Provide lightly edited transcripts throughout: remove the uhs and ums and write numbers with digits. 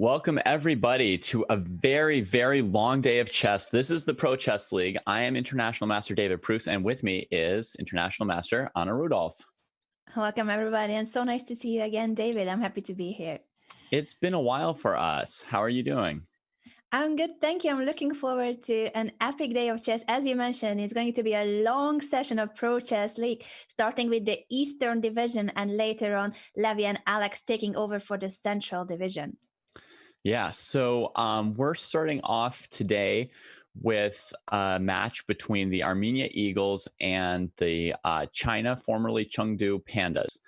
Welcome, everybody, to a very, very long day of chess. This is the Pro Chess League. I am International Master David Proust, and with me is International Master Anna Rudolph. Welcome, everybody, and so nice to see you again, David. I'm happy to be here. It's been a while for us. How are you doing? I'm good, thank you. I'm looking forward to an epic day of chess. As you mentioned, it's going to be a long session of Pro Chess League, starting with the Eastern Division and later on Levi and Alex taking over for the Central Division. Yeah, so we're starting off today with a match between the Armenia Eagles and the China, formerly Chengdu Pandas.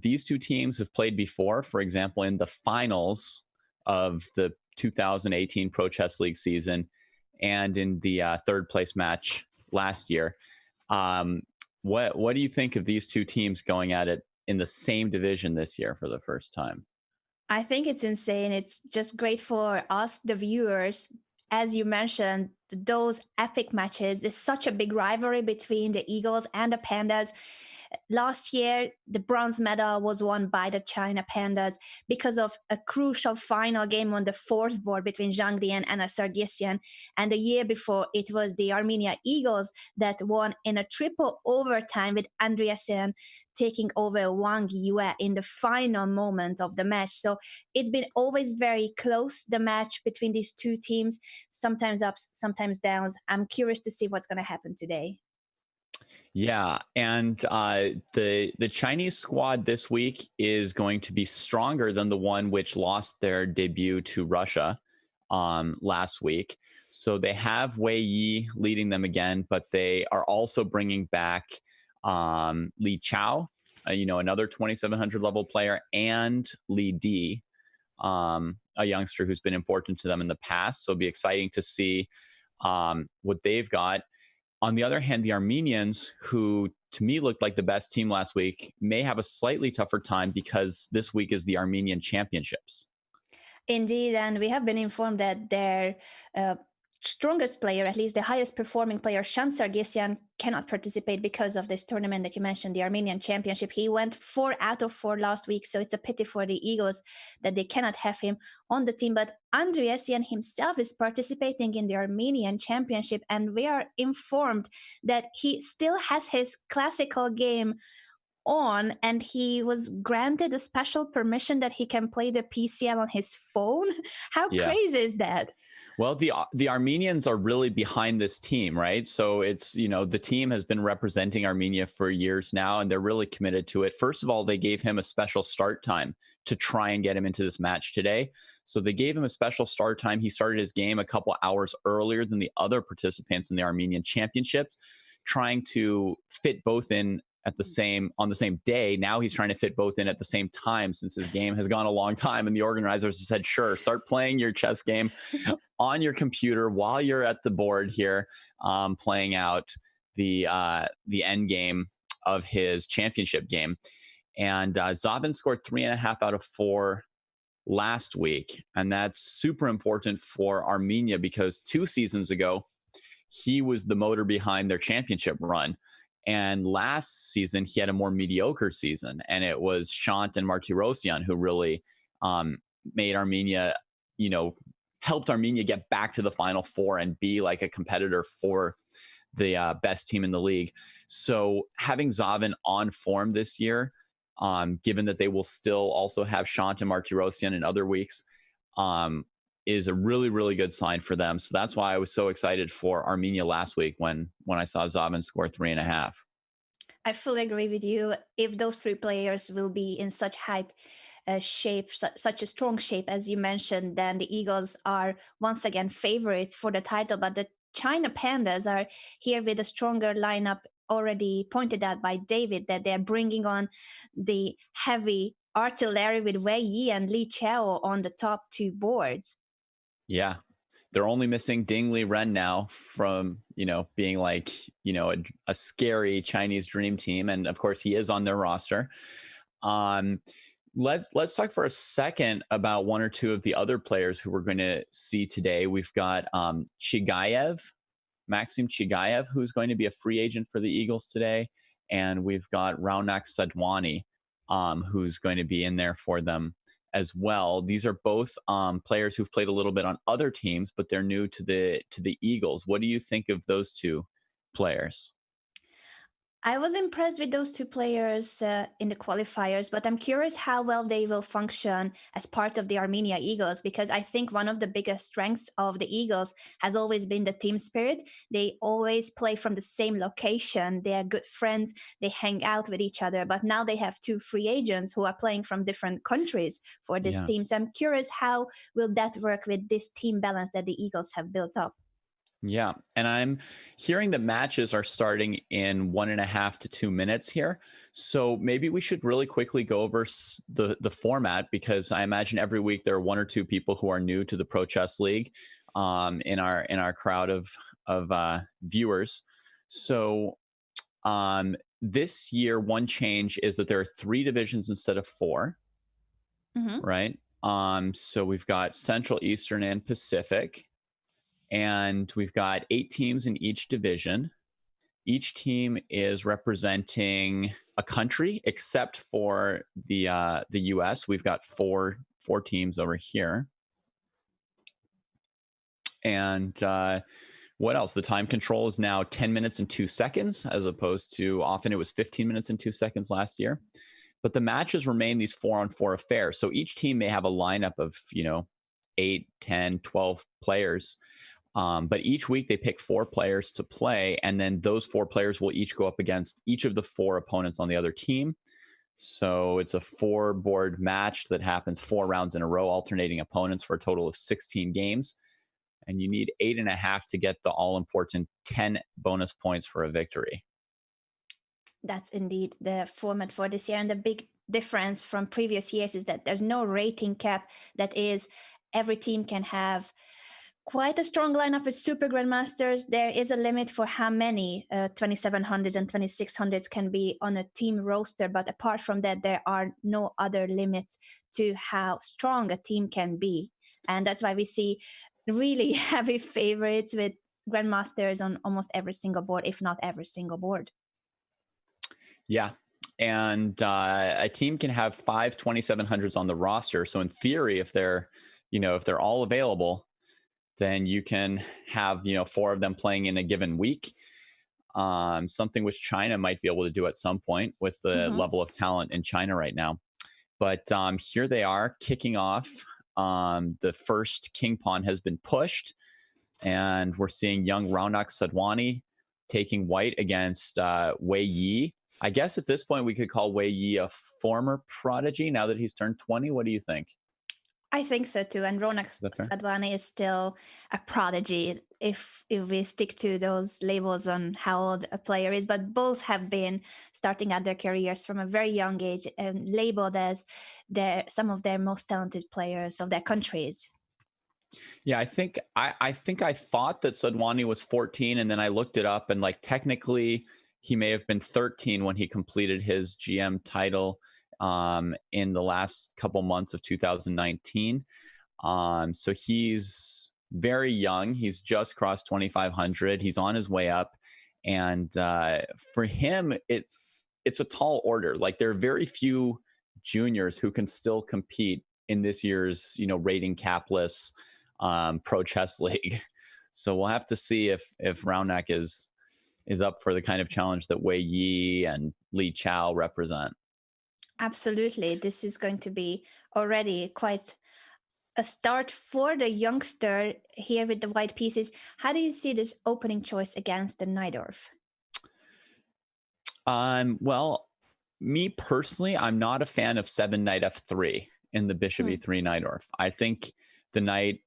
These two teams have played before, for example, in the finals of the 2018 Pro Chess League season and in the third place match last year. What do you think of these two teams going at it in the same division this year for the first time? I think it's insane. It's just great for us, the viewers. As you mentioned, those epic matches. There's such a big rivalry between the Eagles and the Pandas. Last year, the bronze medal was won by the China Pandas because of a crucial final game on the fourth board between Zhang Di and Anna Sargsyan. And the year before, it was the Armenia Eagles that won in a triple overtime with Andreasen taking over Wang Yue in the final moment of the match. So it's been always very close, the match between these two teams, sometimes ups, sometimes downs. I'm curious to see what's going to happen today. Yeah, and the Chinese squad this week is going to be stronger than the one which lost their debut to Russia last week. So they have Wei Yi leading them again, but they are also bringing back Li Chao, another 2700 level player, and Li Di, a youngster who's been important to them in the past. So it'll be exciting to see what they've got. On the other hand, the Armenians, who to me looked like the best team last week, may have a slightly tougher time because this week is the Armenian Championships. Indeed, and we have been informed that their strongest player, at least the highest performing player, Shan Sargsyan, cannot participate because of this tournament that you mentioned, the Armenian Championship. He went 4 out of 4 last week, so it's a pity for the Eagles that they cannot have him on the team. But Andreasen himself is participating in the Armenian Championship, and we are informed that he still has his classical game on, and he was granted a special permission that he can play the PCL on his phone. How crazy is that? Well, the Armenians are really behind this team, right? So it's, the team has been representing Armenia for years now, and they're really committed to it. First of all, they gave him a special start time to try and get him into this match today. So they gave him a special start time. He started his game a couple hours earlier than the other participants in the Armenian Championships, trying to fit both in on the same day. Now he's trying to fit both in at the same time since his game has gone a long time, and the organizers said, sure, start playing your chess game on your computer while you're at the board here, playing out the end game of his championship game. And Zabin scored 3.5 out of 4 last week, and that's super important for Armenia because 2 seasons ago he was the motor behind their championship run. And last season, he had a more mediocre season. And it was Shant and Martirosyan who really made Armenia, helped Armenia get back to the Final Four and be like a competitor for the best team in the league. So having Zabin on form this year, given that they will still also have Shant and Martirosyan in other weeks, is a really, really good sign for them. So that's why I was so excited for Armenia last week when I saw Zabin score 3.5. I fully agree with you. If those 3 players will be in such shape, such a strong shape as you mentioned, then the Eagles are once again favorites for the title. But the China Pandas are here with a stronger lineup, already pointed out by David, that they're bringing on the heavy artillery with Wei Yi and Li Chao on the top 2 boards. Yeah, they're only missing Ding Liren now from, being like, a scary Chinese dream team. And of course, he is on their roster. Let's talk for a second about 1 or 2 of the other players who we're going to see today. We've got Maxime Chigayev, who's going to be a free agent for the Eagles today. And we've got Raunak Sadwani, who's going to be in there for them as well. These are both players who've played a little bit on other teams, but they're new to the Eagles. What do you think of those two players? I was impressed with those two players in the qualifiers, but I'm curious how well they will function as part of the Armenia Eagles, because I think one of the biggest strengths of the Eagles has always been the team spirit. They always play from the same location. They are good friends. They hang out with each other, but now they have two free agents who are playing from different countries for this Yeah. team. So I'm curious how will that work with this team balance that the Eagles have built up. Yeah. And I'm hearing that matches are starting in 1.5 to 2 minutes here. So maybe we should really quickly go over the format, because I imagine every week there are one or two people who are new to the Pro Chess League in our crowd of viewers. So this year, one change is that there are 3 divisions instead of 4, Mm-hmm. right? So we've got Central, Eastern, and Pacific. And we've got 8 teams in each division. Each team is representing a country, except for the U.S. We've got four teams over here. And what else? The time control is now 10 minutes and 2 seconds, as opposed to often it was 15 minutes and 2 seconds last year. But the matches remain these 4-on-4 affairs. So each team may have a lineup of 8, 10, 12 players. But each week they pick 4 players to play, and then those 4 players will each go up against each of the 4 opponents on the other team. So it's a 4-board match that happens 4 rounds in a row, alternating opponents for a total of 16 games. And you need 8.5 to get the all-important 10 bonus points for a victory. That's indeed the format for this year. And the big difference from previous years is that there's no rating cap. That is, every team can have quite a strong lineup with super grandmasters. There is a limit for how many 2700s and 2600s can be on a team roster, but apart from that, there are no other limits to how strong a team can be. And that's why we see really heavy favorites with grandmasters on almost every single board, if not every single board. Yeah. And a team can have 5 2700s on the roster. So in theory, if they're all available, then you can have 4 of them playing in a given week. Something which China might be able to do at some point with the level of talent in China right now. But here they are kicking off. The first king pawn has been pushed, and we're seeing young Raunak Sadhwani taking white against Wei Yi. I guess at this point we could call Wei Yi a former prodigy now that he's turned 20. What do you think? I think so too. And Ronak Sadhwani is still a prodigy if we stick to those labels on how old a player is. But both have been starting out their careers from a very young age and labeled as some of their most talented players of their countries. Yeah, I think I thought that Sadhwani was 14, and then I looked it up, and technically he may have been 13 when he completed his GM title in the last couple months of 2019. So he's very young. He's just crossed 2,500. He's on his way up. And for him, it's a tall order. There are very few juniors who can still compete in this year's, rating capless Pro Chess League. So we'll have to see if Raunak is up for the kind of challenge that Wei Yi and Li Chao represent. Absolutely. This is going to be already quite a start for the youngster here with the white pieces. How do you see this opening choice against the Najdorf? Well, me personally, I'm not a fan of 7 knight f3 in the bishop e3 Najdorf. I think the knight's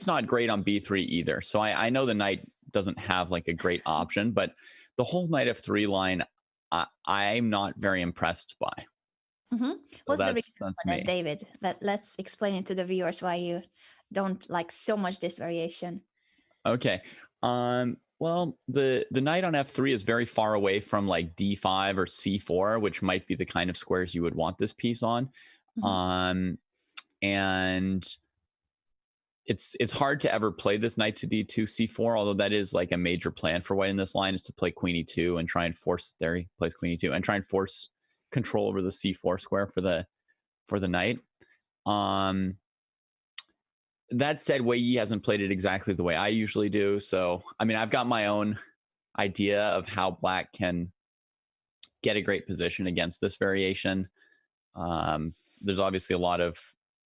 not great on b3 either. So I know the knight doesn't have a great option, but the whole knight f3 line, I'm not very impressed by. What's the reason for that, David? Let's explain it to the viewers why you don't like so much this variation. Okay. Well, the knight on f3 is very far away from d5 or c4, which might be the kind of squares you would want this piece on. And it's hard to ever play this knight to d2 c4, although that is a major plan for white in this line, is to play queen e2 and try and force, there he plays queen e2 and try and force control over the c4 square for the for the knight. That said, Wei Yi hasn't played it exactly the way I usually do. So, I mean, I've got my own idea of how black can get a great position against this variation. There's obviously a lot of,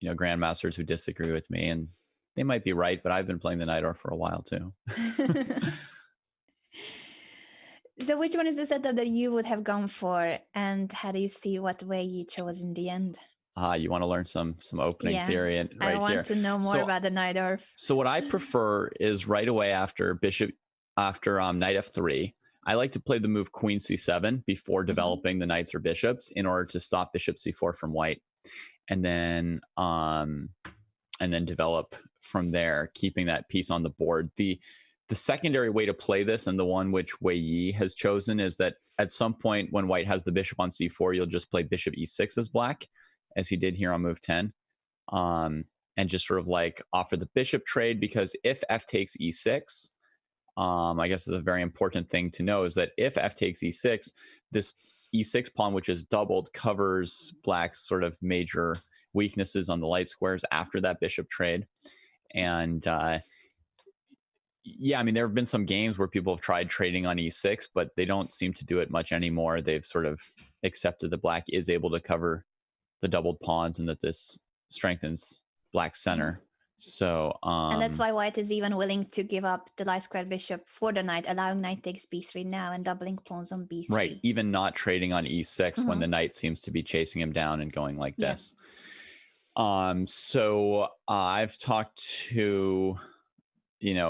grandmasters who disagree with me, and they might be right, but I've been playing the knight or for a while too. So which one is the setup that you would have gone for, and how do you see what way you chose in the end? You want to learn some opening theory and I want here. to know more about the knight orf. So what I prefer is right away after knight f3, I like to play the move queen c7 before developing the knights or bishops in order to stop bishop c4 from white, and then develop from there, keeping that piece on the board. The secondary way to play this, and the one which Wei Yi has chosen, is that at some point when white has the bishop on c4, you'll just play bishop e6 as black, as he did here on move 10, and just sort of like offer the bishop trade, because if f takes e6, I guess is a very important thing to know, is that if f takes e6, this e6 pawn, which is doubled, covers black's sort of major weaknesses on the light squares after that bishop trade. And yeah, I mean, there have been some games where people have tried trading on e6, but they don't seem to do it much anymore. They've sort of accepted that black is able to cover the doubled pawns and that this strengthens black's center. So and that's why white is even willing to give up the light square bishop for the knight, allowing knight takes b3 now and doubling pawns on b3. Right, even not trading on e6 when the knight seems to be chasing him down and going like this. So I've talked to,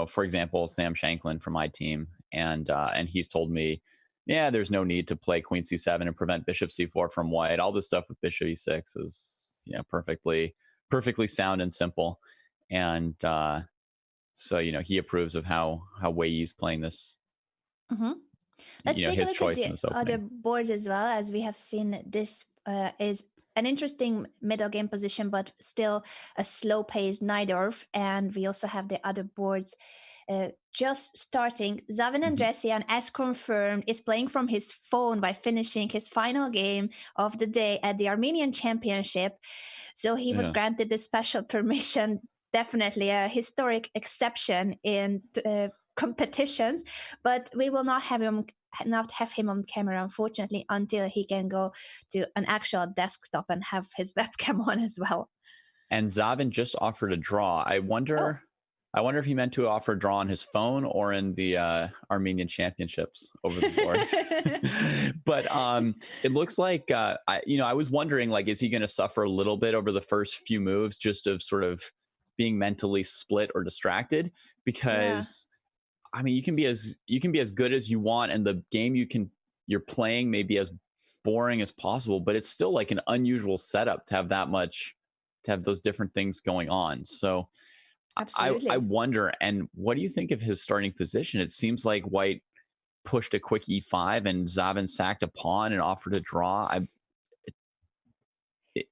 for example, Sam Shanklin from my team, and he's told me, yeah, there's no need to play queen c7 and prevent bishop c4 from white. All this stuff with bishop e6 is perfectly sound and simple. And so he approves of how Wei Yi's playing this. Let's take a look at the other boards as well. As we have seen, this is an interesting middle game position, but still a slow-paced knight orf. And we also have the other boards just starting. Zavin Andresian, as confirmed, is playing from his phone by finishing his final game of the day at the Armenian Championship. So he was granted the special permission. Definitely a historic exception in competitions, but we will not have him on camera, unfortunately, until he can go to an actual desktop and have his webcam on as well. And Zavin just offered a draw. I wonder if he meant to offer a draw on his phone or in the Armenian Championships over the board. But it looks like I was wondering, like, is he going to suffer a little bit over the first few moves, just of sort of being mentally split or distracted? Because I mean, you can be as good as you want, and the game you're playing may be as boring as possible, but it's still like an unusual setup to have those different things going on. So absolutely. I wonder, and what do you think of his starting position? It seems like white pushed a quick e5 and Zavin sacked a pawn and offered a draw.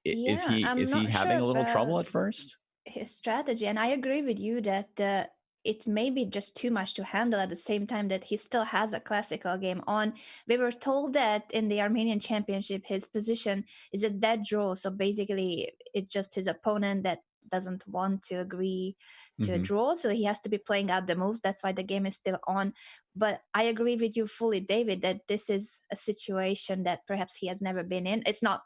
Is he having a little trouble at first? His strategy, and I agree with you that it may be just too much to handle at the same time that he still has a classical game on. We were told that in the Armenian Championship, his position is a dead draw. So basically, it's just his opponent that doesn't want to agree to a draw. So he has to be playing out the moves. That's why the game is still on. But I agree with you fully, David, that this is a situation that perhaps he has never been in. It's not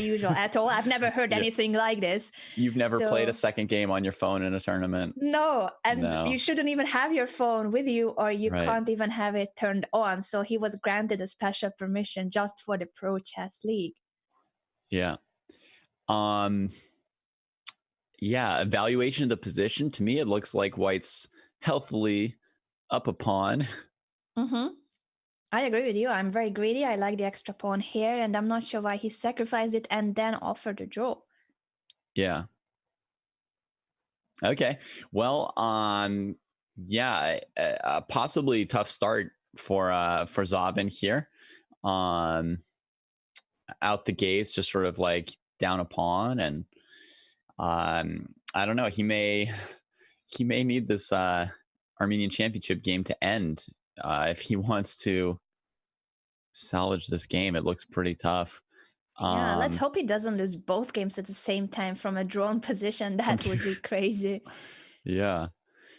usual at all. I've never heard anything like this. You've never played a second game on your phone in a tournament? No, and you shouldn't even have your phone with you, or you can't even have it turned on. So he was granted a special permission just for the Pro Chess League. Yeah. Evaluation of the position, to me, it looks like white's healthily up a pawn. I agree with you. I'm very greedy. I like the extra pawn here, and I'm not sure why he sacrificed it and then offered a draw. Yeah. Okay. Well, possibly tough start for Zavin here. Out the gates, just sort of like down a pawn, and I don't know. He may need this Armenian Championship game to end if he wants to salvage this game. It looks pretty tough Yeah, let's Um, hope he doesn't lose both games at the same time from a drone position. from That two, would be crazy. yeah.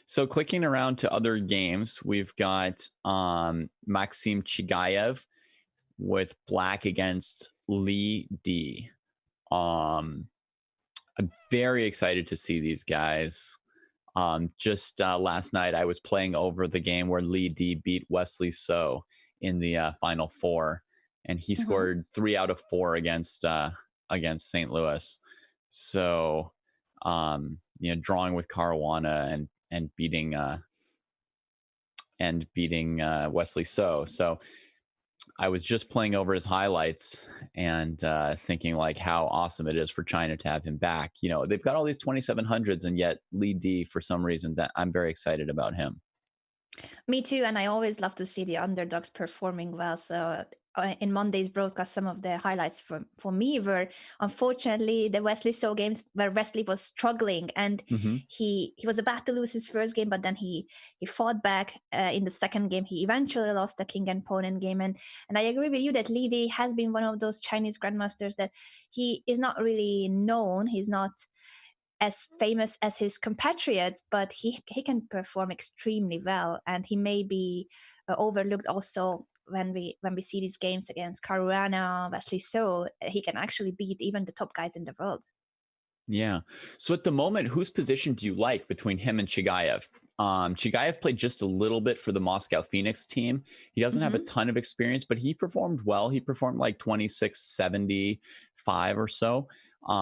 So clicking around to other games, we've got Maxime Chigayev with black against Lee D. Um, I'm very excited to see these guys. Just last night, I was playing over the game where Lee D beat Wesley So in the Final Four, and he Hmm. scored 3 out of 4 against St. Louis. So, drawing with Caruana and beating Wesley So. So I was just playing over his highlights and thinking like how awesome it is for China to have him back. They've got all these 2700s, and yet Lee D, for some reason, that I'm very excited about him. Me too, and I always love to see the underdogs performing well. So in Monday's broadcast, some of the highlights for me were unfortunately the Wesley So games where Wesley was struggling, and Mm-hmm. he was about to lose his first game, but then he fought back in the second game. He eventually lost the king and pawn game, and I agree with you that Li Di has been one of those Chinese grandmasters that he is not really known. He's not as famous as his compatriots, but he can perform extremely well, and he may be overlooked also when we see these games against Caruana, Wesley So. He can actually beat even the top guys in the world. Yeah. So at the moment, whose position do you like between him and Chigayev? Chigayev played just a little bit for the Moscow Phoenix team. He doesn't have a Hmm. ton of experience, but he performed well. He performed like 2675 or so,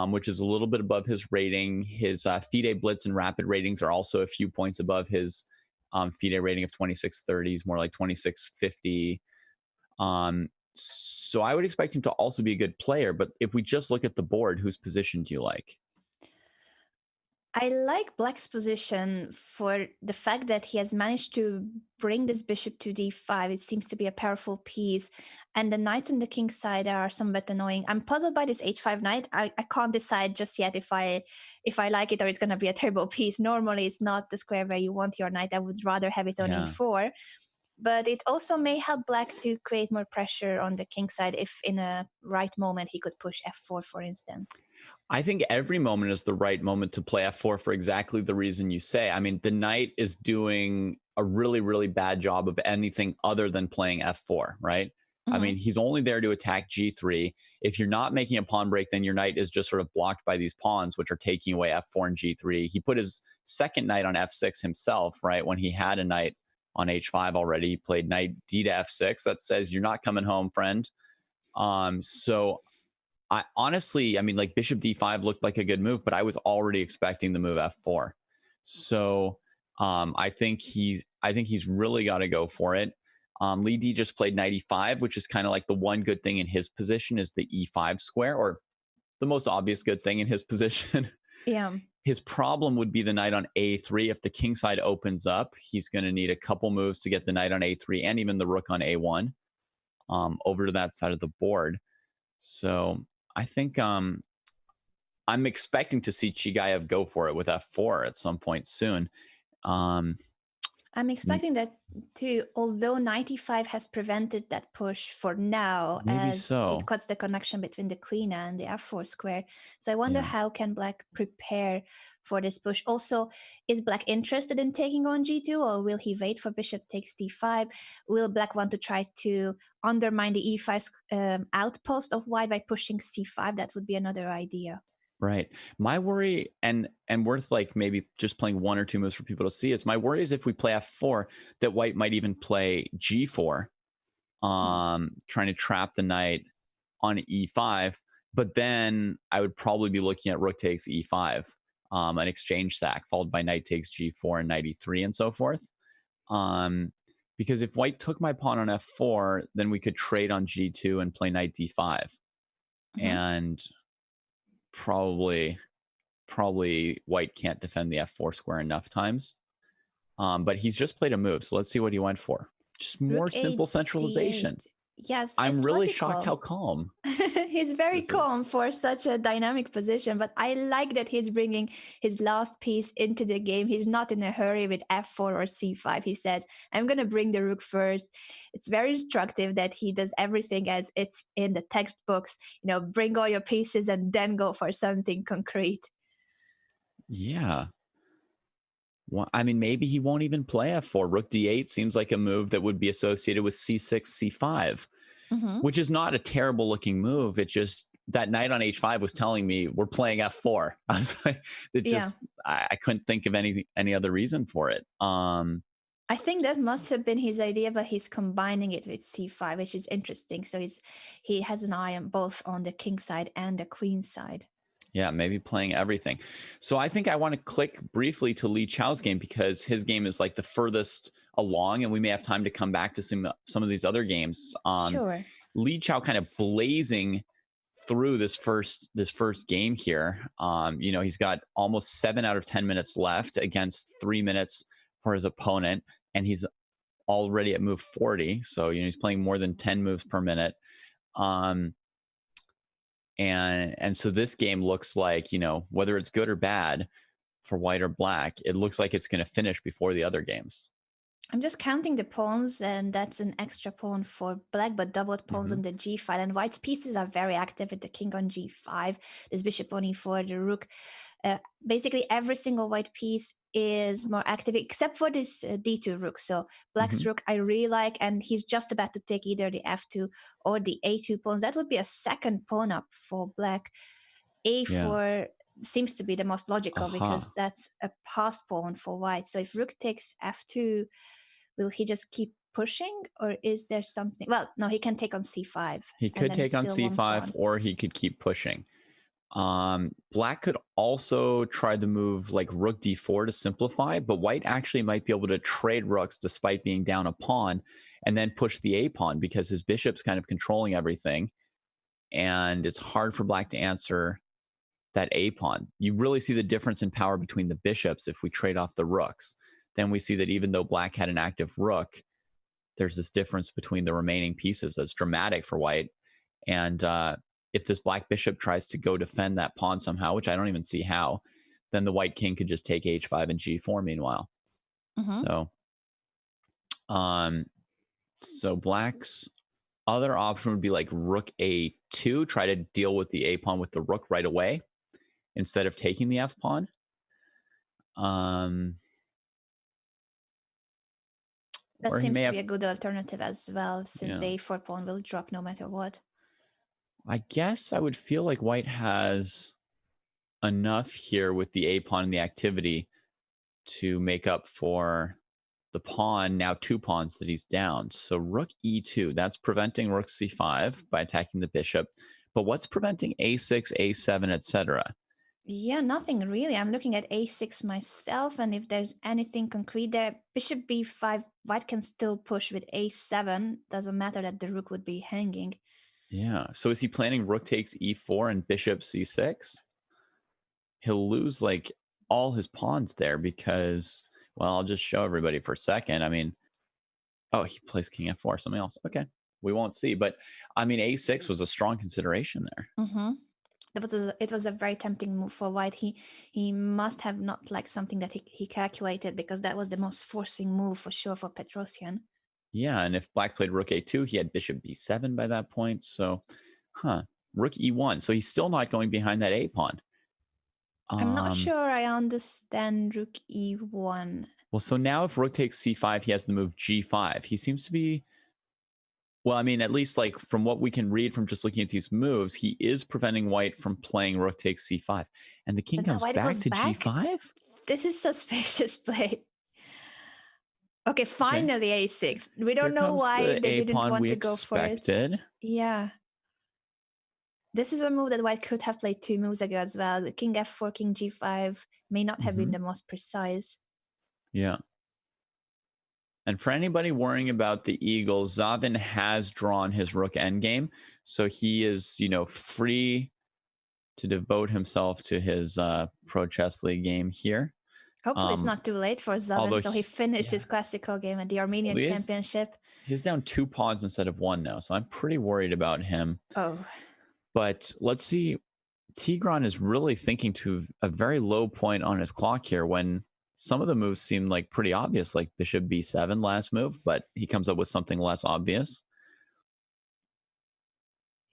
which is a little bit above his rating. His FIDE Blitz and Rapid ratings are also a few points above his FIDE rating of 2630, is more like 2650. So I would expect him to also be a good player. But if we just look at the board, whose position do you like? I like Black's position for the fact that he has managed to bring this bishop to d5. It seems to be a powerful piece. And the knights on the king's side are somewhat annoying. I'm puzzled by this h5 knight. I can't decide just yet if I like it or it's going to be a terrible piece. Normally, it's not the square where you want your knight. I would rather have it on Yeah. e4. But it also may help Black to create more pressure on the king side if in a right moment he could push f4, for instance. I think every moment is the right moment to play f4 for exactly the reason you say. I mean, the knight is doing a really, really bad job of anything other than playing f4, right? I Hmm. mean, he's only there to attack g3. If you're not making a pawn break, then your knight is just sort of blocked by these pawns, which are taking away f4 and g3. He put his second knight on f6 himself, right? When he had a knight on h5 already, he played knight d to f6. That says you're not coming home, friend. So I honestly, I mean, like bishop d5 looked like a good move, but I was already expecting the move f4. So I think he's really got to go for it. Lee D just played knight e5, which is kind of like the one good thing in his position is the e5 square, or the most obvious good thing in his position. Yeah. His problem would be the knight on a3. If the king side opens up, he's going to need a couple moves to get the knight on a3 and even the rook on a1 over to that side of the board. So I think I'm expecting to see Chigayev go for it with f4 at some point soon. Um, I'm expecting that too, although 95 has prevented that push for now, maybe as it so. cuts the connection between the queen and the f4 square. So I wonder Yeah. how can Black prepare for this push. Also, is Black interested in taking on g2, or will he wait for bishop takes d5? Will Black want to try to undermine the e5 outpost of white by pushing c5? That would be another idea. Right. My worry, and worth like maybe just playing one or two moves for people to see, is my worry is if we play f4, that white might even play g4, Hmm. trying to trap the knight on e5. But then I would probably be looking at rook takes e5, an exchange stack, followed by knight takes g4 and knight e3 and so forth. Because if white took my pawn on f4, then we could trade on g2 and play knight d5. Hmm. And probably white can't defend the f4 square enough times. But he's just played a move, so let's see what he went for. Just more Rook simple a centralization. d8. Yes, I'm it's really shocked how logical. calm He's very this is. calm for such a dynamic position, but I like that he's bringing his last piece into the game. He's not in a hurry with f4 or c5. He says, I'm going to bring the rook first. It's very instructive that he does everything as it's in the textbooks. Bring all your pieces and then go for something concrete. Yeah. Well, I mean, maybe he won't even play f4. Rook d8 seems like a move that would be associated with c6, c5, which is not a terrible looking move. It just, that knight on h5 was telling me we're playing f4. I was like, I couldn't think of any other reason for it. I think that must have been his idea, but he's combining it with c5, which is interesting. So he has an eye on both on the king side and the queen side. Yeah, maybe playing everything. So I think I want to click briefly to Li Chao's game because his game is like the furthest along, and we may have time to come back to some of these other games. Sure. Li Chao kind of blazing through this first game here. He's got almost 7 out of 10 minutes left against 3 minutes for his opponent, and he's already at move 40. So he's playing more than 10 moves per minute. And so this game looks like, whether it's good or bad for white or black, it looks like it's going to finish before the other games. I'm just counting the pawns, and that's an extra pawn for black, but doubled pawns on the g file. And white's pieces are very active with the king on g5, this bishop on e4, the rook. Basically, every single white piece is more active, except for this d2 rook. So black's rook I really like, and he's just about to take either the f2 or the a2 pawns. That would be a second pawn up for black. a4 seems to be the most logical because that's a pass pawn for white. So if rook takes f2, will he just keep pushing, or is there something? Well, no, he can take on c5. He could take on c5, or he could keep pushing. Black could also try the move like rook d4 to simplify, but white actually might be able to trade rooks despite being down a pawn and then push the a pawn because his bishop's kind of controlling everything. And it's hard for black to answer that a pawn. You really see the difference in power between the bishops if we trade off the rooks. Then we see that even though black had an active rook, there's this difference between the remaining pieces that's dramatic for white. And if this black bishop tries to go defend that pawn somehow, which I don't even see how, then the white king could just take h5 and g4 meanwhile. So black's other option would be like rook a2, try to deal with the a pawn with the rook right away instead of taking the f pawn. That seems to be a good alternative as well, since the a4 pawn will drop no matter what. I guess I would feel like white has enough here with the a pawn and the activity to make up for the pawn, now 2 pawns that he's down. So rook e2, that's preventing rook c5 by attacking the bishop. But what's preventing a6, a7, etc.? Yeah, nothing really. I'm looking at a6 myself, and if there's anything concrete there, bishop b5, white can still push with a7. Doesn't matter that the rook would be hanging. Yeah. So is he planning rook takes e4 and bishop c6? He'll lose like all his pawns there because, well, I'll just show everybody for a second. I mean, oh, he plays king f4, something else. Okay. We won't see. But I mean, a6 was a strong consideration there. It was a very tempting move for white. He must have not liked something that he calculated, because that was the most forcing move for sure for Petrosian. Yeah, and if black played rook a2, he had bishop b7 by that point. So, rook e1. So he's still not going behind that a pawn. I'm not sure I understand rook e1. Well, so now if rook takes c5, he has the move g5. He seems to be, well, I mean, at least like from what we can read from just looking at these moves, he is preventing white from playing rook takes c5. And the king comes back to g5? This is suspicious play. Okay, finally a6. We don't know why they didn't want to go for it. Yeah. This is a move that white could have played 2 moves ago as well. The king f4, king g5 may not have been the most precise. Yeah. And for anybody worrying about the eagle, Zavin has drawn his rook endgame. So he is, free to devote himself to his Pro Chess League game here. Hopefully, it's not too late for although Zaven, so he finished his classical game at the Armenian Championship. He's down 2 pawns instead of 1 now, so I'm pretty worried about him. Oh. But let's see. Tigran is really thinking to a very low point on his clock here when some of the moves seem like pretty obvious, like bishop b7 last move, but he comes up with something less obvious.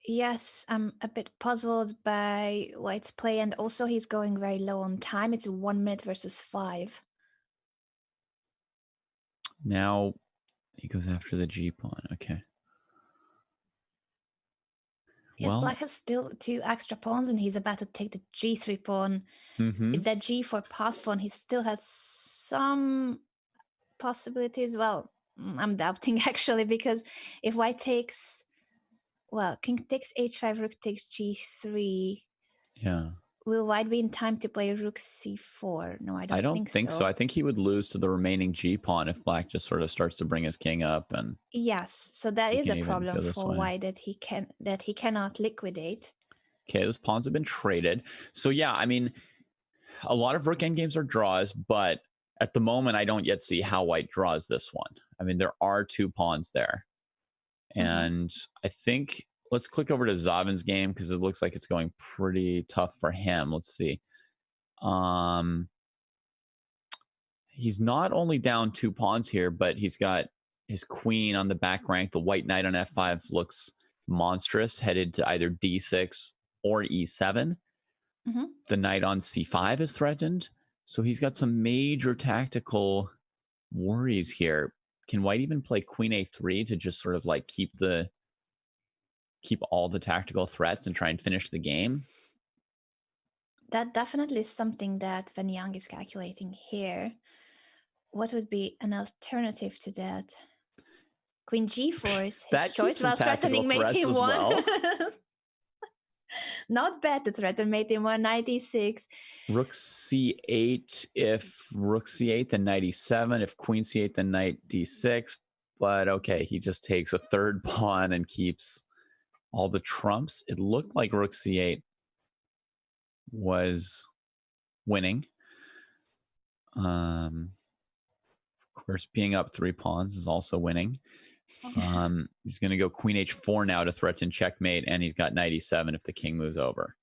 Yes, I'm a bit puzzled by White's play, and also he's going very low on time. It's 1 minute versus 5. Now he goes after the g pawn. Okay. Yes, Black has still 2 extra pawns, and he's about to take the g3 pawn. That g4 pass pawn, he still has some possibilities. Well, I'm doubting actually, because if White takes, well, king takes h5, rook takes g3. Yeah. Will White be in time to play rook c4? No, I don't think so. I think he would lose to the remaining g pawn if Black just sort of starts to bring his king up, and yes, so that is a problem for White that he cannot liquidate. Okay, those pawns have been traded. So yeah, I mean, a lot of rook endgames are draws, but at the moment, I don't yet see how White draws this one. I mean, there are 2 pawns there, and I think let's click over to Zavin's game because it looks like it's going pretty tough for him. Let's see. He's not only down 2 pawns here, but he's got his queen on the back rank. The white knight on f5 looks monstrous, headed to either d6 or e7. The knight on c5 is threatened. So he's got some major tactical worries here. Can White even play queen a3 to just sort of like keep all the tactical threats and try and finish the game? That definitely is something that Van Yang is calculating here. What would be an alternative to that? Queen g4 is his choice while threatening mate in 1. Well. Not bad to threaten mate in 1, knight e6. Rook c8. If rook c8, then knight e7. If queen c8, then knight d6. But okay, he just takes a 3rd pawn and keeps all the trumps. It looked like rook c8 was winning. Of course, being up 3 pawns is also winning. He's going to go queen h4 now to threaten checkmate, and he's got knight e7 if the king moves over.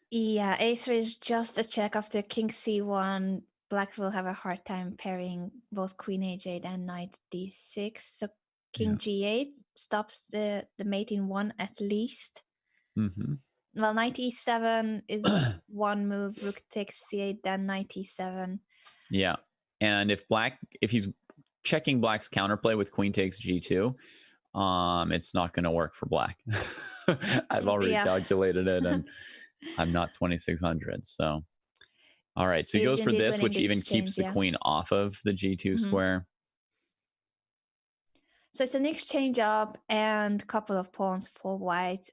Yeah, a3 is just a check after king c1. Black will have a hard time parrying both queen h8 and knight d6. So king g8 stops the mate in 1 at least. Well, knight e7 is one move. Rook takes c8, then knight e7. Yeah, and if he's checking Black's counterplay with queen takes g2, it's not going to work for Black. I've already calculated it, and I'm not 2600. So, all right. So he goes for this, which even keeps the queen off of the g2 square. So it's an exchange up and a couple of pawns for White.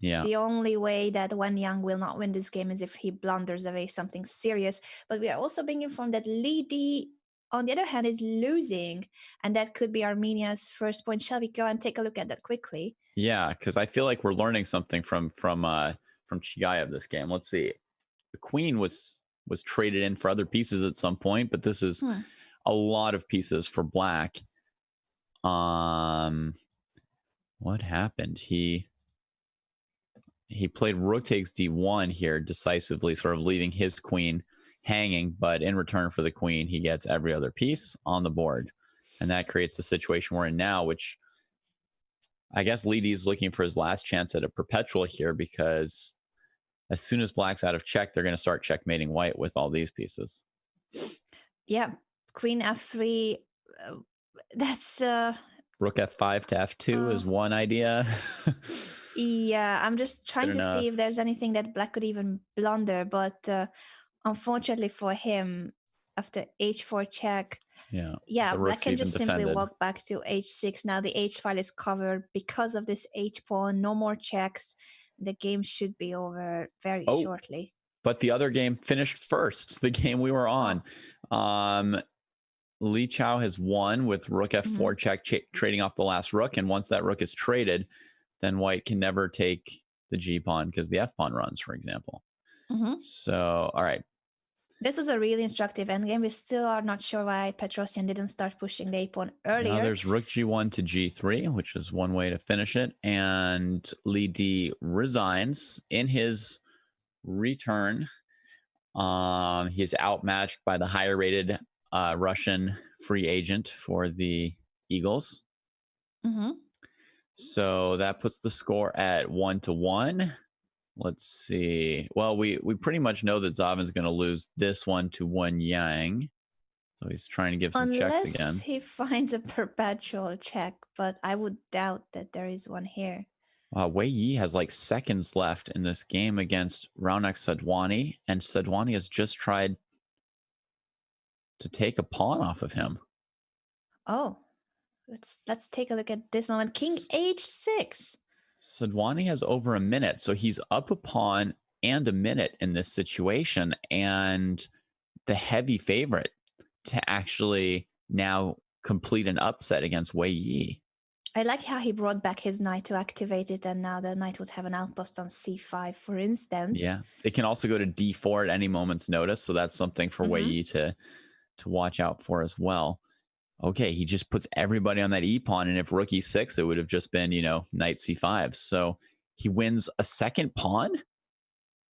Yeah. The only way that Wen Yang will not win this game is if he blunders away something serious. But we are also being informed that Li Di, on the other hand, is losing, and that could be Armenia's first point. Shall we go and take a look at that quickly? Yeah, because I feel like we're learning something from Chigayev this game. Let's see. The queen was traded in for other pieces at some point, but this is a lot of pieces for Black. What happened? He played rook takes d1 here decisively, sort of leaving his queen hanging, but in return for the queen, he gets every other piece on the board. And that creates the situation we're in now, which I guess Lidi's looking for his last chance at a perpetual here, because as soon as Black's out of check, they're going to start checkmating White with all these pieces. Yeah, queen f3, that's... Rook f5 to f2 is one idea. Yeah, I'm just trying to see if there's anything that Black could even blunder, but unfortunately for him, after h4 check, Black can just simply walk back to h6. Now the h file is covered because of this h pawn. No more checks. The game should be over very shortly. But the other game finished first, the game we were on. Li Chao has won with rook f4 check, trading off the last rook. And once that rook is traded, then White can never take the g pawn because the f pawn runs, for example. So, all right. This was a really instructive endgame. We still are not sure why Petrosian didn't start pushing the a-pawn earlier. Now there's rook g1 to g3, which is one way to finish it. And Li Di resigns. In his return, he's outmatched by the higher rated Russian free agent for the Eagles. Mm-hmm. So that puts the score at 1-1. Let's see. Well, we pretty much know that Zavin's going to lose this one to Wen Yang. So he's trying to give some checks again. Unless he finds a perpetual check, but I would doubt that there is one here. Wei Yi has like seconds left in this game against Raunak Sadwani, and Sadwani has just tried to take a pawn off of him. Oh, let's take a look at this moment. King h6. Sadwani has over a minute, so he's up a pawn and a minute in this situation, and the heavy favorite to actually now complete an upset against Wei Yi. I like how he brought back his knight to activate it, and now the knight would have an outpost on c5, for instance. Yeah, it can also go to d4 at any moment's notice, so that's something for Wei Yi to watch out for as well. Okay, he just puts everybody on that e-pawn, and if rook e6, it would have just been, knight c5. So he wins a second pawn?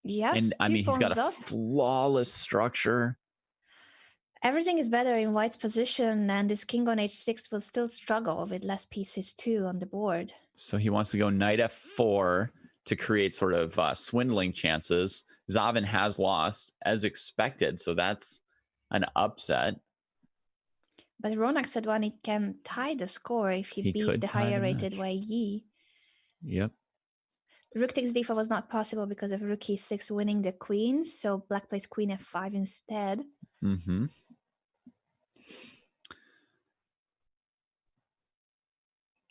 Yes, and I mean, he's got a up. flawless structure. Everything is better in white's position, and this king on h6 will still struggle with less pieces too on the board. So he wants to go knight f4 to create sort of swindling chances. Zavin has lost as expected, so that's an upset. But Ronak Sadwani can tie the score if he beats the higher rated Wei Yi. Yep. Rook takes d4 was not possible because of rook e6 winning the queen, so black plays queen f5 instead. Mm-hmm.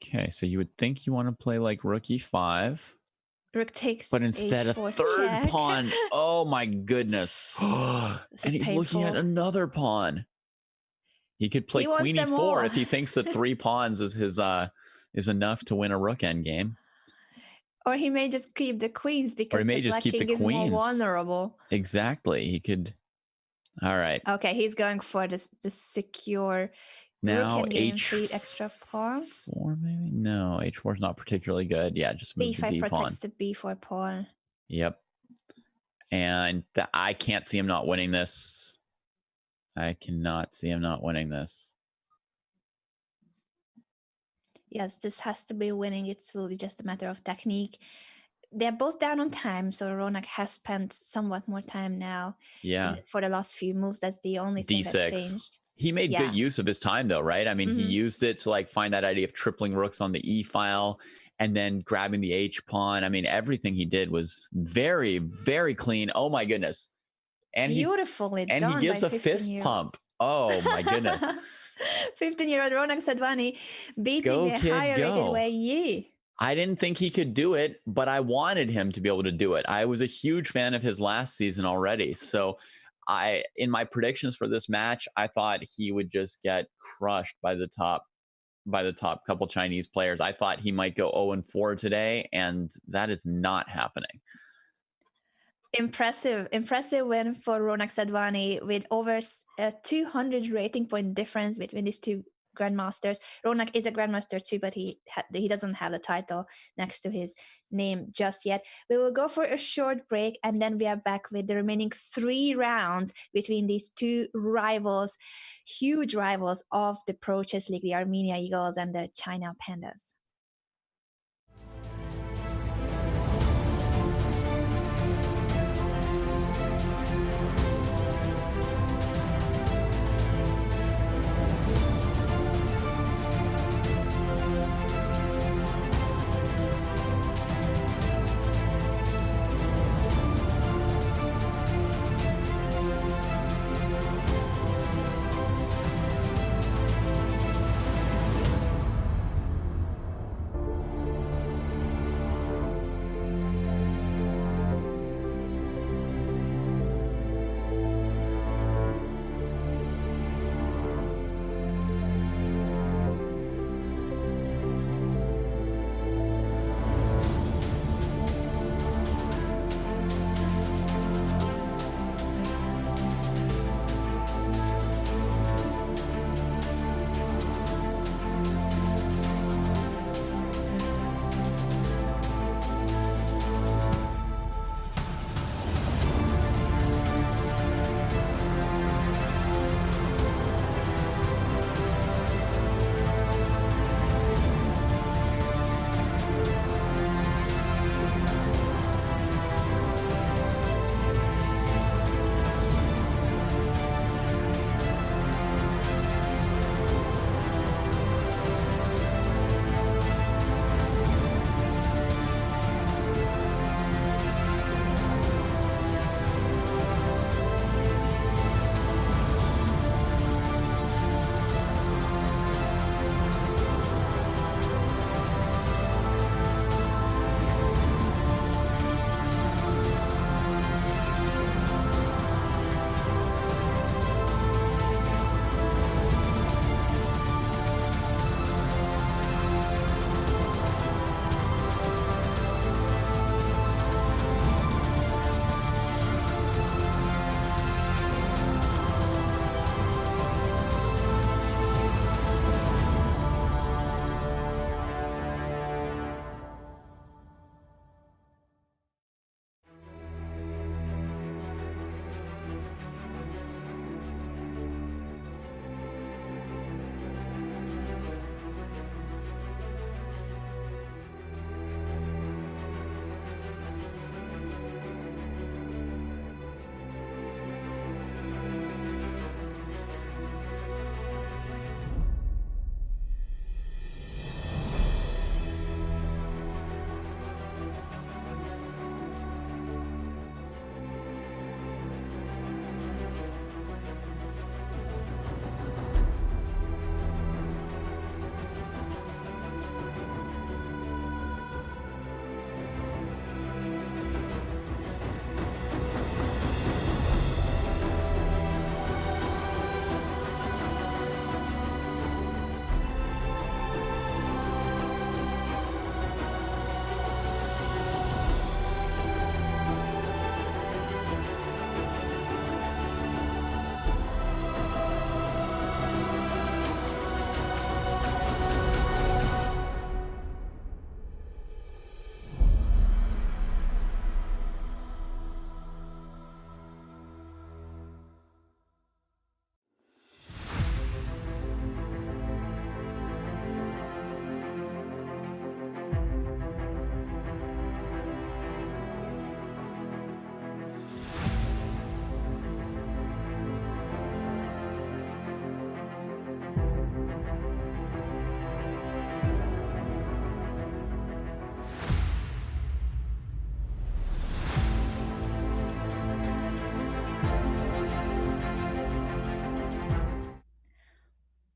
Okay, so you would think you want to play like rook e5. Rook takes but instead a third check. pawn. Oh my goodness. And he's painful. looking at another pawn. He could play queen e4 if he thinks that 3 pawns is enough to win a rook endgame. Or he may just keep the queens because or he may the just keep king the is queens. more vulnerable. Exactly. He could. All right. Okay, he's going for the secure. Now h3 extra pawns. 4 maybe? No, h4 is not particularly good. Yeah, just move the d pawn. protects the b4 pawn. Yep. And I can't see him not winning this. I cannot see him not winning this. Yes, this has to be winning. It will be just a matter of technique. They're both down on time, so Ronak has spent somewhat more time now. Yeah. For the last few moves, that's the only thing D6. that changed. He made good use of his time, though, right? I mean, he used it to like find that idea of tripling rooks on the E file and then grabbing the H pawn. I mean, everything he did was very, very clean. Oh my goodness! And beautifully done. And he gives a fist pump. Oh my goodness! 15-year-old Ronak Sadwani beating the higher-rated Wei Yi. I didn't think he could do it, but I wanted him to be able to do it. I was a huge fan of his last season already, so. In my predictions for this match, I thought he would just get crushed by the top couple Chinese players. I thought he might go 0-4 today, and that is not happening. Impressive win for Ronak Sadwani with over a 200 rating point difference between these two grandmasters. Ronak is a grandmaster too, but he doesn't have the title next to his name just yet. We will go for a short break, and then we are back with the remaining 3 rounds between these two rivals, huge rivals of the Pro Chess League, the Armenia Eagles and the China Pandas.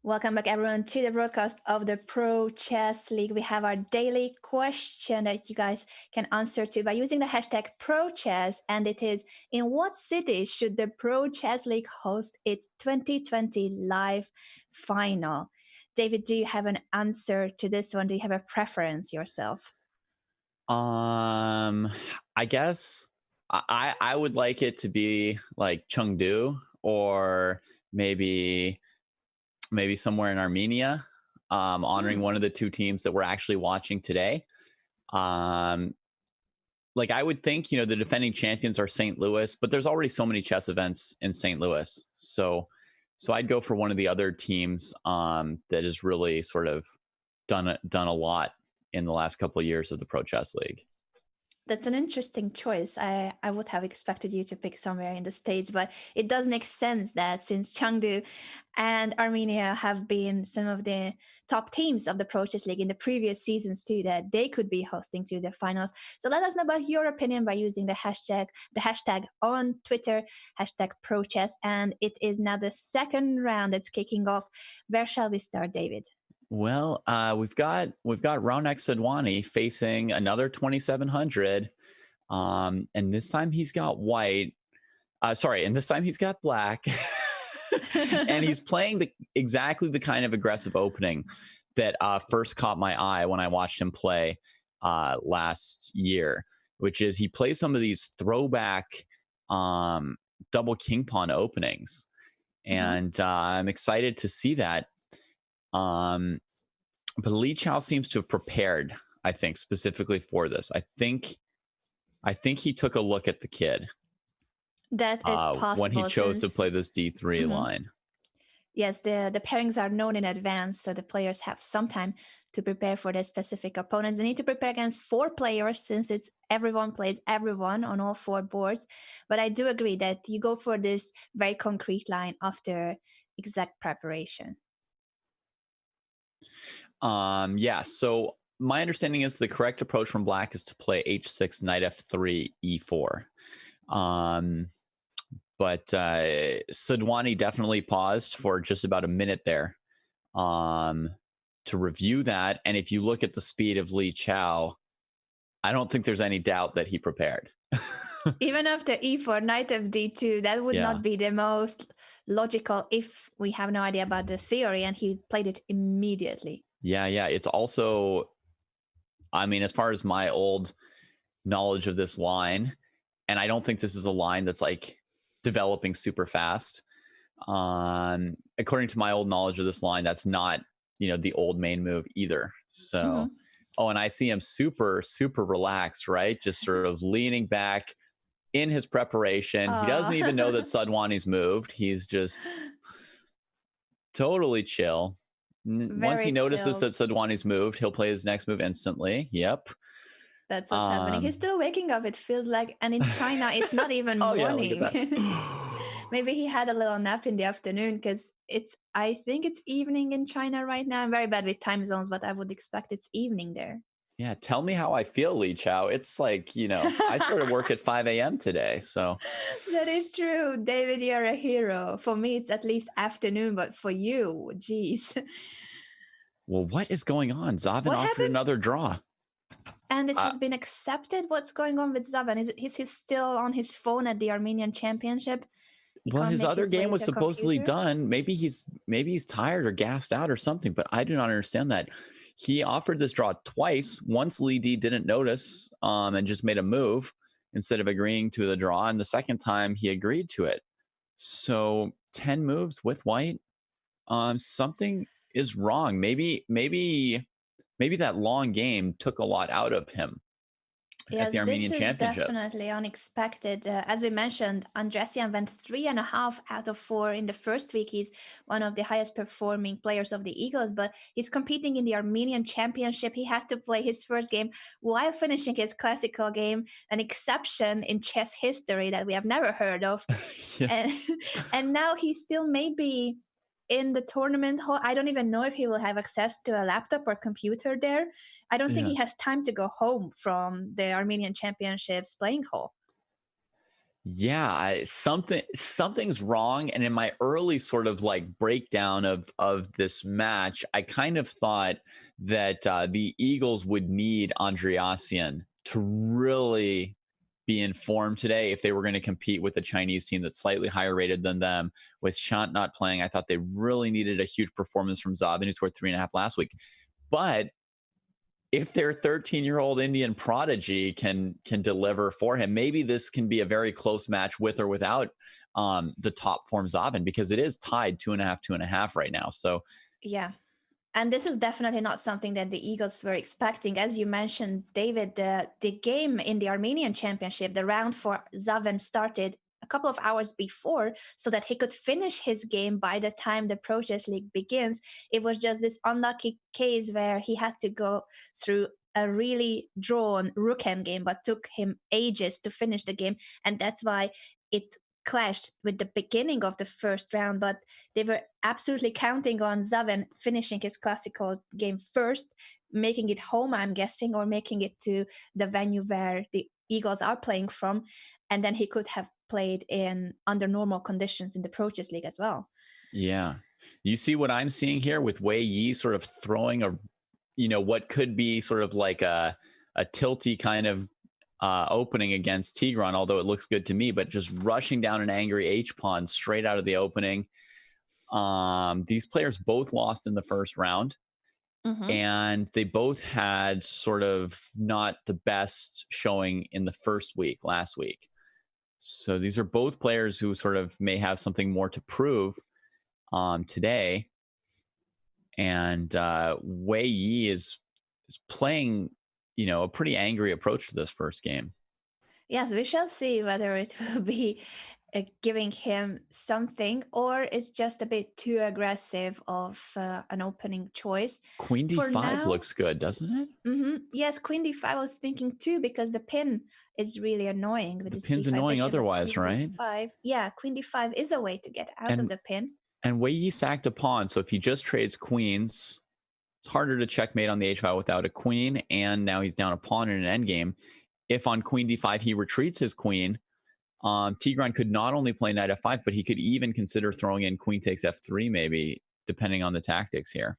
Welcome back, everyone, to the broadcast of the Pro Chess League. We have our daily question that you guys can answer to by using the hashtag ProChess. And it is, in what city should the Pro Chess League host its 2020 live final? David, do you have an answer to this one? Do you have a preference yourself? I guess I would like it to be like Chengdu or maybe somewhere in Armenia, honoring one of the two teams that we're actually watching today. Like I would think, the defending champions are St. Louis, but there's already so many chess events in St. Louis. So I'd go for one of the other teams that has really sort of done a lot in the last couple of years of the Pro Chess League. That's an interesting choice. I would have expected you to pick somewhere in the States, but it does make sense that since Chengdu and Armenia have been some of the top teams of the Pro Chess League in the previous seasons too, that they could be hosting to the finals. So let us know about your opinion by using the hashtag on Twitter, hashtag ProChess. And it is now the second round that's kicking off. Where shall we start, David? Well, we've got Ronak Sadwani facing another 2700, and this time he's got white. And this time he's got black, and he's playing exactly the kind of aggressive opening that first caught my eye when I watched him play last year, which is he plays some of these throwback double king pawn openings, and I'm excited to see that. But Li Chao seems to have prepared, I think, specifically for this. I think he took a look at the kid. That is possible when he chose to play this D3 line. Yes, the pairings are known in advance, so the players have some time to prepare for their specific opponents. They need to prepare against 4 players since it's everyone plays everyone on all 4 boards. But I do agree that you go for this very concrete line after exact preparation. Yeah, so my understanding is the correct approach from black is to play h6, knight f3, e4. But Sadwani definitely paused for just about a minute there to review that. And if you look at the speed of Li Chao, I don't think there's any doubt that he prepared. Even after e4, knight of d2, that would not be the most logical if we have no idea about the theory, and he played it immediately. Yeah. It's also, I mean, as far as my old knowledge of this line, and I don't think this is a line that's like developing super fast. According to my old knowledge of this line, that's not, the old main move either. So, and I see him super, super relaxed, right? Just sort of leaning back in his preparation. He doesn't even know that Sadwani's moved. He's just totally chill. Once he notices that Sadwani's moved, he'll play his next move instantly. Yep. That's what's happening. He's still waking up, it feels like. And in China, it's not even morning. Maybe he had a little nap in the afternoon because I think it's evening in China right now. I'm very bad with time zones, but I would expect it's evening there. Yeah, tell me how I feel, Li Chao. It's like, I started work at 5 a.m. today, so. That is true. David, you're a hero. For me, it's at least afternoon, but for you, geez. Well, what is going on? Zavin offered another draw. And it has been accepted? What's going on with Zavin? Is he still on his phone at the Armenian Championship? Well, his other game was supposedly done. Maybe he's tired or gassed out or something, but I do not understand that. He offered this draw twice. Once Li D didn't notice and just made a move instead of agreeing to the draw. And the second time he agreed to it. So 10 moves with white. Something is wrong. Maybe that long game took a lot out of him. At the Armenian Championships. This is definitely unexpected. As we mentioned, Andresian went 3.5 out of 4 in the first week. He's one of the highest performing players of the Eagles, but he's competing in the Armenian Championship. He had to play his first game while finishing his classical game, an exception in chess history that we have never heard of. And now he still may be in the tournament hall. I don't even know if he will have access to a laptop or computer there. I don't think he has time to go home from the Armenian Championships playing hall. Yeah, something's wrong. And in my early sort of like breakdown of this match, I kind of thought that the Eagles would need Andreassian to really be in form today if they were going to compete with a Chinese team that's slightly higher rated than them. With Shant not playing, I thought they really needed a huge performance from Zabin, who scored 3.5 last week. But if their 13-year-old Indian prodigy can deliver for him, maybe this can be a very close match with or without the top form Zabin, because it is tied 2.5 right now. So Yeah. And this is definitely not something that the Eagles were expecting. As you mentioned, David, the game in the Armenian Championship, the round for Zaven started a couple of hours before so that he could finish his game by the time the Pro Chess League begins. It was just this unlucky case where he had to go through a really drawn rook endgame, but took him ages to finish the game. And that's why it clashed with the beginning of the first round. But they were absolutely counting on Zaven finishing his classical game first, making it home, I'm guessing, or making it to the venue where the Eagles are playing from. And then he could have played in under normal conditions in the Pro Chess League as well. yeah, you see what I'm seeing here with Wei Yi sort of throwing a, what could be sort of like a tilty kind of opening against Tigran, although it looks good to me, but just rushing down an angry H pawn straight out of the opening. These players both lost in the first round, and they both had sort of not the best showing in the first week last week. So these are both players who sort of may have something more to prove today. And Wei Yi is playing, a pretty angry approach to this first game. Yes, we shall see whether it will be giving him something or it's just a bit too aggressive of an opening choice. Queen For d5 now, looks good, doesn't it? yes, Queen d5 I was thinking too, because the pin is really annoying with The this pin's g5 annoying bishop, but otherwise, Queen right? d5. Yeah, Queen d5 is a way to get out of And the pin. and Wei Yi sacked a pawn, so if he just trades queens, it's harder to checkmate on the h file without a queen, and now he's down a pawn in an endgame. If on Queen d5 he retreats his queen, Tigran could not only play knight f5, but he could even consider throwing in queen takes f3, maybe, depending on the tactics here.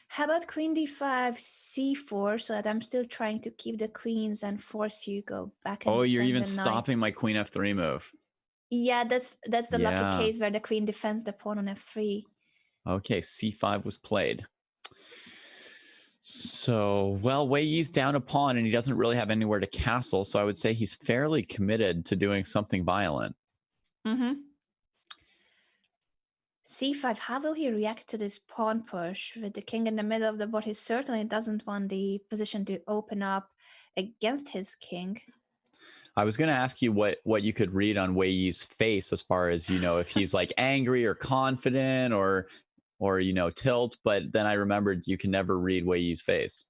How about Queen d5 c4, so that I'm still trying to keep the queens and force you go back and Oh, you're defend even the knight. stopping my queen f3 move. Yeah, that's the lucky Yeah. case where the queen defends the pawn on f3. Okay, c5 was played. So, well, Wei Yi's down a pawn and he doesn't really have anywhere to castle, so I would say he's fairly committed to doing something violent. c5, how will he react to this pawn push with the king in the middle of the board? He certainly doesn't want the position to open up against his king. I was going to ask you what you could read on Wei Yi's face as far as, if he's like angry or confident or tilt, but then I remembered you can never read Wei Yi's face.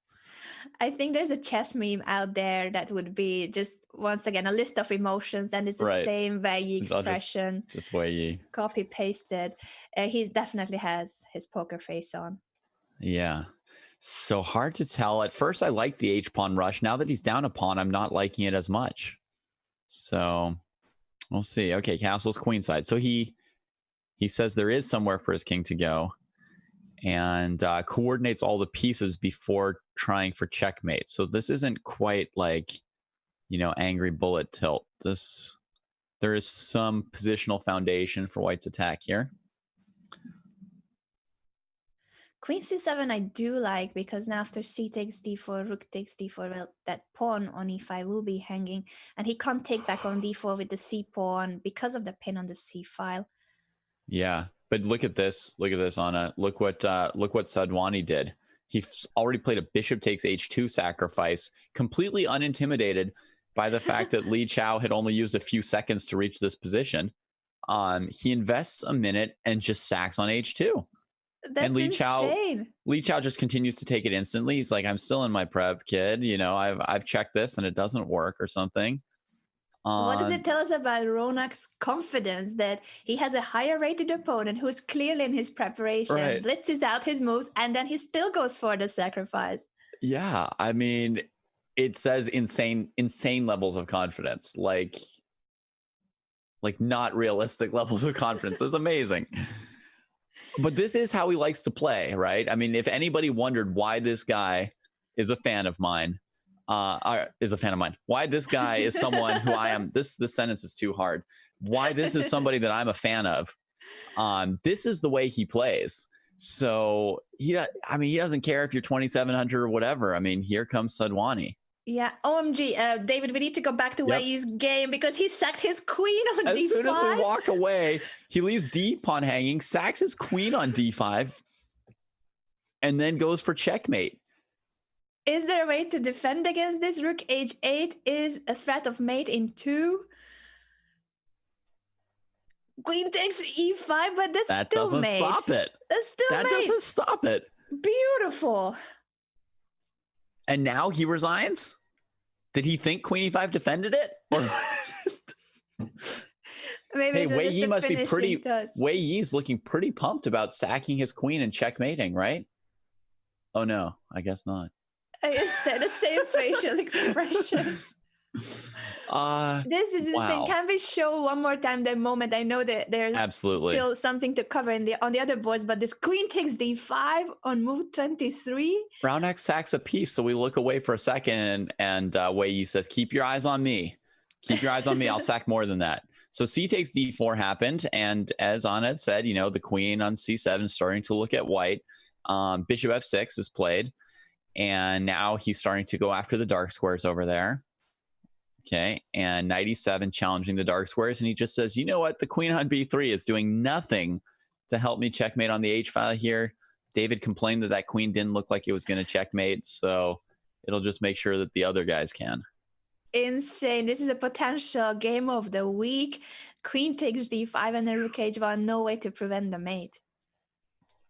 I think there's a chess meme out there that would be just, once again, a list of emotions, and it's the Right. same Wei Yi I'll expression. just Wei Yi. Copy pasted. He definitely has his poker face on. Yeah. So hard to tell. At first, I liked the H pawn rush. Now that he's down a pawn, I'm not liking it as much. So we'll see. Okay, castle's queenside. So he says there is somewhere for his king to go, and coordinates all the pieces before trying for checkmate. So this isn't quite like, angry bullet tilt. There is some positional foundation for White's attack here. Queen c7 I do like, because now after c takes d4, rook takes d4, well, that pawn on e5 will be hanging, and he can't take back on d4 with the c pawn because of the pin on the c file. Yeah, but look at this. Look at this, Anna. Look what Sadwani did. He already played a bishop takes h2 sacrifice, completely unintimidated by the fact that Li Chao had only used a few seconds to reach this position. He invests a minute and just sacks on h2. That's and Li insane. Chao just continues to take it instantly. He's like, I'm still in my prep, kid. I've checked this and it doesn't work or something. What does it tell us about Ronak's confidence that he has a higher rated opponent who's clearly in his preparation, Right. blitzes out his moves, and then he still goes for the sacrifice? Yeah, I mean, it says insane levels of confidence. Like, like not realistic levels of confidence. It's amazing. But this is how he likes to play, right? I mean, if anybody wondered why this guy is a fan of mine, why this guy is someone who I am, this sentence is too hard. Why this is somebody that I'm a fan of. This is the way he plays. So he doesn't care if you're 2,700 or whatever. I mean, here comes Sadhwani. Yeah, OMG, David, we need to go back to Wei's game because he sacked his queen on D5. As soon as we walk away, he leaves D pawn hanging, sacks his queen on D5, and then goes for checkmate. Is there a way to defend against this? Rook H8 is a threat of mate in 2. Queen takes E5, but that still doesn't mate. Stop it. That's still that mate. Doesn't stop it. Beautiful. And now he resigns? Did he think Queen E5 defended it? Or Maybe Wei Yi must be pretty. Touch. Wei Yi's looking pretty pumped about sacking his queen and checkmating, right? Oh no, I guess not. I said the same facial expression. This is insane. Can we show one more time that moment? I know that there's absolutely still something to cover on the other boards, but this queen takes D5 on move 23. Raunak sacks a piece, so we look away for a second, and Wei Yi says, "Keep your eyes on me. Keep your eyes on me. I'll sack more than that." So C takes D4 happened, and as Anna said, the queen on C7 is starting to look at white. Bishop F6 is played, and now he's starting to go after the dark squares over there. Okay, and knight E7 challenging the dark squares, and he just says, you know what? The queen on B3 is doing nothing to help me checkmate on the H file here. David complained that queen didn't look like it was going to checkmate, so it'll just make sure that the other guys can. Insane. This is a potential game of the week. Queen takes D5 and then rook H1. No way to prevent the mate.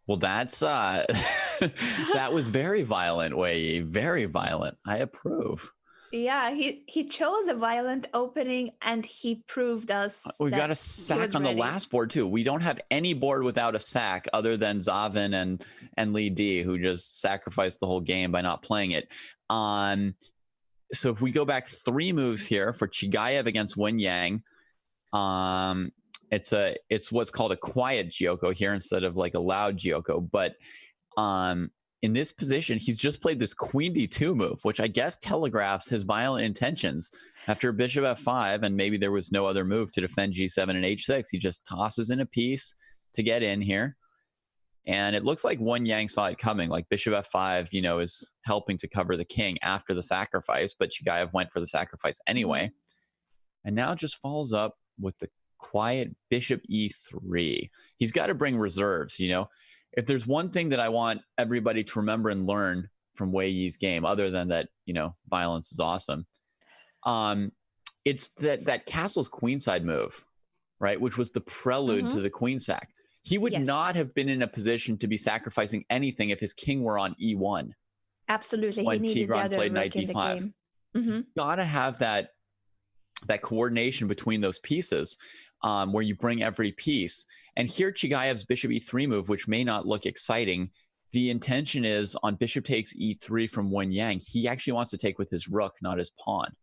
Well, that's that was very violent, Wei Yi. Very violent. I approve. Yeah, he chose a violent opening, and he proved us. We've got a sack on the last board too. We don't have any board without a sack other than Zavin and Li Di, who just sacrificed the whole game by not playing it. So if we go back 3 moves here for Chigayev against Wen Yang, it's what's called a quiet Gyoko here instead of like a loud Gyoko. But in this position, he's just played this Queen D2 move, which I guess telegraphs his violent intentions. After Bishop F5, and maybe there was no other move to defend G7 and H6, he just tosses in a piece to get in here. And it looks like Wen Yang saw it coming, like Bishop F5, is helping to cover the king after the sacrifice, but Chigayev went for the sacrifice anyway. And now just follows up with the quiet Bishop E3. He's got to bring reserves, If there's one thing that I want everybody to remember and learn from Wei Yi's game, other than that, violence is awesome, it's that castle's queenside move, right? Which was the prelude to the queen sack. He would not have been in a position to be sacrificing anything if his king were on E1. Absolutely. When he needed Tigran played knight D5. Gotta have that coordination between those pieces, where you bring every piece. And here Chigayev's Bishop E3 move, which may not look exciting, the intention is on Bishop takes E3 from Wen Yang. He actually wants to take with his rook, not his pawn.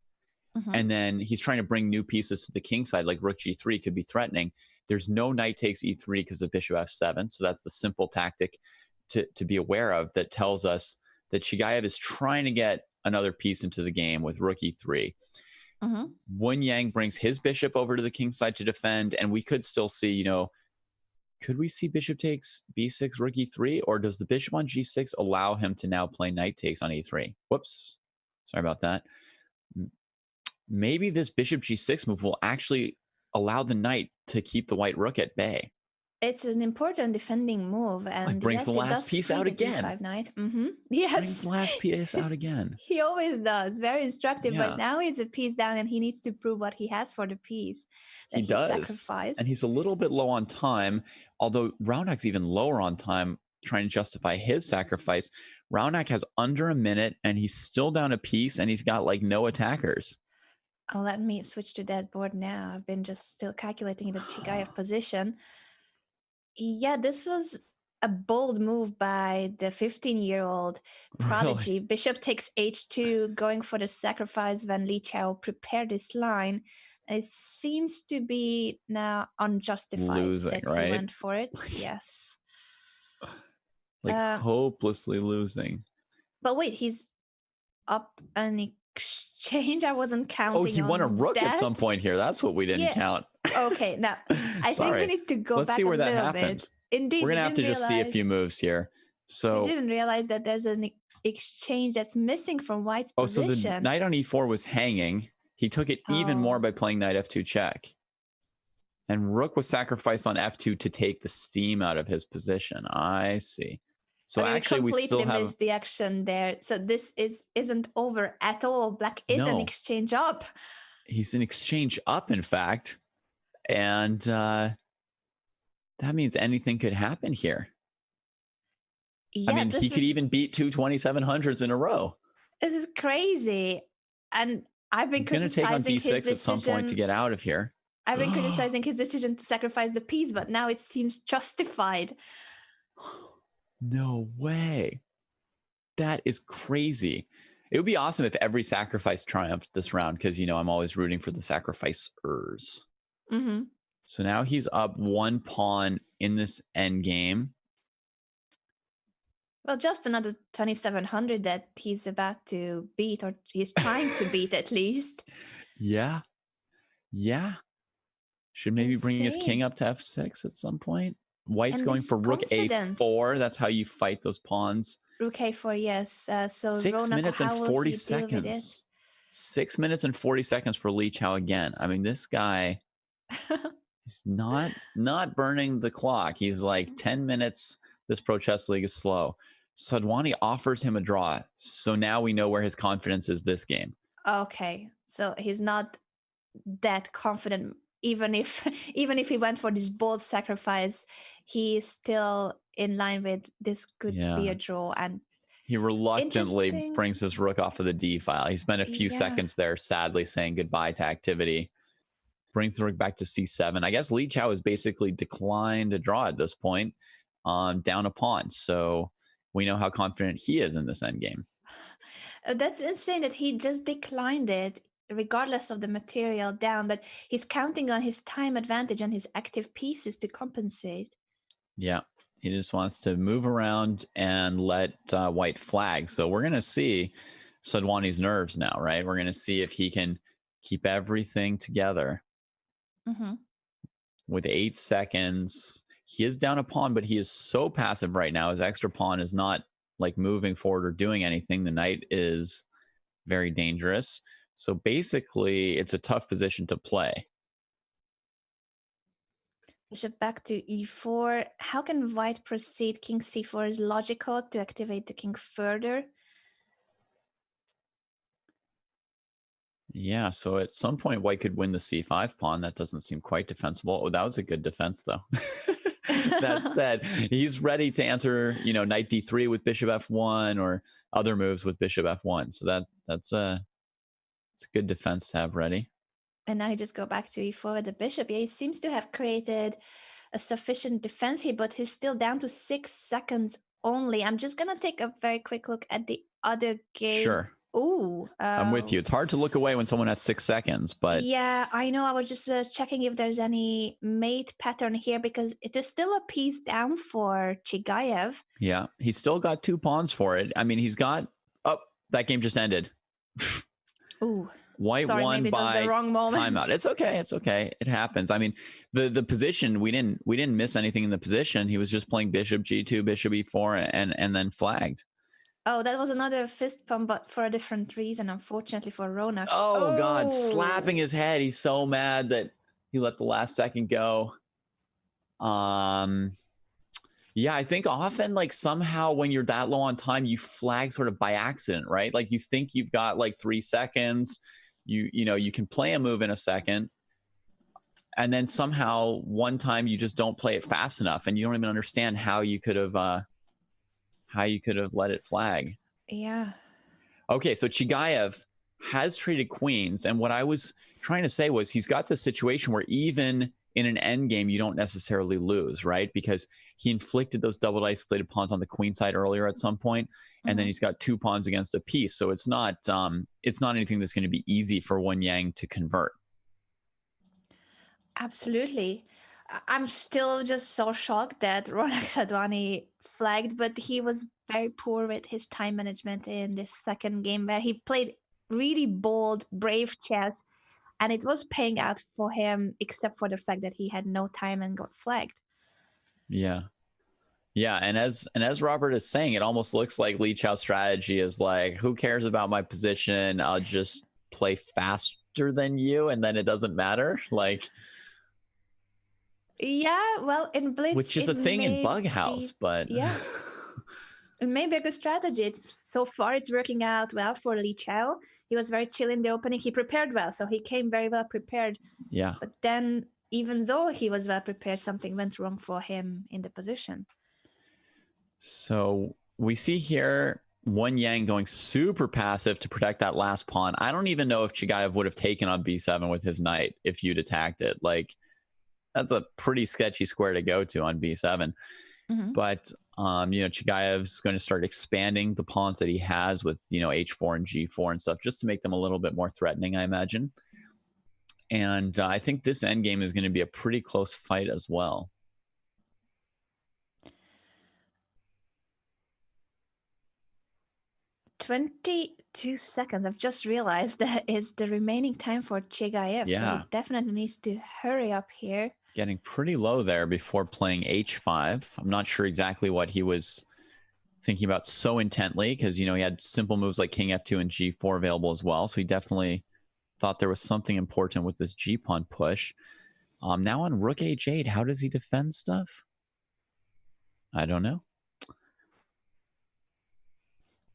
And then he's trying to bring new pieces to the king side, like rook G3 could be threatening. There's no knight takes E3 because of Bishop F7. So that's the simple tactic to be aware of that tells us that Chigayev is trying to get another piece into the game with rook E3. Wen Yang brings his bishop over to the king side to defend, and we could still see, could we see bishop takes B6, rook E3, or does the bishop on G6 allow him to now play knight takes on E3? Whoops, sorry about that. Maybe this bishop G6 move will actually allow the knight to keep the white rook at bay. It's an important defending move, and it brings the last piece out again. Yes, brings the last piece out again. He always does. Very instructive. But now he's a piece down, and he needs to prove what he has for the piece that he does. Sacrificed. And he's a little bit low on time. Although Raunak's even lower on time, trying to justify his sacrifice. Raunak has under a minute, and he's still down a piece, and he's got like no attackers. Oh, let me switch to that board now. I've been just still calculating the Chigayev position. Yeah, this was a bold move by the 15-year-old prodigy. Bishop takes H2, going for the sacrifice when Li Chao prepared this line. It seems to be now unjustified Losing, that he right? went for it. Yes. Like hopelessly losing. But wait, he's up an exchange. I wasn't counting. Oh, he won a rook at some point here. That's what we didn't count. Okay, now I think we need to go Let's back see where a that little happened. bit. Indeed, we're gonna have to just see a few moves here. So we didn't realize that there's an exchange that's missing from White's position. So the knight on e4 was hanging. He took it even more by playing knight f2 check. And rook was sacrificed on f2 to take the steam out of his position. I see. So okay, actually, we still have missed the action there. So this isn't over at all. Black is an exchange up. He's an exchange up, in fact, and that means anything could happen here. Yeah, I mean, he could even beat two 2700s in a row. This is crazy, and I've been criticizing going to take on d6 at some point to get out of here. I've been criticizing his decision to sacrifice the piece, but now it seems justified. No way. That is crazy. It would be awesome if every sacrifice triumphed this round, because, you know, I'm always rooting for the sacrificers. Mm-hmm. So now he's up one pawn in this endgame. Well, just another 2700 that he's about to beat, or he's trying to beat at least. Yeah. Yeah. Should maybe bring his king up to f6 at some point. White's going for rook a4. That's how you fight those pawns. Rook a4, yes. So 6 minutes and 40 seconds. 6 minutes and 40 seconds for Li Chao again. I mean, this guy is not burning the clock. He's like 10 minutes. This Pro Chess League is slow. Sadhwani offers him a draw. So now we know where his confidence is this game. Okay. So he's not that confident. Even if he went for this bold sacrifice, he is still in line with this could be a draw. And he reluctantly brings his rook off of the d file. He spent a few seconds there, sadly saying goodbye to activity. Brings the rook back to c7. I guess Li Chao has basically declined a draw at this point, down a pawn. So we know how confident he is in this endgame. That's insane that he just declined it, regardless of the material down, but he's counting on his time advantage and his active pieces to compensate. Yeah, he just wants to move around and let White flag. So we're going to see Sadhwani's nerves now, right? We're going to see if he can keep everything together. Mm-hmm. With 8 seconds, he is down a pawn, but he is so passive right now. His extra pawn is not like moving forward or doing anything. The knight is very dangerous. So basically, it's a tough position to play. Bishop back to e4. How can White proceed? King c4 is logical to activate the king further. Yeah, so at some point, White could win the c5 pawn. That doesn't seem quite defensible. Oh, that was a good defense, though. That said, he's ready to answer, you know, knight d3 with bishop f1 or other moves with bishop f1. So that's it's a good defense to have ready. And now he just go back to e4 with the bishop. Yeah, he seems to have created a sufficient defense here, but he's still down to 6 seconds only. I'm just going to take a very quick look at the other game. Sure. Ooh. I'm with you. It's hard to look away when someone has 6 seconds, but... Yeah, I know. I was just checking if there's any mate pattern here, because it is still a piece down for Chigayev. Yeah, he's still got 2 pawns for it. I mean, he's got... Oh, that game just ended. Ooh. White won maybe by the wrong moment. Timeout. It's okay. It's okay. It happens. I mean, the position, we didn't miss anything in the position. He was just playing bishop g2, bishop e4, and then flagged. Oh, that was another fist pump, but for a different reason, unfortunately for Ronak. Oh, God, slapping his head. He's so mad that he let the last second go. Yeah, I think often, like, somehow when you're that low on time, you flag sort of by accident, right? Like, you think you've got like 3 seconds. You know, you can play a move in a second. And then somehow one time you just don't play it fast enough, and you don't even understand how you could have let it flag. Yeah. Okay, so Chigayev has traded queens, and what I was trying to say was he's got this situation where even in an end game you don't necessarily lose, right? Because he inflicted those double isolated pawns on the queen side earlier at some point, and then he's got 2 pawns against a piece. So it's not anything that's going to be easy for Wen Yang to convert. Absolutely. I'm still just so shocked that Ronak Sadwani flagged, but he was very poor with his time management in this second game where he played really bold, brave chess, and it was paying out for him, except for the fact that he had no time and got flagged. Yeah. Yeah, and as Robert is saying, it almost looks like Li Chao's strategy is like, who cares about my position? I'll just play faster than you, and then it doesn't matter. Like, Yeah, well, in Blitz, which is it a thing in may Bughouse, be, but yeah, it may be a good strategy. So far, it's working out well for Li Chao. He was very chill in the opening. He prepared well, so he came very well prepared. yeah. But then, even though he was well prepared, something went wrong for him in the position. So we see here Won Yang going super passive to protect that last pawn. I don't even know if Chigayev would have taken on b7 with his knight if you'd attacked it. Like, that's a pretty sketchy square to go to on b7. Mm-hmm. But Chigayev's going to start expanding the pawns that he has with h4 and g4 and stuff, just to make them a little bit more threatening, I imagine. And I think this endgame is going to be a pretty close fight as well. "22 seconds. I've just realized that is the remaining time for Chigayev, so Yeah. he definitely needs to hurry up here. Getting pretty low there before playing h5. I'm not sure exactly what he was thinking about so intently, because he had simple moves like king f2 and g4 available as well. So he definitely thought there was something important with this g pawn push. Now on rook h8, how does he defend stuff? I don't know.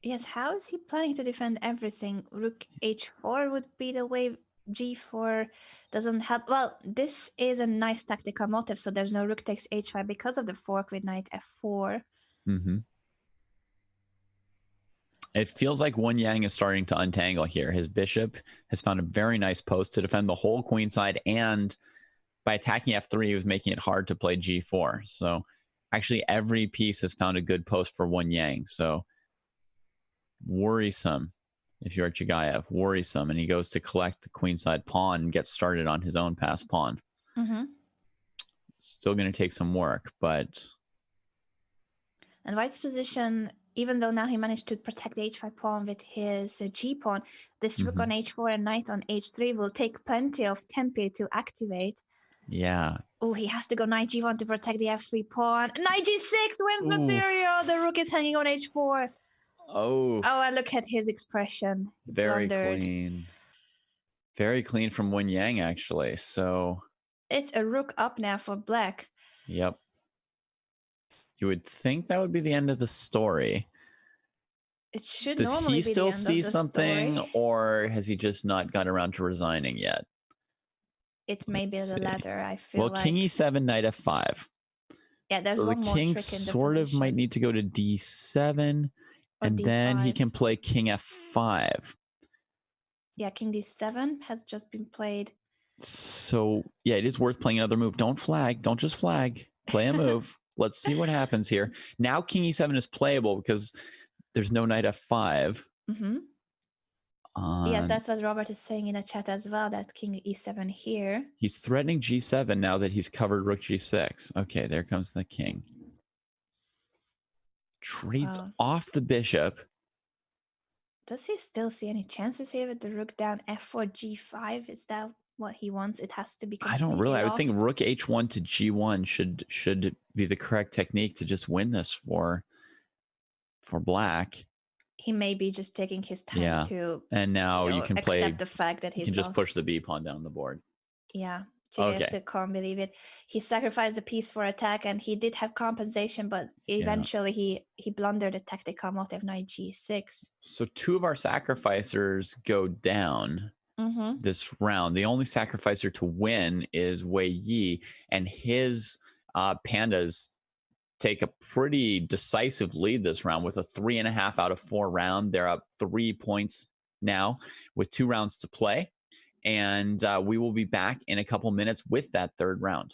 Yes, how is he planning to defend everything? Rook h4 would be the way. G4 doesn't help. Well, this is a nice tactical motive, so there's no rook takes h5 because of the fork with knight f4. Mm-hmm. It feels like Won Yang is starting to untangle here. His bishop has found a very nice post to defend the whole queen side, and by attacking f3, he was making it hard to play g4. So actually every piece has found a good post for Won Yang. So worrisome if you're Chigayev, worrisome. And he goes to collect the queenside pawn and gets started on his own pass pawn. Mm-hmm. Still going to take some work, but... And White's position, even though now he managed to protect the h5 pawn with his g pawn, this rook on h4 and knight on h3 will take plenty of tempo to activate. Yeah. Oh, he has to go knight g1 to protect the f3 pawn. Knight g6 wins material. The rook is hanging on h4. Oh, and look at his expression. Very Blundered. clean. Very clean from Won Yang, actually. So it's a rook up now for black. Yep. You would think that would be the end of the story. It should Does normally he be still the end see of the something, story. or has he just not got around to resigning yet? It may be the latter, I feel well, like. king e7, knight f5. Yeah, there's so one the more king trick in the sort of might position. need to go to d7, Or and then he d5. can play king f5. Yeah, king d7 has just been played. So, yeah, it is worth playing another move. Don't flag. Don't just flag. Play a move. Let's see what happens here. Now king e7 is playable because there's no knight f5. Mm-hmm. Yes, that's what Robert is saying in the chat as well, that king e7 here. He's threatening g7 now that he's covered rook g6. Okay, there comes the king. Trades off the bishop. Does he still see any chances here with the rook down f4 g5? Is that what he wants? It has to be completely I don't really. lost. I would think rook h1 to g1 should be the correct technique to just win this for black. He may be just taking his time to and now you can accept the fact that he's you can just push the b pawn down the board. Yeah. Chigayev still can't believe it. He sacrificed the piece for attack, and he did have compensation, but eventually he blundered a tactical motive knight g6. So two of our sacrificers go down this round. The only sacrificer to win is Wei Yi, and his pandas take a pretty decisive lead this round with a 3.5 out of 4 round. They're up 3 points now with 2 rounds to play. And we will be back in a couple minutes with that third round.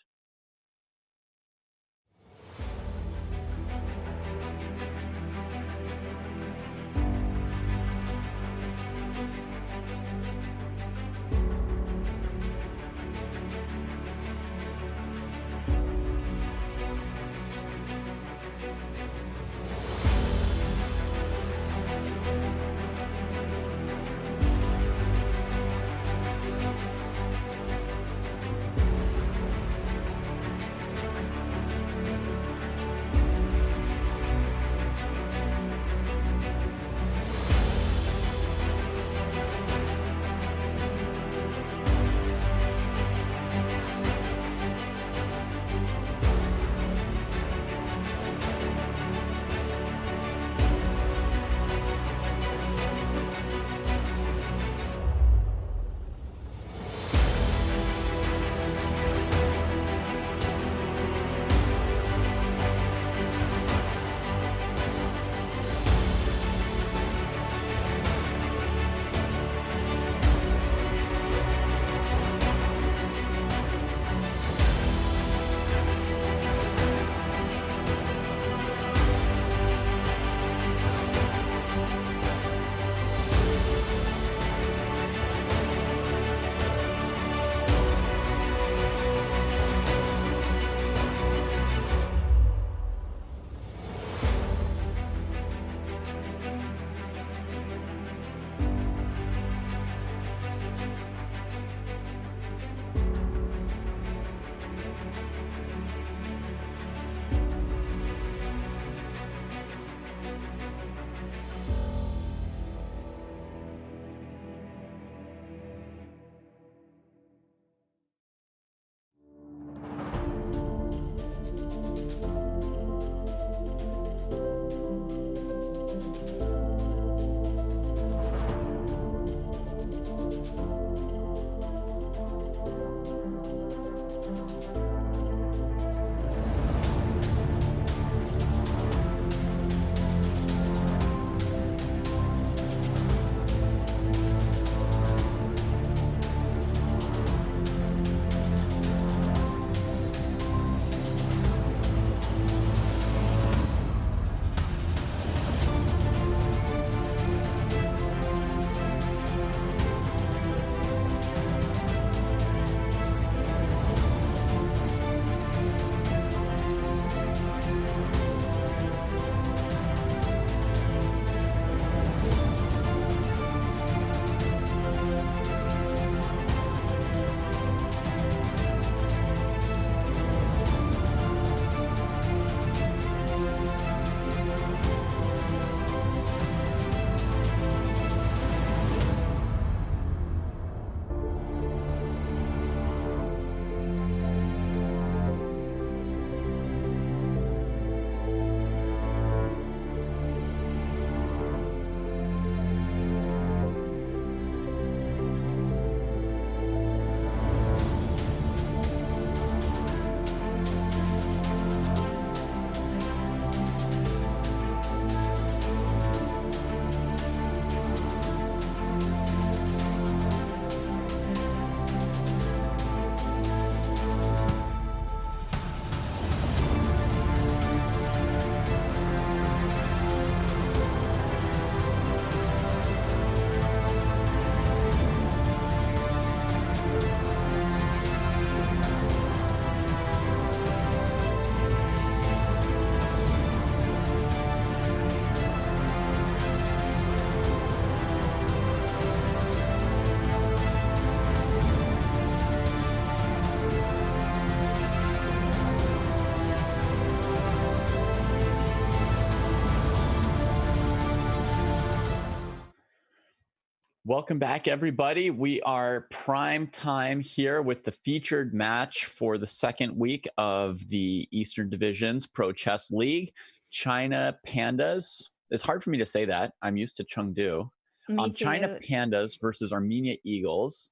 Welcome back, everybody. We are prime time here with the featured match for the second week of the Eastern Division's Pro Chess League. China Pandas. It's hard for me to say that. I'm used to Chengdu. Me China too. Pandas versus Armenia Eagles.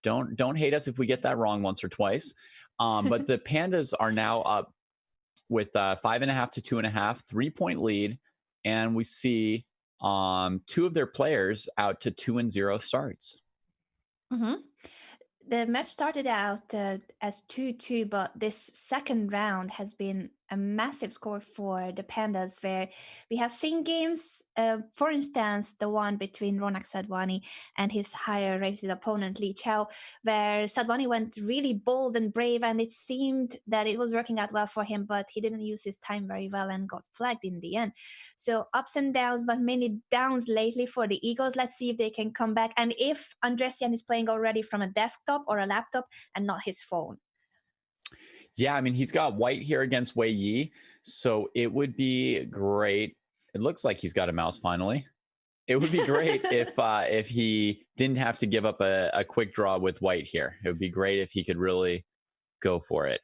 Don't hate us if we get that wrong once or twice. But the Pandas are now up with 5.5 to 2.5, 3-point lead, and we see two of their players out to 2-0 starts. hmm The match started out as 2-2, but this second round has been a massive score for the Pandas, where we have seen games, for instance, the one between Ronak Sadhwani and his higher rated opponent, Li Chao, where Sadhwani went really bold and brave, and it seemed that it was working out well for him, but he didn't use his time very well and got flagged in the end. So ups and downs, but mainly downs lately for the Eagles. Let's see if they can come back, and if Andresian is playing already from a desktop or a laptop and not his phone. Yeah, I mean, he's got white here against Wei Yi, so it would be great. It looks like he's got a mouse finally. It would be great if he didn't have to give up a quick draw with white here. It would be great if he could really go for it.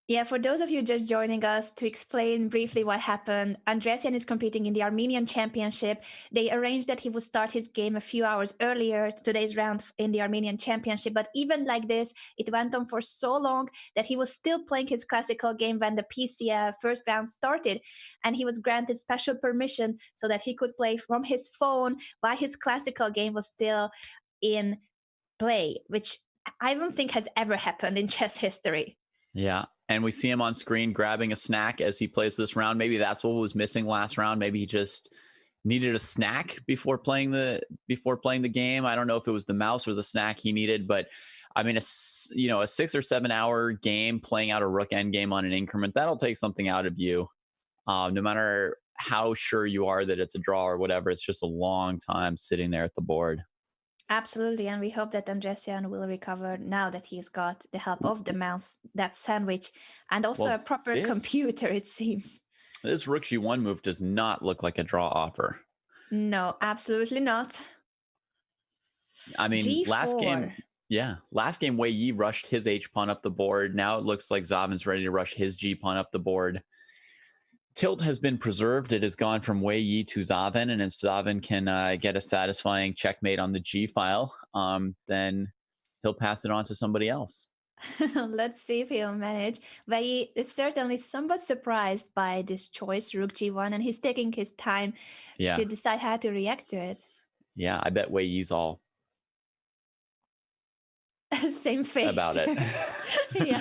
Yeah, for those of you just joining us, to explain briefly what happened, Andresian is competing in the Armenian Championship. They arranged that he would start his game a few hours earlier, today's round in the Armenian Championship. But even like this, it went on for so long that he was still playing his classical game when the PCF first round started. And he was granted special permission so that he could play from his phone while his classical game was still in play, which I don't think has ever happened in chess history. Yeah. And we see him on screen grabbing a snack as he plays this round. Maybe that's what was missing last round. Maybe he just needed a snack before playing the game. I don't know if it was the mouse or the snack he needed, but I mean, a 6 or 7 hour game playing out a rook endgame on an increment, that'll take something out of you. No matter how sure you are that it's a draw or whatever, it's just a long time sitting there at the board. Absolutely, and we hope that Andresian will recover now that he's got the help of the mouse, that sandwich, and also a proper computer, it seems. This rook g1 move does not look like a draw offer. No, absolutely not. I mean, G4. last game Wei Yi rushed his h-pawn up the board. Now it looks like Zavin's ready to rush his g-pawn up the board. Tilt has been preserved. It has gone from Wei Yi to Zavin, and if Zavin can get a satisfying checkmate on the G file, then he'll pass it on to somebody else. Let's see if he'll manage. Wei Yi is certainly somewhat surprised by this choice, Rook G1, and he's taking his time to decide how to react to it. Yeah, I bet Wei Yi's all same face about it. Yeah.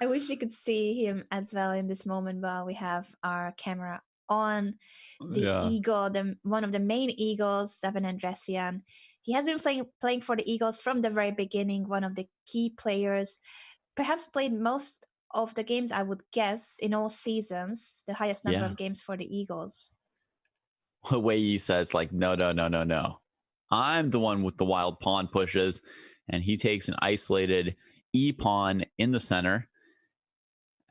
I wish we could see him as well in this moment while we have our camera on. The eagle, one of the main eagles, Zavin Andresian. He has been playing for the Eagles from the very beginning, one of the key players, perhaps played most of the games, I would guess, in all seasons, the highest number of games for the Eagles. Wei Yi says, like, no. I'm the one with the wild pawn pushes, and he takes an isolated e-pawn in the center.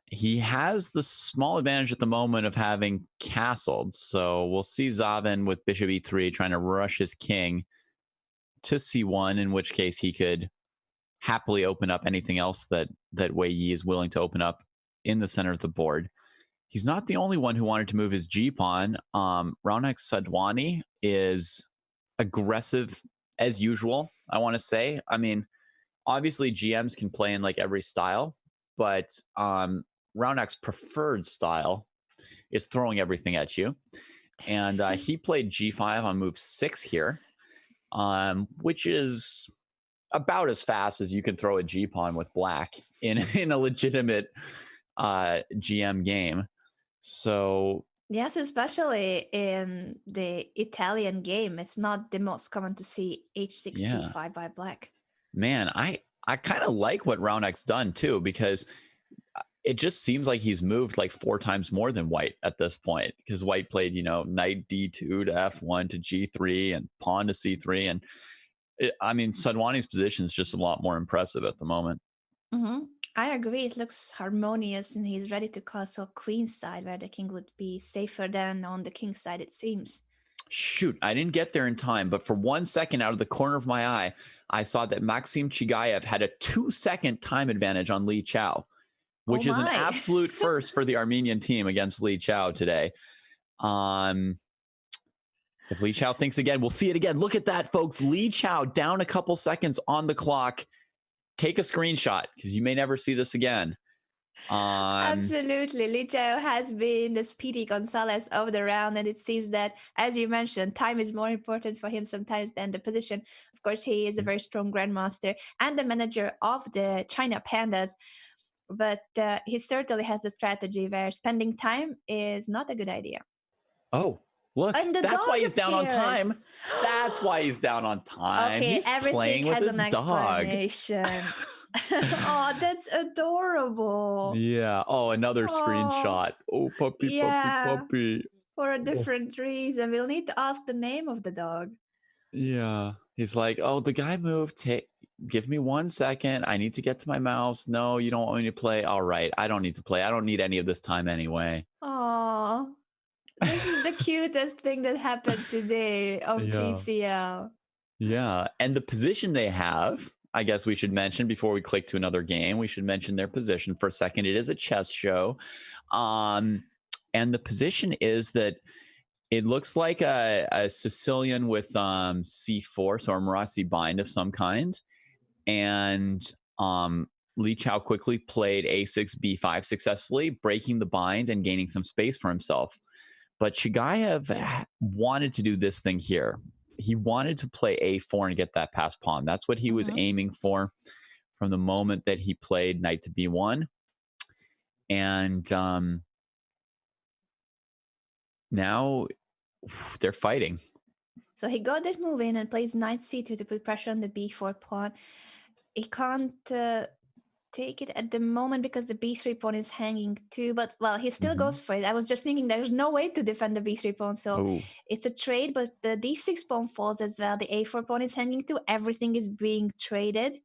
He has the small advantage at the moment of having castled, so we'll see Zavin with bishop e3 trying to rush his king to c1, in which case he could happily open up anything else that Wei Yi is willing to open up in the center of the board. He's not the only one who wanted to move his g-pawn. Ronak Sadhwani is aggressive as usual, I want to say. I mean, obviously GMs can play in like every style, but Raunak's preferred style is throwing everything at you. And he played g5 on move 6 here, which is about as fast as you can throw a g-pawn with black in a legitimate GM game. So yes, especially in the Italian game, it's not the most common to see h6 g5 by black. Man, I kind of like what Raunak's done too, because it just seems like he's moved like 4 times more than white at this point, because white played, knight d2 to f1 to g3 and pawn to c3. And I mean, Sadhwani's position is just a lot more impressive at the moment. Mm-hmm. I agree. It looks harmonious, and he's ready to castle queen's side, where the king would be safer than on the king's side, it seems. Shoot, I didn't get there in time, but for 1 second out of the corner of my eye, I saw that Maxime Chigayev had a 2-second time advantage on Li Chao, Oh which is an my. absolute first for the Armenian team against Li Chao today. If Li Chao thinks again, we'll see it again. Look at that, folks. Li Chao down a couple seconds on the clock. Take a screenshot because you may never see this again. Absolutely. Li Chao has been the Speedy Gonzalez of the round, and it seems that, as you mentioned, time is more important for him sometimes than the position. Of course, he is a very strong grandmaster and the manager of the China Pandas, but he certainly has the strategy where spending time is not a good idea. Oh, look, And the that's dog why he's down on appears. time. That's why he's down on time. Okay, He's everything playing with has his an dog. explanation. Oh, that's adorable. Yeah. Oh, another Oh, screenshot. Oh, puppy, yeah. puppy, puppy. For a Oh. different reason. We'll need to ask the name of the dog. Yeah. He's like, oh, the guy moved. Give me 1 second. I need to get to my mouse. No, you don't want me to play. All right. I don't need to play. I don't need any of this time anyway. Oh, this is the cutest thing that happened today on Yeah. PCL. Yeah. And the position they have, I guess we should mention before we click to another game, we should mention their position for a second. It is a chess show. And the position is that it looks like a Sicilian with C4, so a Marassi bind of some kind. And Li Chao quickly played A6, B5 successfully, breaking the bind and gaining some space for himself. But Chigayev wanted to do this thing here. He wanted to play A4 and get that passed pawn. That's what he was aiming for from the moment that he played knight to B1. And now they're fighting. So he got that move in and plays knight c2 to put pressure on the b4 pawn. He can't take it at the moment because the b3 pawn is hanging too, but well, he still goes for it. I was just thinking there's no way to defend the b3 pawn, so it's a trade, but the d6 pawn falls as well. The a4 pawn is hanging too. Everything is being traded.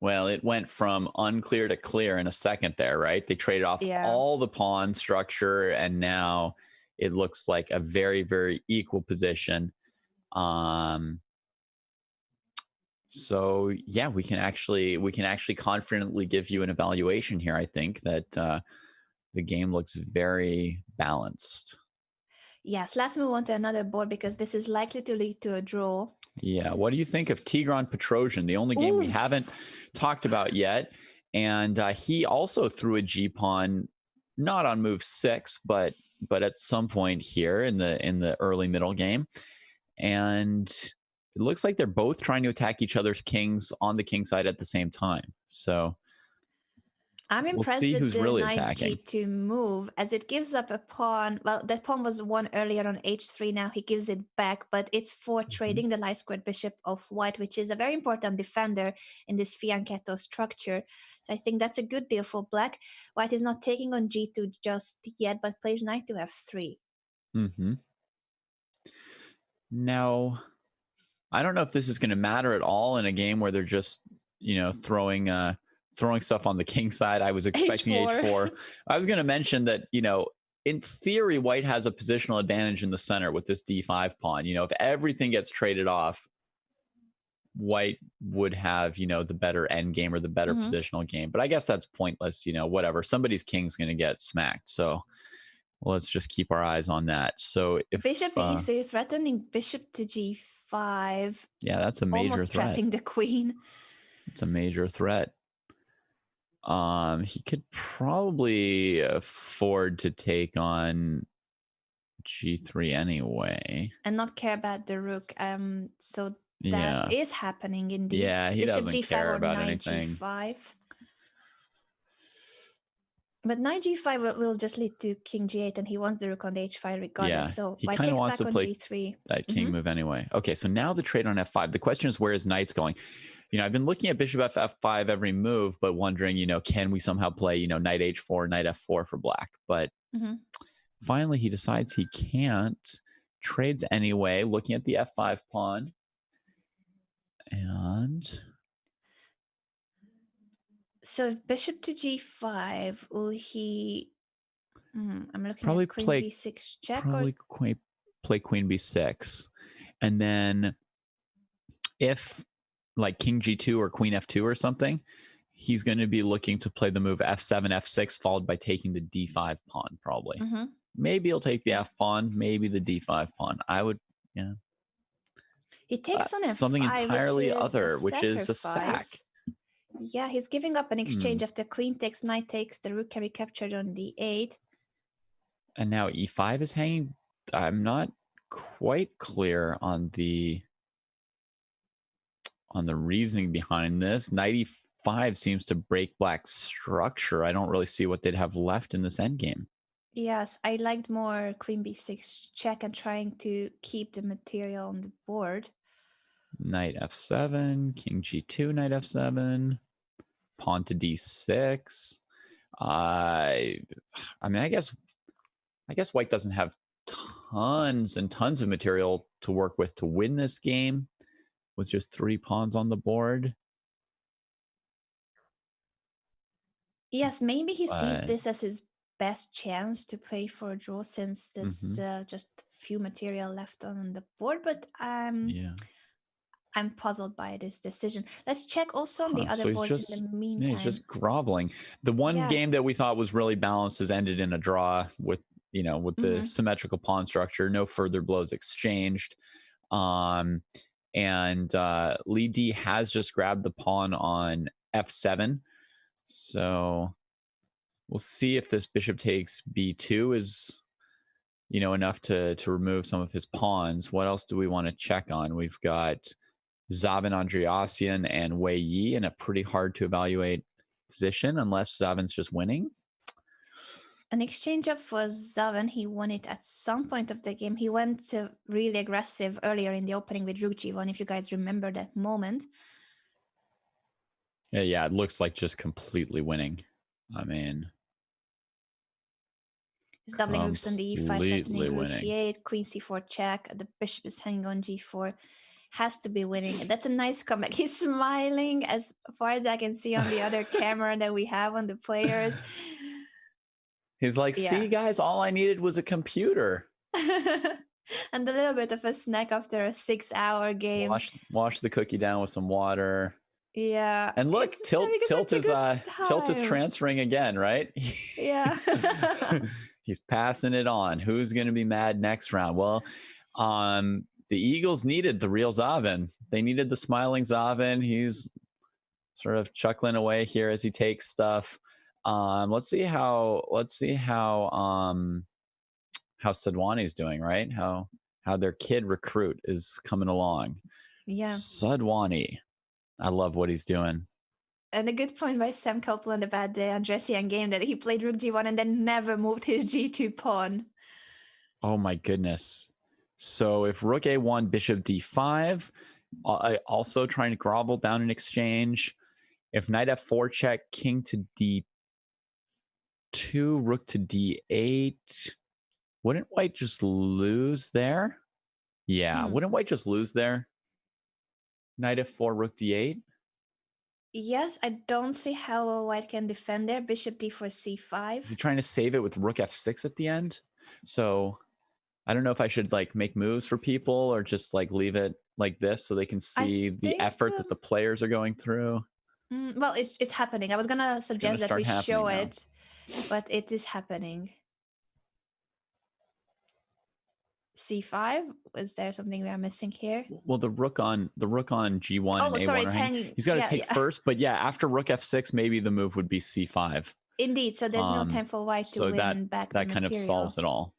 Well, it went from unclear to clear in a second there, right? They traded off all the pawn structure, and now it looks like a very, very equal position. So yeah, we can actually confidently give you an evaluation here. I think that the game looks very balanced. Yes, let's move on to another board because this is likely to lead to a draw. Yeah, what do you think of Tigran Petrosian, the only game we haven't talked about yet? And he also threw a G pawn, not on move 6, but at some point here in the early middle game. And it looks like they're both trying to attack each other's kings on the king side at the same time. So I'm impressed with the really knight attacking. g2 move, as it gives up a pawn. Well, that pawn was won earlier on h3. Now he gives it back, but it's for trading the light squared bishop of white, which is a very important defender in this fianchetto structure. So I think that's a good deal for black. White is not taking on g2 just yet, but plays knight to f3. Now, I don't know if this is going to matter at all in a game where they're just, throwing stuff on the king side. I was expecting h4. I was going to mention that, in theory, white has a positional advantage in the center with this d5 pawn. If everything gets traded off, white would have, the better end game or the better positional game. But I guess that's pointless, whatever. Somebody's king's going to get smacked. So let's just keep our eyes on that. So if bishop e3 threatening bishop to g5. Yeah, that's a major almost threat. Trapping the queen. It's a major threat. He could probably afford to take on g3 anyway, and not care about the rook. So that is happening indeed. Yeah, he bishop doesn't g5 care or about knight anything. g5. But knight g5 will just lead to king g8, and he wants the rook on the h5 regardless. Yeah, so he white kind of takes wants back to on play g3. that king move anyway. Okay, so now the trade on f5. The question is, where is knight's going? I've been looking at bishop f5 every move, but wondering, can we somehow play, knight h4, knight f4 for black? But finally, he decides he can't. Trades anyway, looking at the f5 pawn. And so bishop to g5, will he... I'm looking probably at queen play b6 check. probably or play queen b6. And then if like king g2 or queen f2 or something, he's going to be looking to play the move f7, f6, followed by taking the d5 pawn, probably. Maybe he'll take the f pawn, maybe the d5 pawn. I would, yeah. He takes on something f5, entirely which is other, which is a sack. Yeah, he's giving up an exchange after queen takes, knight takes, the rook can be captured on d8. And now e5 is hanging. I'm not quite clear on the reasoning behind this. Knight e5 seems to break black's structure. I don't really see what they'd have left in this endgame. Yes, I liked more queen b6 check and trying to keep the material on the board. Knight f7, king g2, knight f7, pawn to d6. I mean, I guess white doesn't have tons and tons of material to work with to win this game with just 3 pawns on the board. Yes, maybe he sees this as his best chance to play for a draw since there's just few material left on the board, but I'm puzzled by this decision. Let's check also on the other boards in the meantime. Yeah, he's just groveling. The one game that we thought was really balanced has ended in a draw with, with the symmetrical pawn structure, no further blows exchanged. And Li D has just grabbed the pawn on f7. So we'll see if this bishop takes b2 is, enough to remove some of his pawns. What else do we want to check on? We've got Zavin Andreassian and Wei Yi in a pretty hard to evaluate position, unless Zavin's just winning. An exchange up for Zavin. He won it at some point of the game. He went really aggressive earlier in the opening with Rook G1, if you guys remember that moment. Yeah, it looks like just completely winning. I mean, he's doubling rooks on the e5, threatening rook e8, queen c4 check. The bishop is hanging on g4. Has to be winning. That's a nice comeback. He's smiling as far as I can see on the other camera that we have on the players. He's like, see, guys, all I needed was a computer. And a little bit of a snack after a 6-hour game. Wash the cookie down with some water. Yeah. And look, Tilt is transferring again, right? Yeah. He's passing it on. Who's going to be mad next round? Well, the Eagles needed the real Zavin. They needed the smiling Zavin. He's sort of chuckling away here as he takes stuff. Let's see how Sadwani's doing, right? How their kid recruit is coming along. Yeah. Sadwani. I love what he's doing. And a good point by Sam Copeland about the Andressian game that he played Rook G1 and then never moved his G2 pawn. Oh my goodness. So if Rook A1, Bishop D5, also trying to grovel down an exchange. If Knight F4 check, King to D2, Rook to D8. Wouldn't White just lose there? Yeah, wouldn't White just lose there? Knight F4, Rook D8? Yes, I don't see how White can defend there. Bishop D4, C5. You're trying to save it with Rook F6 at the end? So I don't know if I should like make moves for people or just like leave it like this so they can see the effort that the players are going through. Well, it's happening. I was gonna suggest that we show it, but it is happening. C5. Is there something we are missing here? Well, the rook on G1 and A1 are hanging. He's got to take first, but after Rook F6, maybe the move would be C5. Indeed. So there's no time for White to win back. That kind of solves it all.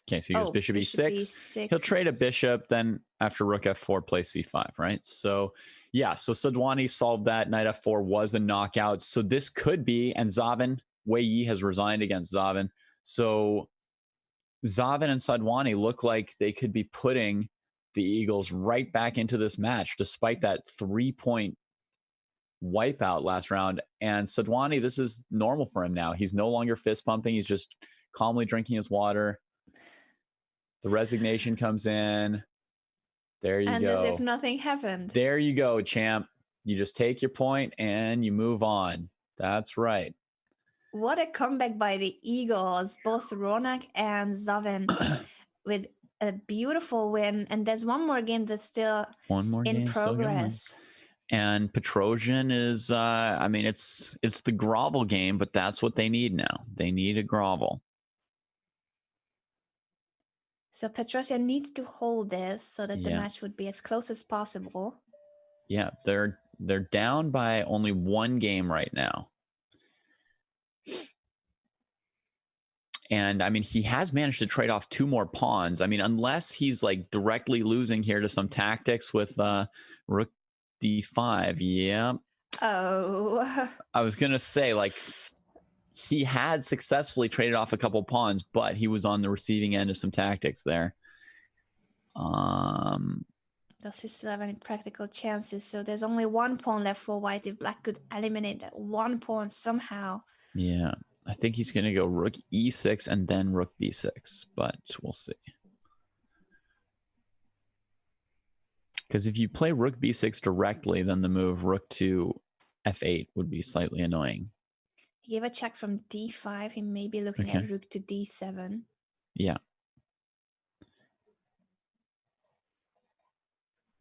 Okay, so he goes Bishop E6. He'll trade a bishop, then after Rook F4, play C5, right? So, so Sadwani solved that. Knight F4 was a knockout. So this could be, and Zavin, Wei Yi has resigned against Zavin. So Zavin and Sadwani look like they could be putting the Eagles right back into this match, despite that 3-point wipeout last round. And Sadwani, this is normal for him now. He's no longer fist pumping. He's just calmly drinking his water. The resignation comes in. There you go. And as if nothing happened. There you go, champ. You just take your point and you move on. That's right. What a comeback by the Eagles, both Ronak and Zavin, with a beautiful win. And there's one more game that's still One more in game still going. progress. And Petrosian is, I mean, it's the grovel game, but that's what they need now. They need a grovel. So Petrosian needs to hold this so that the Yeah. match would be as close as possible. Yeah, they're down by only one game right now. And I mean, he has managed to trade off 2 more pawns. I mean, unless he's like directly losing here to some tactics with rook d5. Yeah. Oh. I was going to say, like, he had successfully traded off a couple pawns, but he was on the receiving end of some tactics there. Does he still have any practical chances? So there's only one pawn left for white. If black could eliminate that one pawn somehow. Yeah, I think he's going to go rook e6 and then rook b6, but we'll see. Because if you play rook b6 directly, then the move rook to f8 would be slightly annoying. He gave a check from d5. He may be looking at rook to d7. Yeah.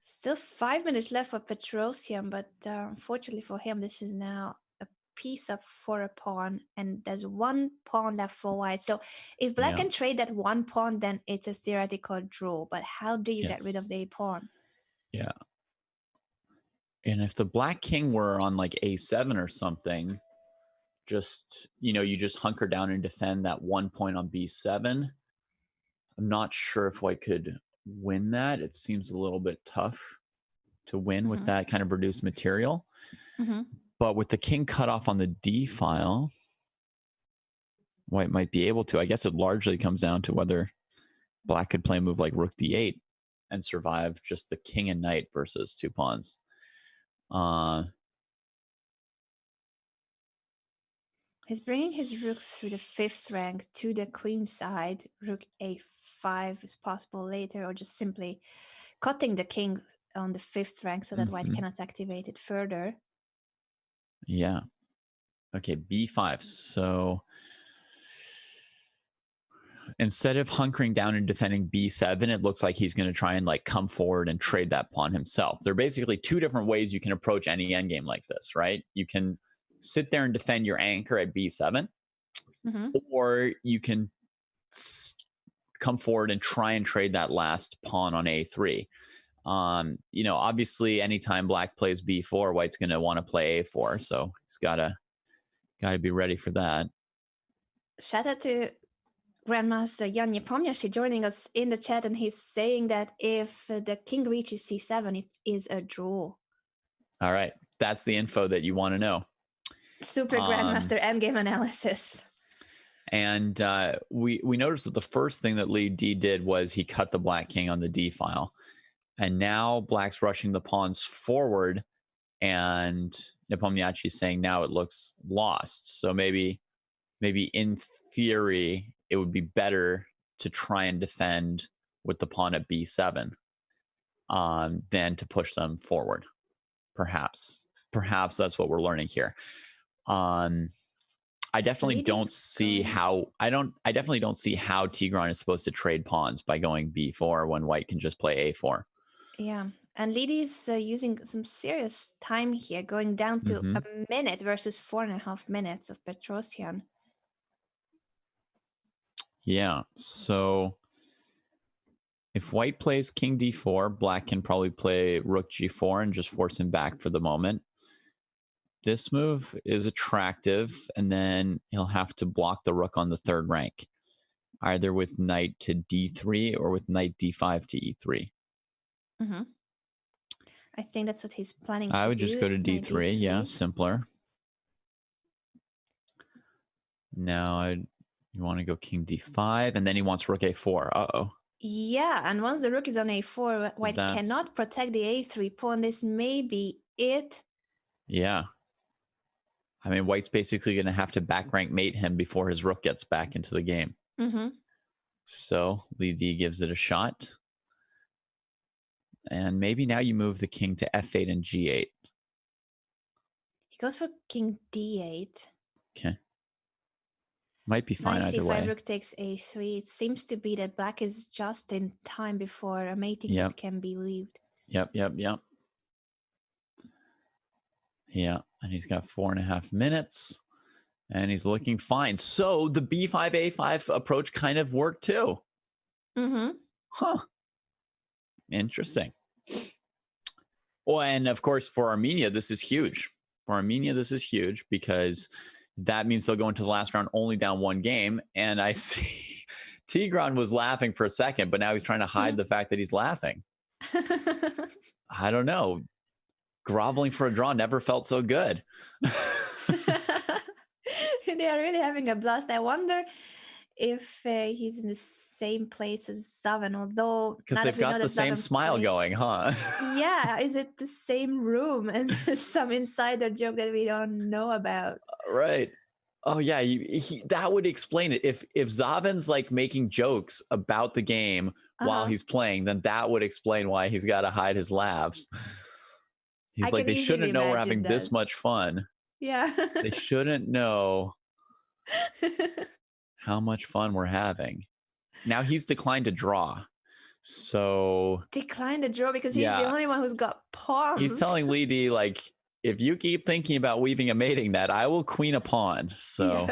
Still 5 minutes left for Petrosian, but unfortunately for him, this is now a piece up for a pawn, and there's one pawn left for white. So if black can trade that one pawn, then it's a theoretical draw. But how do you get rid of the pawn? Yeah. And if the black king were on like a7 or something, just, you know, you just hunker down and defend that 1 point on b7. I'm not sure if white could win that. It seems a little bit tough to win with that kind of reduced material. But with the king cut off on the d file, white might be able to. I guess it largely comes down to whether black could play a move like rook d8 and survive just the king and knight versus 2 pawns. He's bringing his rook through the 5th rank to the queen side. Rook a5 is possible later, or just simply cutting the king on the 5th rank so that white cannot activate it further. Yeah. Okay, b5. So instead of hunkering down and defending b7, it looks like he's going to try and like come forward and trade that pawn himself. There are basically 2 different ways you can approach any endgame like this, right? You can sit there and defend your anchor at b7, or you can come forward and try and trade that last pawn on a3. You know, obviously, anytime black plays b4, white's going to want to play a4, so he's got to be ready for that. Shout out to Grandmaster Jan Nepomniachtchi joining us in the chat, and he's saying that if the king reaches c7, it is a draw. All right, that's the info that you want to know. Super Grandmaster endgame analysis. And we noticed that the first thing that Li D did was he cut the black king on the d file. And now black's rushing the pawns forward, and Nepomniachtchi is saying now it looks lost. So maybe in theory, it would be better to try and defend with the pawn at b7 than to push them forward. Perhaps that's what we're learning here. I definitely don't see how Tigran is supposed to trade pawns by going b4 when white can just play a4. Yeah, and Lidi's using some serious time here, going down to a minute versus 4.5 minutes of Petrosian. Yeah, so if white plays king d4, black can probably play rook g4 and just force him back for the moment. This move is attractive, and then he'll have to block the rook on the 3rd rank, either with knight to d3 or with knight d5 to e3. I think that's what he's planning to do. I would just go to d3. Yeah, simpler. Now you want to go king d5, and then he wants rook a4. Uh-oh. Yeah, and once the rook is on a4, white cannot protect the a3 pawn. This may be it. Yeah. I mean, white's basically going to have to back rank mate him before his rook gets back into the game. So Li D gives it a shot. And maybe now you move the king to f8 and g8. He goes for king d8. Okay. Might be Now fine you see either way. rook takes a3. It seems to be that black is just in time before a mating Yep. move can be weaved. Yep. Yeah, and he's got 4.5 minutes, and he's looking fine. So the b5, a5 approach kind of worked too. Mm-hmm. Huh. Interesting. Well, and of course, for Armenia, this is huge. For Armenia, this is huge because that means they'll go into the last round only down one game. And I see Tigran was laughing for a second, but now he's trying to hide the fact that he's laughing. I don't know. Groveling for a draw never felt so good. They are really having a blast. I wonder if he's in the same place as Zaven, although because they've got the same smile going, huh? Yeah, is it the same room and some insider joke that we don't know about? Right. Oh yeah, that would explain it. If Zaven's like making jokes about the game while he's playing, then that would explain why he's got to hide his laughs. He's like, they shouldn't know we're having this much fun. Yeah. They shouldn't know how much fun we're having. Now he's declined to draw. So declined to draw because he's the only one who's got pawns. He's telling Li Di, like, if you keep thinking about weaving a mating net, I will queen a pawn. So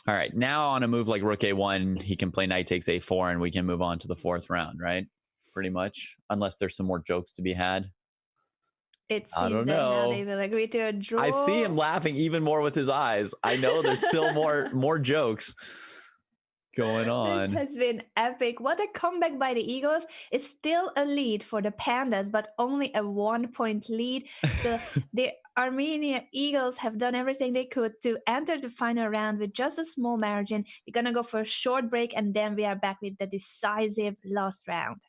all right, now on a move like rook a1, he can play knight takes a4 and we can move on to the fourth round, right? Pretty much, unless there's some more jokes to be had. It seems that now they will agree to a draw. I see him laughing even more with his eyes. I know there's still more jokes going on. This has been epic. What a comeback by the Eagles. It's still a lead for the Pandas, but only a 1-point lead. So the Armenia Eagles have done everything they could to enter the final round with just a small margin. We're going to go for a short break, and then we are back with the decisive last round.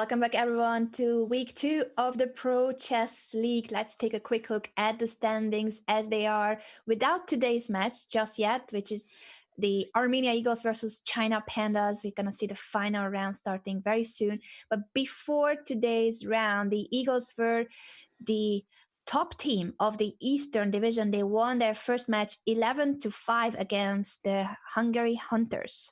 Welcome back, everyone, to week 2 of the Pro Chess League. Let's take a quick look at the standings as they are without today's match just yet, which is the Armenia Eagles versus China Pandas. We're going to see the final round starting very soon. But before today's round, the Eagles were the top team of the Eastern Division. They won their first match 11-5 against the Hungary Hunters.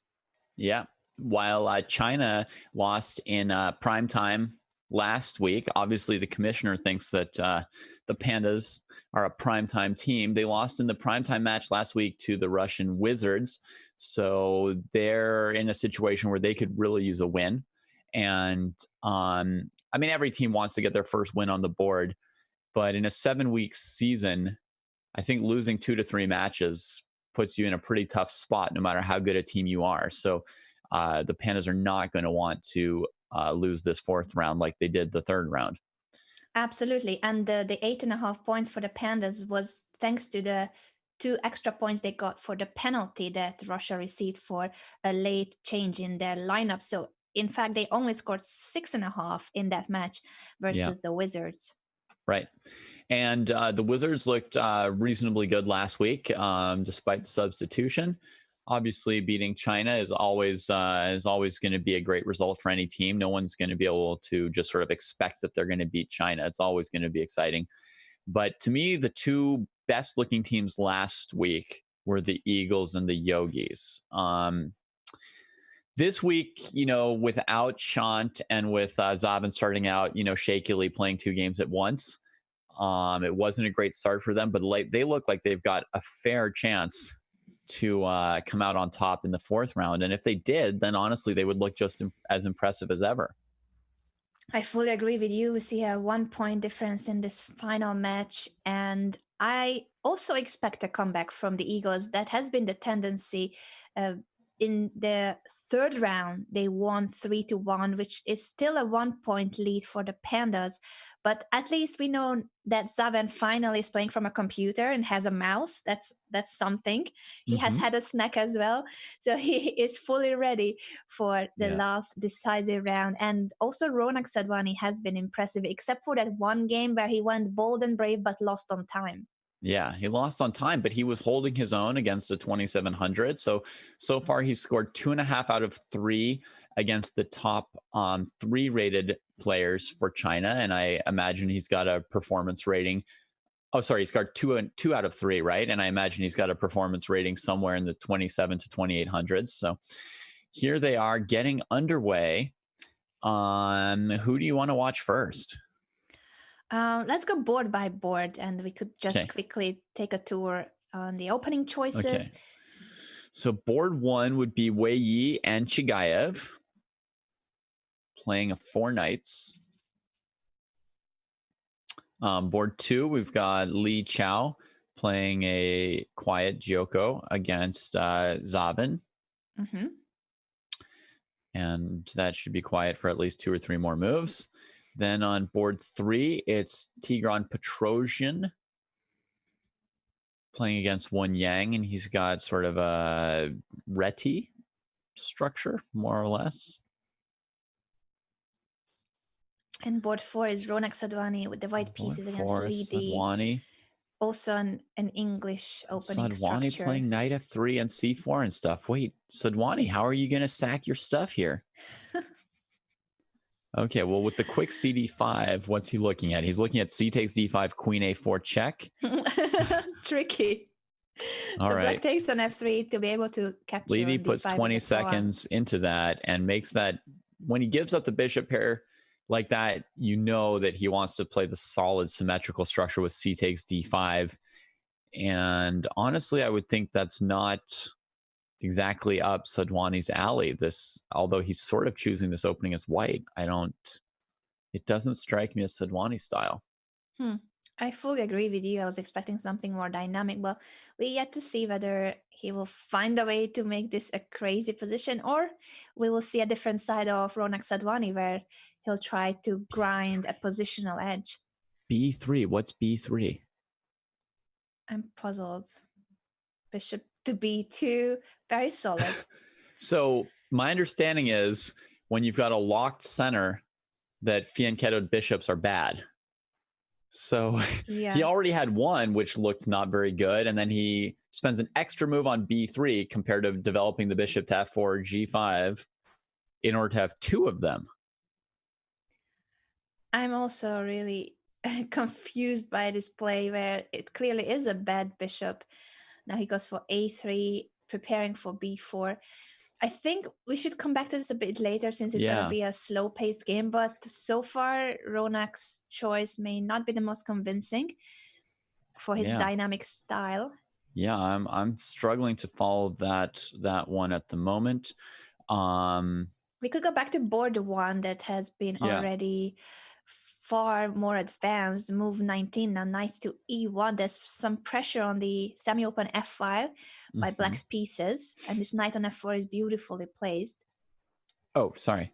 Yeah. While China lost in prime time last week, obviously the commissioner thinks that the Pandas are a primetime team. They lost in the primetime match last week to the Russian Wizards. So they're in a situation where they could really use a win. And I mean, every team wants to get their first win on the board. But in a 7-week season, I think losing 2 to 3 matches puts you in a pretty tough spot, no matter how good a team you are. So the Pandas are not going to want to lose this 4th round like they did the 3rd round. Absolutely. And the 8.5 points for the Pandas was thanks to the 2 extra points they got for the penalty that Russia received for a late change in their lineup. So in fact, they only scored 6.5 in that match versus the Wizards. Right. And the Wizards looked reasonably good last week, despite the substitution. Obviously, beating China is always going to be a great result for any team. No one's going to be able to just sort of expect that they're going to beat China. It's always going to be exciting. But to me, the 2 best looking teams last week were the Eagles and the Yogis. This week, without Chant and with Zabin starting out, shakily playing 2 games at once, it wasn't a great start for them, but they look like they've got a fair chance to come out on top in the 4th round. And if they did, then honestly, they would look just as impressive as ever. I fully agree with you. We see a 1-point difference in this final match. And I also expect a comeback from the Eagles. That has been the tendency. In the 3rd round, they won 3-1, which is still a 1-point lead for the Pandas. But at least we know that Zaven finally is playing from a computer and has a mouse. That's something. He has had a snack as well. So he is fully ready for the last decisive round. And also Ronak Sadwani has been impressive, except for that one game where he went bold and brave but lost on time. Yeah, he lost on time, but he was holding his own against a 2700. So far he's scored 2.5 out of 3 against the top 3 rated players for China. And I imagine he's got a performance rating. Oh, sorry, he's got 2 out of 3, right? And I imagine he's got a performance rating somewhere in the 27 to 2800s. So here they are getting underway. Who do you want to watch first? Let's go board by board, and we could just quickly take a tour on the opening choices. Okay. So board 1 would be Wei Yi and Chigayev playing a 4 knights. Board 2, we've got Li Chao playing a quiet Gyoko against Zabin. And that should be quiet for at least 2 or 3 more moves. Then on board 3, it's Tigran Petrosian playing against Wen Yang, and he's got sort of a reti structure, more or less. And board 4 is Ronak Sadwani with the white pieces against Li Sadwani. Also an English opening Sadwani structure. playing knight f3 and c4 and stuff. Wait, Sadwani, how are you going to sack your stuff here? Okay, well, with the quick cd5, what's he looking at? He's looking at c takes d5, queen a4 check. Tricky. All right. Black takes on f3 to be able to capture. Levy puts 20 seconds into that and makes that. When he gives up the bishop pair like that, you know that he wants to play the solid symmetrical structure with c takes d5. And honestly, I would think that's not exactly up Sadwani's alley. Although he's sort of choosing this opening as white, it doesn't strike me as Sadwani style. I fully agree with you. I was expecting something more dynamic, but we yet to see whether he will find a way to make this a crazy position, or we will see a different side of Ronak Sadwani where he'll try to grind a positional edge. B3, what's B3? I'm puzzled. Bishop to b2, very solid. So my understanding is when you've got a locked center, that fianchettoed bishops are bad. So he Yeah. already had one, which looked not very good. And then he spends an extra move on b3 compared to developing the bishop to f4, g5 in order to have two of them. I'm also really confused by this play where it clearly is a bad bishop. Now he goes for a3, preparing for b4. I think we should come back to this a bit later since it's going to Yeah. be a slow paced game. But so far, Ronak's choice may not be the most convincing for his dynamic style. Yeah, I'm struggling to follow that one at the moment. We could go back to board one that has been already far more advanced. Move 19, now knight to e1. There's some pressure on the semi-open f file by black's pieces, and this knight on f4 is beautifully placed. Oh, sorry.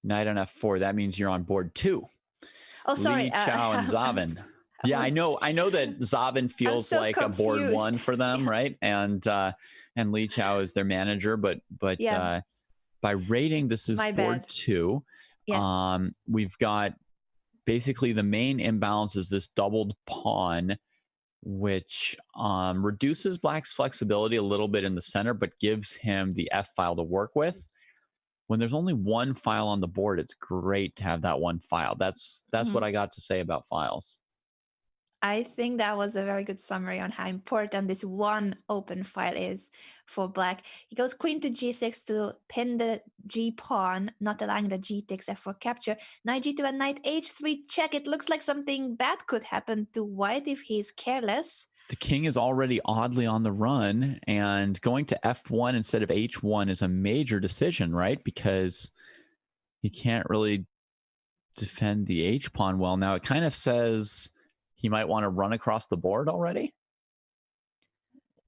Knight on f4. That means you're on board 2. Oh, sorry. Li Chao and Zavin. Yeah, I know that Zavin feels so like confused. a board 1 for them, right? And Li Chao is their manager, but by rating, this is board 2. Yes. We've got basically the main imbalance is this doubled pawn, which reduces black's flexibility a little bit in the center, but gives him the f file to work with. When there's only one file on the board, it's great to have that one file. That's what I got to say about files. I think that was a very good summary on how important this one open file is for black. He goes queen to g6 to pin the g pawn, not allowing the g takes f4 capture. Knight g2 and knight h3 check. It looks like something bad could happen to white if he's careless. The king is already oddly on the run, and going to f1 instead of h1 is a major decision, right? Because he can't really defend the h pawn well. Now it kind of says he might want to run across the board already.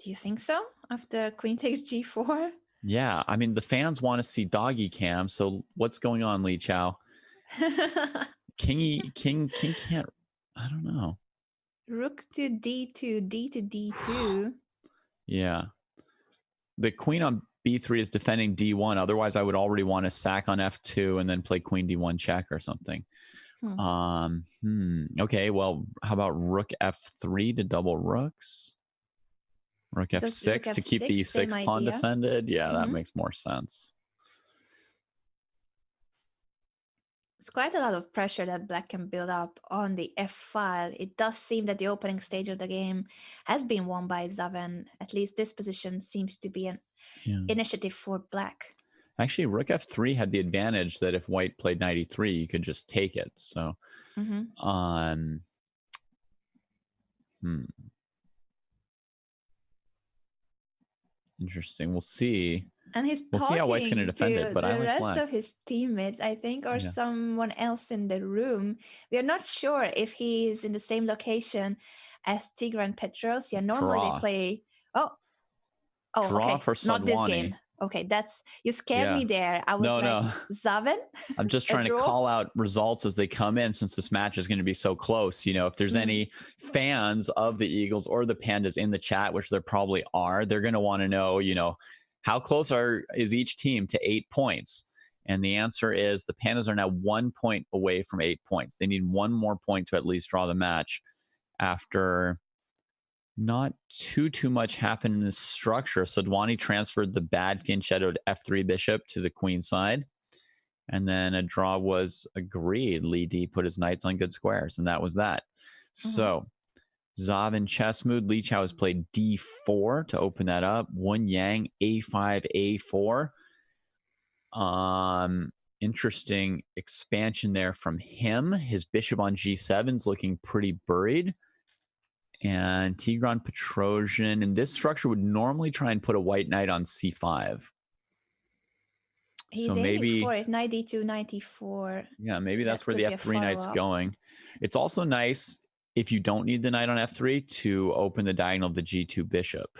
Do you think so? After queen takes g4? Yeah, I mean, the fans want to see doggy cam, so what's going on, Li Chao? King can't, I don't know. Rook to d2, d to d2. Yeah. The queen on b3 is defending d1. Otherwise, I would already want to sack on f2 and then play queen d1 check or something. Okay, well, how about rook f3 to double rooks? Rook f6 to keep the e6 pawn defended? Yeah, that makes more sense. It's quite a lot of pressure that black can build up on the f file. It does seem that the opening stage of the game has been won by Zavin. At least this position seems to be an initiative for black. Actually, rook f3 had the advantage that if white played knight e3, you could just take it. So, interesting. We'll see. And we'll see how white's going to defend it, but the I like rest black. of his teammates, I think, or someone else in the room. We are not sure if he's in the same location as Tigran and Petros. Yeah, normally they play. Oh, Draw okay. for Sadwani. Not this game. Okay, you scared me there. I was no. Zavin? I'm just trying to call out results as they come in since this match is going to be so close. You know, if there's any fans of the Eagles or the Pandas in the chat, which there probably are, they're going to want to know, how close is each team to 8 points? And the answer is the Pandas are now 1 point away from 8 points. They need one more point to at least draw the match after not too much happened in this structure. Sadwani transferred the bad fianchettoed f3 bishop to the queen side. And then a draw was agreed. Li Di put his knights on good squares, and that was that. So Zav in chess mood. Li Chao has played d4 to open that up. Wen Yang a5, a4. Interesting expansion there from him. His bishop on g7 is looking pretty buried. And Tigran Petrosian in this structure would normally try and put a white knight on c5. He's aiming for it, knight d2, knight e4. Yeah, maybe that's where the f3 knight's going. It's also nice if you don't need the knight on f3 to open the diagonal of the g2 bishop.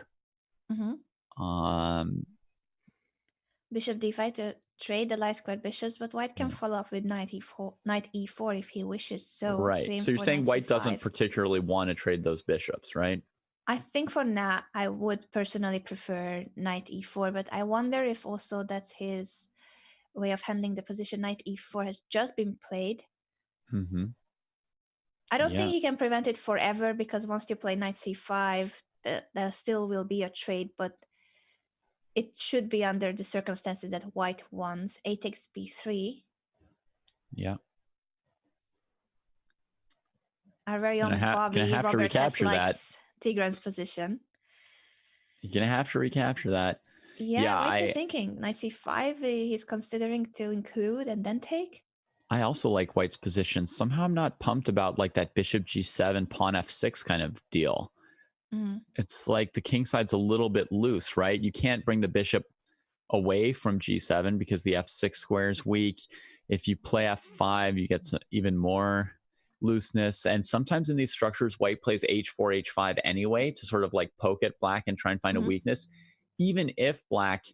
Bishop d5 to trade the light squared bishops, but white can follow up with knight e4 if he wishes. So right. So you're saying white doesn't particularly want to trade those bishops, right? I think for now I would personally prefer knight e4, but I wonder if also that's his way of handling the position. Knight e4 has just been played. Mm-hmm. I don't think Yeah. he can prevent it forever, because once you play knight c5, there still will be a trade, but it should be under the circumstances that white wants. A takes b3. Yeah. Our very own Gonna Bobby have to Robert has recapture that. likes Tigran's position. You're gonna have to recapture that. Yeah, what is he thinking? Knight c5, he's considering to include and then take? I also like white's position. Somehow I'm not pumped about like that bishop g7, pawn f6 kind of deal. It's like the king side's a little bit loose, right? You can't bring the bishop away from g7 because the f6 square is weak. If you play f5, you get even more looseness. And sometimes in these structures, white plays h4, h5 anyway to sort of like poke at black and try and find a weakness, even if black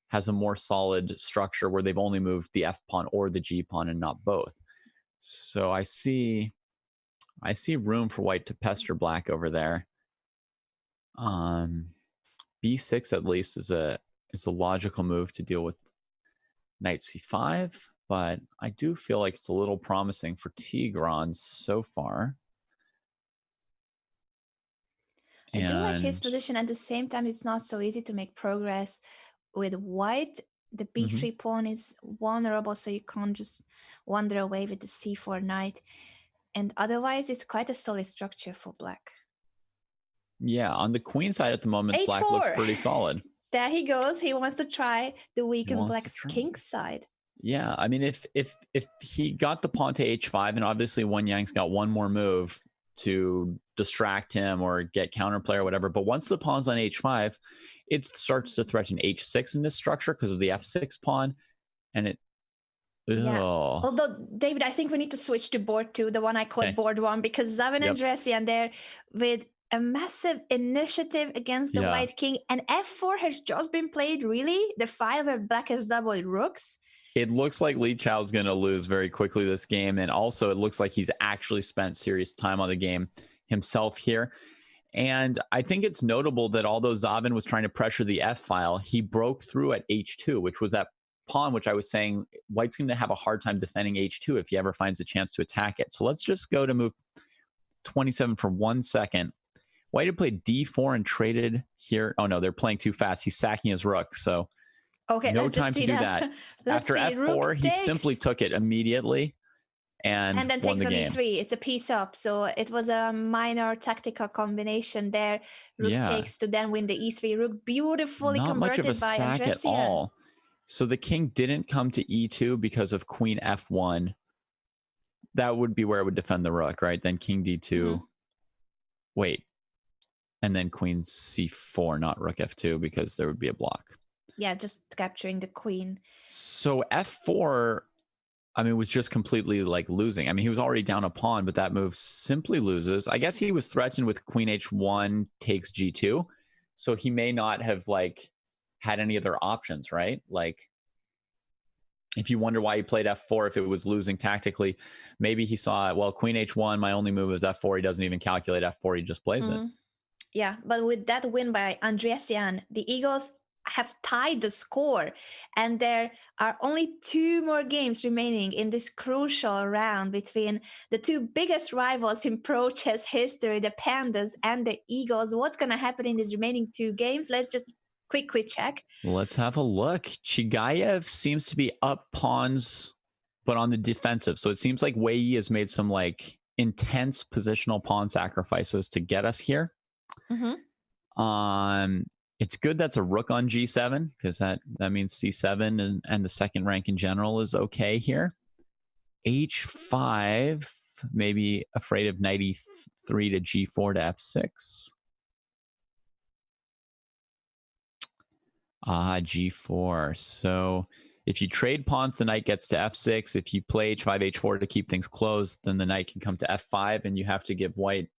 has a more solid structure where they've only moved the f pawn or the g pawn and not both. So I see room for white to pester black over there. B6 at least is a logical move to deal with knight c5, but I do feel like it's a little promising for Tigran so far. I do like his position. At the same time, it's not so easy to make progress with white. The b3 pawn is vulnerable, so you can't just wander away with the c4 knight. And otherwise, it's quite a solid structure for black. Yeah, on the queen side at the moment, H4. Black looks pretty solid. There he goes. He wants to try the weaken black's king side. Yeah, I mean, if he got the pawn to h5, and obviously Wang Yang's got one more move to distract him or get counterplay or whatever, but once the pawn's on h5, it starts to threaten h6 in this structure because of the f6 pawn, and it. Yeah. Although, David, I think we need to switch to board 2, the one I called board 1, because Zavin and Dressian there with a massive initiative against the white king, and f4 has just been played. Really, the file where black has doubled rooks. It looks like Li Chao's going to lose very quickly this game, and also it looks like he's actually spent serious time on the game himself here. And I think it's notable that although Zavin was trying to pressure the f file, he broke through at h2, which was that pawn which I was saying white's going to have a hard time defending h2 if he ever finds a chance to attack it. So let's just go to move 27 for 1 second. White had played d4 and traded here. Oh no, they're playing too fast. He's sacking his rook, so no time to do that. After f4, he simply took it immediately and then won takes the on game. e3. It's a piece up, so it was a minor tactical combination there. Rook takes to then win the e3. Rook beautifully not converted much of a by sack Andressian. at all. So the king didn't come to e2 because of queen f1. That would be where it would defend the rook, right? Then king d2. Wait. And then queen c4, not rook f2, because there would be a block. Yeah, just capturing the queen. So f4, I mean, was just completely like losing. I mean, he was already down a pawn, but that move simply loses. I guess he was threatened with queen h1 takes g2. So he may not have like had any other options, right? Like, if you wonder why he played f4, if it was losing tactically, maybe he saw, well, queen h1, my only move is f4. He doesn't even calculate f4. He just plays it. Yeah, but with that win by Andressian, the Eagles have tied the score, and there are only 2 more games remaining in this crucial round between the 2 biggest rivals in pro chess history, the Pandas and the Eagles. What's going to happen in these remaining 2 games? Let's just quickly check. Let's have a look. Chigayev seems to be up pawns, but on the defensive. So it seems like Wei Yi has made some like intense positional pawn sacrifices to get us here. It's good that's a rook on g7 because that means c7 and the second rank in general is okay here. h5, maybe afraid of knight e3 to g4 to f6. G4. So if you trade pawns, the knight gets to f6. If you play h5, h4 to keep things closed, then the knight can come to f5, and you have to give white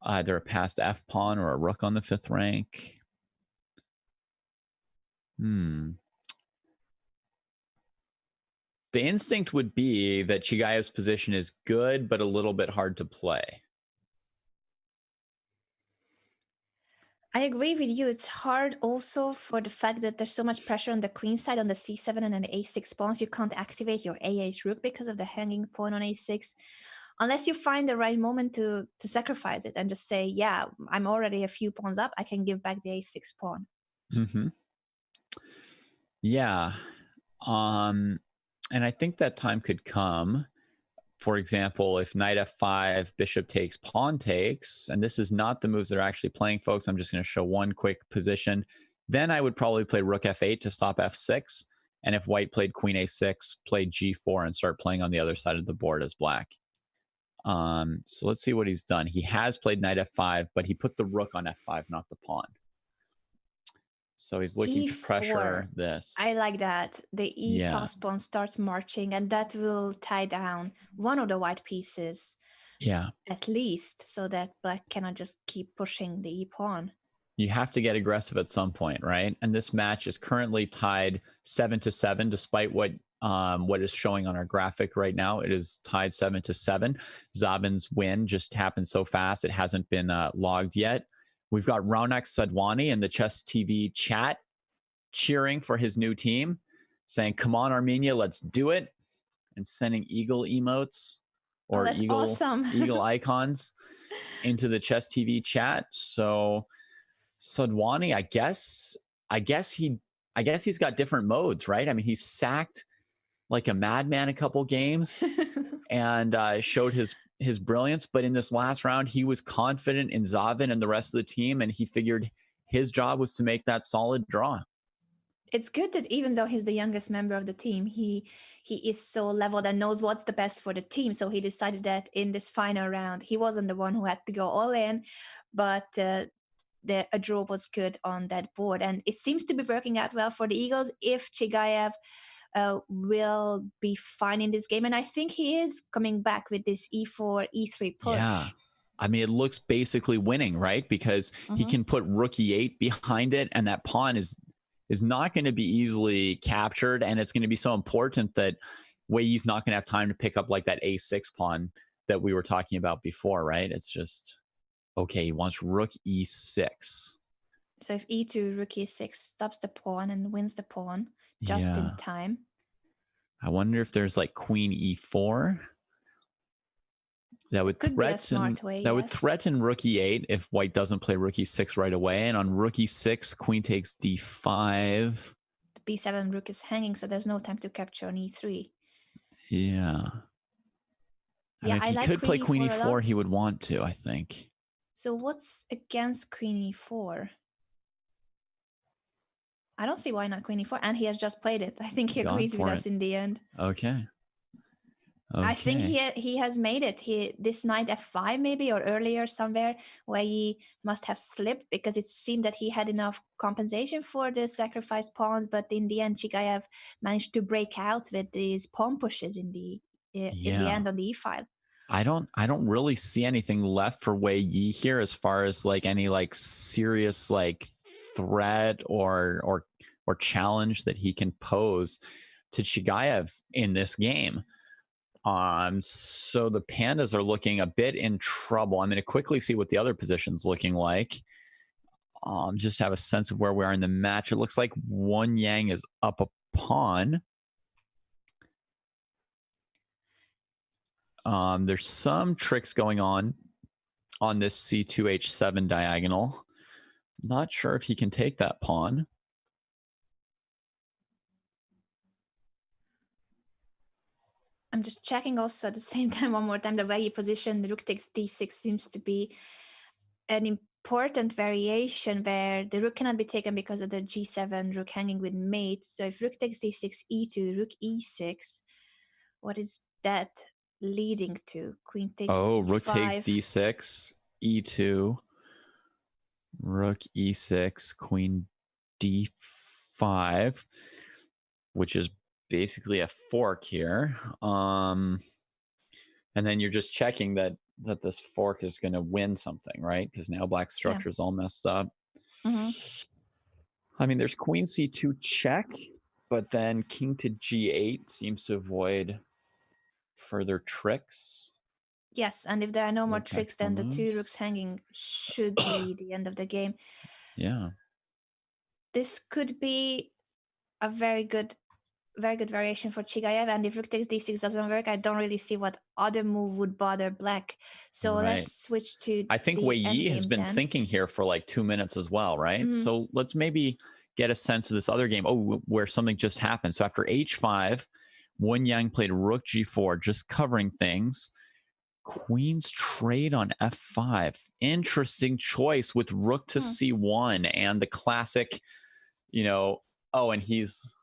either a passed f pawn or a rook on the 5th rank. The instinct would be that Chigayev's position is good, but a little bit hard to play. I agree with you. It's hard also for the fact that there's so much pressure on the queen side on the c7 and the a6 pawns. You can't activate your a8 rook because of the hanging pawn on a6, unless you find the right moment to sacrifice it and just say, yeah, I'm already a few pawns up. I can give back the a6 pawn. Mm-hmm. Yeah. And I think that time could come. For example, if knight f5, bishop takes, pawn takes, and this is not the moves that are actually playing, folks. I'm just going to show one quick position. Then I would probably play rook f8 to stop f6. And if white played queen a6, play g4 and start playing on the other side of the board as black. So let's see what he's done. He has played knight f5, but he put the rook on f5, not the pawn. So he's looking to pressure this. I like that. The e pass pawn starts marching, and that will tie down one of the white pieces. Yeah. At least, so that black cannot just keep pushing the e pawn. You have to get aggressive at some point, right? And this match is currently tied 7-7, despite what is showing on our graphic right now. It is tied 7-7. Zabin's win just happened so fast; it hasn't been logged yet. We've got Raunak Sadwani in the Chess TV chat cheering for his new team, saying, "Come on, Armenia, let's do it," and sending eagle emotes or eagle icons into the Chess TV chat. So Sadwani, I guess he's got different modes, right? I mean, he's sacked like a madman a couple games and showed his brilliance. But in this last round, he was confident in Zavin and the rest of the team, and he figured his job was to make that solid draw. It's good that even though he's the youngest member of the team, he is so leveled and knows what's the best for the team. So he decided that in this final round, he wasn't the one who had to go all in, but a draw was good on that board. And it seems to be working out well for the Eagles if Chigayev will be fine in this game. And I think he is coming back with this e4, e3 push. Yeah. I mean, it looks basically winning, right? Because he can put rook e8 behind it, and that pawn is not going to be easily captured, and it's going to be so important that Wei's not going to have time to pick up like that a6 pawn that we were talking about before, right? It's just, okay, he wants rook e6. So if e2, rook e6 stops the pawn and wins the pawn just in time. I wonder if there's like queen e4. That would threaten rook e8 if white doesn't play rook e6 right away. And on rook e6, queen takes d5. The b7 rook is hanging, so there's no time to capture on e3. Yeah. I mean, if he could play queen e4, he would want to, I think. So what's against queen e4? I don't see why not queen e4. And he has just played it. I think he agrees with us in the end. Okay. I think he has made it. This knight f5 maybe, or earlier somewhere, where he must have slipped because it seemed that he had enough compensation for the sacrificed pawns, but in the end Chigayev managed to break out with these pawn pushes in the end on the e file. I don't really see anything left for Wei Yi here as far as like any like serious like threat or challenge that he can pose to Chigayev in this game. So the Pandas are looking a bit in trouble. I'm going to quickly see what the other position's looking like. Just have a sense of where we are in the match. It looks like Won Yang is up a pawn. There's some tricks going on this C2H7 diagonal. Not sure if he can take that pawn. I'm just checking also at the same time one more time the way he positioned rook takes d6 seems to be an important variation where the rook cannot be taken because of the g7 rook hanging with mate. So if rook takes d6, e2, rook e6, what is that leading to? Queen takes d5. Rook takes d6, e2, rook e6, queen d5, which is basically a fork here. And then you're just checking that this fork is going to win something, right? Because now black's structure is all messed up. I mean, there's queen c2 check, but then king to g8 seems to avoid further tricks. Yes, and if there are no more tricks, then the two rooks hanging should be the end of the game. Yeah. This could be a very good variation for Chigayev. And if rook takes d6 doesn't work, I don't really see what other move would bother black. So Right. let's switch to I think the Wei has endgame been then. thinking here for like 2 minutes as well, right? So let's maybe get a sense of this other game. Oh, where something just happened. So after h5, Wen Yang played rook g4, just covering things. Queen's trade on f5. Interesting choice with rook to c1 and the classic, you know, oh, and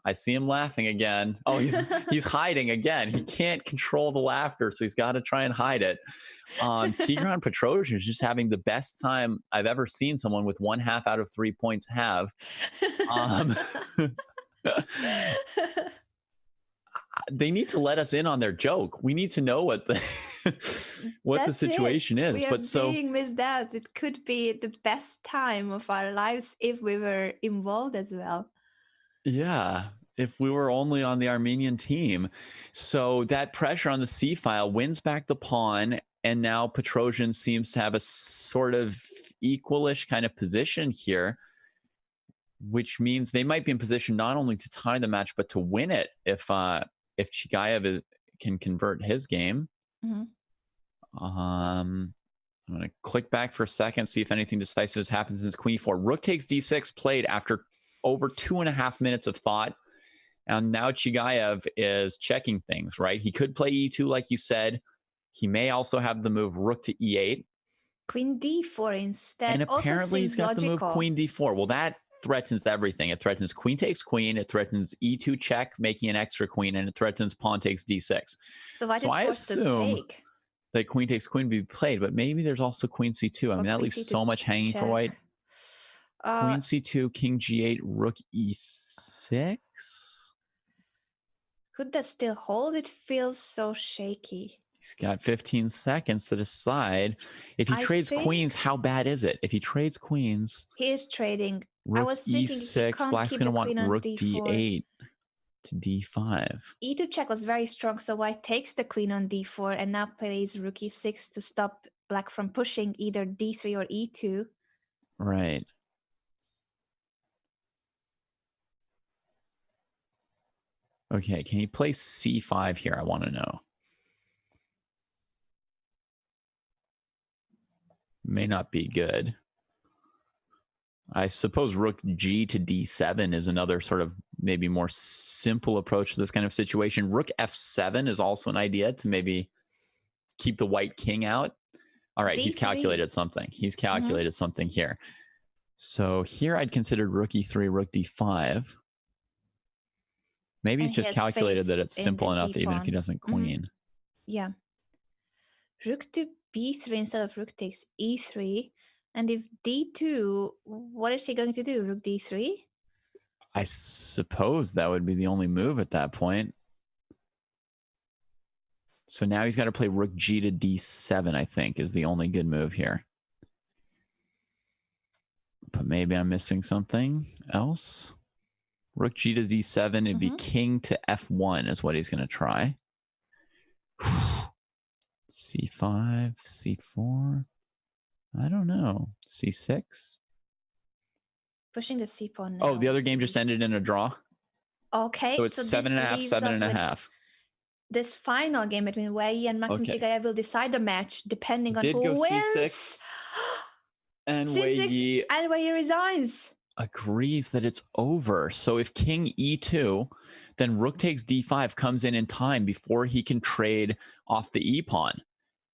I see him laughing again. Oh, he's hiding again. He can't control the laughter, so he's got to try and hide it. Tigran Petrosian is just having the best time I've ever seen someone with 1/2 out of 3 points have. They need to let us in on their joke. We need to know what the situation is. We are being missed out. It could be the best time of our lives if we were involved as well. Yeah, if we were only on the Armenian team. So that pressure on the C file wins back the pawn, and now Petrosian seems to have a sort of equalish kind of position here, which means they might be in position not only to tie the match but to win it if Chigayev can convert his game. I'm going to click back for a second, see if anything decisive has happened since Queen e4. Rook takes d6 played after over 2.5 minutes of thought. And now Chigayev is checking things, right? He could play e2, like you said. He may also have the move rook to e8. Queen d4 instead. And apparently he's got logical. the move queen d4. Well, that threatens everything. It threatens queen takes queen. It threatens e2 check, making an extra queen. And it threatens pawn takes d6. So I assume that queen takes queen be played, but maybe there's also queen c2. I mean, that leaves so much hanging for white. Queen c2, king g8, rook e6. Could that still hold? It feels so shaky. He's got 15 seconds to decide. If he trades queens, how bad is it? If he trades queens, he is trading. Rook I was thinking e6, black's going to want rook d8 to d5. e2 check was very strong, so white takes the queen on d4 and now plays rook e6 to stop black from pushing either d3 or e2. Right. Okay, can he play c5 here? I want to know. May not be good. I suppose rook g to d7 is another sort of maybe more simple approach to this kind of situation. Rook f7 is also an idea to maybe keep the white king out. All right, D3. He's calculated something. He's calculated something here. So here I'd consider rook e3, rook d5. Maybe he's just calculated that it's simple enough even if he doesn't queen. Yeah. Rook to b3 instead of rook takes e3. And if d2, what is he going to do? Rook d3? I suppose that would be the only move at that point. So now he's got to play rook g to d7, I think, is the only good move here. But maybe I'm missing something else. Rook g to d7, it'd be king to f1 is what he's going to try. c5, c4. I don't know. c6? Pushing the c pawn now. Oh, the other game just ended in a draw? Okay. So it's 7.5, 7.5. This final game between Wei and Maxime Chigayev will decide the match depending on who wins. C6. And Wei resigns. Agrees that it's over. So if king e2, then rook takes d5 comes in time before he can trade off the e pawn.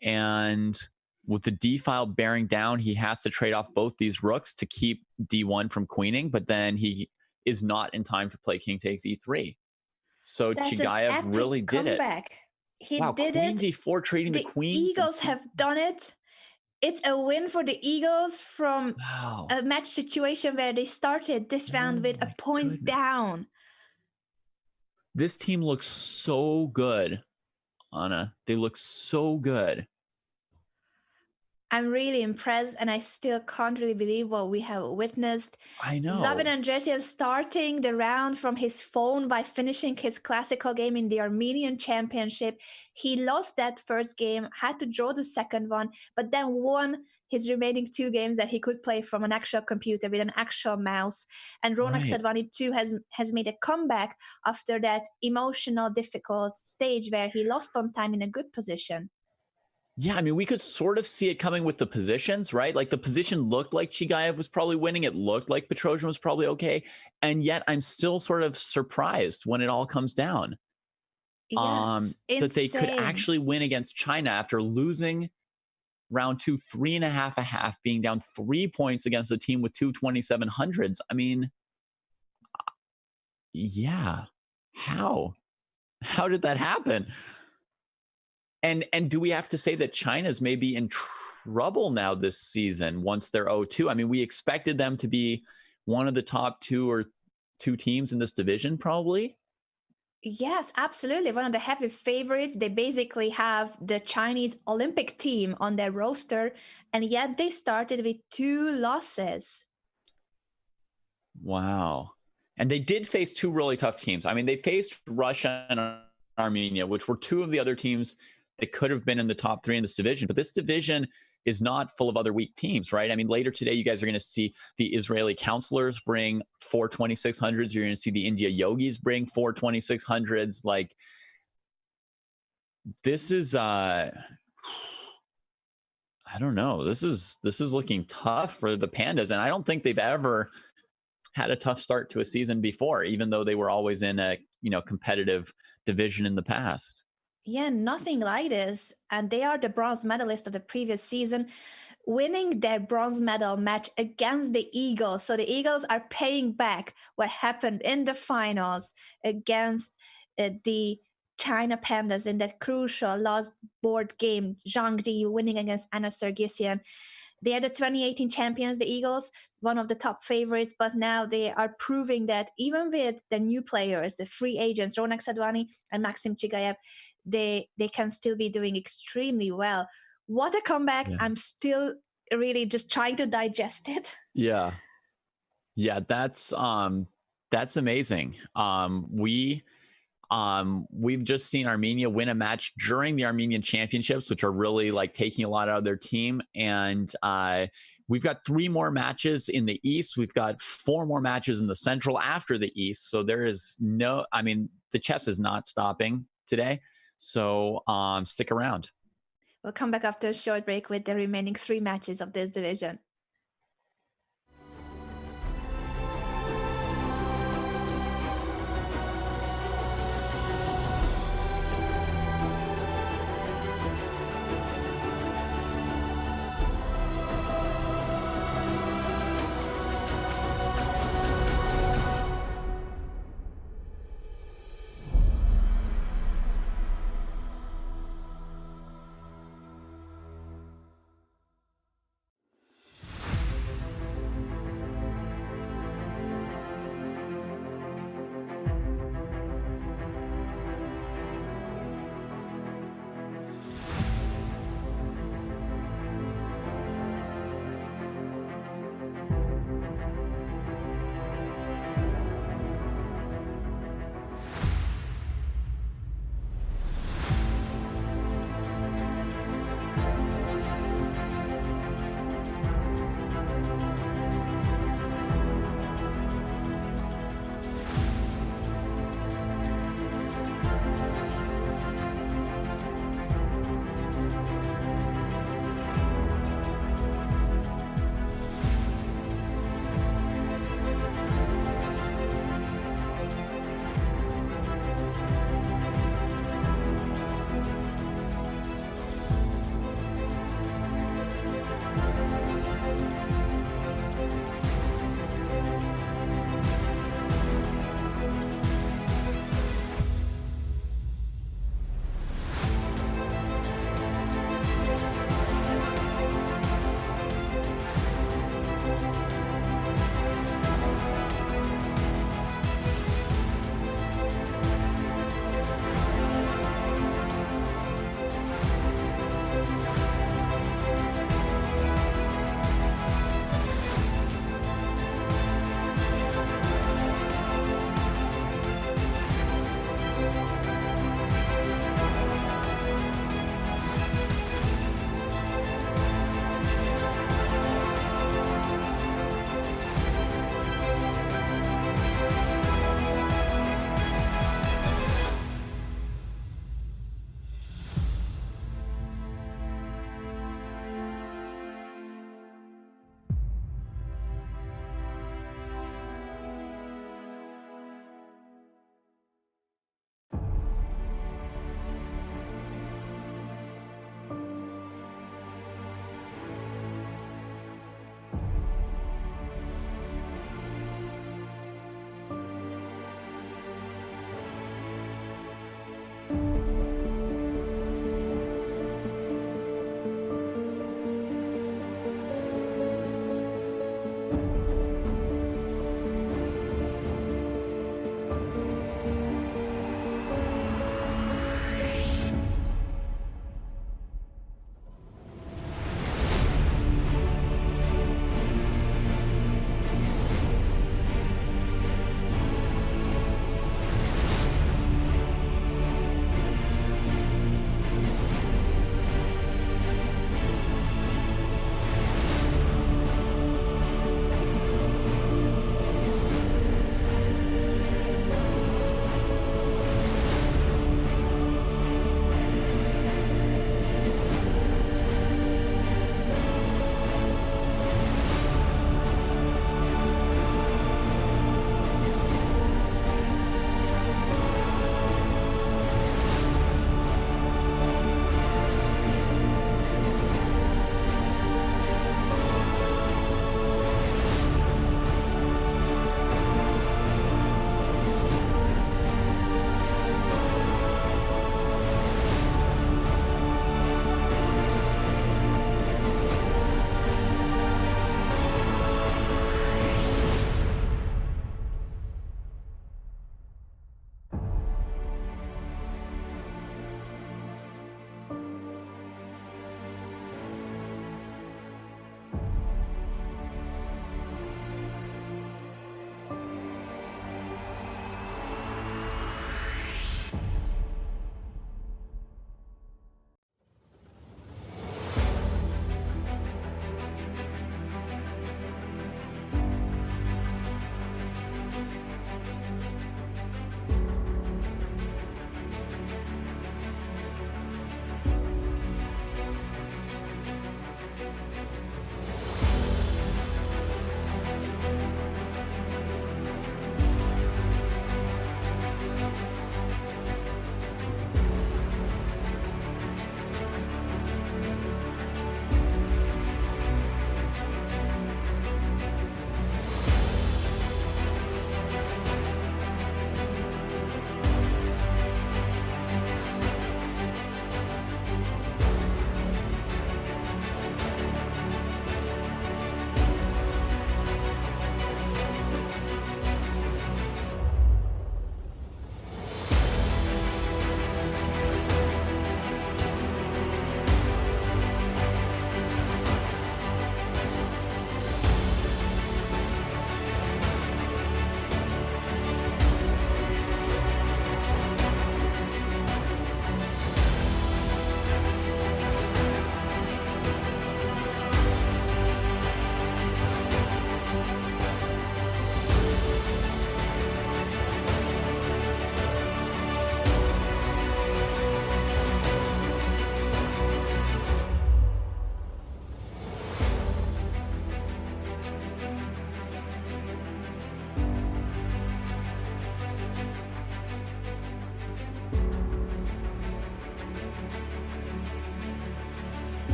And with the d file bearing down, he has to trade off both these rooks to keep d1 from queening, but then he is not in time to play king takes e3. So Chigayev really did it. He did queen it. d4 trading the queens. Eagles have done it. It's a win for the Eagles from a match situation where they started this round with a point down. This team looks so good, Anna. They look so good. I'm really impressed, and I still can't really believe what we have witnessed. I Zavin know. Andresiev starting the round from his phone by finishing his classical game in the Armenian Championship. He lost that first game, had to draw the second one, but then won his remaining two games that he could play from an actual computer with an actual mouse. And Ronak Right. Sadvani too has made a comeback after that emotional, difficult stage where he lost on time in a good position. Yeah, I mean, we could sort of see it coming with the positions, right? Like the position looked like Chigaev was probably winning. It looked like Petrosian was probably okay. And yet I'm still sort of surprised when it all comes down Yes, that they could insane. actually win against China after losing round two, 3.5, being down 3 points against a team with two 2700s. I mean, yeah. How? How did that happen? And do we have to say that China's maybe in trouble now this season once they're 0-2? I mean, we expected them to be one of the top two teams in this division, probably. Yes, absolutely. One of the heavy favorites. They basically have the Chinese Olympic team on their roster, and yet they started with two losses. Wow. And they did face two really tough teams. I mean, they faced Russia and Armenia, which were two of the other teams that could have been in the top three in this division. But this division is not full of other weak teams, right? I mean, later today, you guys are going to see the Israeli counselors bring four 2600s. You're going to see the India yogis bring four 2600s. Like, this is, I don't know. This is looking tough for the Pandas. And I don't think they've ever had a tough start to a season before, even though they were always in a competitive division in the past. Yeah, nothing like this. And they are the bronze medalist of the previous season, winning their bronze medal match against the Eagles. So the Eagles are paying back what happened in the finals against the China Pandas in that crucial last board game, Zhang Di winning against Anna Sargsyan. They are the 2018 champions, the Eagles, one of the top favorites, but now they are proving that even with the new players, the free agents, Ronak Sadvani and Maxime Chigaev, they can still be doing extremely well. What a comeback. Yeah. I'm still really just trying to digest it. Yeah. Yeah, that's amazing. We've just seen Armenia win a match during the Armenian Championships, which are really like taking a lot out of their team. And we've got 3 more matches in the East. We've got 4 more matches in the Central after the East. So there is the chess is not stopping today. So stick around. We'll come back after a short break with the remaining 3 matches of this division.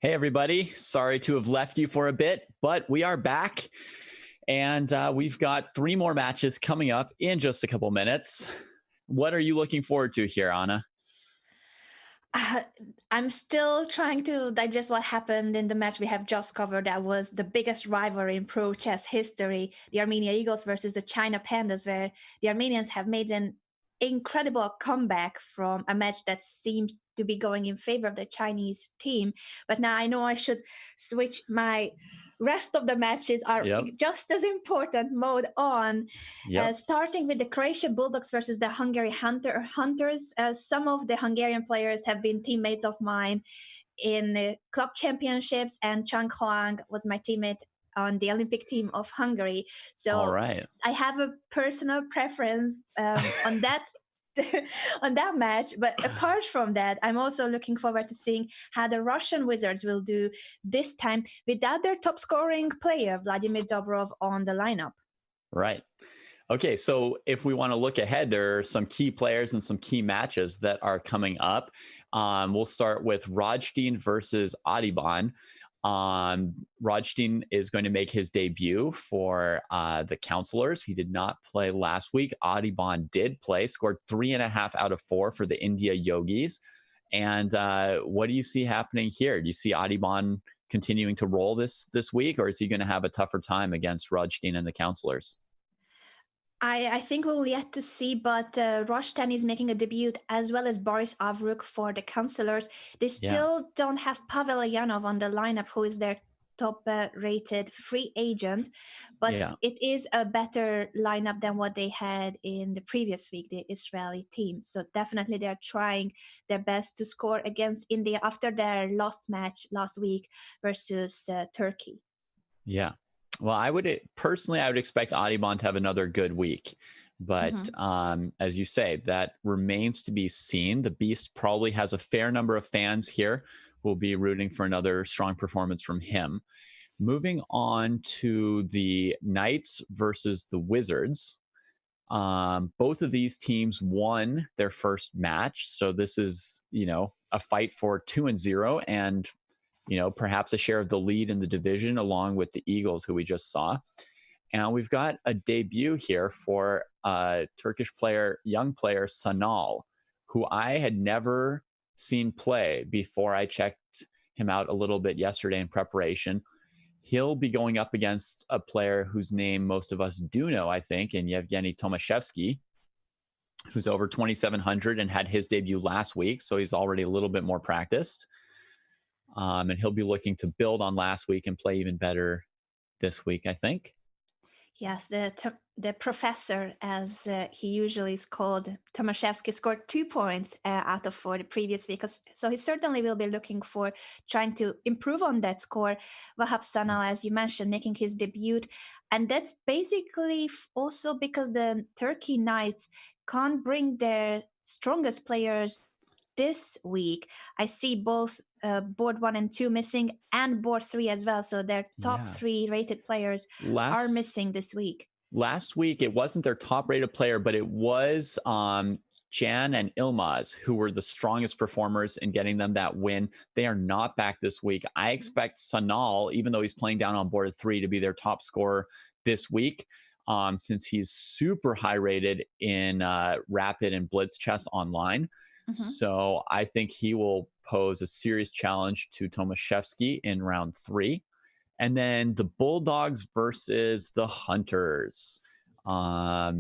Hey, everybody. Sorry to have left you for a bit, but we are back. And we've got 3 more matches coming up in just a couple minutes. What are you looking forward to here, Anna? Uh, I'm still trying to digest what happened in the match we have just covered. That was the biggest rivalry in pro chess history, the Armenia Eagles versus the China Pandas, where the Armenians have made an incredible comeback from a match that seems to be going in favor of the Chinese team. But now I know I should switch my rest of the matches are Yep. just as important mode on. Yep. Starting with the Croatia Bulldogs versus the Hungary Hunters. Some of the Hungarian players have been teammates of mine in club championships, and Chang Huang was my teammate on the Olympic team of Hungary. All So right. I have a personal preference on that on that match. But apart from that, I'm also looking forward to seeing how the Russian Wizards will do this time without their top scoring player, Vladimir Dobrov, on the lineup. Right. Okay, so if we want to look ahead, there are some key players and some key matches that are coming up. We'll start with Rodstein versus Audibon. Rodstein is going to make his debut for the Counselors. He did not play last week. Audibon did play, scored 3.5 out of 4 for the India Yogis. And what do you see happening here? Do you see Audibon continuing to roll this week, or is he going to have a tougher time against Rodstein and the Counselors? I think we'll yet to see, but Roshtan is making a debut as well as Boris Avruk for the Counselors. They still don't have Pavel Yanov on the lineup, who is their top rated free agent, but it is a better lineup than what they had in the previous week, the Israeli team. So definitely they're trying their best to score against India after their lost match last week versus Turkey. Yeah. Well, I would expect Audibon to have another good week. But as you say, that remains to be seen. The Beast probably has a fair number of fans here who will be rooting for another strong performance from him. Moving on to the Knights versus the Wizards. Both of these teams won their first match. So this is, a fight for 2-0 and perhaps a share of the lead in the division along with the Eagles, who we just saw. And we've got a debut here for Turkish young player Sanal, who I had never seen play before I checked him out a little bit yesterday in preparation. He'll be going up against a player whose name most of us do know, I think, in Yevgeny Tomashevsky, who's over 2,700 and had his debut last week. So he's already a little bit more practiced. And he'll be looking to build on last week and play even better this week, I think. Yes, the professor, as he usually is called, Tomaszewski, scored 2 points out of 4 the previous week. So he certainly will be looking for trying to improve on that score. Wahab Sanal, as you mentioned, making his debut. And that's basically also because the Turkey Knights can't bring their strongest players this week. I see both board 1 and 2 missing and board 3 as well. So their top 3 rated players are missing this week. Last week, it wasn't their top rated player, but it was Jan and Ilmaz, who were the strongest performers in getting them that win. They are not back this week. I expect Sanal, even though he's playing down on board 3, to be their top scorer this week, since he's super high rated in Rapid and Blitz Chess Online. So I think he will pose a serious challenge to Tomaszewski in round 3. And then the Bulldogs versus the Hunters, where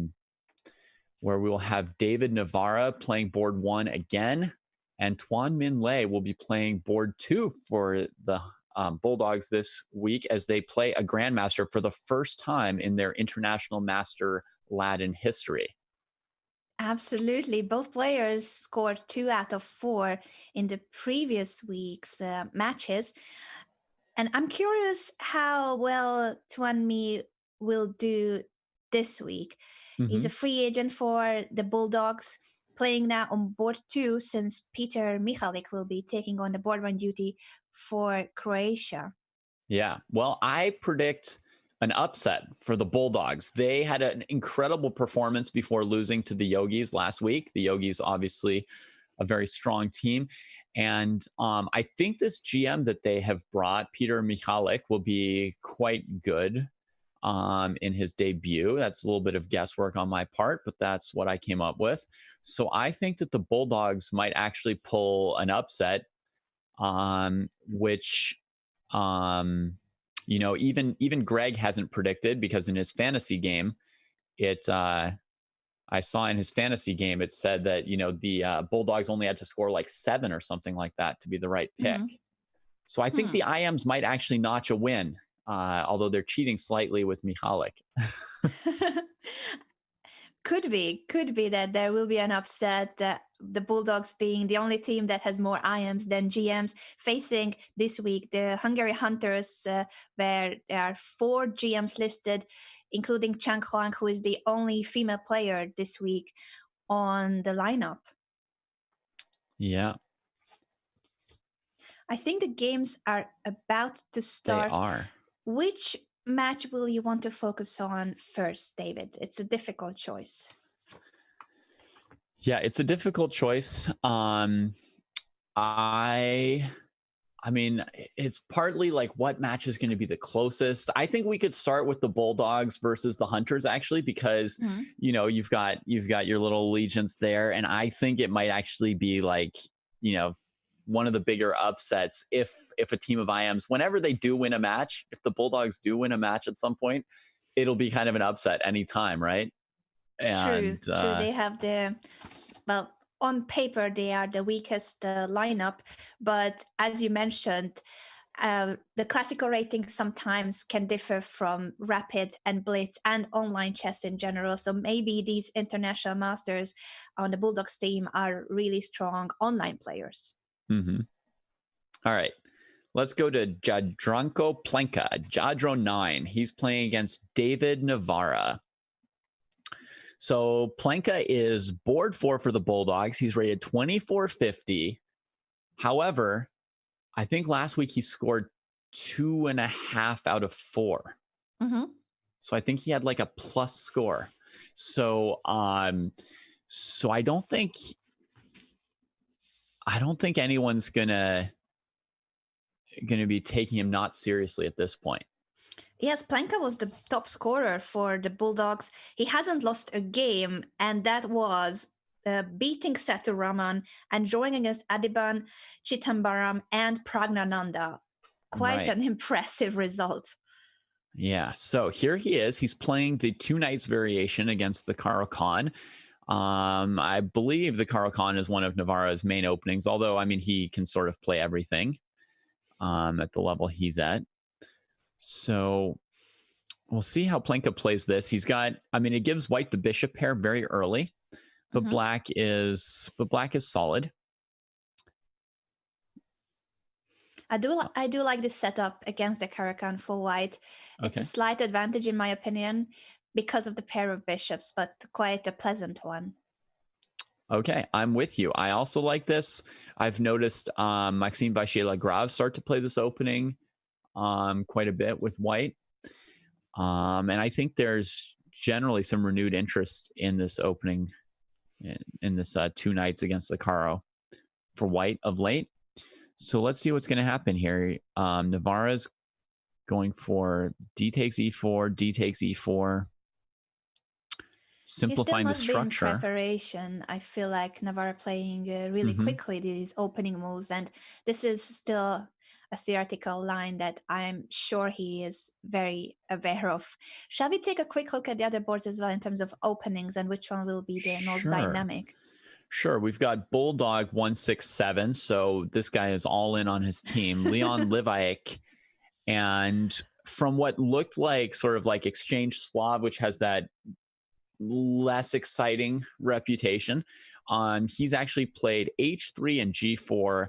we will have David Navarra playing board 1 again. And Tuan Min Lei will be playing board 2 for the Bulldogs this week as they play a Grandmaster for the first time in their International Master Latin history. Absolutely. Both players scored 2 out of 4 in the previous week's matches. And I'm curious how well Tuan Mi will do this week. He's a free agent for the Bulldogs, playing now on board 2 since Peter Michalik will be taking on the board 1 duty for Croatia. Yeah. Well, I predict an upset for the Bulldogs. They had an incredible performance before losing to the Yogis last week. The Yogis obviously a very strong team. And I think this GM that they have brought, Peter Michalik, will be quite good in his debut. That's a little bit of guesswork on my part, but that's what I came up with. So I think that the Bulldogs might actually pull an upset, which even Greg hasn't predicted, because in his fantasy game, I saw in his fantasy game, it said that, the Bulldogs only had to score like 7 or something like that to be the right pick. So I think the IMs might actually notch a win, although they're cheating slightly with Michalik. Could be that there will be an upset, the Bulldogs being the only team that has more IMs than GMs, facing this week the Hungary Hunters, where there are 4 GMs listed, including Chang Huang, who is the only female player this week on the lineup. Yeah. I think the games are about to start. They are. Which match will you want to focus on first, David? It's a difficult choice. Yeah, it's a difficult choice. I mean, it's partly like what match is going to be the closest. I think we could start with the Bulldogs versus the Hunters, actually, because you've got your little allegiance there, and I think it might actually be like one of the bigger upsets if a team of IMs, whenever they do win a match, if the Bulldogs do win a match at some point, it'll be kind of an upset anytime, right? And, true. They have on paper, they are the weakest lineup. But as you mentioned, the classical ratings sometimes can differ from Rapid and Blitz and online chess in general. So maybe these international masters on the Bulldogs team are really strong online players. Mm-hmm. All right. Let's go to Jadranko Plenka, Jadro 9. He's playing against David Navarra. So Plenka is board 4 for the Bulldogs. He's rated 2450. However, I think last week he scored 2.5 out of 4. So I think he had like a plus score. So so I don't think anyone's gonna be taking him not seriously at this point. Yes, Plenka was the top scorer for the Bulldogs. He hasn't lost a game, and that was beating Seturaman and drawing against Adiban, Chittambaram, and Pragnananda. Quite an impressive result. Yeah, so here he is. He's playing the 2 Knights variation against the Caro-Kann. I believe the Caro-Kann is one of Navarra's main openings, although, I mean, he can sort of play everything at the level he's at. So we'll see how Plenka plays this. He's got, I mean, it gives white the bishop pair very early, but black is solid. I do like this setup against the Caro-Kann for white. It's a slight advantage in my opinion because of the pair of bishops, but quite a pleasant one. Okay, I'm with you. I also like this. I've noticed Maxime Vachier-Lagrave start to play this opening quite a bit with white. And I think there's generally some renewed interest in this opening, in this 2 Knights against the Caro for white of late. So let's see what's going to happen here. Navarra's going for d takes e4, d takes e4. Simplifying the structure. In preparation, I feel like Navarra playing really quickly these opening moves, and this is still a theoretical line that I'm sure he is very aware of. Shall we take a quick look at the other boards as well in terms of openings and which one will be the most dynamic? Sure. We've got Bulldog 167. So this guy is all in on his team. Leon Livaik. And from what looked like sort of like Exchange Slav, which has that less exciting reputation, he's actually played h3 and g4,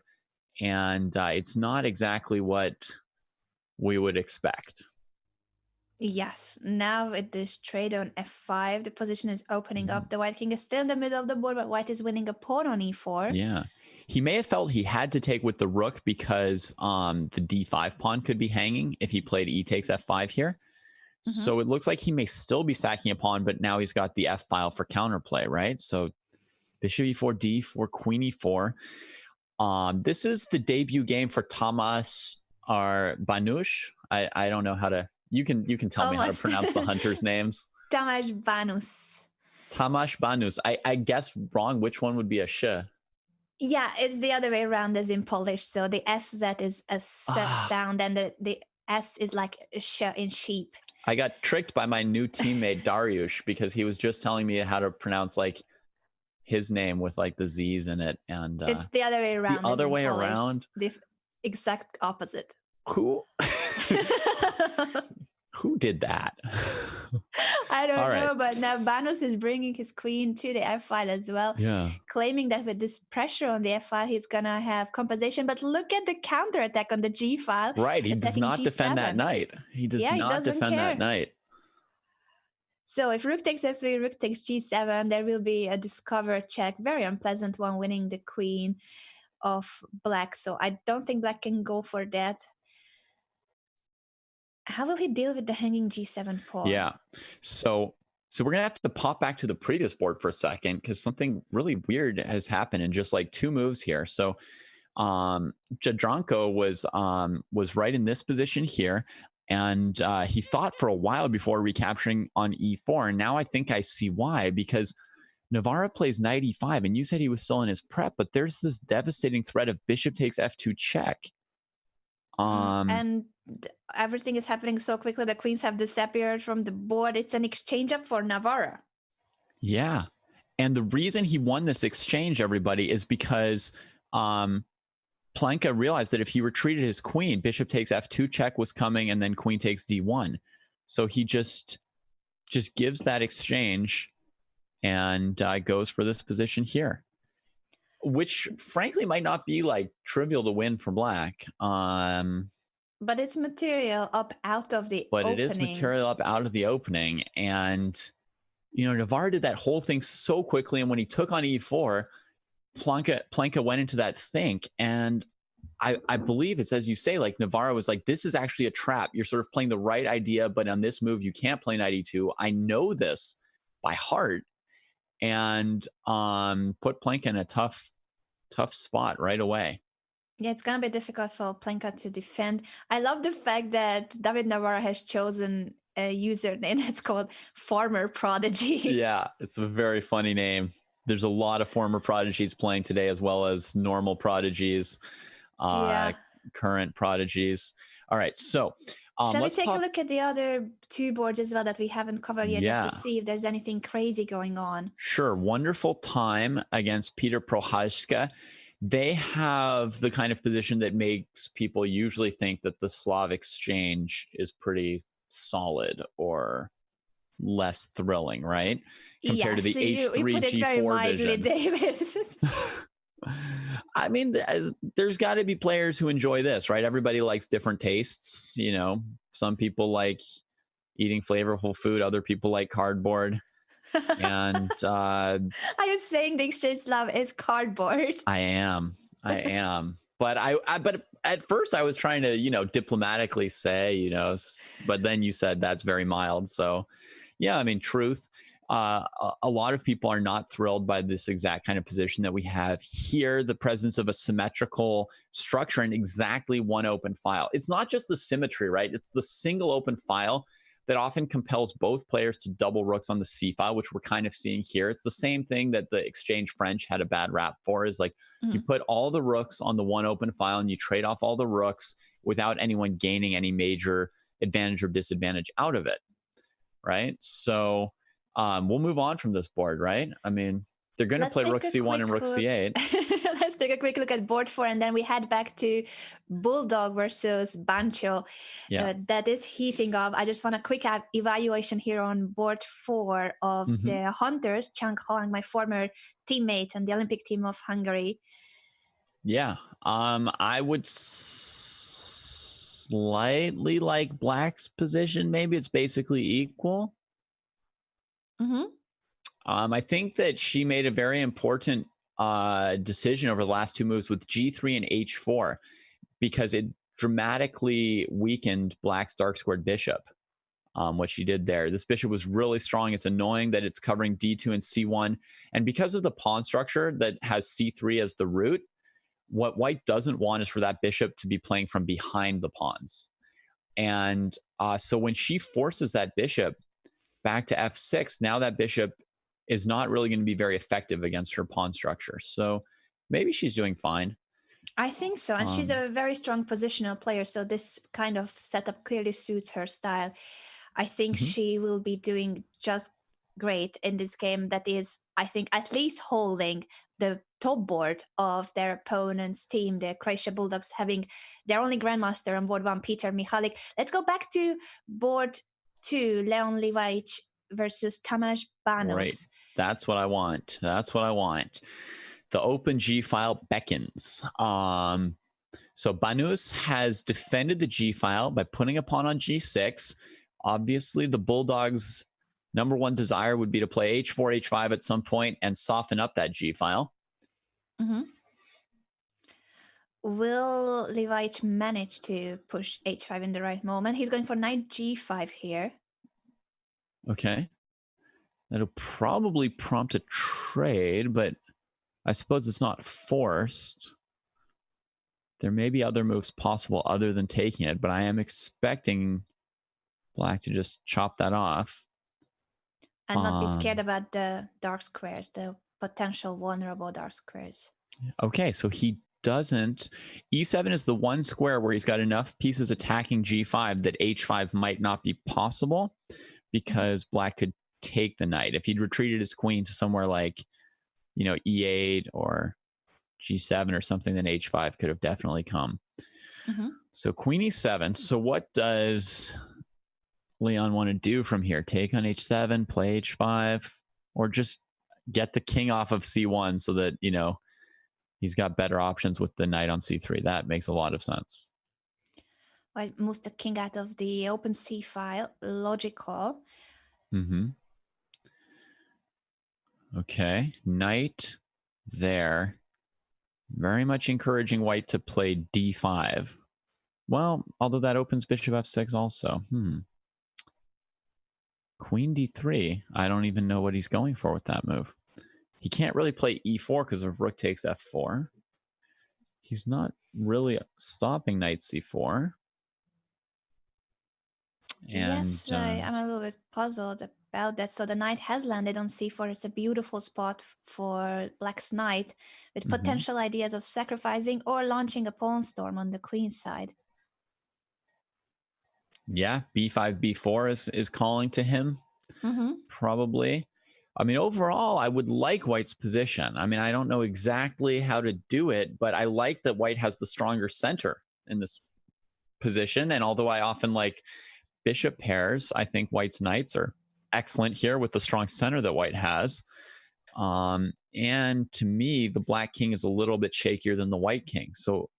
and it's not exactly what we would expect. Yes, now with this trade on f5, the position is opening up. The white king is still in the middle of the board, but white is winning a pawn on e4. Yeah, he may have felt he had to take with the rook because the d5 pawn could be hanging if he played e takes f5 here. So it looks like he may still be sacking a pawn, but now he's got the f file for counterplay, right? So Bishop e4, d4, queen e4. This is the debut game for Tamas Banus. I don't know how to. You can tell me how to pronounce the hunters' names. Tamas Banus. Tamas Banus. I guess wrong. Which one would be a sh? Yeah, it's the other way around as in Polish. So the SZ is a sound, and the S is like a sh in sheep. I got tricked by my new teammate Dariush because he was just telling me how to pronounce like his name with like the Z's in it, and it's the other way around. The other way around. The exact opposite. Who? Who did that? I don't know, but now Banus is bringing his queen to the f file as well. Yeah. Claiming that with this pressure on the f file, he's gonna have compensation. But look at the counter attack on the g file. Right, he does not defend that knight. He does not defend that knight. So if rook takes f3, rook takes g7, there will be a discover check, very unpleasant one, winning the queen of black. So I don't think black can go for that. How will he deal with the hanging g7 pawn? Yeah, so we're gonna have to pop back to the previous board for a second because something really weird has happened in just like 2 moves here. So Jadranko was right in this position here, and he thought for a while before recapturing on e4, and now I think I see why, because Navarra plays knight e5, and you said he was still in his prep, but there's this devastating threat of bishop takes f2 check. And everything is happening so quickly. The queens have disappeared from the board. It's an exchange up for Navarra. Yeah. And the reason he won this exchange, everybody, is because Plenka realized that if he retreated his queen, bishop takes f2 check was coming, and then queen takes d1. So he just gives that exchange and goes for this position here, which frankly might not be like trivial to win for black. But it's material up out of the opening. It is material up out of the opening. And, you know, Navarra did that whole thing so quickly. And when he took on e4, Plenka went into that think. And I believe it's, as you say, like Navarra was like, this is actually a trap. You're sort of playing the right idea, but on this move, you can't play knight e2. I know this by heart. And put Plenka in a tough spot right away. Yeah, it's going to be difficult for Plenka to defend. I love the fact that David Navarra has chosen a username that's called Former Prodigy. Yeah, it's a very funny name. There's a lot of former prodigies playing today, as well as normal prodigies, current prodigies. All right, so shall we take a look at the other 2 boards as well that we haven't covered yet, just to see if there's anything crazy going on? Sure. Wonderful Time against Peter Prohaska. They have the kind of position that makes people usually think that the Slav exchange is pretty solid or less thrilling, right? Compared to the H3 G4 vision. David. I mean, there's got to be players who enjoy this, right? Everybody likes different tastes. You know, some people like eating flavorful food. Other people like cardboard. And are you saying the exchange Slav is cardboard? I am. But but at first I was trying to, you know, diplomatically say, you know, but then you said that's very mild. So yeah, I mean, truth. A lot of people are not thrilled by this exact kind of position that we have here, the presence of a symmetrical structure and exactly one open file. It's not just the symmetry, right? It's the single open file that often compels both players to double rooks on the C file, which we're kind of seeing here. It's the same thing that the exchange French had a bad rap for, is like you put all the rooks on the one open file and you trade off all the rooks without anyone gaining any major advantage or disadvantage out of it, right? So we'll move on from this board, right? I mean, they're going to play rook c1 and rook c8. Let's take a quick look at board 4, and then we head back to Bulldog versus Bancho. That is heating up. I just want a quick evaluation here on board 4 of the Hunters, Chang Hoang, my former teammate and the Olympic team of Hungary. Yeah, I would slightly like Black's position. Maybe it's basically equal. I think that she made a very important decision over the last 2 moves with G3 and H4, because it dramatically weakened Black's dark squared bishop. what she did there. This bishop was really strong. It's annoying that it's covering d2 and c1. And because of the pawn structure that has c3 as the root, what white doesn't want is for that bishop to be playing from behind the pawns. And so when she forces that bishop back to f6, now that bishop is not really going to be very effective against her pawn structure. So maybe she's doing fine. I think so. And she's a very strong positional player. So this kind of setup clearly suits her style. I think she will be doing just great in this game. That is, I think, at least holding the top board of their opponent's team, the Croatia Bulldogs, having their only grandmaster on board one, Peter Michalik. Let's go back to board 2, Leon Levaich versus Tamás Banos. Right. That's what I want. That's what I want. The open G file beckons. So Banos has defended the G file by putting a pawn on G6. Obviously, the Bulldogs' number one desire would be to play H4, H5 at some point and soften up that G file. Will Levaich manage to push H5 in the right moment? He's going for knight G5 here. Okay. That'll probably prompt a trade, but I suppose it's not forced. There may be other moves possible other than taking it, but I am expecting Black to just chop that off. And not be scared about the dark squares, the potential vulnerable dark squares. Okay, so he doesn't. E7 is the one square where he's got enough pieces attacking G5 that H5 might not be possible because Black could take the knight. If he'd retreated his queen to somewhere like, E8 or G7 or something, then H5 could have definitely come. So Queen E7. So what does Leon want to do from here? Take on H7, play H5, or just get the king off of C1 so that, he's got better options with the knight on C3. That makes a lot of sense. Well, moves the king out of the open C file. Logical. Okay, knight there. Very much encouraging white to play D5. Well, although that opens bishop F6 also. Queen D3. I don't even know what he's going for with that move. He can't really play E4 because of rook takes F4. He's not really stopping knight C4. Yes, I'm a little bit puzzled about that. So the knight has landed on C4. It's a beautiful spot for Black's knight with potential ideas of sacrificing or launching a pawn storm on the queen's side. Yeah, B5, B4 is calling to him, probably. I mean, overall, I would like white's position. I mean, I don't know exactly how to do it, but I like that white has the stronger center in this position. And although I often like bishop pairs, I think white's knights are excellent here with the strong center that white has. And to me, the black king is a little bit shakier than the white king. So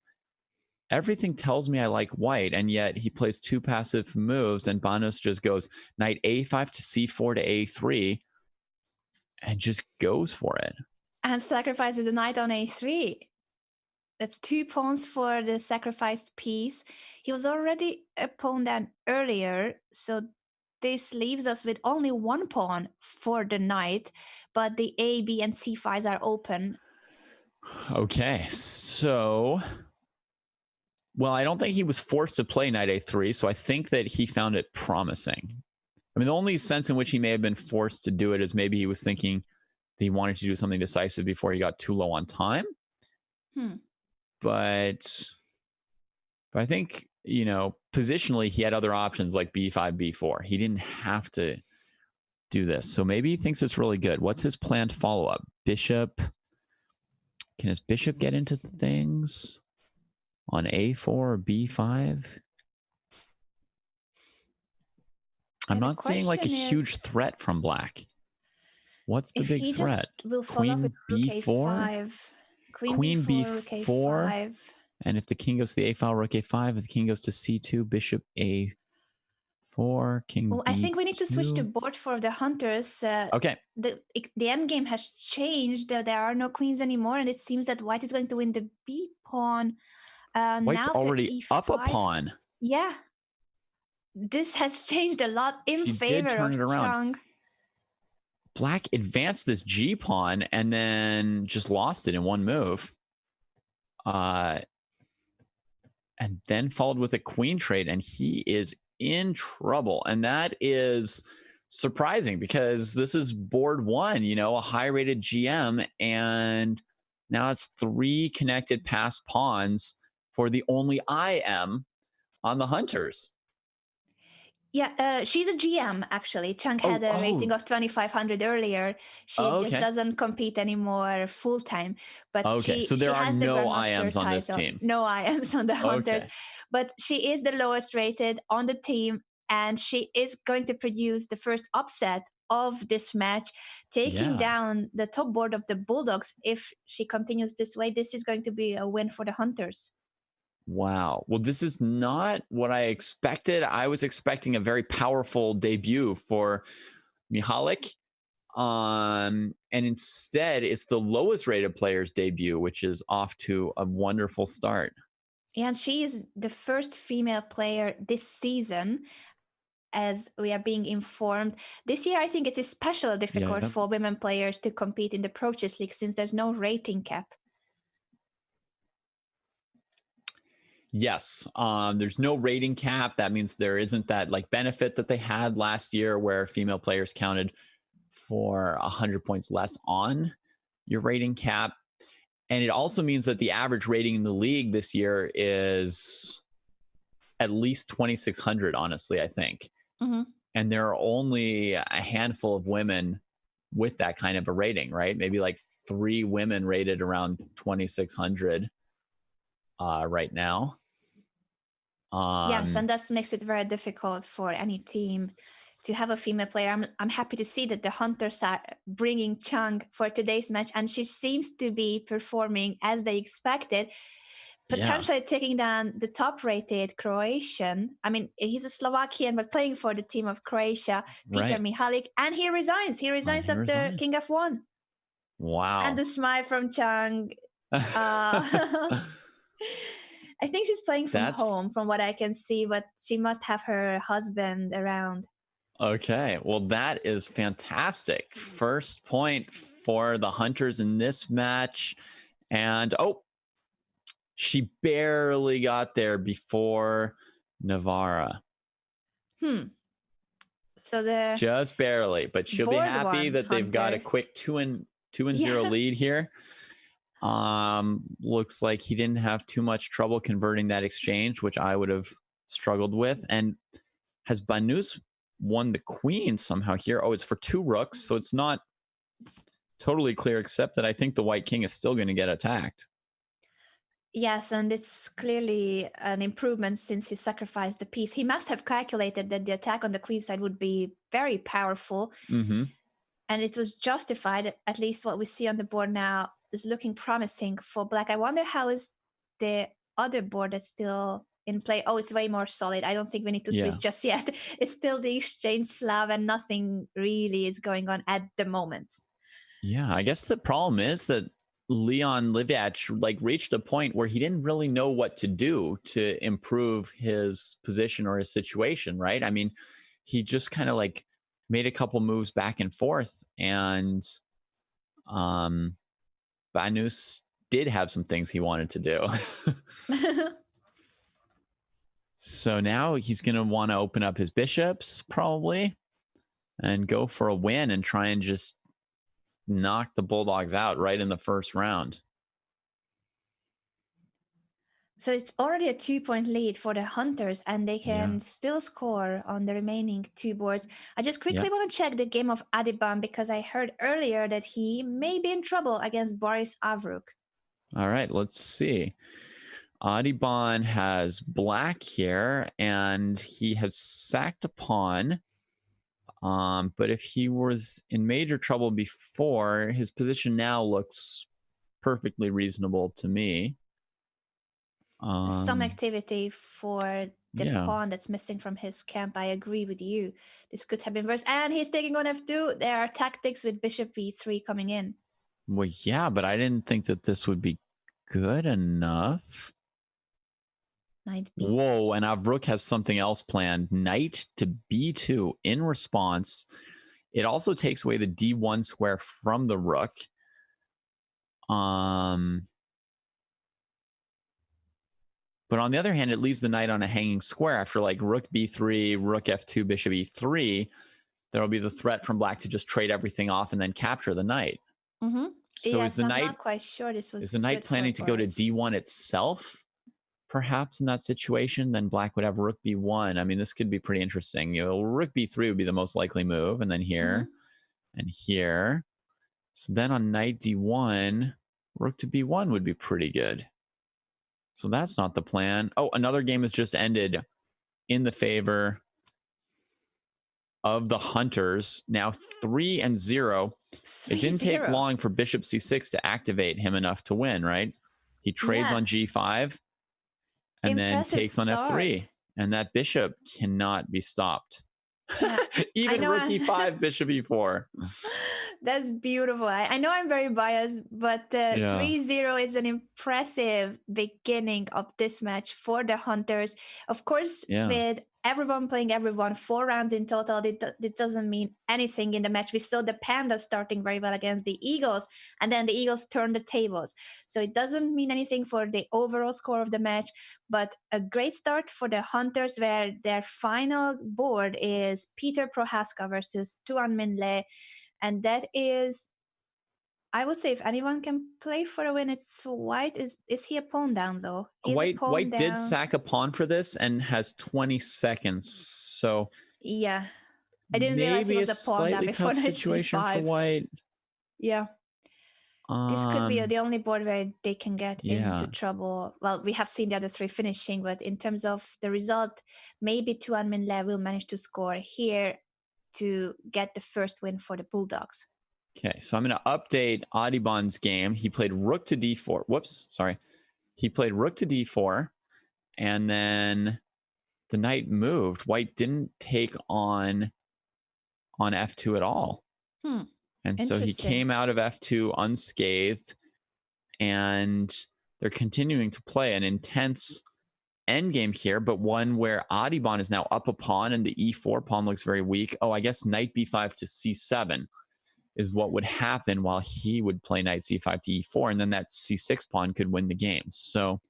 everything tells me I like white, and yet he plays two passive moves, and Banos just goes knight A5 to C4 to A3 and just goes for it. And sacrifices the knight on A3. That's 2 pawns for the sacrificed piece. He was already a pawn down earlier, so this leaves us with only 1 pawn for the knight, but the A, B, and C files are open. Okay, so... Well, I don't think he was forced to play knight A3, so I think that he found it promising. I mean, the only sense in which he may have been forced to do it is maybe he was thinking that he wanted to do something decisive before he got too low on time. But I think, positionally, he had other options like B5, B4. He didn't have to do this. So maybe he thinks it's really good. What's his planned follow-up? Bishop. Can his bishop get into things on A4 or B5? I'm not seeing like a huge threat from black. What's the big threat? Queen B4? Queen B4. And if the king goes to the A file, rook A5. If the king goes to C2, bishop A4, king B2. I think we need to switch the board for the hunters. Okay. The endgame has changed. There are no queens anymore, and it seems that white is going to win the B pawn. White's now already up a pawn. Yeah. this has changed a lot in She did favor turn of it around. Chang. Black advanced this G pawn and then just lost it in one move. And then followed with a queen trade, and he is in trouble. And that is surprising because this is board one, a high-rated GM, and now it's 3 connected passed pawns for the only IM on the Hunters. Yeah, she's a GM, actually. Chang had a rating of 2,500 earlier. She just doesn't compete anymore full-time. But so there are has the no Grandmaster IMs on this title. team. No IMs on the Hunters. But she is the lowest rated on the team, and she is going to produce the first upset of this match, taking down the top board of the Bulldogs. If she continues this way, this is going to be a win for the Hunters. Wow. Well, this is not what I expected. I was expecting a very powerful debut for Mihalik. And instead, it's the lowest rated player's debut, which is off to a wonderful start. Yeah, and she is the first female player this season, as we are being informed. This year, I think it's especially difficult for women players to compete in the Pro Chess League since there's no rating cap. Yes, there's no rating cap. That means there isn't that benefit that they had last year where female players counted for 100 points less on your rating cap. And it also means that the average rating in the league this year is at least 2,600, honestly, I think. Mm-hmm. And there are only a handful of women with that kind of a rating, right? Maybe 3 women rated around 2,600 right now. Yes, and that makes it very difficult for any team to have a female player. I'm happy to see that the Hunters are bringing Chang for today's match, and she seems to be performing as they expected, potentially taking down the top-rated Croatian. I mean, he's a Slovakian, but playing for the team of Croatia, Peter Mihalik, and he resigns. He resigns after King F1. Wow. And the smile from Chang. I think she's playing from home, from what I can see, but she must have her husband around. Okay, well, that is fantastic. First point for the Hunters in this match. And, she barely got there before Navarra. So just barely, but she'll be happy that they've got a quick 2-0 lead here. Looks like he didn't have too much trouble converting that exchange, which I would have struggled with. And has Banus won the queen somehow here? Oh, it's for 2 rooks, so it's not totally clear, except that I think the white king is still going to get attacked. Yes, and it's clearly an improvement since he sacrificed the piece. He must have calculated that the attack on the queen side would be very powerful. Mm-hmm. And it was justified. At least what we see on the board now is looking promising for Black. I wonder how is the other board that's still in play. Oh, it's way more solid. I don't think we need to switch just yet. It's still the exchange Slav and nothing really is going on at the moment. Yeah, I guess the problem is that Leon Livach reached a point where he didn't really know what to do to improve his position or his situation, right? I mean, he just kind of made a couple moves back and forth, and Banus did have some things he wanted to do. So now he's going to want to open up his bishops probably and go for a win and try and just knock the Bulldogs out right in the first round. So it's already a 2-point lead for the Hunters, and they can still score on the remaining 2 boards. I just quickly want to check the game of Adiban because I heard earlier that he may be in trouble against Boris Avruk. All right, let's see. Adiban has black here, and he has sacked a pawn. But if he was in major trouble before, his position now looks perfectly reasonable to me. Some activity for the pawn that's missing from his camp. I agree with you. This could have been worse. And he's taking on f2. There are tactics with bishop e3 coming in. Well, yeah, but I didn't think that this would be good enough. Knight B. Whoa, and our rook has something else planned. Knight to b2 in response. It also takes away the d1 square from the rook. But on the other hand, it leaves the knight on a hanging square after like rook b3, rook f2, bishop e3. There'll be the threat from black to just trade everything off and then capture the knight. Mm-hmm. So yes, I'm not quite sure this was. Is the knight planning to go to d1 itself? Perhaps in that situation, then black would have rook b1. I mean, this could be pretty interesting. Rook b3 would be the most likely move, and then here and here. So then on knight d1, rook to b1 would be pretty good. So that's not the plan. Oh, another game has just ended in the favor of the Hunters. Now 3-0. It didn't take long for bishop c6 to activate him enough to win, right? He trades on g5 and then takes on f3. And that bishop cannot be stopped. Yeah. Even rook e5, bishop e4. That's beautiful. I know I'm very biased, but 3-0 is an impressive beginning of this match for the Hunters. Of course, with everyone playing everyone, 4 rounds in total, it doesn't mean anything in the match. We saw the Pandas starting very well against the Eagles, and then the Eagles turned the tables. So it doesn't mean anything for the overall score of the match, but a great start for the Hunters, where their final board is Peter Prohaska versus Tuan Minh Le. And that is, I would say, if anyone can play for a win, it's White. Is he a pawn down, though? White did sack a pawn for this and has 20 seconds. So yeah, I didn't realize he was a pawn down before tough situation for White. Yeah. This could be the only board where they can get into trouble. Well, we have seen the other 3 finishing, but in terms of the result, maybe Tuan Minh Le will manage to score here to get the first win for the Bulldogs. Okay, so I'm going to update Audibon's game. He played rook to d4. Whoops, sorry. He played rook to d4, and then the knight moved. White didn't take on f2 at all. And so he came out of f2 unscathed, and they're continuing to play an intense endgame here, but one where Audibon is now up a pawn and the e4 pawn looks very weak. Oh, I guess knight b5 to c7 is what would happen while he would play knight c5 to e4, and then that c6 pawn could win the game. So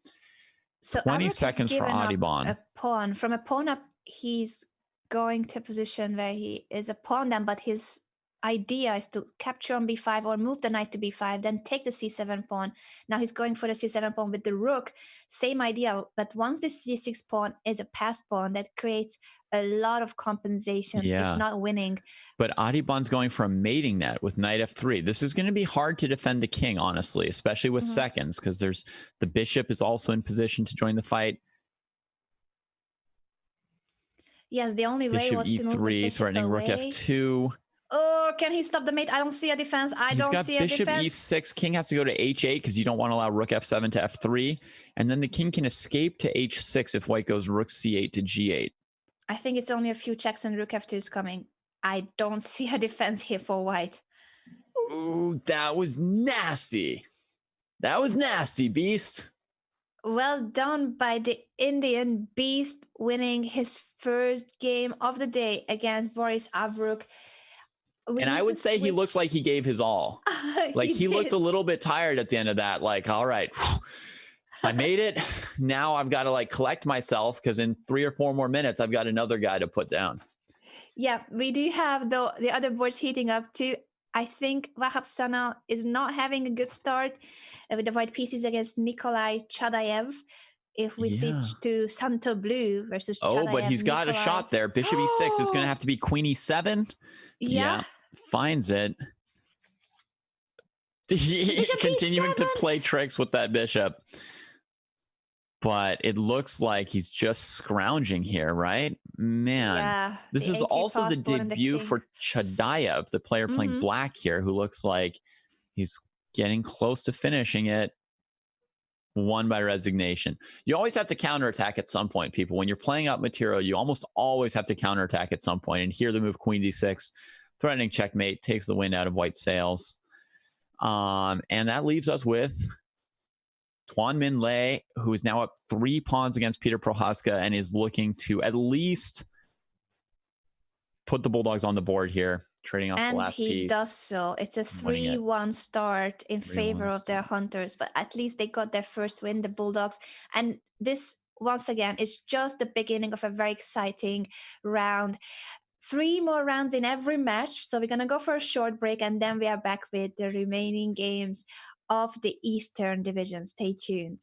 20 seconds for Audibon. A pawn. From a pawn up, he's going to a position where he is a pawn down, but his idea is to capture on b5 or move the knight to b5, then take the c7 pawn. Now he's going for the c7 pawn with the rook. Same idea, but once the c6 pawn is a passed pawn, that creates a lot of compensation, if not winning. But Audibon's going for a mating net with knight f3. This is going to be hard to defend the king, honestly, especially with seconds, because there's the bishop is also in position to join the fight. Yes, the only way was to move the bishop threatening away. Rook f2. Oh, can he stop the mate? I don't see a defense. He's got bishop e6. King has to go to h8 because you don't want to allow rook f7 to f3. And then the king can escape to h6 if white goes rook c8 to g8. I think it's only a few checks and rook f2 is coming. I don't see a defense here for white. Ooh, that was nasty. That was nasty, Beast. Well done by the Indian Beast, winning his first game of the day against Boris Avrukh. And I would say he looks like he gave his all. Like he looked a little bit tired at the end of that. Like, all right, I made it. Now I've got to like collect myself because in 3 or 4 more minutes, I've got another guy to put down. Yeah, we do have the other boards heating up too. I think Wahab Sana is not having a good start with the white pieces against Nikolai Chadayev. If we switch to Santo Blue versus Chadayev. Oh, but he's got a shot there. Bishop e6. It's going to have to be queen e7. Yeah. Finds it. He's continuing to play tricks with that bishop. But it looks like he's just scrounging here, right? Man, this is also the debut for Chadayev, the player playing black here, who looks like he's getting close to finishing it. Won by resignation. You always have to counterattack at some point, people. When you're playing up material, you almost always have to counterattack at some point. And here the move queen d6, threatening checkmate, takes the wind out of white sails. And that leaves us with Tuan Min Lei, who is now up 3 pawns against Peter Prohaska and is looking to at least put the Bulldogs on the board here, trading off the last piece. And he does so. It's a 3-1 start in favor of their Hunters, but at least they got their first win, the Bulldogs. And this, once again, is just the beginning of a very exciting round. 3 more rounds in every match. So we're going to go for a short break, and then we are back with the remaining games of the Eastern Division. Stay tuned.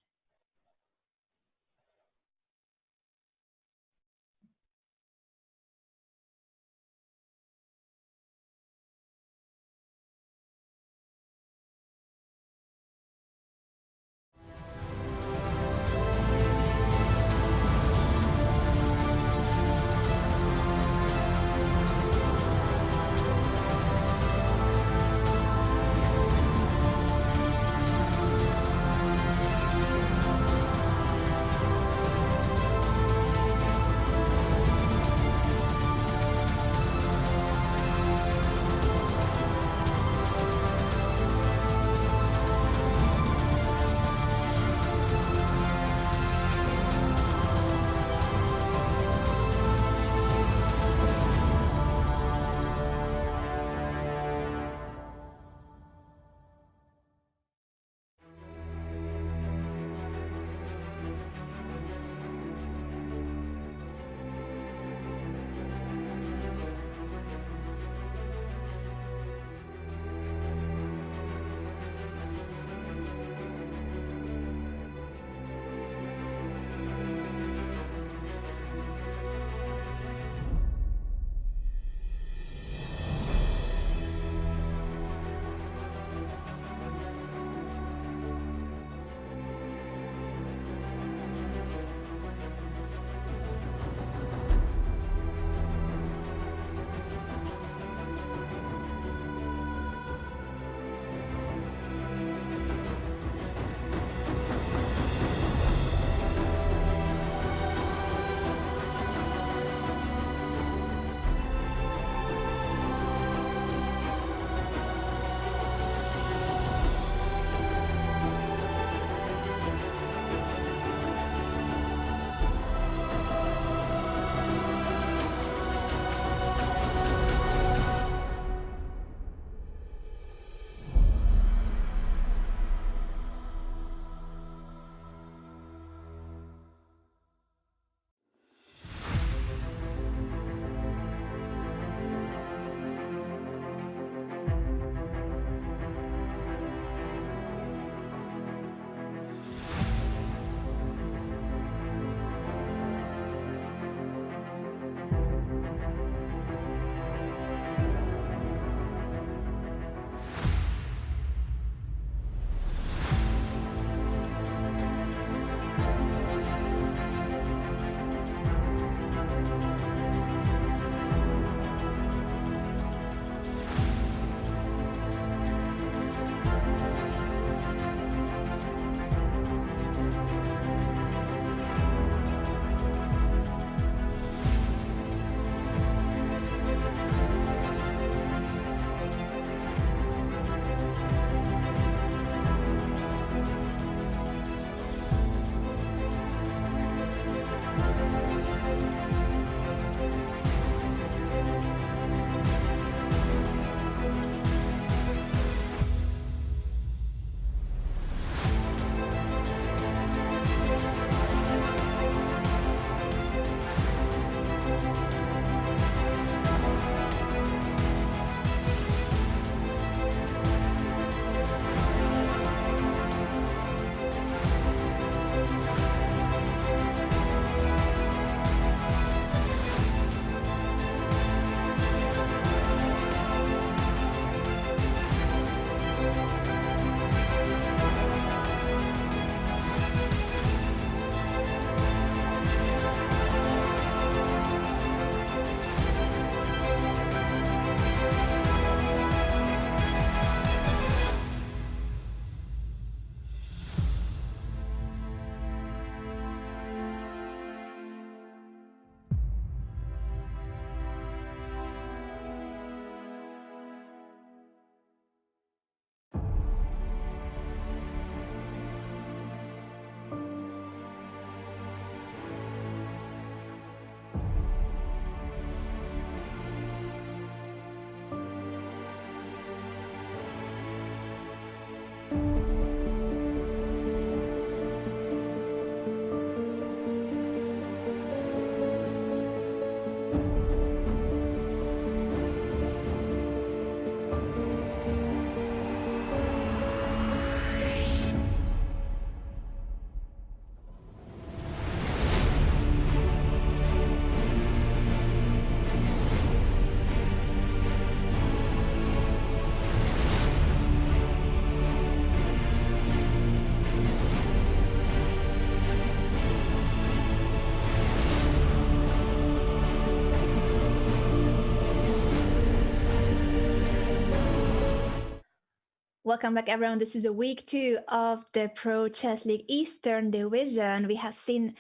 Welcome back, everyone. This is a week 2 of the Pro Chess League Eastern Division. We have seen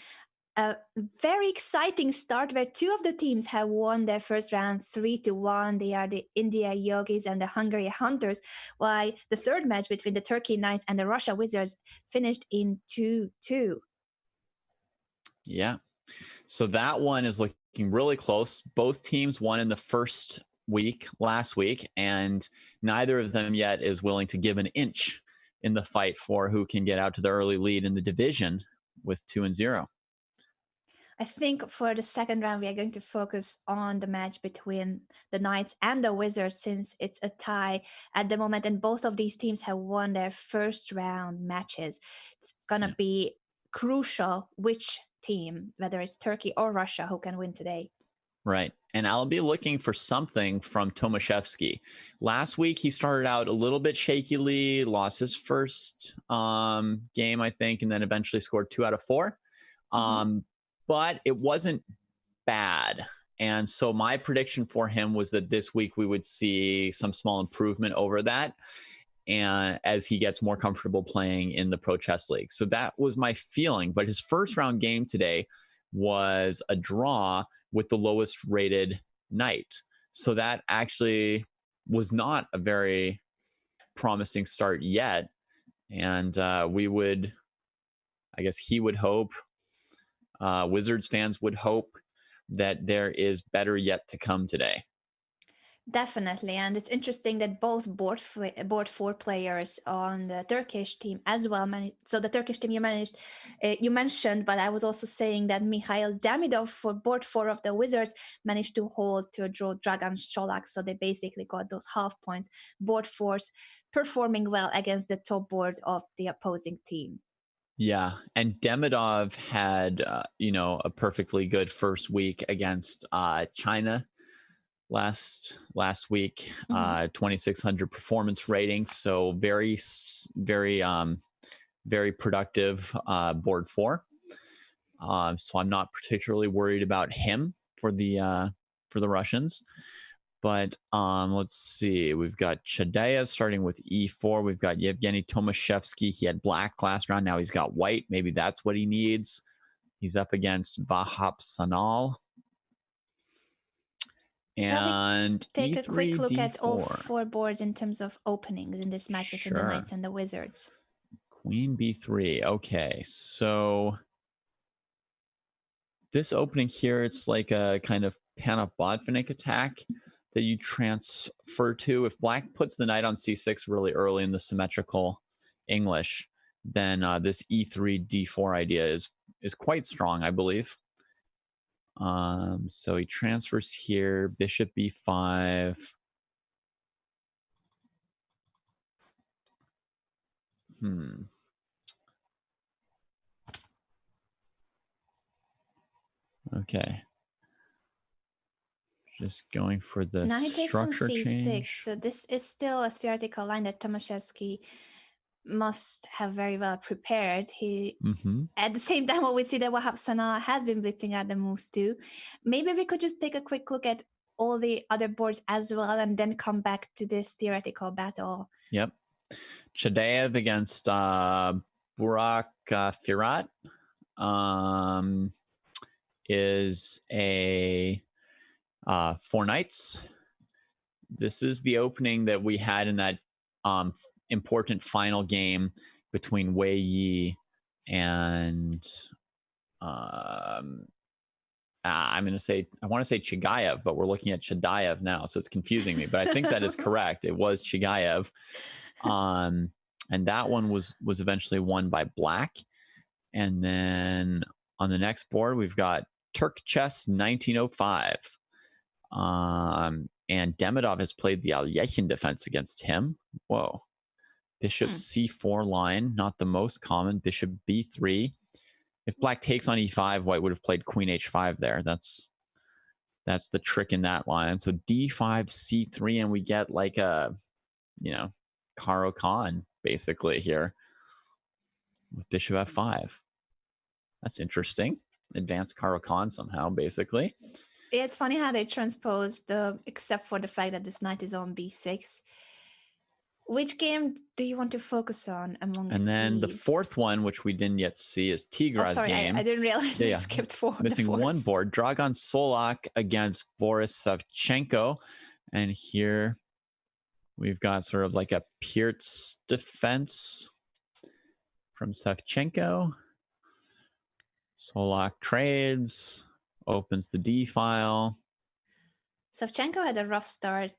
a very exciting start where two of the teams have won their first round 3-1. They are the India Yogis and the Hungary Hunters, while the third match between the Turkey Knights and the Russia Wizards finished in 2-2. Yeah. So that one is looking really close. Both teams won in the first week last week, and neither of them yet is willing to give an inch in the fight for who can get out to the early lead in the division with 2-0. I think for the second round, we are going to focus on the match between the Knights and the Wizards since it's a tie at the moment, and both of these teams have won their first round matches. It's going to be crucial which team, whether it's Turkey or Russia, who can win today. Right. And I'll be looking for something from Tomaszewski. Last week, he started out a little bit shakily, lost his first game, I think, and then eventually scored 2 out of 4. But it wasn't bad. And so my prediction for him was that this week we would see some small improvement over that, and as he gets more comfortable playing in the Pro Chess League. So that was my feeling. But his first round game today was a draw with the lowest rated knight. So that actually was not a very promising start yet. And he would hope, Wizards fans would hope that there is better yet to come today. Definitely, and it's interesting that both board 4 players on the Turkish team as well. So the Turkish team you mentioned, but I was also saying that Mikhail Demidov for board 4 of the Wizards managed to hold to draw Dragan Sholak, so they basically got those half points. Board 4s performing well against the top board of the opposing team. Yeah, and Demidov had a perfectly good first week against China last week, 2,600 performance rating. So very productive board 4. So I'm not particularly worried about him for the Russians. But let's see. We've got Chadaev starting with e4. We've got Yevgeny Tomaszewski. He had black last round. Now he's got white. Maybe that's what he needs. He's up against Vahap Sanal. And take E3, a quick look D4. at all 4 boards in terms of openings in this match between the Knights and the Wizards. Queen B3. Okay, so this opening here, it's like a kind of Panov-Botvinnik attack that you transfer to. If black puts the knight on c6 really early in the symmetrical English, then this E3, D4 idea is quite strong, I believe. So he transfers here, bishop b5. Okay. Just going for the now he takes on structure c6, change. so this is still a theoretical line that Tomaszewski must have very well prepared. He at the same time, what we see that Wahab Sanal has been blitzing at the moves too. Maybe we could just take a quick look at all the other boards as well and then come back to this theoretical battle. Yep. Chadaev against Burak Firat is a 4 knights. This is the opening that we had in that important final game between Wei Yi and I want to say Chigayev, but we're looking at Chadaev now, so it's confusing me. But I think that is correct. It was Chigayev, and that one was eventually won by black. And then on the next board, we've got Turk Chess 1905. And Demidov has played the Alyechin defense against him. Whoa. Bishop c4 line, not the most common. Bishop b3. If black takes on e5, white would have played queen h5 there. That's the trick in that line. So d5, c3, and we get like a, Caro Khan basically here with bishop f5. That's interesting. Advanced Caro Khan somehow, basically. Yeah, it's funny how they transpose except for the fact that this knight is on b6. Which game do you want to focus on among And then the these? fourth one, which we didn't yet see, is Oh, Tigra's sorry, I game. didn't realize Yeah, I yeah. skipped the Missing one fourth. board. Dragan Solak against Boris Savchenko. And here we've got sort of like a Pirtz defense from Savchenko. Solak trades, opens the D file. Savchenko had a rough start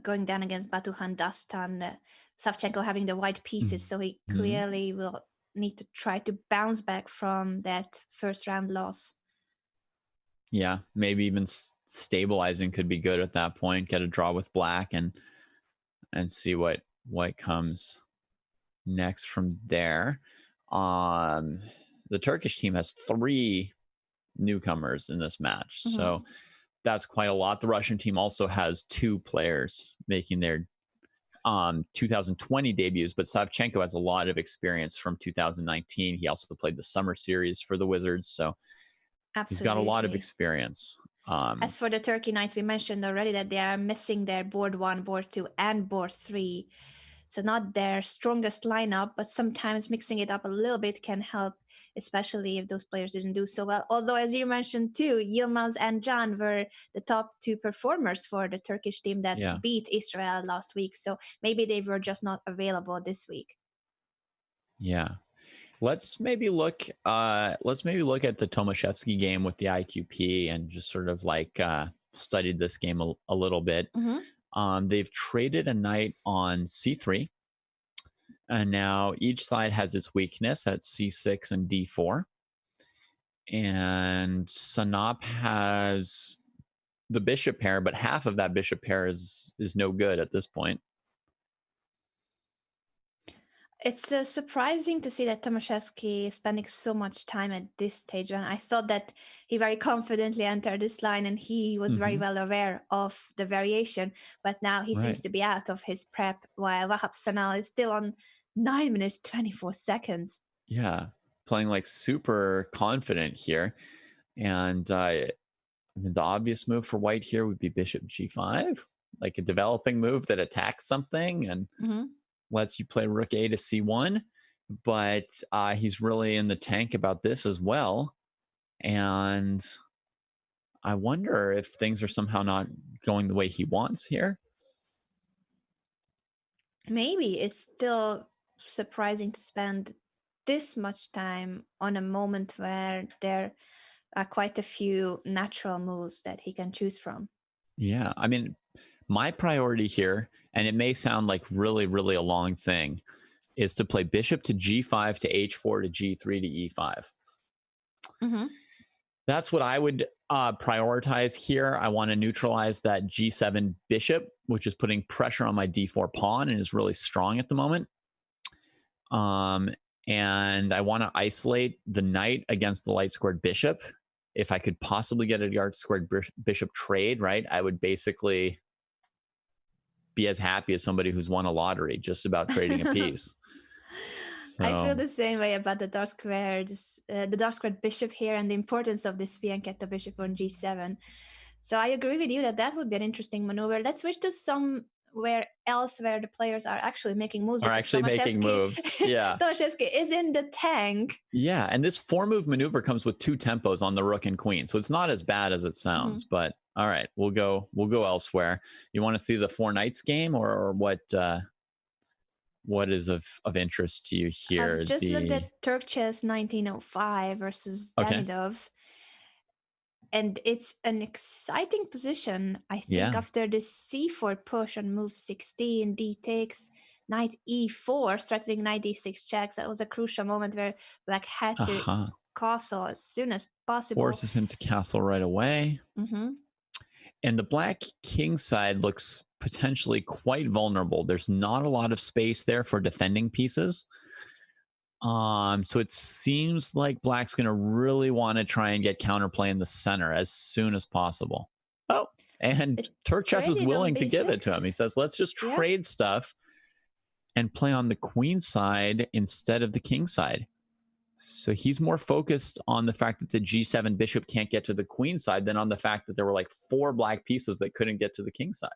going down against Batuhan Dastan. Savchenko having the white pieces, so he clearly will need to try to bounce back from that first round loss. Yeah, maybe even stabilizing could be good at that point. Get a draw with black and see what comes next from there. The Turkish team has 3 newcomers in this match, so that's quite a lot. The Russian team also has 2 players making their 2020 debuts, but Savchenko has a lot of experience from 2019. He also played the summer series for the Wizards, so he's got a lot of experience. As for the Turkey Knights, we mentioned already that they are missing their board 1, board 2, and board 3. So not their strongest lineup, but sometimes mixing it up a little bit can help, especially if those players didn't do so well. Although, as you mentioned too, Yilmaz and Can were the top 2 performers for the Turkish team that beat Israel last week. So maybe they were just not available this week. Yeah. Let's maybe look at the Tomaszewski game with the IQP and just sort of like studied this game a little bit. They've traded a knight on C3, and now each side has its weakness at C6 and D4. And Sanap has the bishop pair, but half of that bishop pair is no good at this point. It's surprising to see that Tomaszewski is spending so much time at this stage, when I thought that he very confidently entered this line and he was very well aware of the variation, but now he seems to be out of his prep, while Wahab Sanal is still on 9 minutes 24 seconds. Yeah, playing like super confident here. And I mean, the obvious move for white here would be bishop g5, like a developing move that attacks something and lets you play rook a to c1. But he's really in the tank about this as well. And I wonder if things are somehow not going the way he wants here. Maybe it's still surprising to spend this much time on a moment where there are quite a few natural moves that he can choose from. Yeah, I mean, my priority here, and it may sound like really, really a long thing, is to play bishop to g5 to h4 to g3 to e5. That's what I would prioritize here. I want to neutralize that g7 bishop, which is putting pressure on my d4 pawn and is really strong at the moment. And I want to isolate the knight against the light squared bishop. If I could possibly get a dark squared bishop trade, right, I would basically be as happy as somebody who's won a lottery just about trading a piece. So, I feel the same way about the dark squared bishop here and the importance of this fianchetto bishop on g7. So I agree with you that would be an interesting maneuver. Let's switch to somewhere else where the players are actually making moves. Yeah. Tomaszewski is in the tank. Yeah, and this 4-move maneuver comes with 2 tempos on the rook and queen, so it's not as bad as it sounds. But all right, we'll go elsewhere. You want to see the 4 knights game, or what? What is of interest to you here? I've just looked at Turk Chess 1905 versus Davidov. And it's an exciting position, I think, after the c4 push on move 16, d takes, knight e4, threatening knight d6 checks. That was a crucial moment where black had to castle as soon as possible. Forces him to castle right away. And the black king side looks potentially quite vulnerable. There's not a lot of space there for defending pieces. So it seems like black's going to really want to try and get counterplay in the center as soon as possible. Oh, and Turk Chess is willing to give it to him. He says, let's just trade stuff and play on the queen side instead of the king side. So he's more focused on the fact that the g7 bishop can't get to the queen side than on the fact that there were like 4 black pieces that couldn't get to the king side.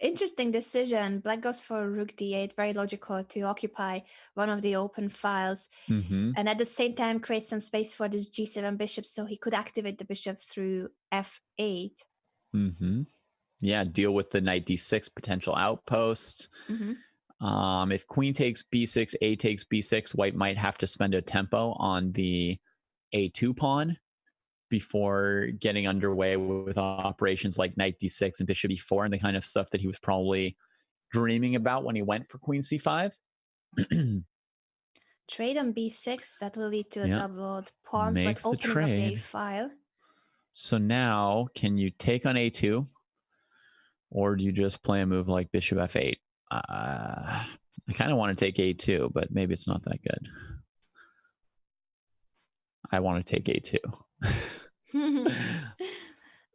Interesting decision. Black goes for rook d8, very logical to occupy one of the open files. Mm-hmm. And at the same time create some space for this g7 bishop so he could activate the bishop through f8. Mm-hmm. Yeah, deal with the knight d6 potential outpost. If queen takes b6, a takes b6, white might have to spend a tempo on the a2 pawn before getting underway with operations like knight d6 and bishop e4 and the kind of stuff that he was probably dreaming about when he went for queen c5. Trade on b6, that will lead to a Yeah. doubled pawns, Makes but the opening up the a trade. file. So now, can you take on a2? Or do you just play a move like bishop f8? I kind of want to take a2, but maybe it's not that good. I want to take a2.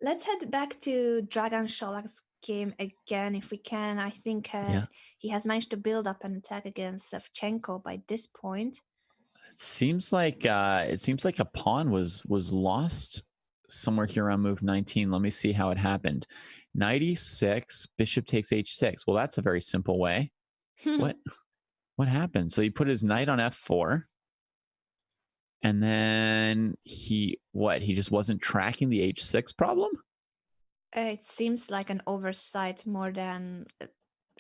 Let's head back to Dragan Sholak's game again, if we can. I think he has managed to build up an attack against Savchenko by this point. It seems like a pawn was lost somewhere here around move 19. Let me see how it happened. Knight e6, bishop takes h6. Well, that's a very simple way. What happened? So he put his knight on f4. And then he just wasn't tracking the h6 problem? It seems like an oversight more than...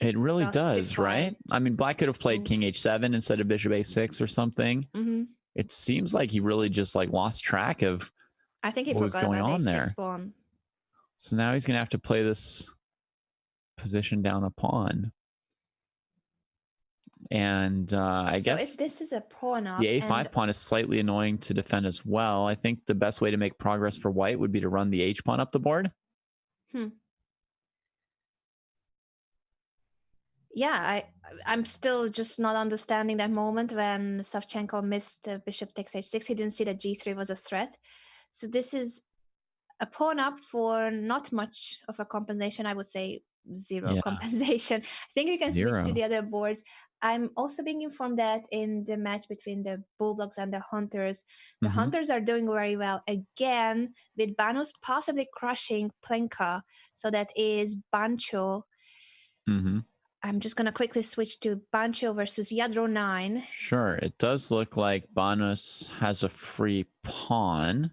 It really does, right? I mean, black could have played king h7 instead of bishop a6 or something. Mm-hmm. It seems like he really just like lost track of I think he what was forgot going about on the there. a6 pawn. So now he's going to have to play this position down a pawn. And I guess if this is a pawn up, the a5 pawn is slightly annoying to defend as well. I think the best way to make progress for white would be to run the h pawn up the board. Yeah, I'm still just not understanding that moment when Savchenko missed bishop takes h6. He didn't see that g3 was a threat. So this is a pawn up for not much of a compensation. I would say zero compensation. I think we can switch to the other boards. I'm also being informed that in the match between the Bulldogs and the Hunters, the Hunters are doing very well again, with Banus possibly crushing Plenka. So that is Bancho. I'm just going to quickly switch to Bancho versus Yadro 9. Sure. It does look like Banus has a free pawn.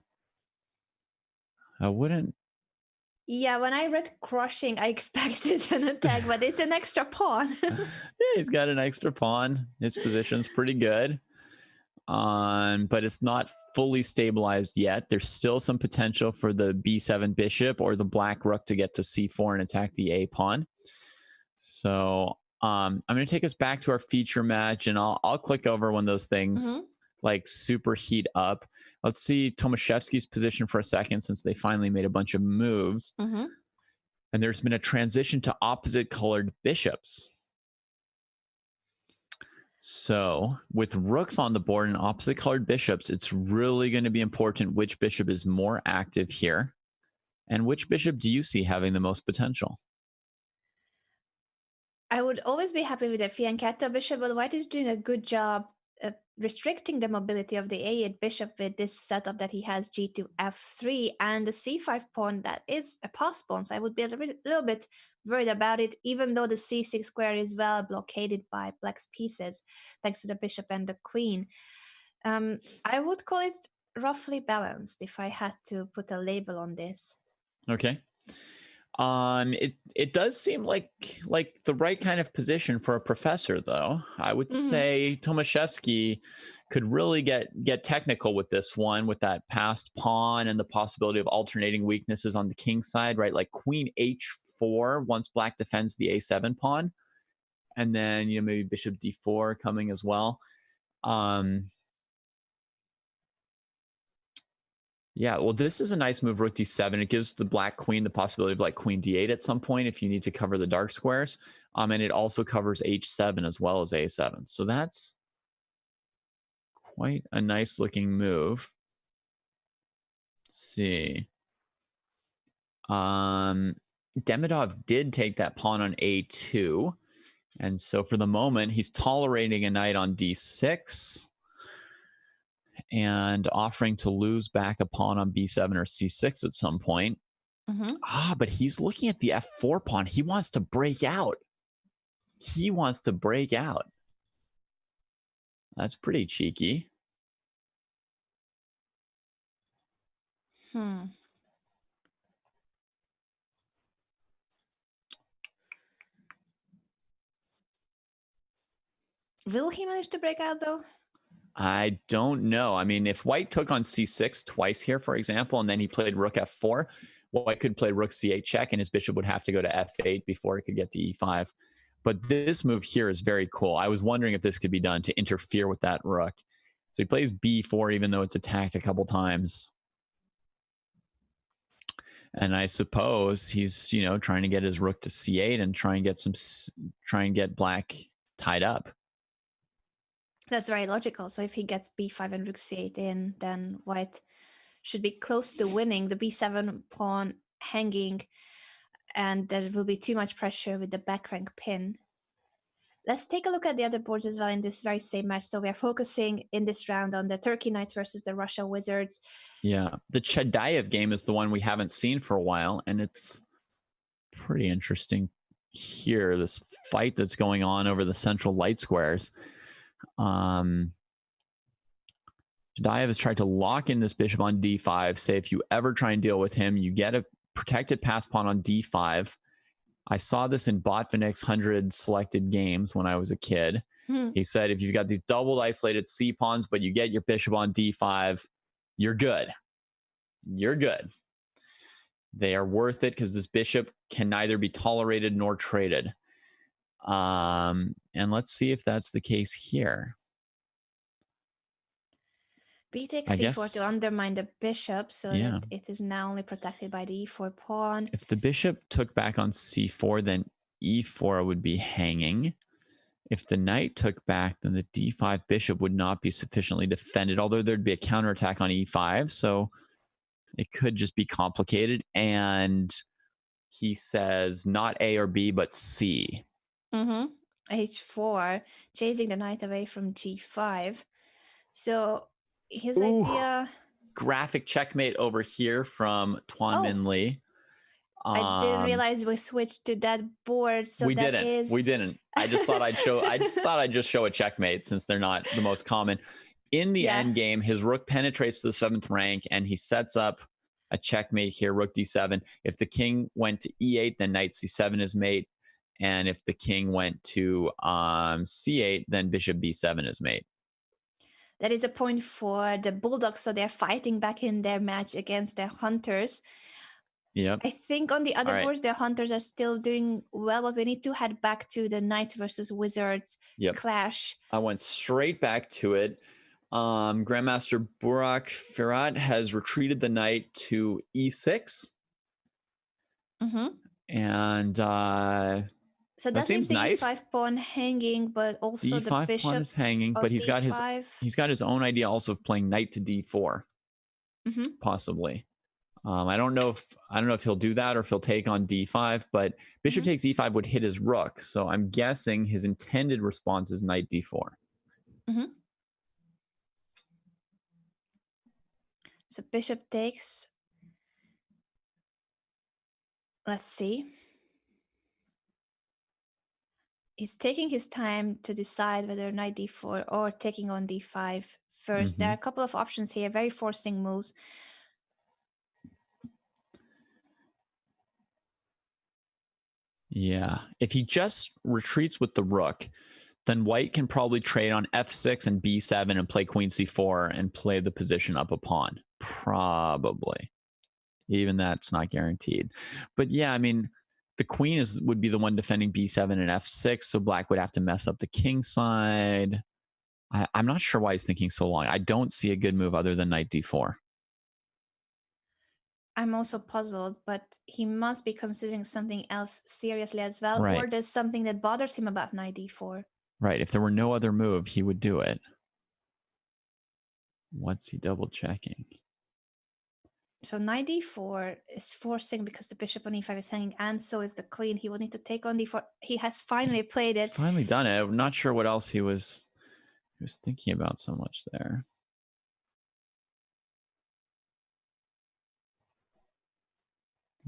I wouldn't... Yeah, when I read crushing, I expected an attack, but it's an extra pawn. Yeah, he's got an extra pawn. His position's pretty good. But it's not fully stabilized yet. There's still some potential for the b7 bishop or the black rook to get to c4 and attack the a pawn. So I'm going to take us back to our feature match, and I'll click over when those things like super heat up. Let's see Tomaszewski's position for a second, since they finally made a bunch of moves. And there's been a transition to opposite colored bishops. So with rooks on the board and opposite colored bishops, it's really going to be important which bishop is more active here. And which bishop do you see having the most potential? I would always be happy with a fianchetto bishop, but white is doing a good job restricting the mobility of the a8 bishop with this setup that he has g2 f3 and the c5 pawn that is a pass pawn. So I would be a little bit worried about it, even though the c6 square is well blockaded by black's pieces thanks to the bishop and the queen. I would call it roughly balanced if I had to put a label on this. Okay. It does seem like the right kind of position for a professor, though. I would say Tomaszewski could really get technical with this one, with that passed pawn and the possibility of alternating weaknesses on the king side, right? Like queen h4 once black defends the a7 pawn, and then maybe bishop d4 coming as well. Yeah, well, this is a nice move, rook d7. It gives the black queen the possibility of like queen d8 at some point if you need to cover the dark squares. And it also covers h7 as well as a7. So that's quite a nice looking move. Let's see. Demidov did take that pawn on a2. And so for the moment, he's tolerating a knight on d6. And offering to lose back a pawn on b7 or c6 at some point. Ah, but he's looking at the f4 pawn. He wants to break out. He wants to break out. That's pretty cheeky. Will he manage to break out though? I don't know. I mean, if white took on c6 twice here, for example, and then he played rook f4, white could play rook c8 check, and his bishop would have to go to f8 before it could get to e5. But this move here is very cool. I was wondering if this could be done to interfere with that rook. So he plays b4, even though it's attacked a couple times. And I suppose he's, you know, trying to get his rook to c8 and try and get black tied up. That's very logical. So if he gets b5 and rook c8 in, then white should be close to winning. The b7 pawn hanging, and there will be too much pressure with the back rank pin. Let's take a look at the other boards as well in this very same match. So we are focusing in this round on the Turkey Knights versus the Russia Wizards. Yeah, the Chadaev game is the one we haven't seen for a while, and it's pretty interesting here, this fight that's going on over the central light squares. Chadaev has tried to lock in this bishop on d5, say if you ever try and deal with him, you get a protected pass pawn on d5. I saw this in Botvinnik's 100 selected games when I was a kid. He said if you've got these doubled isolated c pawns, but you get your bishop on d5, you're good. You're good. They are worth it because this bishop can neither be tolerated nor traded. And let's see if that's the case here. B takes c4 to undermine the bishop, so that it is now only protected by the e4 pawn. If the bishop took back on c4, then e4 would be hanging. If the knight took back, then the d5 bishop would not be sufficiently defended, although there'd be a counterattack on e5, so it could just be complicated. And he says not A or B, but C. H4, chasing the knight away from g5. So his idea... Graphic checkmate over here from Tuan Min Lee. I didn't realize we switched to that board. So we didn't. I just thought I'd show. I thought I'd just show a checkmate since they're not the most common. In the end game, his rook penetrates to the 7th rank, and he sets up a checkmate here. Rook d7. If the king went to e8, then knight c7 is mate, and if the king went to c8, then bishop b7 is mate. That is a point for the Bulldogs, so they're fighting back in their match against their Hunters. Yep. I think on the other boards, the Hunters are still doing well, but we need to head back to the Knights versus Wizards clash. I went straight back to it. Grandmaster Burak Firat has retreated the knight to e6. And so that leaves the e5 pawn hanging, but also the bishop pawn is hanging, but he's got his own idea also of playing knight to d4, possibly. I don't know if he'll do that or if he'll take on d5, but bishop takes e5 would hit his rook. So I'm guessing his intended response is knight d4. So bishop takes. Let's see. He's taking his time to decide whether knight d4 or taking on d5 first. There are a couple of options here, very forcing moves. Yeah, if he just retreats with the rook, then white can probably trade on f6 and b7 and play queen c4 and play the position up a pawn. Probably. Even that's not guaranteed. But yeah, I mean, the queen would be the one defending b7 and f6, so black would have to mess up the king side. I'm not sure why he's thinking so long. I don't see a good move other than knight d4. I'm also puzzled, but he must be considering something else seriously as well, or there's something that bothers him about knight d4. Right. If there were no other move, he would do it. What's he double checking? So knight d4 is forcing because the bishop on e5 is hanging, and so is the queen. He will need to take on d4. He has finally played it. He's finally done it. I'm not sure what else he was thinking about so much there.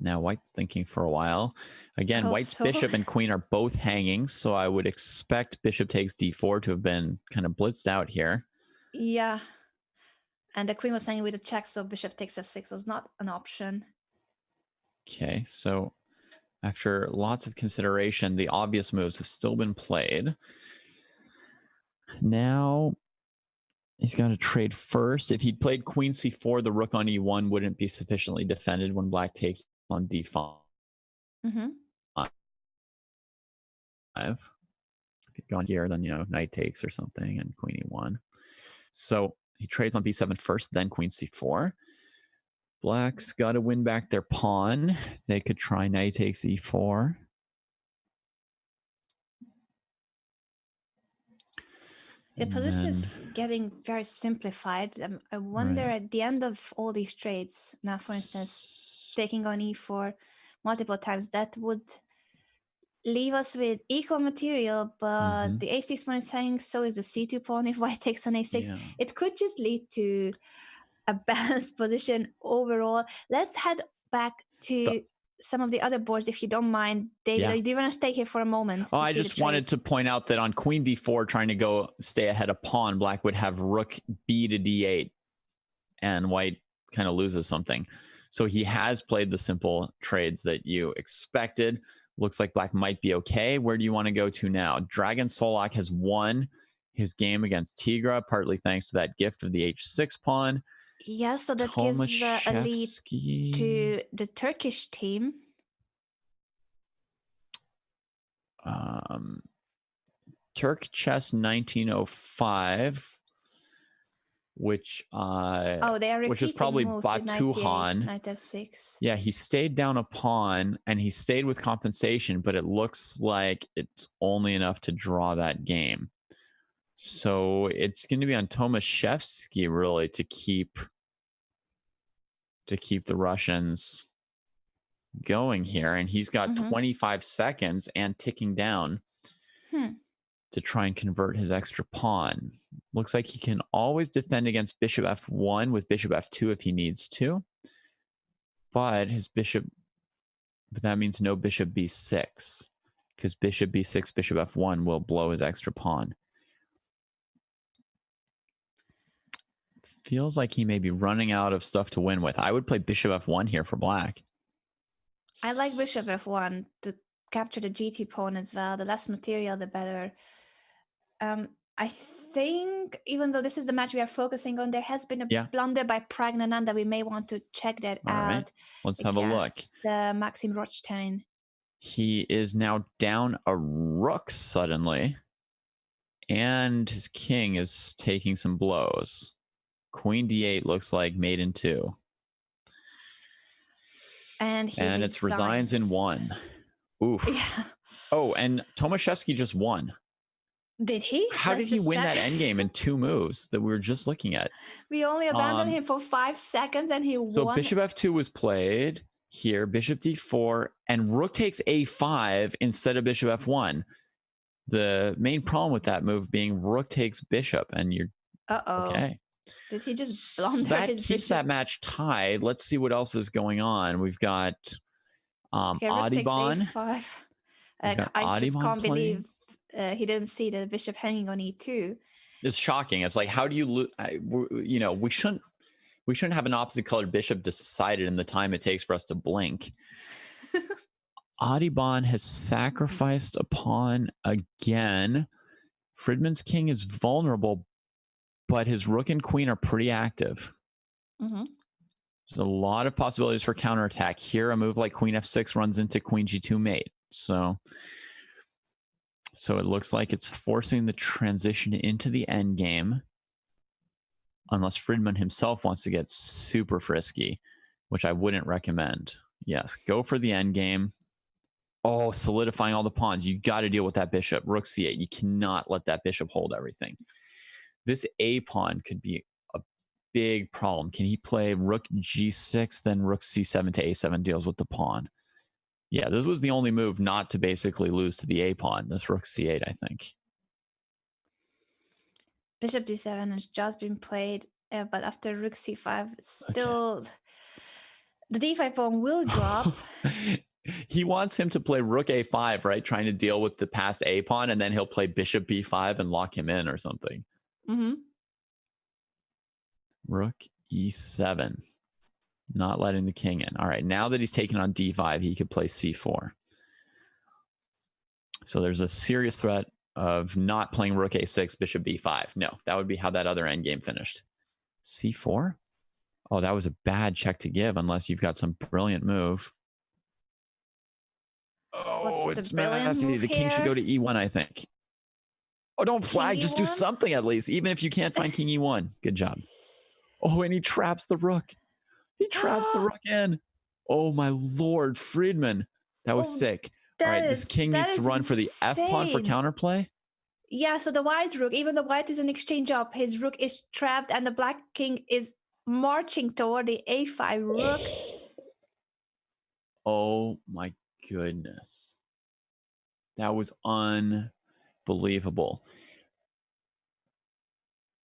Now white's thinking for a while. Again, white's Also, bishop and queen are both hanging, so I would expect bishop takes d4 to have been kind of blitzed out here. yeah. And the queen was hanging with a check, so bishop takes f6 was not an option. Okay, so after lots of consideration, the obvious moves have still been played. Now he's got to trade first. If he'd played queen c4, the rook on e1 wouldn't be sufficiently defended when black takes on d5. Mm-hmm. If he'd gone here, then, you know, knight takes or something and queen e1. So he trades on b7 first, then queen c4. Black's got to win back their pawn. They could try knight takes e4. The position is getting very simplified. I wonder at the end of all these trades, now for instance, taking on e4 multiple times, that would leave us with equal material, but the a6 pawn is hanging, so is the c2 pawn if white takes on a6. Yeah. It could just lead to a balanced position overall. Let's head back to some of the other boards, if you don't mind. David, do you want to stay here for a moment? Oh, I just wanted to point out that on queen d4, trying to go stay ahead of pawn, black would have rook b to d8, and white kind of loses something. So he has played the simple trades that you expected. Looks like black might be okay. Where do you want to go to now? Dragon Solak has won his game against Tigra, partly thanks to that gift of the h6 pawn. Yes, so that gives a lead to the Turkish team. Turk Chess 1905, which is probably Batuhan. Knight f6. Yeah, he stayed down a pawn and he stayed with compensation, but it looks like it's only enough to draw that game. So it's going to be on Tomaszewski really to keep the Russians going here, and he's got 25 seconds and ticking down to try and convert his extra pawn. Looks like he can always defend against bishop f1 with bishop f2 if he needs to, but that means no bishop b6, because bishop b6, bishop f1 will blow his extra pawn. Feels like he may be running out of stuff to win with. I would play bishop f1 here for black. I like bishop f1 to capture the GT pawn as well. The less material, the better. I think, even though this is the match we are focusing on, there has been a blunder by Pragnananda. We may want to check that out. Right. Let's have a look. The Maxime Rothstein. He is now down a rook suddenly, and his king is taking some blows. Queen d8 looks like mate in 2. And it's resigns in 1. Oof. Yeah. Oh, and Tomaszewski just won. Did he? How did he win that endgame in 2 moves that we were just looking at? We only abandoned him for 5 seconds and he won. So bishop f2 was played here, bishop d4, and rook takes a5 instead of bishop f1. The main problem with that move being rook takes bishop, and you're okay. Did he just blunder that his keeps bishop? that match tied. Let's see what else is going on. We've got Adibon. I just can't believe he didn't see the bishop hanging on e2. It's shocking. It's like, how do you we shouldn't have an opposite colored bishop decided in the time it takes for us to blink. Adibon has sacrificed a pawn again. Fridman's king is vulnerable, but his rook and queen are pretty active. There's a lot of possibilities for counterattack. Here, a move like queen f6 runs into queen g2 mate. So it looks like it's forcing the transition into the endgame, unless Fridman himself wants to get super frisky, which I wouldn't recommend. Yes, go for the endgame. Oh, solidifying all the pawns. You got to deal with that bishop. Rook c8. You cannot let that bishop hold everything. This a pawn could be a big problem. Can he play rook g6, then rook c7 to a7 deals with the pawn? Yeah, this was the only move not to basically lose to the a pawn. This rook c8, I think. Bishop d7 has just been played, but after rook c5, still The d5 pawn will drop. He wants him to play rook a5, right? Trying to deal with the passed a pawn, and then he'll play bishop b5 and lock him in or something. Mm-hmm. Rook e7. Not letting the king in. All right, now that he's taken on d5, he could play c4. So there's a serious threat of not playing rook a6, bishop b5. No, that would be how that other endgame finished. c4? Oh, that was a bad check to give unless you've got some brilliant move. Oh, it's messy. The king should go to e1, I think. Oh, don't flag. King just E1? Do something at least, even if you can't find king e1. Good job. Oh, and he traps the rook. He traps the rook in. Oh, my Lord, Friedman. That was sick. All right, this king needs to run for the f-pawn for counterplay. Yeah, so the white rook, even the white is an exchange up, his rook is trapped and the black king is marching toward the a5 rook. Oh, my goodness. That was unbelievable.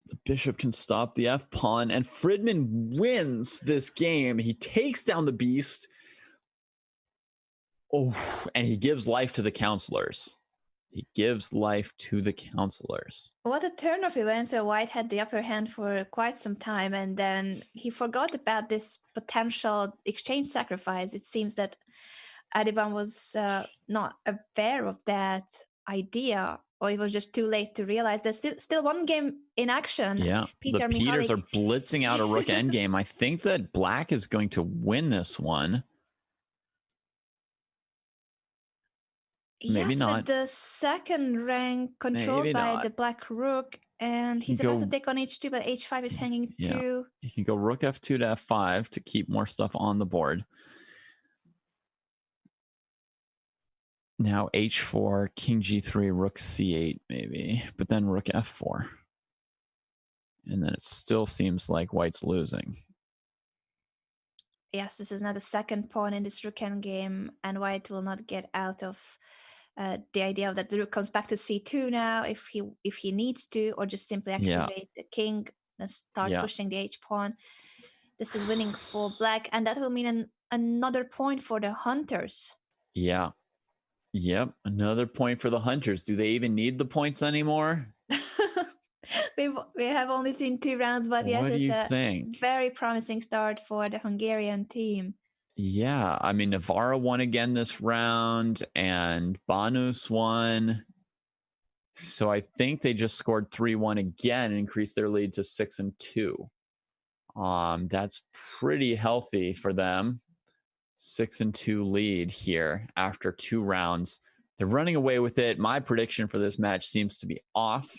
The bishop can stop the f-pawn, and Friedman wins this game. He takes down the beast. Oh, and he gives life to the counselors. He gives life to the counselors. What a turn of events. So White had the upper hand for quite some time, and then he forgot about this potential exchange sacrifice. It seems that Adiban was not aware of that idea, or it was just too late to realize. There's still one game in action. Yeah, the Peters are blitzing out a rook endgame. I think that black is going to win this one. Maybe not. With the second rank controlled by the black rook, and he's about to take on h2, but h5 is hanging too. You can go rook f2 to f5 to keep more stuff on the board. Now h4, king g3, rook c8 maybe, but then rook f4. And then it still seems like white's losing. Yes, this is now the second pawn in this rook endgame, and white will not get out of the idea that the rook comes back to c2 now if he needs to, or just simply activate the king and start pushing the h-pawn. This is winning for black, and that will mean another point for the hunters. Yeah. Yep, another point for the hunters. Do they even need the points anymore? We have only seen 2 rounds, but yes, it's a very promising start for the Hungarian team. Yeah, I mean, Navarra won again this round, and Banus won. So I think they just scored 3-1 again and increased their lead to 6-2. That's pretty healthy for them. 6-2 lead here after 2 rounds. They're running away with it. My prediction for this match seems to be off,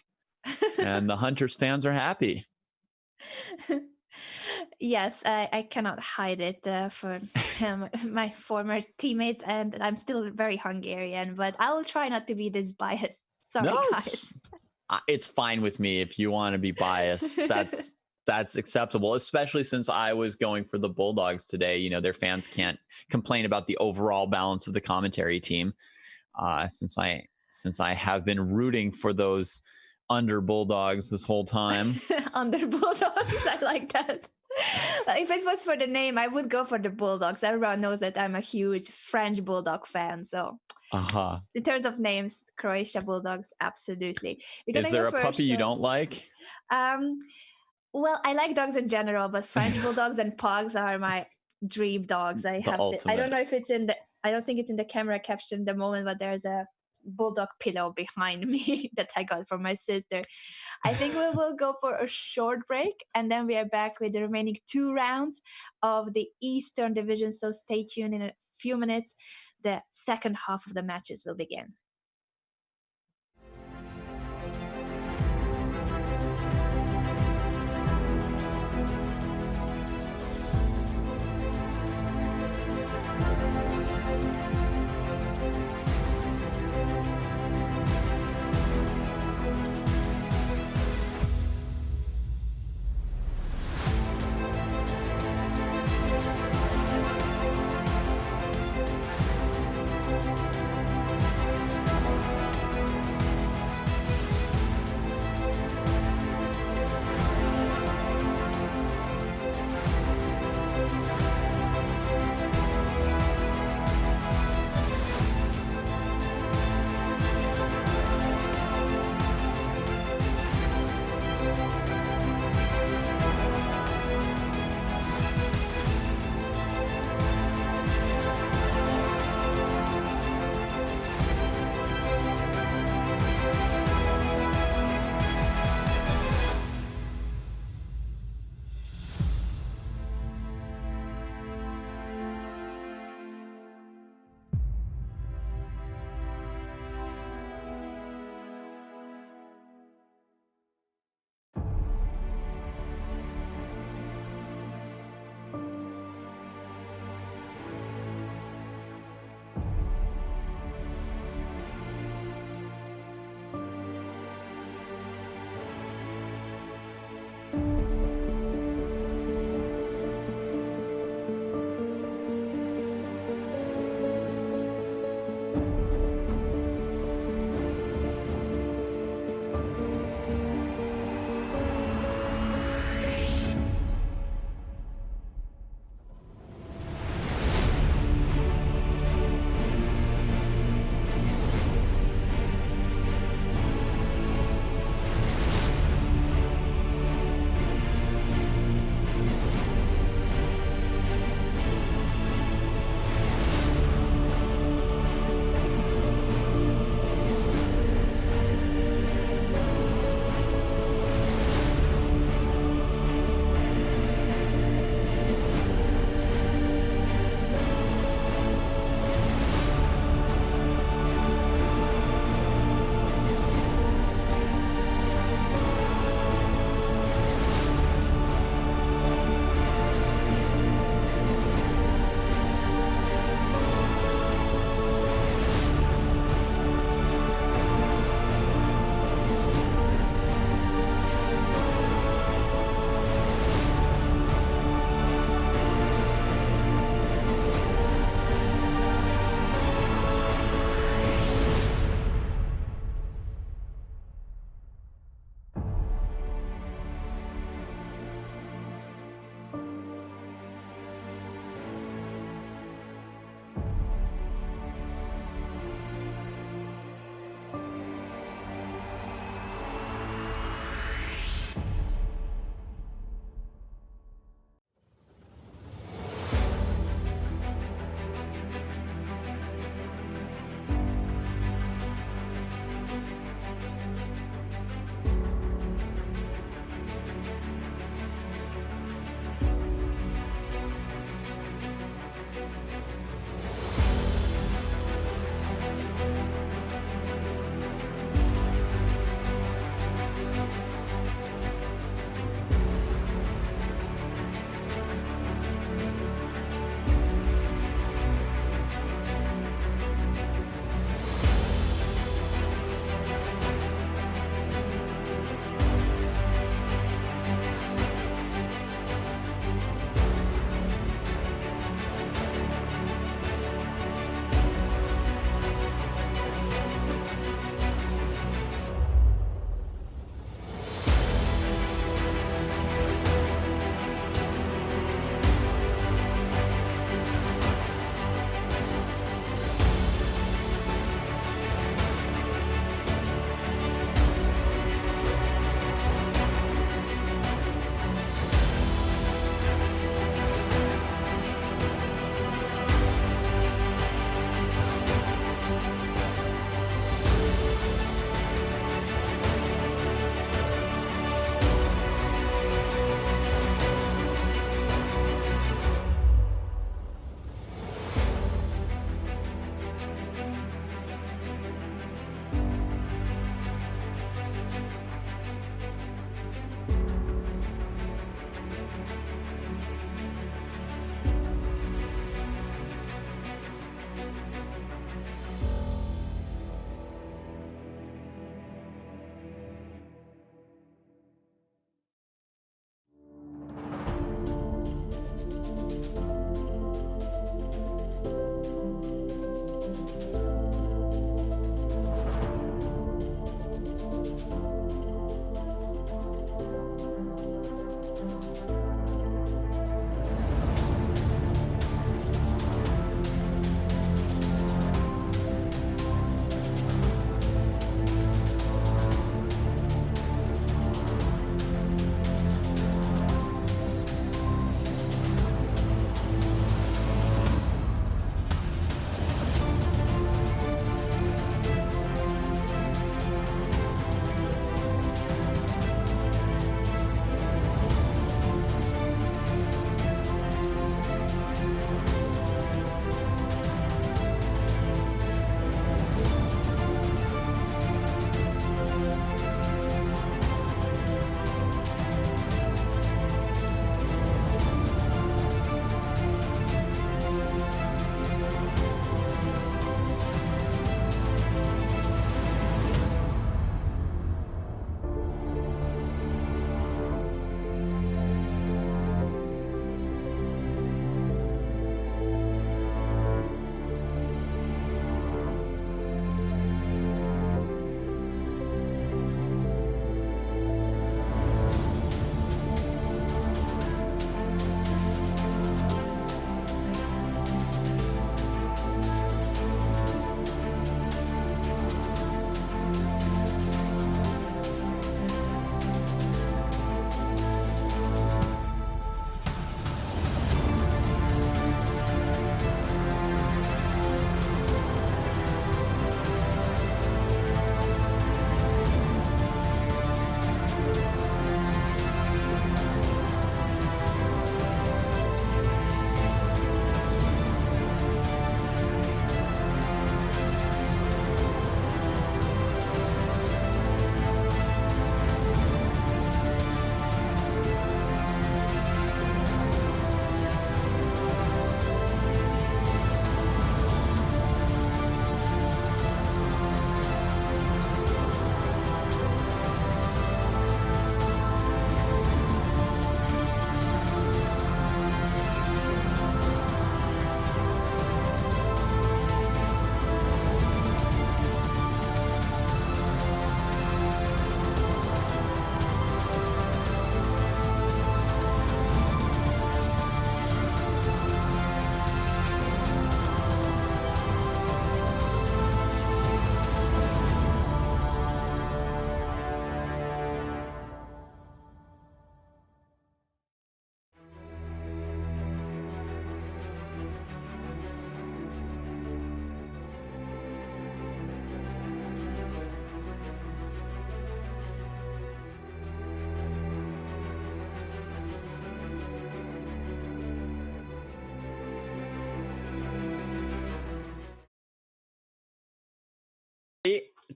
and the Hunters fans are happy. Yes, I cannot hide it for my former teammates, and I'm still very Hungarian, but I will try not to be this biased. Sorry, guys. It's fine with me if you want to be biased. That's acceptable, especially since I was going for the Bulldogs today. You know, their fans can't complain about the overall balance of the commentary team, since I have been rooting for those under Bulldogs this whole time. Under Bulldogs, I like that. If it was for the name, I would go for the Bulldogs. Everyone knows that I'm a huge French Bulldog fan. So in terms of names, Croatia Bulldogs, absolutely. Is there a puppy you don't like? Well, I like dogs in general, but French Bulldogs and Pugs are my dream dogs. I don't know if it's I don't think it's in the camera caption at the moment, but there's a bulldog pillow behind me that I got from my sister. I think we will go for a short break, and then we are back with the remaining 2 rounds of the Eastern Division. So stay tuned. In a few minutes, the second half of the matches will begin.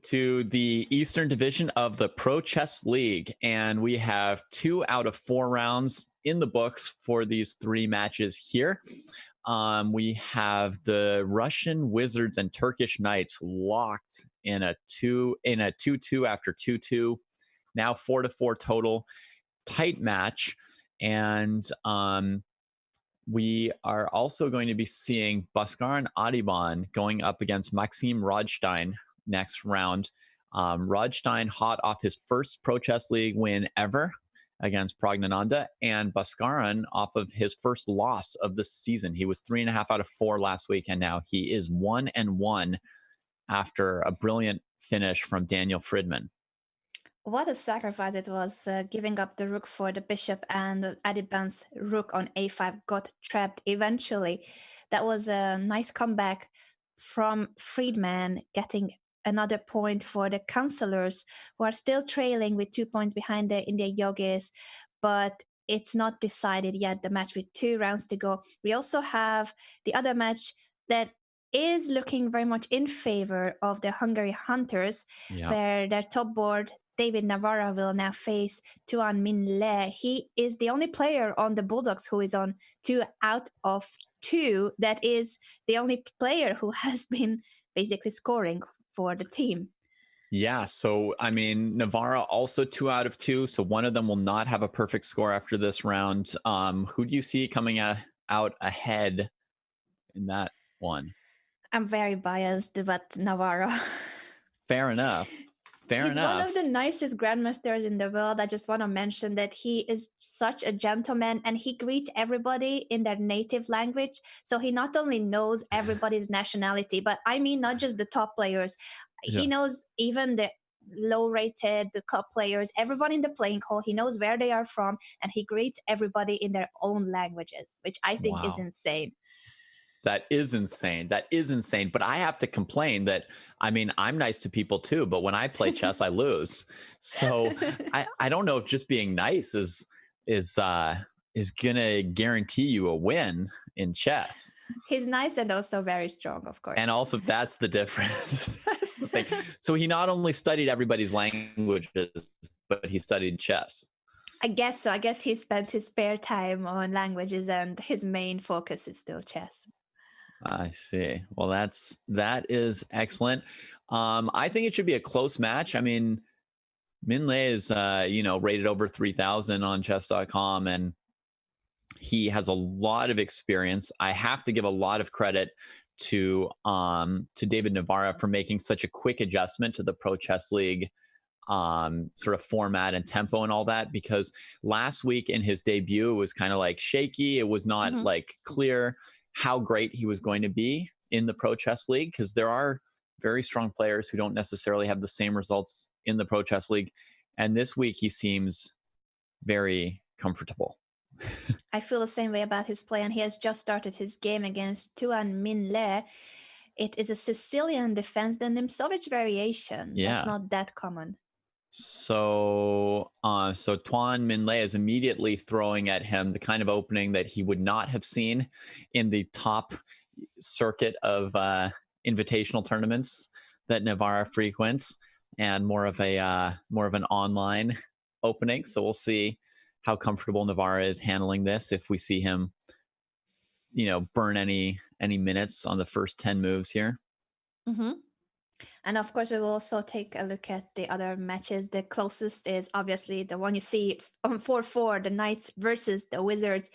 to the Eastern Division of the Pro Chess League. And we have 2 out of 4 rounds in the books for these 3 matches here. We have the Russian Wizards and Turkish Knights locked in a 2-2 after 2-2. Now 4-4 total. Tight match. And we are also going to be seeing Bhaskaran Adiban going up against Maxime Rodstein next round. Rodstein hot off his first Pro Chess League win ever against Pragnananda, and Bhaskaran off of his first loss of the season. He was 3.5 out of 4 last week, and now he is 1-1 after a brilliant finish from Daniel Fridman. What a sacrifice it was, giving up the rook for the bishop, and Adiban's rook on a5 got trapped eventually. That was a nice comeback from Friedman, getting another point for the counselors, who are still trailing with 2 points behind the India Yogis, but it's not decided yet, the match with 2 rounds to go. We also have the other match that is looking very much in favor of the Hungary Hunters, where their top board, David Navarra, will now face Tuan Min Le. He is the only player on the Bulldogs who is on 2 out of 2. That is the only player who has been basically scoring for the team. Yeah, so I mean, Navarra also 2 out of 2, so one of them will not have a perfect score after this round. Who do you see coming out ahead in that one? I'm very biased, but Navarra. Fair enough. He's one of the nicest grandmasters in the world. I just want to mention that he is such a gentleman, and he greets everybody in their native language. So he not only knows everybody's nationality, but I mean, not just the top players. He knows even the low-rated, the cup players, everyone in the playing hall. He knows where they are from, and he greets everybody in their own languages, which I think is insane. That is insane. But I have to complain that, I mean, I'm nice to people too, but when I play chess, I lose. So I don't know if just being nice is gonna guarantee you a win in chess. He's nice and also very strong, of course. And also, that's the difference. That's the thing. So he not only studied everybody's languages, but he studied chess. I guess so. I guess he spends his spare time on languages, and his main focus is still chess. I see. Well, that is excellent. I think it should be a close match. I mean, Min Le is rated over 3,000 on Chess.com, and he has a lot of experience. I have to give a lot of credit to David Navarra for making such a quick adjustment to the Pro Chess League sort of format and tempo and all that, because last week in his debut, it was kind of like shaky. It was not like clear how great he was going to be in the Pro Chess League, because there are very strong players who don't necessarily have the same results in the Pro Chess League. And this week he seems very comfortable. I feel the same way about his play, and he has just started his game against Tuan Min Le. It is a Sicilian defense, the Nimzowitsch variation. Yeah. That's not that common. So Tuan Min Le is immediately throwing at him the kind of opening that he would not have seen in the top circuit of invitational tournaments that Navarra frequents, and more of an online opening. So we'll see how comfortable Navarra is handling this. If we see him, burn any minutes on the first 10 moves here. Mm-hmm. And of course, we will also take a look at the other matches. The closest is obviously the one you see on 4-4, the Knights versus the Wizards.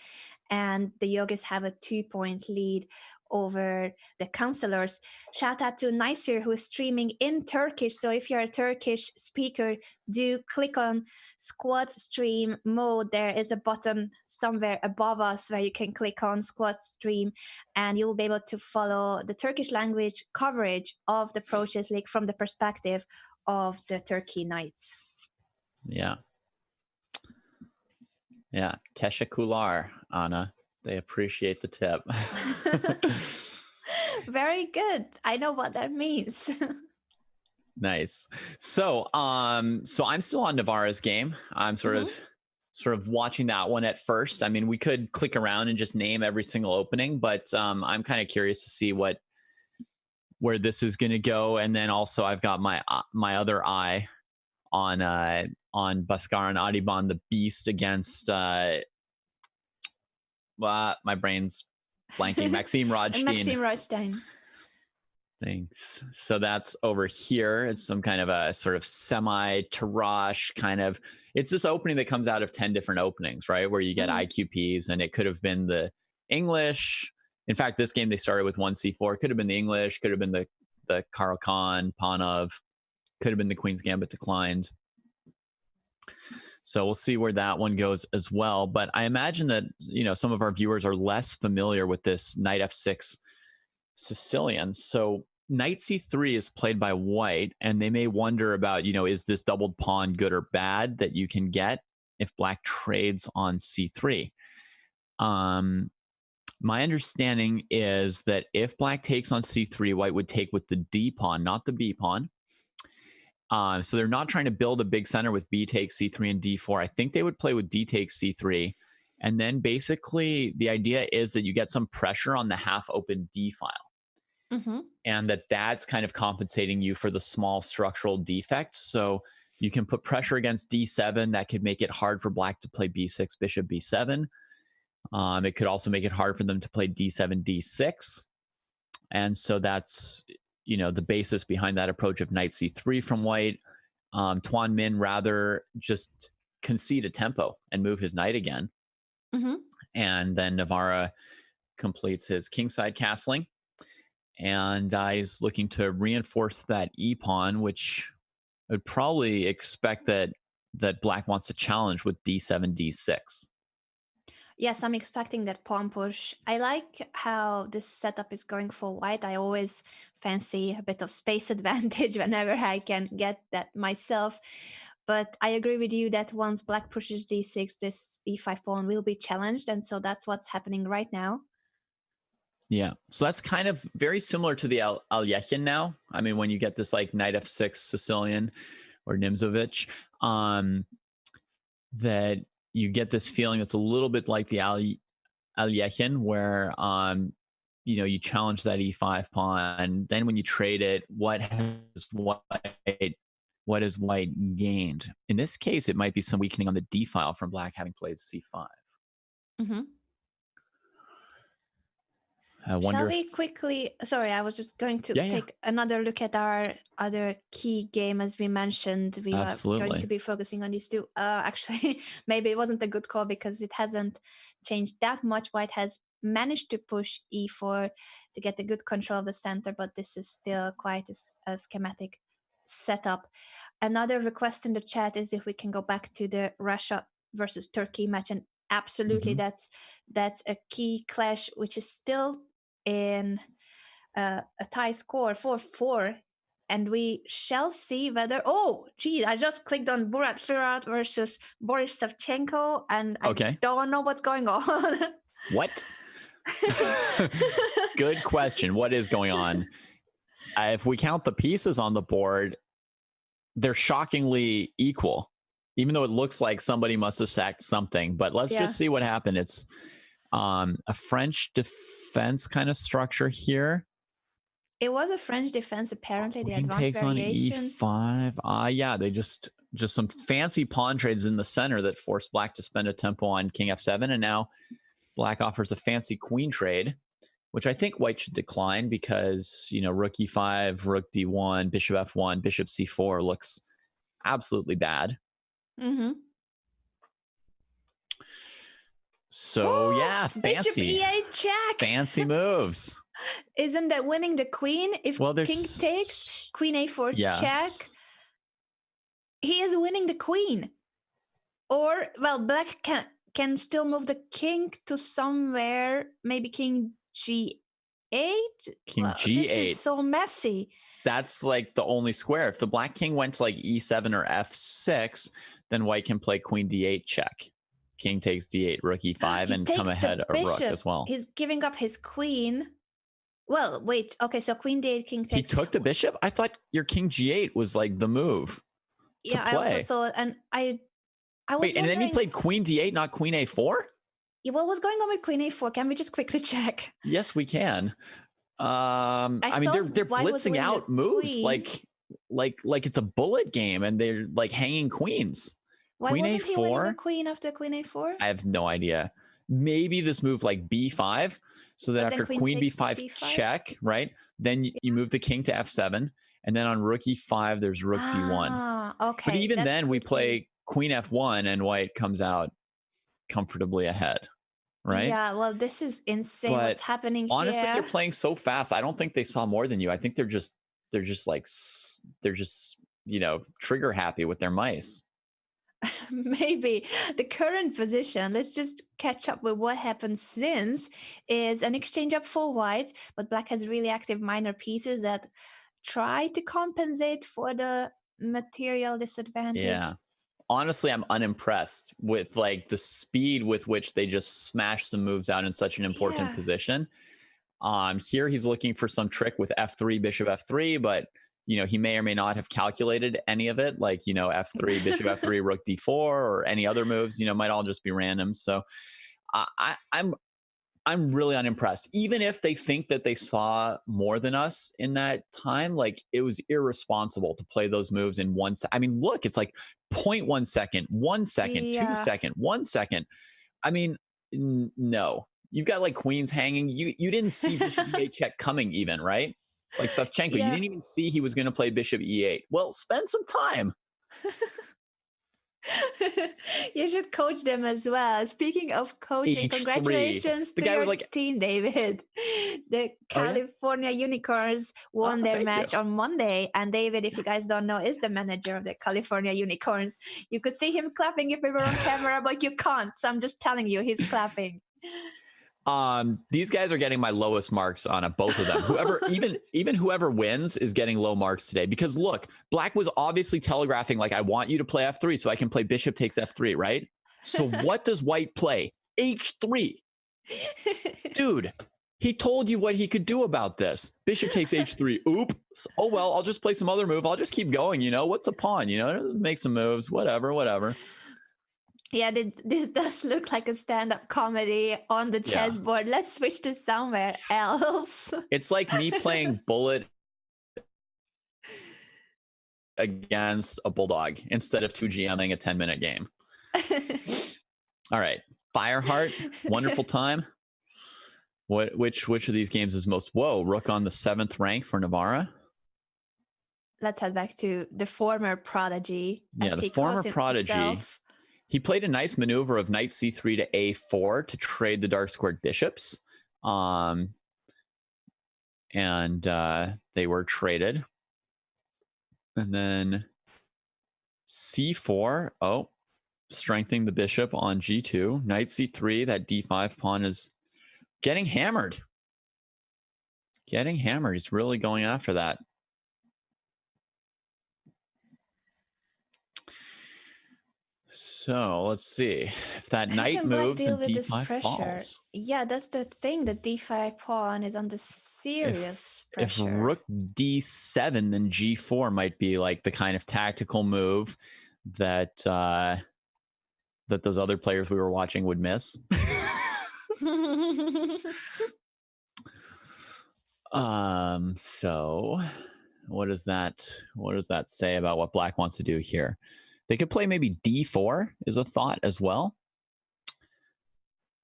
And the Yogis have a 2-point lead over the counselors. Shout out to Nicer, who is streaming in Turkish. So if you're a Turkish speaker, do click on squad stream mode. There is a button somewhere above us where you can click on squad stream, and you'll be able to follow the Turkish language coverage of the Pro Chess League from the perspective of the Turkey Knights. Yeah. Yeah. Teşekkürler, Anna. They appreciate the tip. Very good. I know what that means. Nice. So I'm still on Navarra's game. I'm sort of watching that one at first. I mean, we could click around and just name every single opening, but I'm kind of curious to see what where this is going to go. And then also I've got my other eye on Bhaskar Adiban, the beast, against my brain's blanking. Maxime Rodstein. Maxime Rodstein. Thanks. So that's over here. It's some kind of a sort of semi-Tarrasch kind of. It's this opening that comes out of 10 different openings, right? Where you get IQPs, and it could have been the English. In fact, this game they started with 1c4. Could have been the English. Could have been the Karl Khan, Panov. Could have been the Queen's Gambit declined. So we'll see where that one goes as well. But I imagine that, you know, some of our viewers are less familiar with this knight f6 Sicilian. So knight c3 is played by white, and they may wonder about, you know, is this doubled pawn good or bad that you can get if black trades on c3? My understanding is that if black takes on c3, white would take with the d pawn, not the b pawn. So they're not trying to build a big center with b takes c3 and d4. I think they would play with d takes c3. And then basically the idea is that you get some pressure on the half open d file. And that's kind of compensating you for the small structural defects. So you can put pressure against d7. That could make it hard for black to play b6, bishop b7. It could also make it hard for them to play d7, d6. And so that's, you know, the basis behind that approach of knight c3 from white. Tuan Min rather just concede a tempo and move his knight again. And then Navarra completes his kingside castling. And he's looking to reinforce that e-pawn, which I would probably expect that black wants to challenge with d7, d6. Yes, I'm expecting that pawn push. I like how this setup is going for white. I always fancy a bit of space advantage whenever I can get that myself. But I agree with you that once black pushes d6, this e5 pawn will be challenged. And so that's what's happening right now. Yeah. So that's kind of very similar to the Alekhine now. I mean, when you get this like knight f6 Sicilian or Nimzovich, that you get this feeling that's a little bit like the Alekhine, where you know, you challenge that e5 pawn. Then when you trade it, what has white gained? In this case, it might be some weakening on the d file from black having played c5. Shall we quickly... Sorry, I was just going to take another look at our other key game. As we mentioned, we are going to be focusing on these two. Actually, maybe it wasn't a good call because it hasn't changed that much. White has managed to push e4 to get a good control of the center, but this is still quite a schematic setup. Another request in the chat is if we can go back to the Russia versus Turkey match, and absolutely that's a key clash, which is still in a tie score 4-4, and we shall see whether... Oh, geez, I just clicked on Burat Firat versus Boris Savchenko, and I don't know what's going on. What? Good question. What is going on? If we count the pieces on the board, they're shockingly equal, even though it looks like somebody must have sacked something. But let's just see what happened. It's a French defense kind of structure here. It was a French defense, apparently. The advanced takes variation. on e5. Yeah, they just some fancy pawn trades in the center that forced black to spend a tempo on king f7, and now black offers a fancy queen trade, which I think white should decline because, you know, rook e5, rook d1, bishop f1, bishop c4 looks absolutely bad. So yeah, fancy. Bishop e8 check. Fancy moves. Isn't that winning the queen? If king takes, queen a4 check, he is winning the queen. Or, well, black can still move the king to somewhere, maybe king g8. King g8. This is so messy. That's like the only square. If the black king went to like e7 or f6, then white can play queen d8 check. King takes d8, rook e5, and come ahead a rook as well. He's giving up his queen. Well, wait. Okay, so queen d8, king takes. He took the bishop? I thought your king g8 was like the move to play. I also thought, and I was wait, and then he played queen d8, not queen a4? Yeah, what was going on with queen a4? Can we just quickly check? Yes, we can. I mean, they're white was blitzing winning out the moves queen. like it's a bullet game, and they're like hanging queens. Why Queen wasn't he winning the a4. queen after queen a4? I have no idea. Maybe this move like b5, so that But then after queen queen takes b5 b5? check, right? Then you move the king to f7, and then on rook e5 there's rook d1. Ah, okay. But even that then we could play be. queen f1 and white comes out comfortably ahead, right? Yeah, well, this is insane But what's happening honestly, here. they're playing so fast. I don't think they saw more than you. I think they're just trigger happy with their mice. Maybe the current position, let's just catch up with what happened since, is an exchange up for white, but black has really active minor pieces that try to compensate for the material disadvantage. Yeah. Honestly, I'm unimpressed with like the speed with which they just smash some moves out in such an important position. Here he's looking for some trick with f3, bishop f3, but he may or may not have calculated any of it, like f3, bishop f3, rook d4, or any other moves. Might all just be random. So I'm really unimpressed. Even if they think that they saw more than us in that time, like it was irresponsible to play those moves in 1 second. I mean, look, it's like 0.1 second, 1 second, Yeah. 2 second, 1 second. I mean, no. You've got like queens hanging. You didn't see bishop e8 check coming even, right? Like Savchenko, you didn't even see he was going to play bishop e8. Well, spend some time. You should coach them as well. Speaking of coaching, H3. congratulations The to guy your was like, team, David. The California Unicorns won their match on Monday. And David, if you guys don't know, is the manager of the California Unicorns. You could see him clapping if we were on camera, but you can't. So I'm just telling you, he's clapping. These guys are getting my lowest marks on both of them. Whoever, even whoever wins is getting low marks today, because look, black was obviously telegraphing, like, I want you to play f3 so I can play bishop takes f3, right? So what does white play? H3. Dude, he told you what he could do about this. Bishop takes h3. Oops. Oh, well, I'll just play some other move. I'll just keep going. What's a pawn? Make some moves, whatever. Yeah, this does look like a stand-up comedy on the chessboard. Let's switch to somewhere else. It's like me playing bullet against a bulldog instead of 2GMing a 10-minute game. All right. Fireheart, wonderful time. Which of these games is most? Whoa, rook on the 7th rank for Navarra. Let's head back to the former prodigy. Yeah, the former prodigy. He played a nice maneuver of knight c3 to a4 to trade the dark squared bishops. And they were traded. And then c4. Oh, strengthening the bishop on g2. Knight c3. That d5 pawn is getting hammered. He's really going after that. So let's see if that knight moves and d5 falls. Yeah, that's the thing. The d5 pawn is under serious pressure. If rook d7, then g4 might be like the kind of tactical move that those other players we were watching would miss. So what does that say about what black wants to do here? They could play maybe d4 is a thought as well.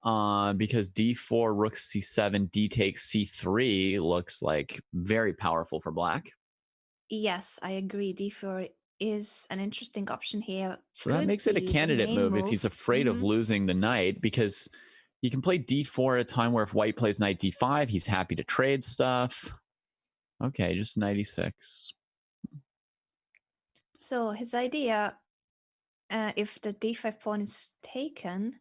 Because d4, rook c7, d takes c3 looks like very powerful for black. Yes, I agree. d4 is an interesting option here. So that makes it a candidate move if he's afraid of losing the knight, because you can play d4 at a time where if white plays knight d5, he's happy to trade stuff. Okay, just knight e6. So his idea, if the d5 pawn is taken,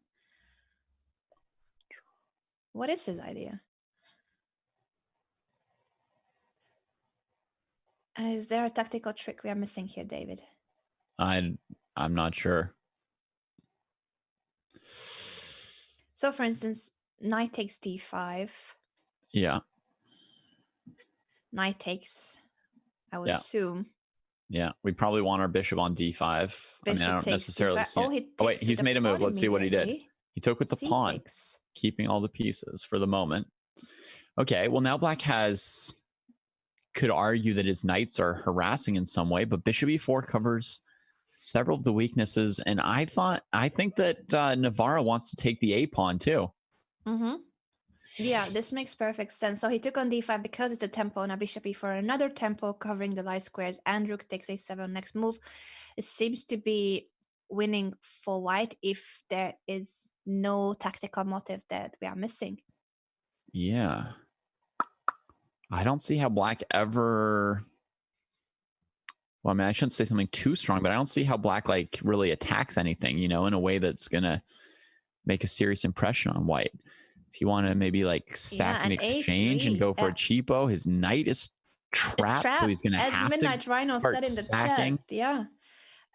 what is his idea? Is there a tactical trick we are missing here, David? I'm not sure. So, for instance, knight takes d5. Yeah. Knight takes, I would assume. Yeah, we probably want our bishop on d5. Bishop I don't necessarily see it. Oh, wait, he's made a move. Let's see what he did. He took with the pawn, keeping all the pieces for the moment. Okay, well now black could argue that his knights are harassing in some way, but bishop e4 covers several of the weaknesses, and I think that Navarra wants to take the a pawn too. Mm-hmm. Yeah, this makes perfect sense. So he took on d5 because it's a tempo, and a bishop e4, another tempo covering the light squares, and rook takes a7. Next move, it seems to be winning for white if there is no tactical motive that we are missing. Yeah. I don't see how black ever... Well, I mean, I shouldn't say something too strong, but I don't see how black like really attacks anything, in a way that's going to make a serious impression on white. Does he want to maybe like sack an exchange and go for a cheapo? His knight is trapped, so he's going to have Midnight to Rhino start said in the sacking. chat. Yeah.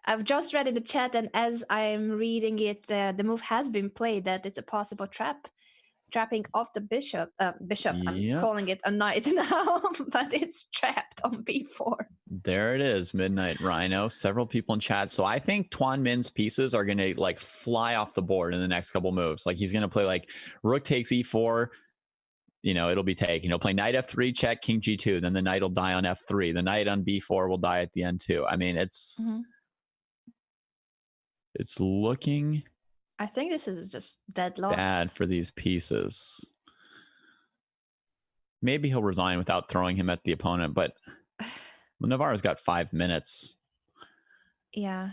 I've just read in the chat, and as I'm reading it, the move has been played that it's a possible trapping off the bishop. Yep. I'm calling it a knight now, but it's trapped on b4. There it is, Midnight Rhino. Several people in chat. So I think Tuan Min's pieces are going to like fly off the board in the next couple moves. Like he's going to play like rook takes e4. It'll be taken. He'll play knight f3, check, king g2. Then the knight will die on f3. The knight on b4 will die at the end too. I mean, it's looking... I think this is just dead loss. Bad for these pieces. Maybe he'll resign without throwing him at the opponent, but Navarro's got 5 minutes. Yeah.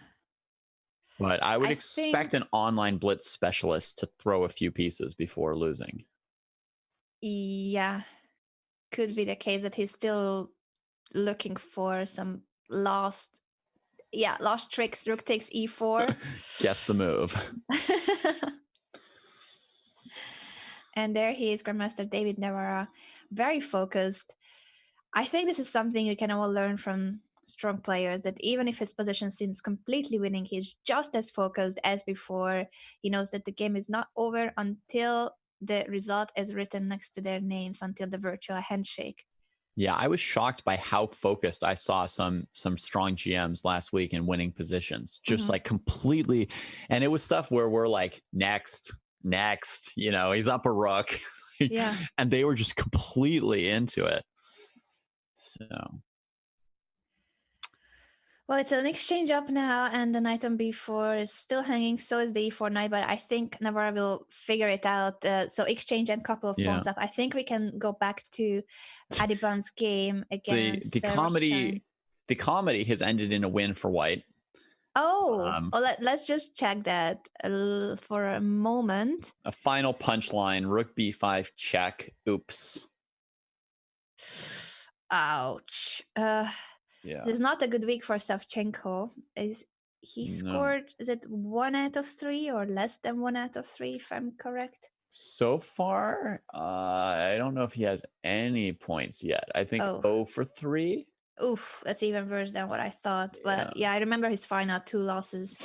But I would expect an online blitz specialist to throw a few pieces before losing. Yeah. Could be the case that he's still looking for some lost tricks. Rook takes e4. Guess the move. And there he is, Grandmaster David Navarra, very focused. I think this is something you can all learn from strong players, that even if his position seems completely winning, he's just as focused as before. He knows that the game is not over until the result is written next to their names, until the virtual handshake. Yeah, I was shocked by how focused I saw some strong GMs last week in winning positions. Just like completely. And it was stuff where we're like, next, he's up a rook. Yeah. And they were just completely into it. So. Well, it's an exchange up now, and the knight on b4 is still hanging. So is the e4 knight, but I think Navarra will figure it out. So exchange and couple of pawns up. I think we can go back to Adiban's game against the comedy. The comedy has ended in a win for white. Oh, let's just check that for a moment. A final punchline: rook b5 check. Oops. Ouch. Yeah. This is not a good week for Savchenko. He scored, is it 1 out of 3 or less than 1 out of 3, if I'm correct? So far, I don't know if he has any points yet. I think 0 for 3. Oof, that's even worse than what I thought. But yeah, I remember his final 2 losses.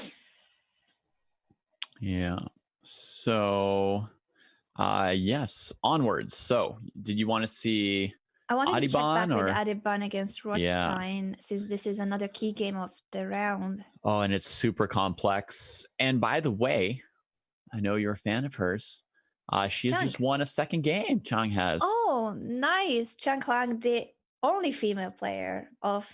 Yeah. So, yes, onwards. So, did you want to see... I wanted to check back with Adiban against Rothstein, since this is another key game of the round. Oh, and it's super complex. And by the way, I know you're a fan of hers. She has just won a second game, Chang has. Oh, nice. Chang Huang, the only female player of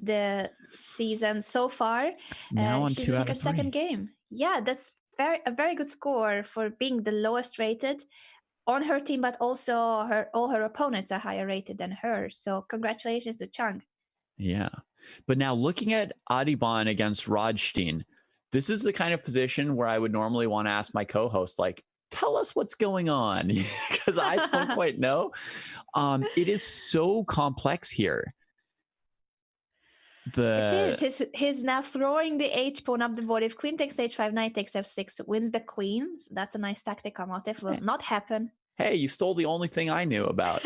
the season so far. Now on she's 2 winning out her of 3. second game. Yeah, that's a very good score for being the lowest rated on her team, but also all her opponents are higher rated than her. So congratulations to Chang. Yeah. But now looking at Adiban against Rothstein, this is the kind of position where I would normally want to ask my co-host, like, tell us what's going on, because I don't quite know. It is so complex here. It is. He's now throwing the h-pawn up the board. If queen takes h5, knight takes f6, wins the queen. So that's a nice tactical motive. Will not happen. Hey, you stole the only thing I knew about.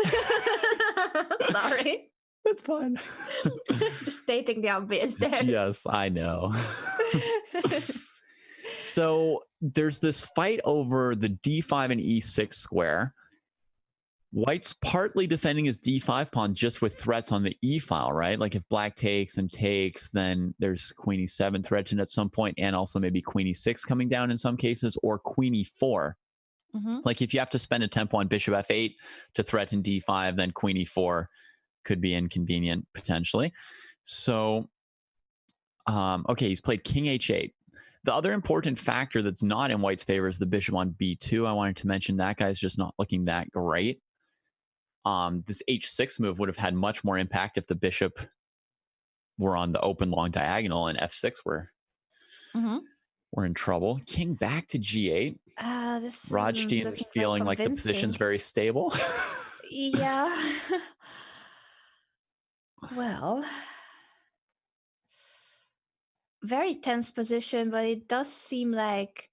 Sorry. That's fine. Just stating the obvious there. Yes, I know. So there's this fight over the d5 and e6 square. White's partly defending his d5 pawn just with threats on the e file, right? Like if black takes and takes, then there's queen e7 threatened at some point, and also maybe queen e6 coming down in some cases, or queen e4. Like if you have to spend a tempo on bishop f8 to threaten d5, then queen e4 could be inconvenient potentially. So, okay, he's played king h8. The other important factor that's not in white's favor is the bishop on b2. I wanted to mention that guy's just not looking that great. This h6 move would have had much more impact if the bishop were on the open long diagonal, and f6 we're in trouble. King back to g8. This Rajdean is feeling like the position's very stable. Yeah. Well, very tense position, but it does seem like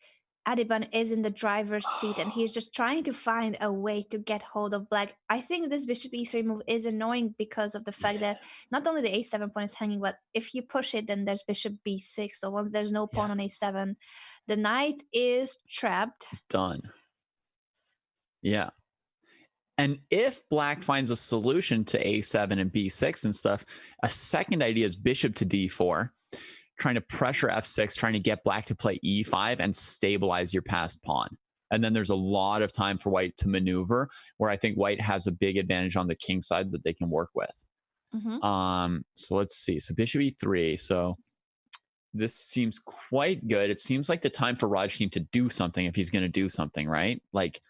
Adiban is in the driver's seat and he's just trying to find a way to get hold of black. I think this bishop e3 move is annoying because of the fact that not only the a7 pawn is hanging, but if you push it, then there's bishop b6. So once there's no pawn on a7, the knight is trapped. Done. Yeah. And if black finds a solution to a7 and b6 and stuff, a second idea is bishop to d4, trying to pressure f6, trying to get black to play e5 and stabilize your passed pawn. And then there's a lot of time for white to maneuver, where I think white has a big advantage on the king side that they can work with. So let's see. So bishop e3. So this seems quite good. It seems like the time for Rajdean to do something if he's going to do something, right? Like,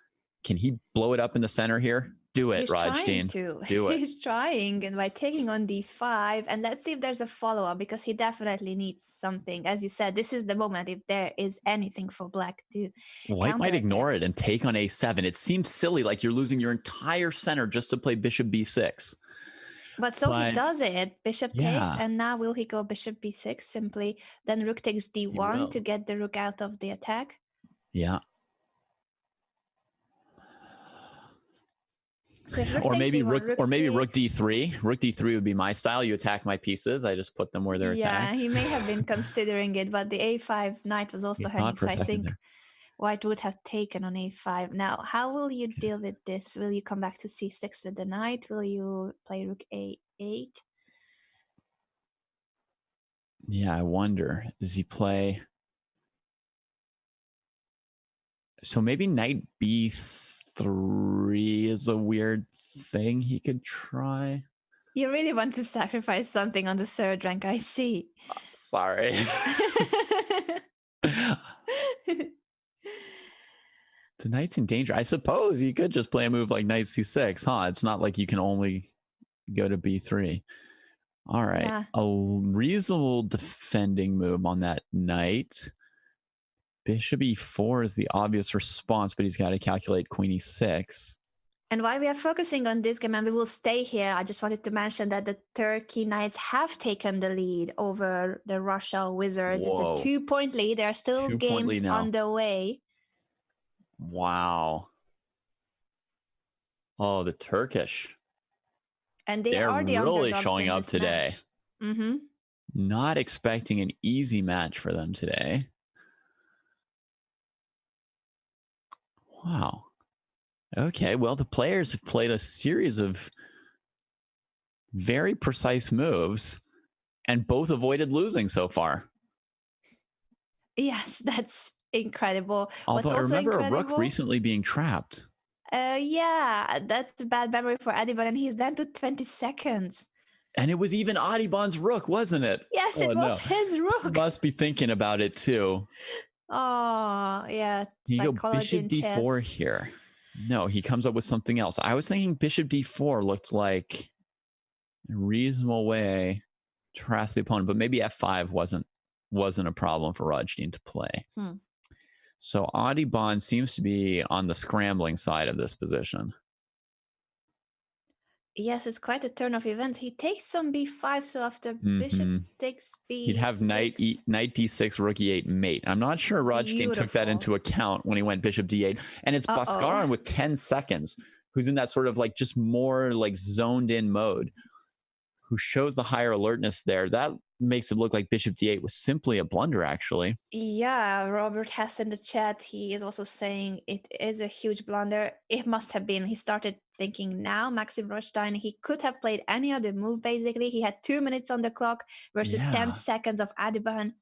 can he blow it up in the center here? Do it, Rajdean. Do it. He's trying, and by taking on d5, and let's see if there's a follow-up, because he definitely needs something. As you said, this is the moment if there is anything for black to White might ignore it and take on a7. It seems silly, like you're losing your entire center just to play bishop b6. But he does it. Bishop takes, and now will he go bishop b6 simply? Then rook takes d1 to get the rook out of the attack. Yeah. So or maybe rook d3. Rook d3 would be my style. You attack my pieces. I just put them where they're attacked. Yeah, he may have been considering it, but the a5 knight was also hanging. So I think white would have taken on a5. Now, how will you deal with this? Will you come back to c6 with the knight? Will you play rook a8? Yeah, I wonder. Does he play? So maybe knight b3 is a weird thing he could try. You really want to sacrifice something on the third rank, I see. Sorry. The knight's in danger. I suppose you could just play a move like knight c6, huh? It's not like you can only go to b3. All right. Yeah. A reasonable defending move on that knight. Bishop e4 is the obvious response, but he's got to calculate queen e6. And while we are focusing on this game, and we will stay here, I just wanted to mention that the Turkey Knights have taken the lead over the Russia Wizards. Whoa. It's a 2-point lead. There are still games on the way. Wow. Oh, the Turkish. And they're really showing up today. Mm-hmm. Not expecting an easy match for them today. Wow. Okay, well, the players have played a series of very precise moves and both avoided losing so far. Yes, that's incredible. Although I remember a rook recently being trapped. Yeah, that's a bad memory for Adiban, and he's down to 20 seconds. And it was even Adiban's rook, wasn't it? Yes, it was his rook. Must be thinking about it too. Oh, yeah. You go bishop d4 here. No, he comes up with something else. I was thinking bishop d4 looked like a reasonable way to harass the opponent, but maybe f5 wasn't a problem for Rajdean to play. So Adiban seems to be on the scrambling side of this position. Yes, it's quite a turn of events. He takes on b5, so after bishop takes b6. He'd have knight d6, rook e8, mate. I'm not sure Rajdean took that into account when he went bishop d8. And it's Bhaskaran with 10 seconds, who's in that sort of like just more like zoned in mode, who shows the higher alertness there. That makes it look like bishop d8 was simply a blunder, actually. Yeah, Robert has in the chat, he is also saying it is a huge blunder. It must have been. He started thinking now, Maxime Rothstein, he could have played any other move, basically. He had 2 minutes on the clock versus 10 seconds of Adiban.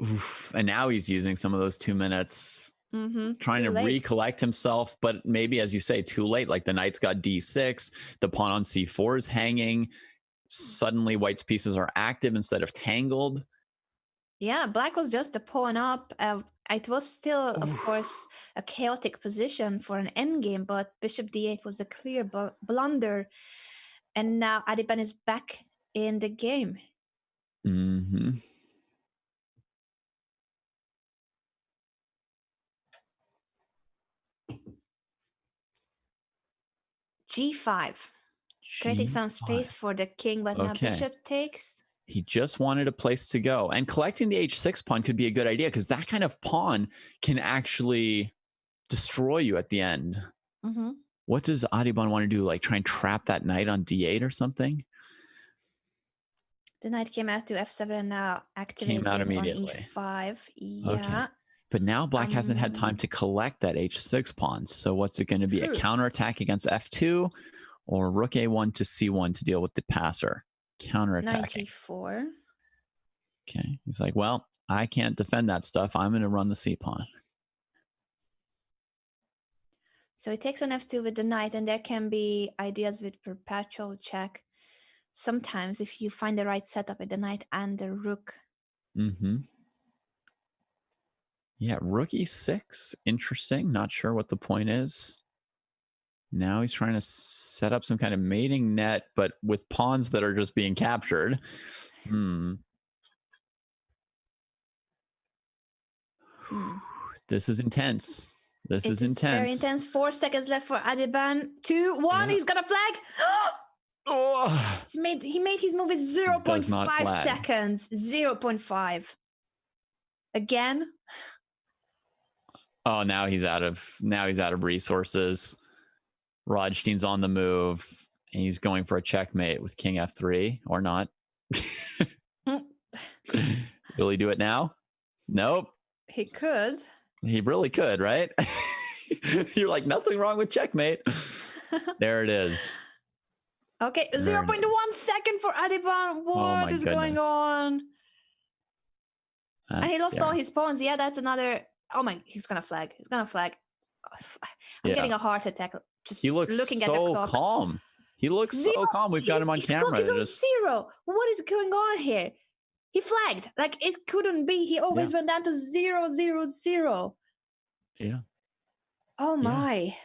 Oof. And now he's using some of those 2 minutes trying Too to late. recollect himself, but maybe, as you say, too late. Like the knight's got d6, the pawn on c4 is hanging. Suddenly white's pieces are active instead of tangled. Yeah, black was just a pawn up. It was still, of Oof. course, a chaotic position for an endgame, but bishop d8 was a clear blunder. And now Adiban is back in the game. G5. Creating some space for the king, but now bishop takes. He just wanted a place to go. And collecting the h6 pawn could be a good idea because that kind of pawn can actually destroy you at the end. What does Adiban want to do? Like try and trap that knight on d8 or something? The knight came out to f7 and now activated on e5. Yeah. Okay. But now black hasn't had time to collect that h6 pawn. So what's it going to be? A counterattack against f2 or rook a1 to c1 to deal with the passer? Counterattack. Knight g4. Okay. He's like, well, I can't defend that stuff. I'm going to run the c pawn. So he takes on f2 with the knight, and there can be ideas with perpetual check. Sometimes if you find the right setup with the knight and the rook. Yeah, rook e6. Interesting. Not sure what the point is. Now he's trying to set up some kind of mating net, but with pawns that are just being captured. This is intense. This is intense. Very intense. 4 seconds left for Adiban. 2, 1. Yeah. He's got a flag. Oh. He made his move with 0.5 seconds. 0.5. Again. Oh, now he's out of resources. Rodstein's on the move, and he's going for a checkmate with king f3 or not. Will he do it now? Nope. He could. He really could, right? You're like, nothing wrong with checkmate. There it is. Okay, 0.1 second for Adiban. What is going on? And he lost all his pawns. Yeah, that's another. Oh my, he's gonna flag. He's gonna flag. I'm getting a heart attack. Just he looks looking at the clock. Calm. He looks so calm. We've got him on camera. His clock is on 0. What is going on here? He flagged. Like it couldn't be. He always went down to 0, 0, 0. Yeah. Oh my.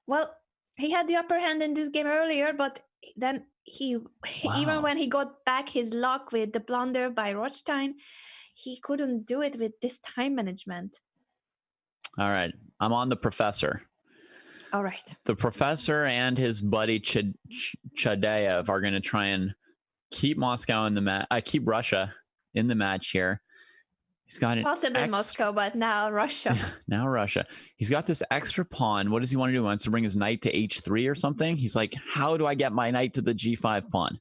Well, he had the upper hand in this game earlier, but then even when he got back his luck with the blunder by Rothstein, he couldn't do it with this time management. All right. I'm on the professor. All right. The professor and his buddy Chadeyev are going to try and keep Moscow in the match. Keep Russia in the match here. He's got possibly Moscow, but now Russia. Now Russia. He's got this extra pawn. What does he want to do? He wants to bring his knight to h3 or something. He's like, how do I get my knight to the g5 pawn?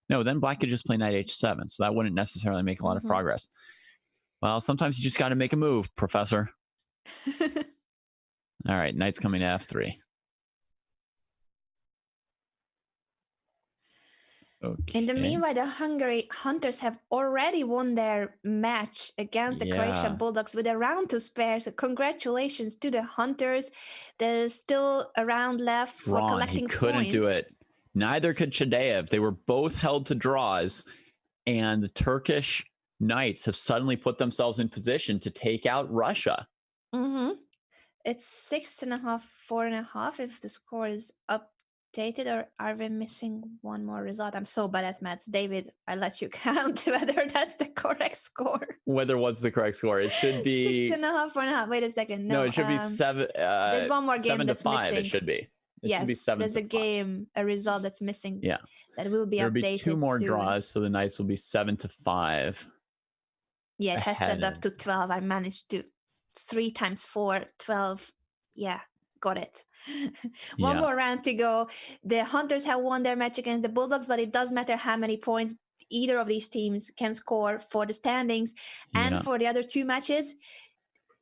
No, then black could just play knight h7. So that wouldn't necessarily make a lot of progress. Well, sometimes you just got to make a move, professor. All right, knight's coming to f3. Okay. In the meanwhile, the Hungary Hunters have already won their match against the Croatian Bulldogs with a round to spare. So congratulations to the Hunters. There's still a round left for collecting points. He couldn't do it. Neither could Chadeyev. They were both held to draws, and the Turkish Knights have suddenly put themselves in position to take out Russia. It's 6.5, 4.5 if the score is updated, or are we missing one more result? I'm so bad at maths. David, I let you count whether that's the correct score. Whether what's the correct score? It should be 6.5, 4.5. Wait a second. No, it should be 7. There's one more game 7 to that's 5. missing. It should be. It should be 7 there's to a 5. game, a result that's missing. Yeah, that will be There'll updated. There'll be 2 more soon. draws, so the Knights will be 7 to 5. Yeah, it has to add up to 12. I managed to 3 times 4, 12. Yeah, got it. One more round to go. The Hunters have won their match against the Bulldogs, but it doesn't matter how many points either of these teams can score for the standings. And for the other 2 matches,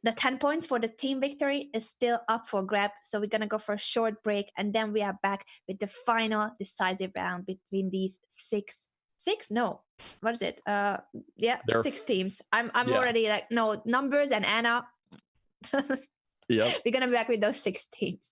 the 10 points for the team victory is still up for grab. So we're going to go for a short break, and then we are back with the final decisive round between these 6? No. What is it? 6 teams. I'm already like, no, numbers and Anna. Yep. We're going to be back with those 6 teams.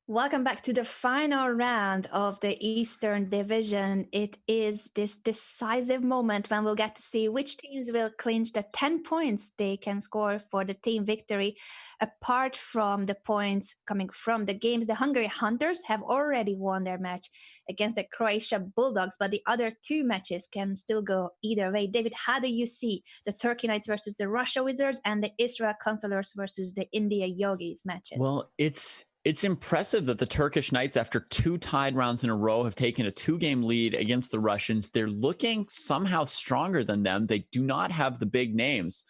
Welcome back to the final round of the Eastern Division. It is this decisive moment when we'll get to see which teams will clinch the 10 points they can score for the team victory. Apart from the points coming from the games, the Hungary Hunters have already won their match against the Croatia Bulldogs, but the other 2 matches can still go either way. David, how do you see the Turkey Knights versus the Russia Wizards and the Israel Consulars versus the India Yogis matches? Well, it's impressive that the Turkish Knights, after 2 tied rounds in a row, have taken a 2-game lead against the Russians. They're looking somehow stronger than them. They do not have the big names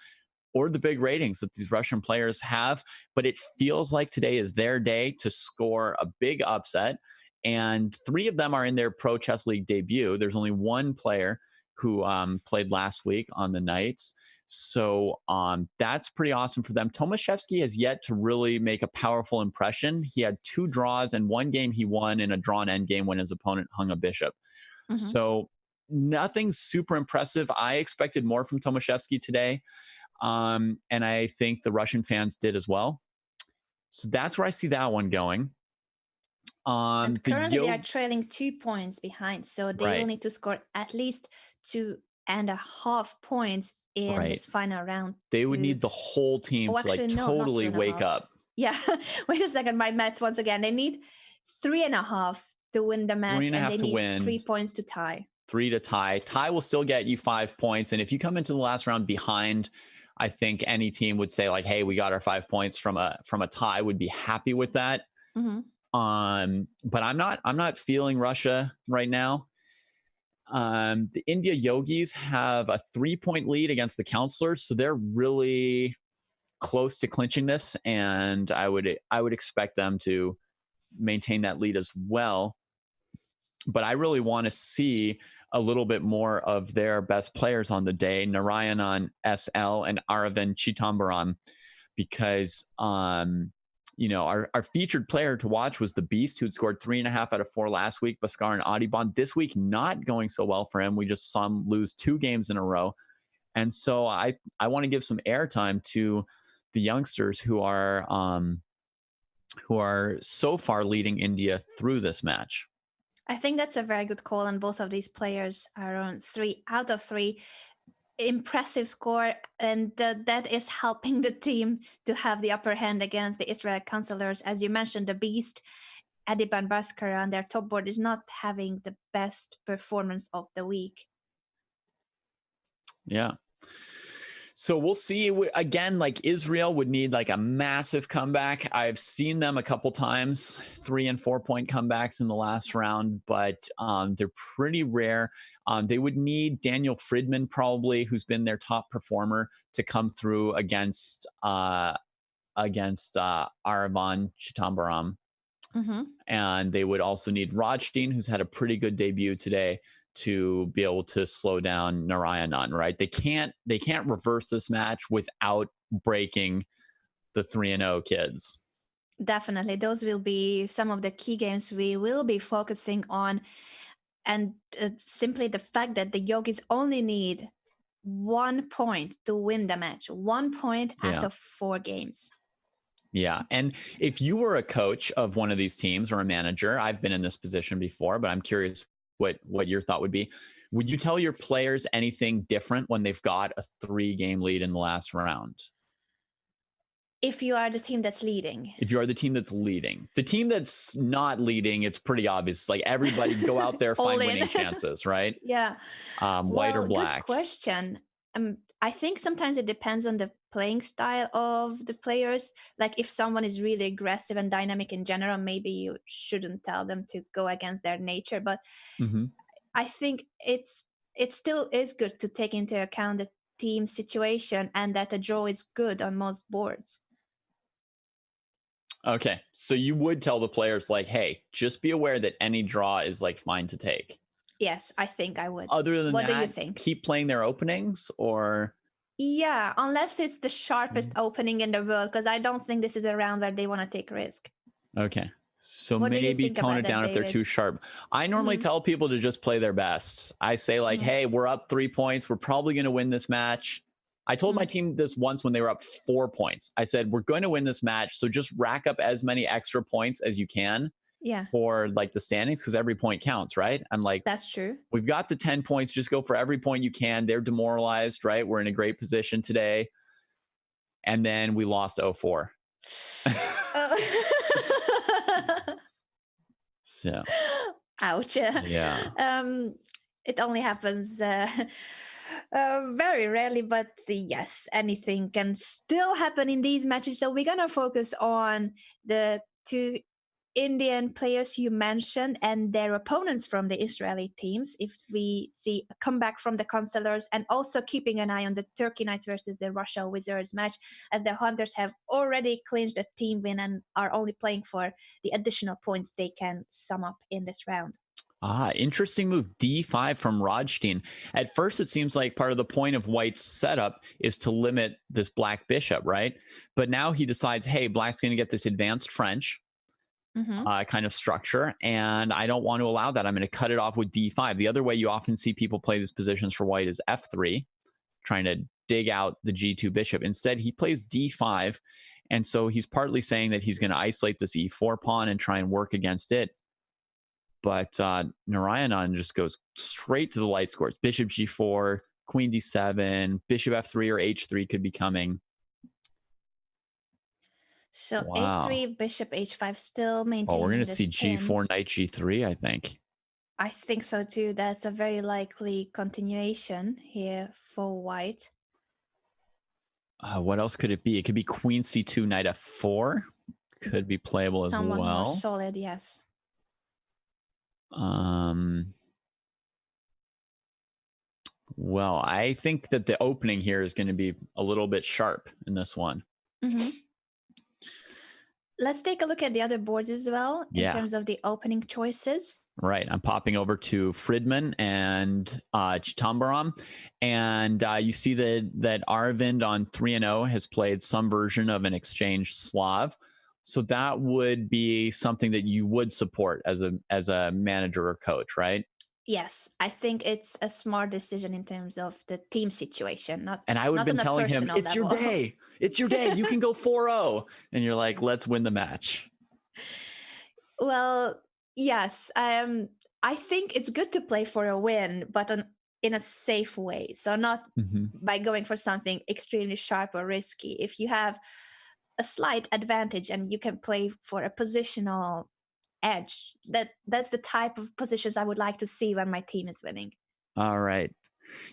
or the big ratings that these Russian players have, but it feels like today is their day to score a big upset. And 3 of them are in their Pro Chess League debut. There's only 1 player who played last week on the Knights. So that's pretty awesome for them. Tomaszewski has yet to really make a powerful impression. He had 2 draws and 1 game he won in a drawn endgame when his opponent hung a bishop. So nothing super impressive. I expected more from Tomaszewski today. And I think the Russian fans did as well. So that's where I see that one going. And currently they are trailing 2 points behind, so they will Right. need to score at least 2.5 points in this final round. They would need the whole team to like totally wake up. Yeah. Wait a second, my maths once again. They need 3.5 to win the match, and they need 3 points to tie. 3 to tie. Tie will still get you 5 points. And if you come into the last round behind, I think any team would say like, hey, we got our 5 points from a tie, would be happy with that. But I'm not feeling Russia right now. The India Yogis have a 3-point lead against the Counselors, so they're really close to clinching this, and I would expect them to maintain that lead as well. But I really want to see a little bit more of their best players on the day, Narayanan SL and Aravind Chittambaram, because our featured player to watch was the Beast, who'd scored 3.5 out of 4 last week, Bhaskar and Audubon. This week, not going so well for him. We just saw him lose 2 games in a row. And so I want to give some airtime to the youngsters who are so far leading India through this match. I think that's a very good call, and both of these players are on 3 out of 3. Impressive score, and that is helping the team to have the upper hand against the Israeli Counselors. As you mentioned, the Beast, Adiban Bhaskar, on their top board is not having the best performance of the week. Yeah. So we'll see. Again, like Israel would need like a massive comeback. I've seen them a couple times, 3 and 4 point comebacks in the last round, but they're pretty rare. They would need Daniel Friedman, probably, who's been their top performer, to come through against Aravind Chittambaram. And they would also need Rajdean, who's had a pretty good debut today, to be able to slow down Narayanan, right? They can't reverse this match without breaking the 3-0 kids. Definitely. Those will be some of the key games we will be focusing on. And simply the fact that the Yogis only need 1 point to win the match, 1 point out of 4 games. Yeah. And if you were a coach of one of these teams or a manager, I've been in this position before, but I'm curious what your thought would be. Would you tell your players anything different when they've got a 3-game lead in the last round? If you are the team that's leading. If you are the team that's leading. The team that's not leading, it's pretty obvious. Like everybody go out there, find winning chances, right? Yeah. White or black? Good question. I think sometimes it depends on the playing style of the players. Like if someone is really aggressive and dynamic in general, maybe you shouldn't tell them to go against their nature. But I think it still is good to take into account the team situation and that a draw is good on most boards. Okay. So you would tell the players like, hey, just be aware that any draw is like fine to take. Yes, I think I would. Other than what that, do you think? Keep playing their openings or? Yeah, unless it's the sharpest opening in the world, because I don't think this is a round where they want to take risk. Okay. So maybe tone it down if they're too sharp. I normally tell people to just play their best. I say like, hey, we're up 3 points. We're probably going to win this match. I told my team this once when they were up 4 points. I said, we're going to win this match. So just rack up as many extra points as you can for like the standings, because every point counts, right? I'm like, that's true. We've got the 10 points. Just go for every point you can. They're demoralized, right? We're in a great position today. And then we lost 0-4. So. Ouch. Yeah. It only happens very rarely, but yes, anything can still happen in these matches. So we're gonna focus on the 2 Indian players you mentioned and their opponents from the Israeli teams. If we see a comeback from the Counselors, and also keeping an eye on the Turkey Knights versus the Russia Wizards match, as the Hunters have already clinched a team win and are only playing for the additional points they can sum up in this round. Interesting move. D5 from Rajdean. At first, it seems like part of the point of White's setup is to limit this black bishop, right? But now he decides, hey, black's going to get this advanced French kind of structure, and I don't want to allow that. I'm going to cut it off with D5. The other way you often see people play these positions for White is F3, trying to dig out the g2 bishop. Instead, he plays d5. And so he's partly saying that he's going to isolate this e4 pawn and try and work against it. But Narayanan just goes straight to the light scores. Bishop g4, queen d7, bishop f3 or h3 could be coming. So Wow. h3, bishop h5 still maintaining. Oh, we're going to this see pin. g4, knight g3, I think. I think so too. That's a very likely continuation here for white. What else could it be? It could be queen c2, knight f4. Could be playable as Somewhat well. more solid, yes. Well, I think that the opening here is going to be a little bit sharp in this one. Mm-hmm. Let's take a look at the other boards as well in terms of the opening choices. Right. I'm popping over to Fridman and Chitambaram. And you see that Arvind on 3-0 has played some version of an exchange Slav. So that would be something that you would support as a manager or coach, right? Yes, I think it's a smart decision in terms of the team situation. And I would have been telling him, it's your day. It's your day. You can go 4-0. And you're like, let's win the match. Well, yes. I think it's good to play for a win, but in a safe way. So not by going for something extremely sharp or risky. If you have a slight advantage and you can play for a positional edge, that's the type of positions I would like to see when my team is winning. All right.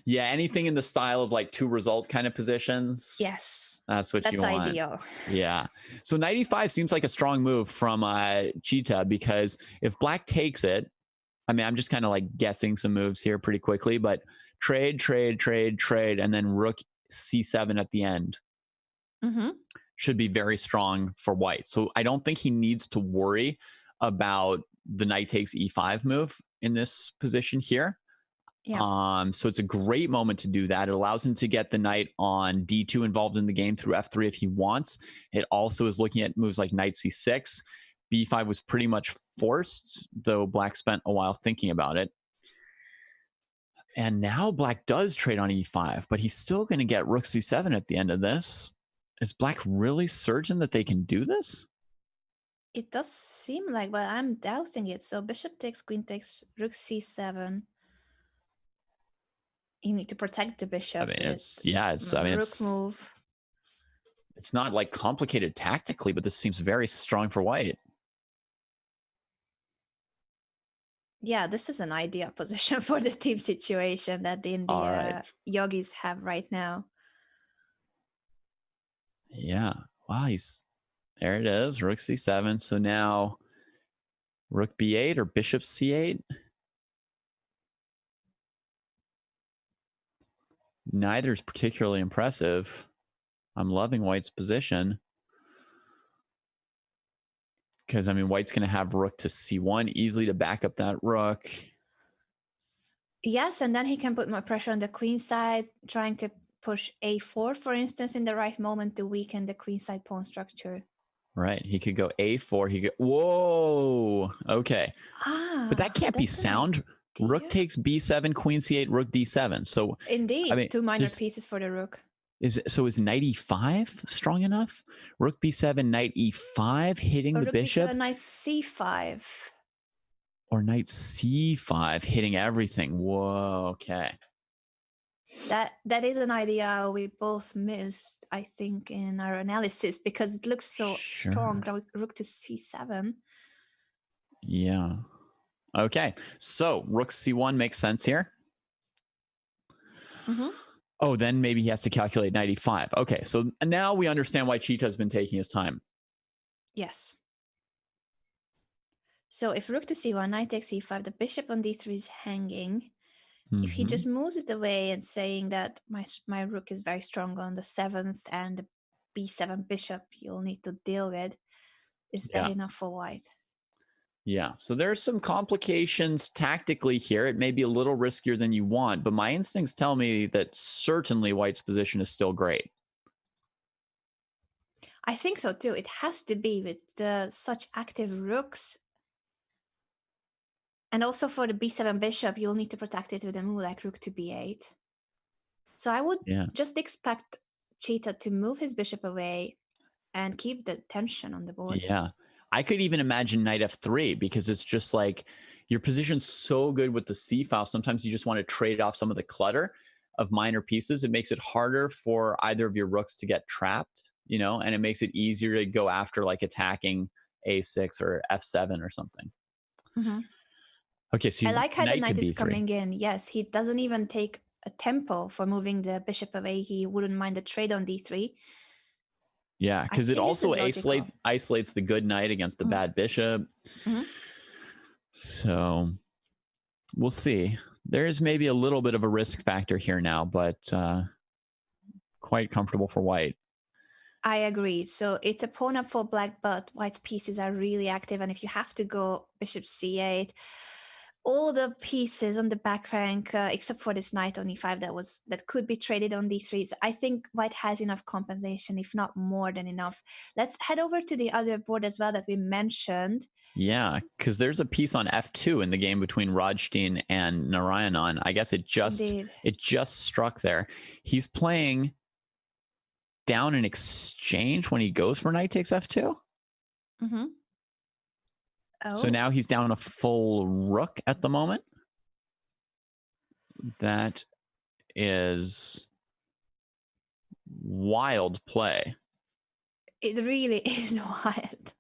Yeah, anything in the style of like 2-result kind of positions. Yes. That's what you want. That's ideal. Yeah. So knight e5 seems like a strong move from Cheetah, because if black takes it, I mean, I'm just kind of like guessing some moves here pretty quickly, but trade, and then rook c7 at the end should be very strong for white. So I don't think he needs to worry about the knight takes e5 move in this position here. Yeah. So it's a great moment to do that. It allows him to get the knight on d2 involved in the game through f3 if he wants. It also is looking at moves like knight c6. b5 was pretty much forced, though black spent a while thinking about it. And now black does trade on e5, but he's still going to get rook c7 at the end of this. Is black really certain that they can do this? It does seem like, but I'm doubting it. So bishop takes, queen takes, rook c7. You need to protect the bishop. I mean, rook move. It's not like complicated tactically, but this seems very strong for white. Yeah, this is an ideal position for the team situation that the India yogis have right now. Yeah. Wow, there it is, rook c7. So now rook b8 or bishop c8. Neither is particularly impressive. I'm loving white's position. Because, I mean, white's going to have rook to c1 easily to back up that rook. Yes, and then he can put more pressure on the queen side, trying to push a4, for instance, in the right moment to weaken the queen side pawn structure. Right. He could go a4. He could... Whoa. Okay. But that can't be sound. Rook takes b7, queen c8, rook d7. So indeed, I mean, 2 minor pieces for the rook. Is knight e5 strong enough? Rook b7, knight e5, hitting the bishop? Rook b7, knight c5. Or knight c5, hitting everything. Whoa, okay. That is an idea we both missed, I think, in our analysis, because it looks so strong. Rook to c7. Yeah. Okay. So rook c1 makes sense here. Oh, then maybe he has to calculate knight e5. Okay, so now we understand why Cheetah has been taking his time. Yes. So if rook to c1, knight takes e5, the bishop on d3 is hanging. If he just moves it away and saying that my rook is very strong on the 7th and the b7 bishop you'll need to deal with, is that enough for white? Yeah, so there's some complications tactically here. It may be a little riskier than you want, but my instincts tell me that certainly white's position is still great. I think so too. It has to be with such active rooks. And also for the b7 bishop, you'll need to protect it with a move like rook to b8. So I would Yeah. just expect Cheetah to move his bishop away and keep the tension on the board. Yeah. I could even imagine knight f3 because it's just like your position's so good with the c file. Sometimes you just want to trade off some of the clutter of minor pieces. It makes it harder for either of your rooks to get trapped, and it makes it easier to go after like attacking a6 or f7 or something. Mm-hmm. Okay, so I like how the knight to knight is b3. coming in. Yes, he doesn't even take a tempo for moving the bishop away. He wouldn't mind a trade on d3. Yeah, because it also logical. isolates the good knight against the bad bishop. Mm-hmm. So we'll see. There is maybe a little bit of a risk factor here now, but quite comfortable for white. I agree. So it's a pawn up for black, but white's pieces are really active. And if you have to go bishop c8, all the pieces on the back rank, except for this knight on e5 that could be traded on d3. So I think white has enough compensation, if not more than enough. Let's head over to the other board as well that we mentioned. Yeah, because there's a piece on f2 in the game between Rajtin and Narayanan. I guess it just struck there. He's playing down an exchange when he goes for knight takes f2. Mm-hmm. Oh. So now he's down a full rook at the moment. That is wild play. It really is wild.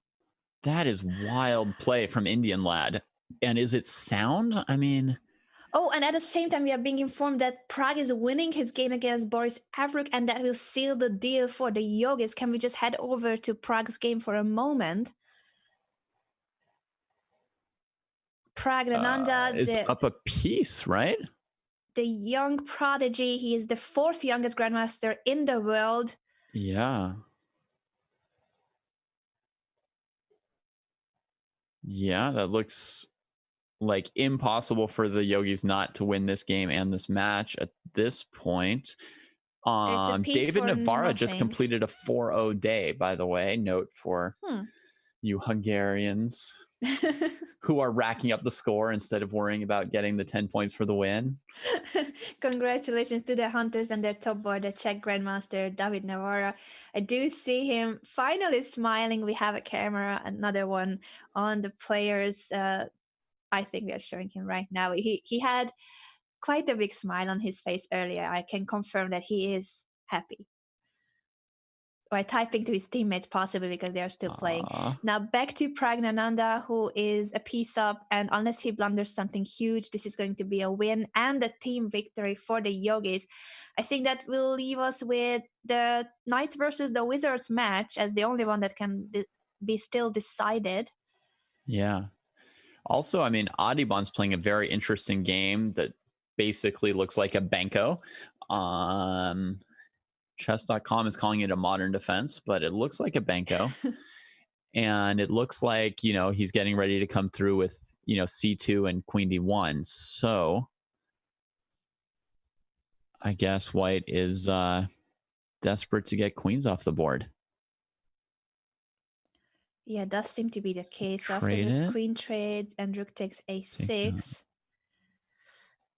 That is wild play from Indian lad. And is it sound? I mean... Oh, and at the same time, we are being informed that Pragg is winning his game against Boris Avrukh, and that will seal the deal for the Yogis. Can we just head over to Pragg's game for a moment? Praggnanandhaa is up a piece, right? The young prodigy. He is the 4th youngest grandmaster in the world. Yeah. Yeah, that looks like impossible for the Yogis not to win this game and this match at this point. David Navarra just completed a 4-0 day, by the way. Note for you Hungarians who are racking up the score instead of worrying about getting the 10 points for the win. Congratulations to the hunters and their top board, the Czech grandmaster David Navarra. I do see him finally smiling. We have a camera, another one on the players. I think we are showing him right now. He had quite a big smile on his face earlier. I can confirm that he is happy. Or typing to his teammates, possibly because they are still playing. Now back to Praggnanandhaa, who is a piece up, and unless he blunders something huge, this is going to be a win and a team victory for the Yogis. I think that will leave us with the Knights versus the Wizards match as the only one that can be still decided. Yeah. Also, I mean, Adibon's playing a very interesting game that basically looks like a Benko. Chess.com is calling it a modern defense, but it looks like a Benko. And it looks like, he's getting ready to come through with, c2 and queen d1. So I guess white is desperate to get queens off the board. Yeah, does seem to be the case. After the queen trade and rook takes a6.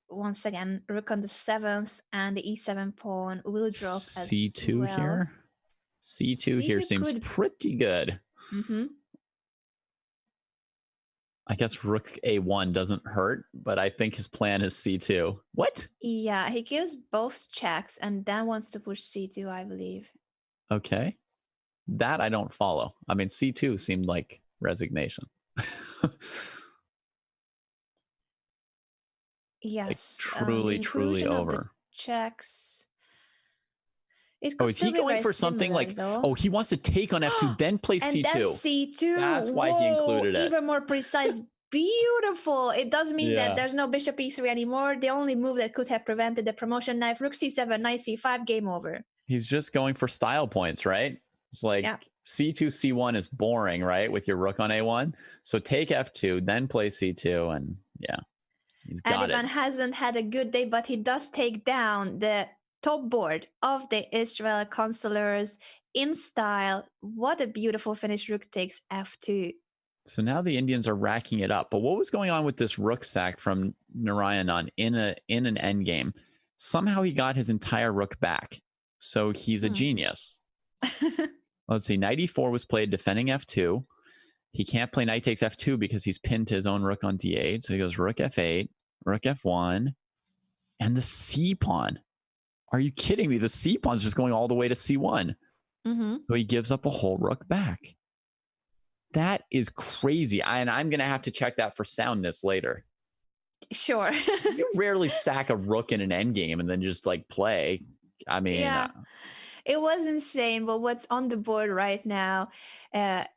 Once again, rook on the 7th and the e7 pawn will drop c2 as well. here. C2 here seems pretty good. Mm-hmm. I guess rook a1 doesn't hurt, but I think his plan is c2. What? Yeah, he gives both checks and then wants to push c2, I believe. Okay. That I don't follow. I mean, c2 seemed like resignation. Yes. Like, truly over. Checks. Is he going for something like, he wants to take on f2, then play c2. And that's c2. That's why he included it. Even more precise. Beautiful. It does mean that there's no bishop e3 anymore. The only move that could have prevented the promotion knife, rook c7, knight c5, game over. He's just going for style points, right? It's like c2, c1 is boring, right? With your rook on a1. So take f2, then play c2, and he's got Adiban hasn't had a good day, but he does take down the top board of the Israel Consulars in style. What a beautiful finish. Rook takes f2. So now the Indians are racking it up. But what was going on with this rook sack from Narayanan in an endgame? Somehow he got his entire rook back. So he's a genius. Let's see. Knight e4 was played defending f2. He can't play knight takes f2 because he's pinned to his own rook on d8. So he goes rook f8, rook f1, and the c pawn. Are you kidding me? The c pawn's just going all the way to c1. So he gives up a whole rook back. That is crazy. And I'm going to have to check that for soundness later. Sure. You rarely sack a rook in an endgame and then just like play. I mean, yeah. It was insane, but what's on the board right now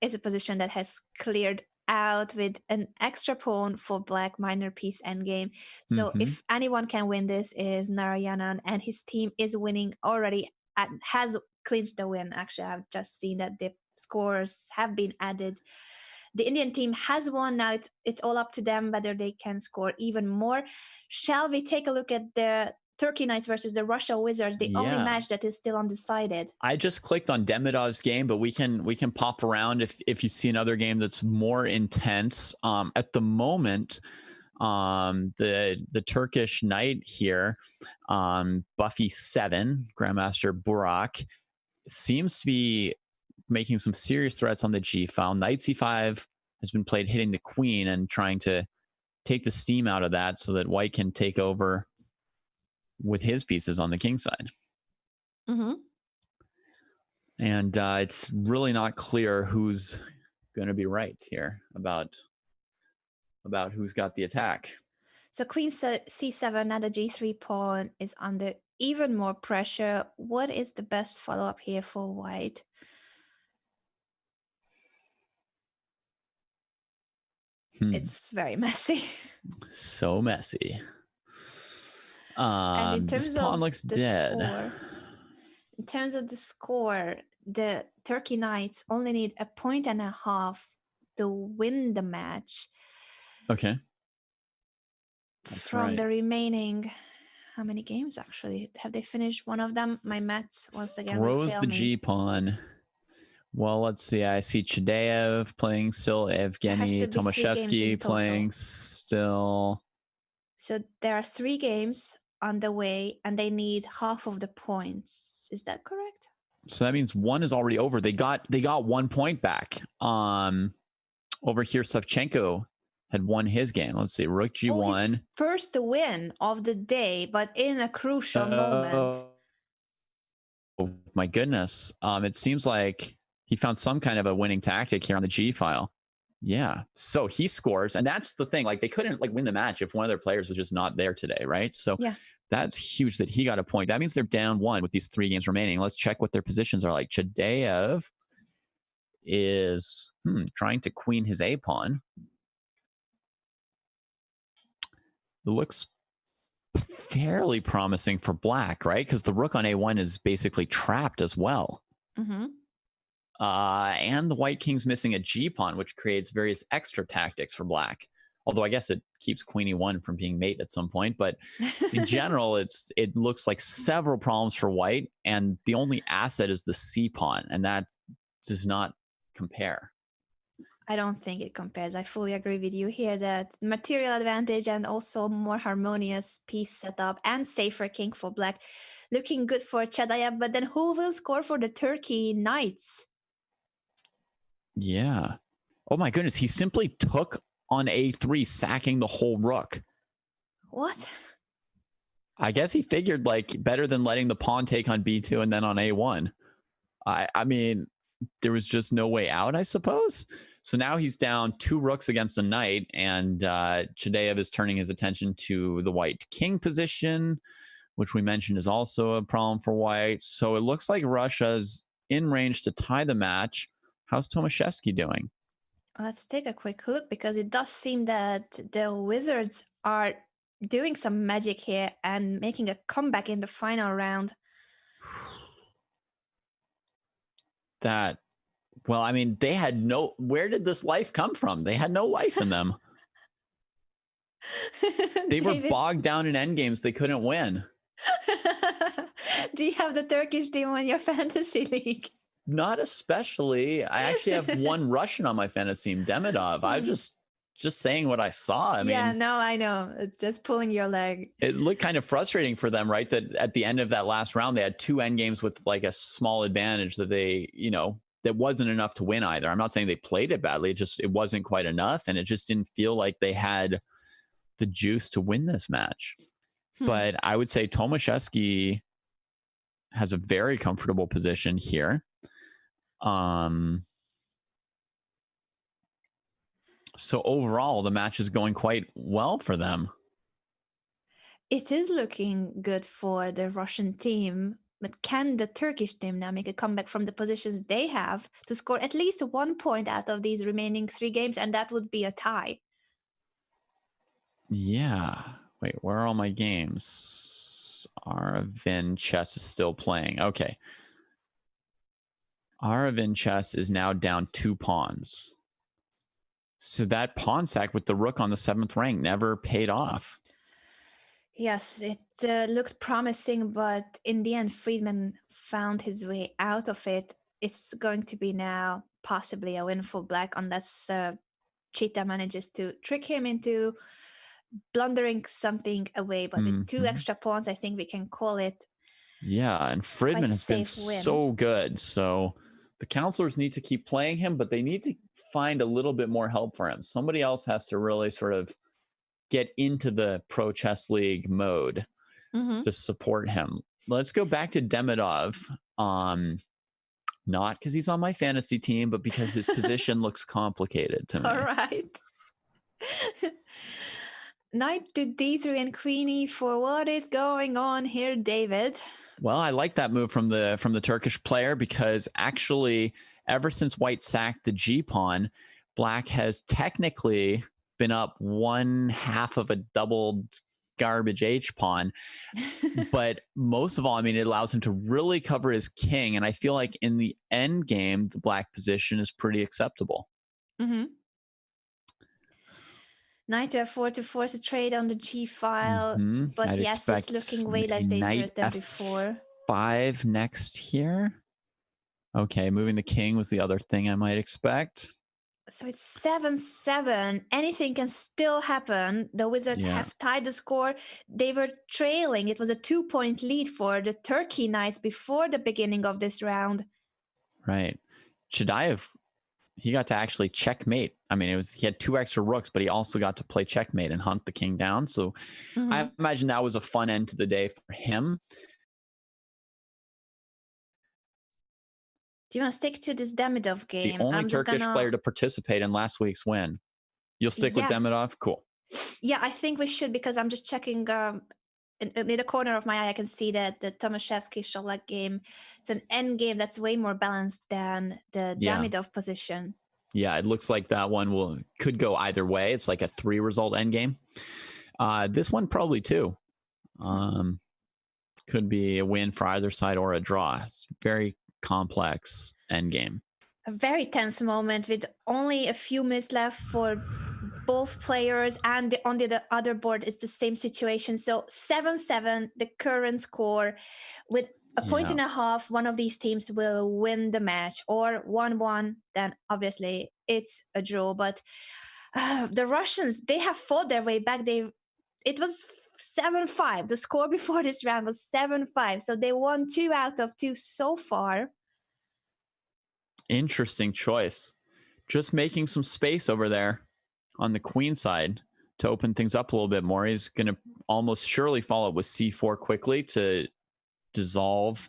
is a position that has cleared out with an extra pawn for black minor piece endgame. So if anyone can win this is Narayanan, and his team is winning already and has clinched the win. Actually, I've just seen that the scores have been added. The Indian team has won. Now it's all up to them whether they can score even more. Shall we take a look at the Turkey Knights versus the Russia Wizards, the only match that is still undecided? I just clicked on Demidov's game, but we can pop around if you see another game that's more intense. At the moment, the Turkish knight here, Buffy 7, Grandmaster Burak, seems to be making some serious threats on the G file. Knight C5 has been played hitting the queen and trying to take the steam out of that so that white can take over with his pieces on the king side. And it's really not clear who's going to be right here about who's got the attack. So queen c7, now the g3 pawn is under even more pressure. What is the best follow-up here for white? It's very messy. So messy. And in terms this pawn of looks dead. In terms of the score, the Turkey Knights only need a point and a half to win the match. Okay. From the remaining, how many games actually? Have they finished one of them? My maths once again throws the G pawn. Well, let's see. I see Chideev playing still, Evgeny Tomaszewski playing still. So there are 3 games on the way, and they need half of the points. Is that correct? So that means one is already over. They got 1 point back. Over here, Savchenko had won his game. Let's see, Rook G1. His first win of the day, but in a crucial moment. Oh my goodness. It seems like he found some kind of a winning tactic here on the G file. Yeah. So he scores, and that's the thing. Like, they couldn't win the match if one of their players was just not there today, right? So yeah, that's huge that he got a point. That means they're down 1 with these 3 games remaining. Let's check what their positions are like. Chideev is trying to queen his A pawn. It looks fairly promising for black, right? Because the rook on A1 is basically trapped as well. And the white king's missing a G pawn, which creates various extra tactics for black. Although I guess it keeps queen E1 from being mate at some point. But in general, it looks like several problems for white. And the only asset is the C pawn. And that does not compare. I don't think it compares. I fully agree with you here that material advantage and also more harmonious piece setup and safer king for black. Looking good for Chideev, but then who will score for the Turkey Knights? Yeah. Oh my goodness. He simply took on A3, sacking the whole rook. What? I guess he figured better than letting the pawn take on B2 and then on A1. I mean, there was just no way out, I suppose. So now he's down 2 rooks against a knight, and Chideev is turning his attention to the white king position, which we mentioned is also a problem for white. So it looks like Russia's in range to tie the match. How's Tomaszewski doing? Let's take a quick look, because it does seem that the Wizards are doing some magic here and making a comeback in the final round. Well, I mean, they had where did this life come from? They had no life in them. They were bogged down in endgames they couldn't win. Do you have the Turkish team in your fantasy league? Not especially. I actually have one Russian on my fantasy team, Demidov. I just just saying what I saw. I mean, no, I know. It's just pulling your leg. it looked kind of frustrating for them, right? That at the end of that last round, they had 2 end games with like a small advantage that they, that wasn't enough to win either. I'm not saying they played it badly. It wasn't quite enough. And it just didn't feel like they had the juice to win this match. But I would say Tomaszewski has a very comfortable position here. So overall, the match is going quite well for them. It is looking good for the Russian team, but can the Turkish team now make a comeback from the positions they have to score at least 1 point out of these remaining 3 games, and that would be a tie? Yeah. Wait, where are all my games? Aravin Chess is still playing. Okay. Aravin Chess is now down 2 pawns. So that pawn sack with the rook on the 7th rank never paid off. Yes, it looked promising, but in the end, Friedman found his way out of it. It's going to be now possibly a win for Black unless Cheetah manages to trick him into blundering something away. But with 2 extra pawns, I think we can call it. Yeah, and Friedman has been so good. So the counselors need to keep playing him, but they need to find a little bit more help for him. Somebody else has to really sort of get into the Pro Chess League mode to support him. Let's go back to Demidov. Not because he's on my fantasy team, but because his position looks complicated to me. All right. Knight to d3 and queen e4. What is going on here, David? Well, I like that move from the Turkish player because actually, ever since White sacked the G pawn, Black has technically been up 1/2 of a doubled garbage H pawn. But most of all, I mean, it allows him to really cover his king. And I feel like in the end game, the Black position is pretty acceptable. Knight to f4 to force a trade on the G file. But I'd yes, it's looking way less dangerous than before. 5 next here. Okay, moving the king was the other thing I might expect. So it's 7-7. Anything can still happen. The Wizards have tied the score. They were trailing. It was a 2-point lead for the Turkey Knights before the beginning of this round. Right. Chidaev, he got to actually checkmate. I mean, he had 2 extra rooks, but he also got to play checkmate and hunt the king down. So I imagine that was a fun end to the day for him. Do you want to stick to this Demidov game? The only Turkish player to participate in last week's win. You'll stick with Demidov? Cool. Yeah, I think we should, because I'm just checking in the corner of my eye, I can see that the Tomaszewski-Sholak game, it's an end game that's way more balanced than the Demidov position. Yeah, it looks like that one could go either way. It's like a 3-result end game. This one probably 2. Could be a win for either side or a draw. It's very complex end game. A very tense moment with only a few minutes left for both players, and on the other board it's the same situation. So 7-7, the current score. With a point and a half, one of these teams will win the match, or 1-1, then obviously it's a draw. But the Russians, they have fought their way back. It was 7-5. The score before this round was 7-5. So they won 2 out of 2 so far. Interesting choice. Just making some space over there on the queen side to open things up a little bit more. He's going to almost surely follow up with c4 quickly to dissolve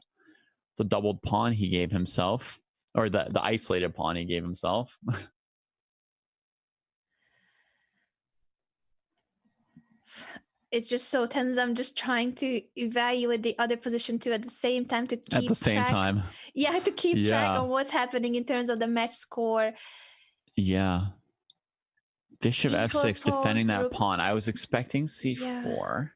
the doubled pawn he gave himself, or the isolated pawn he gave himself. It's just so tense. I'm just trying to evaluate the other position too at the same time to keep at the same time. Yeah, to keep track on what's happening in terms of the match score. Yeah. Bishop f6 defending that rook. pawn. I was expecting c4.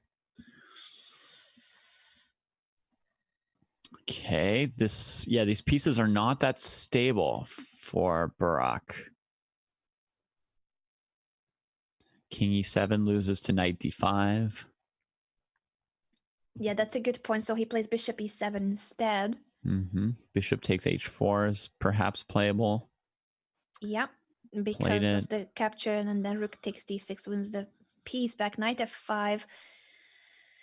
Okay, these pieces are not that stable for Barak. King e7 loses to knight d5. Yeah, that's a good point. So he plays bishop e7 instead. Bishop takes h4 is perhaps playable. Yeah. because of the capture, and then rook takes d6 wins the piece back. Knight f5.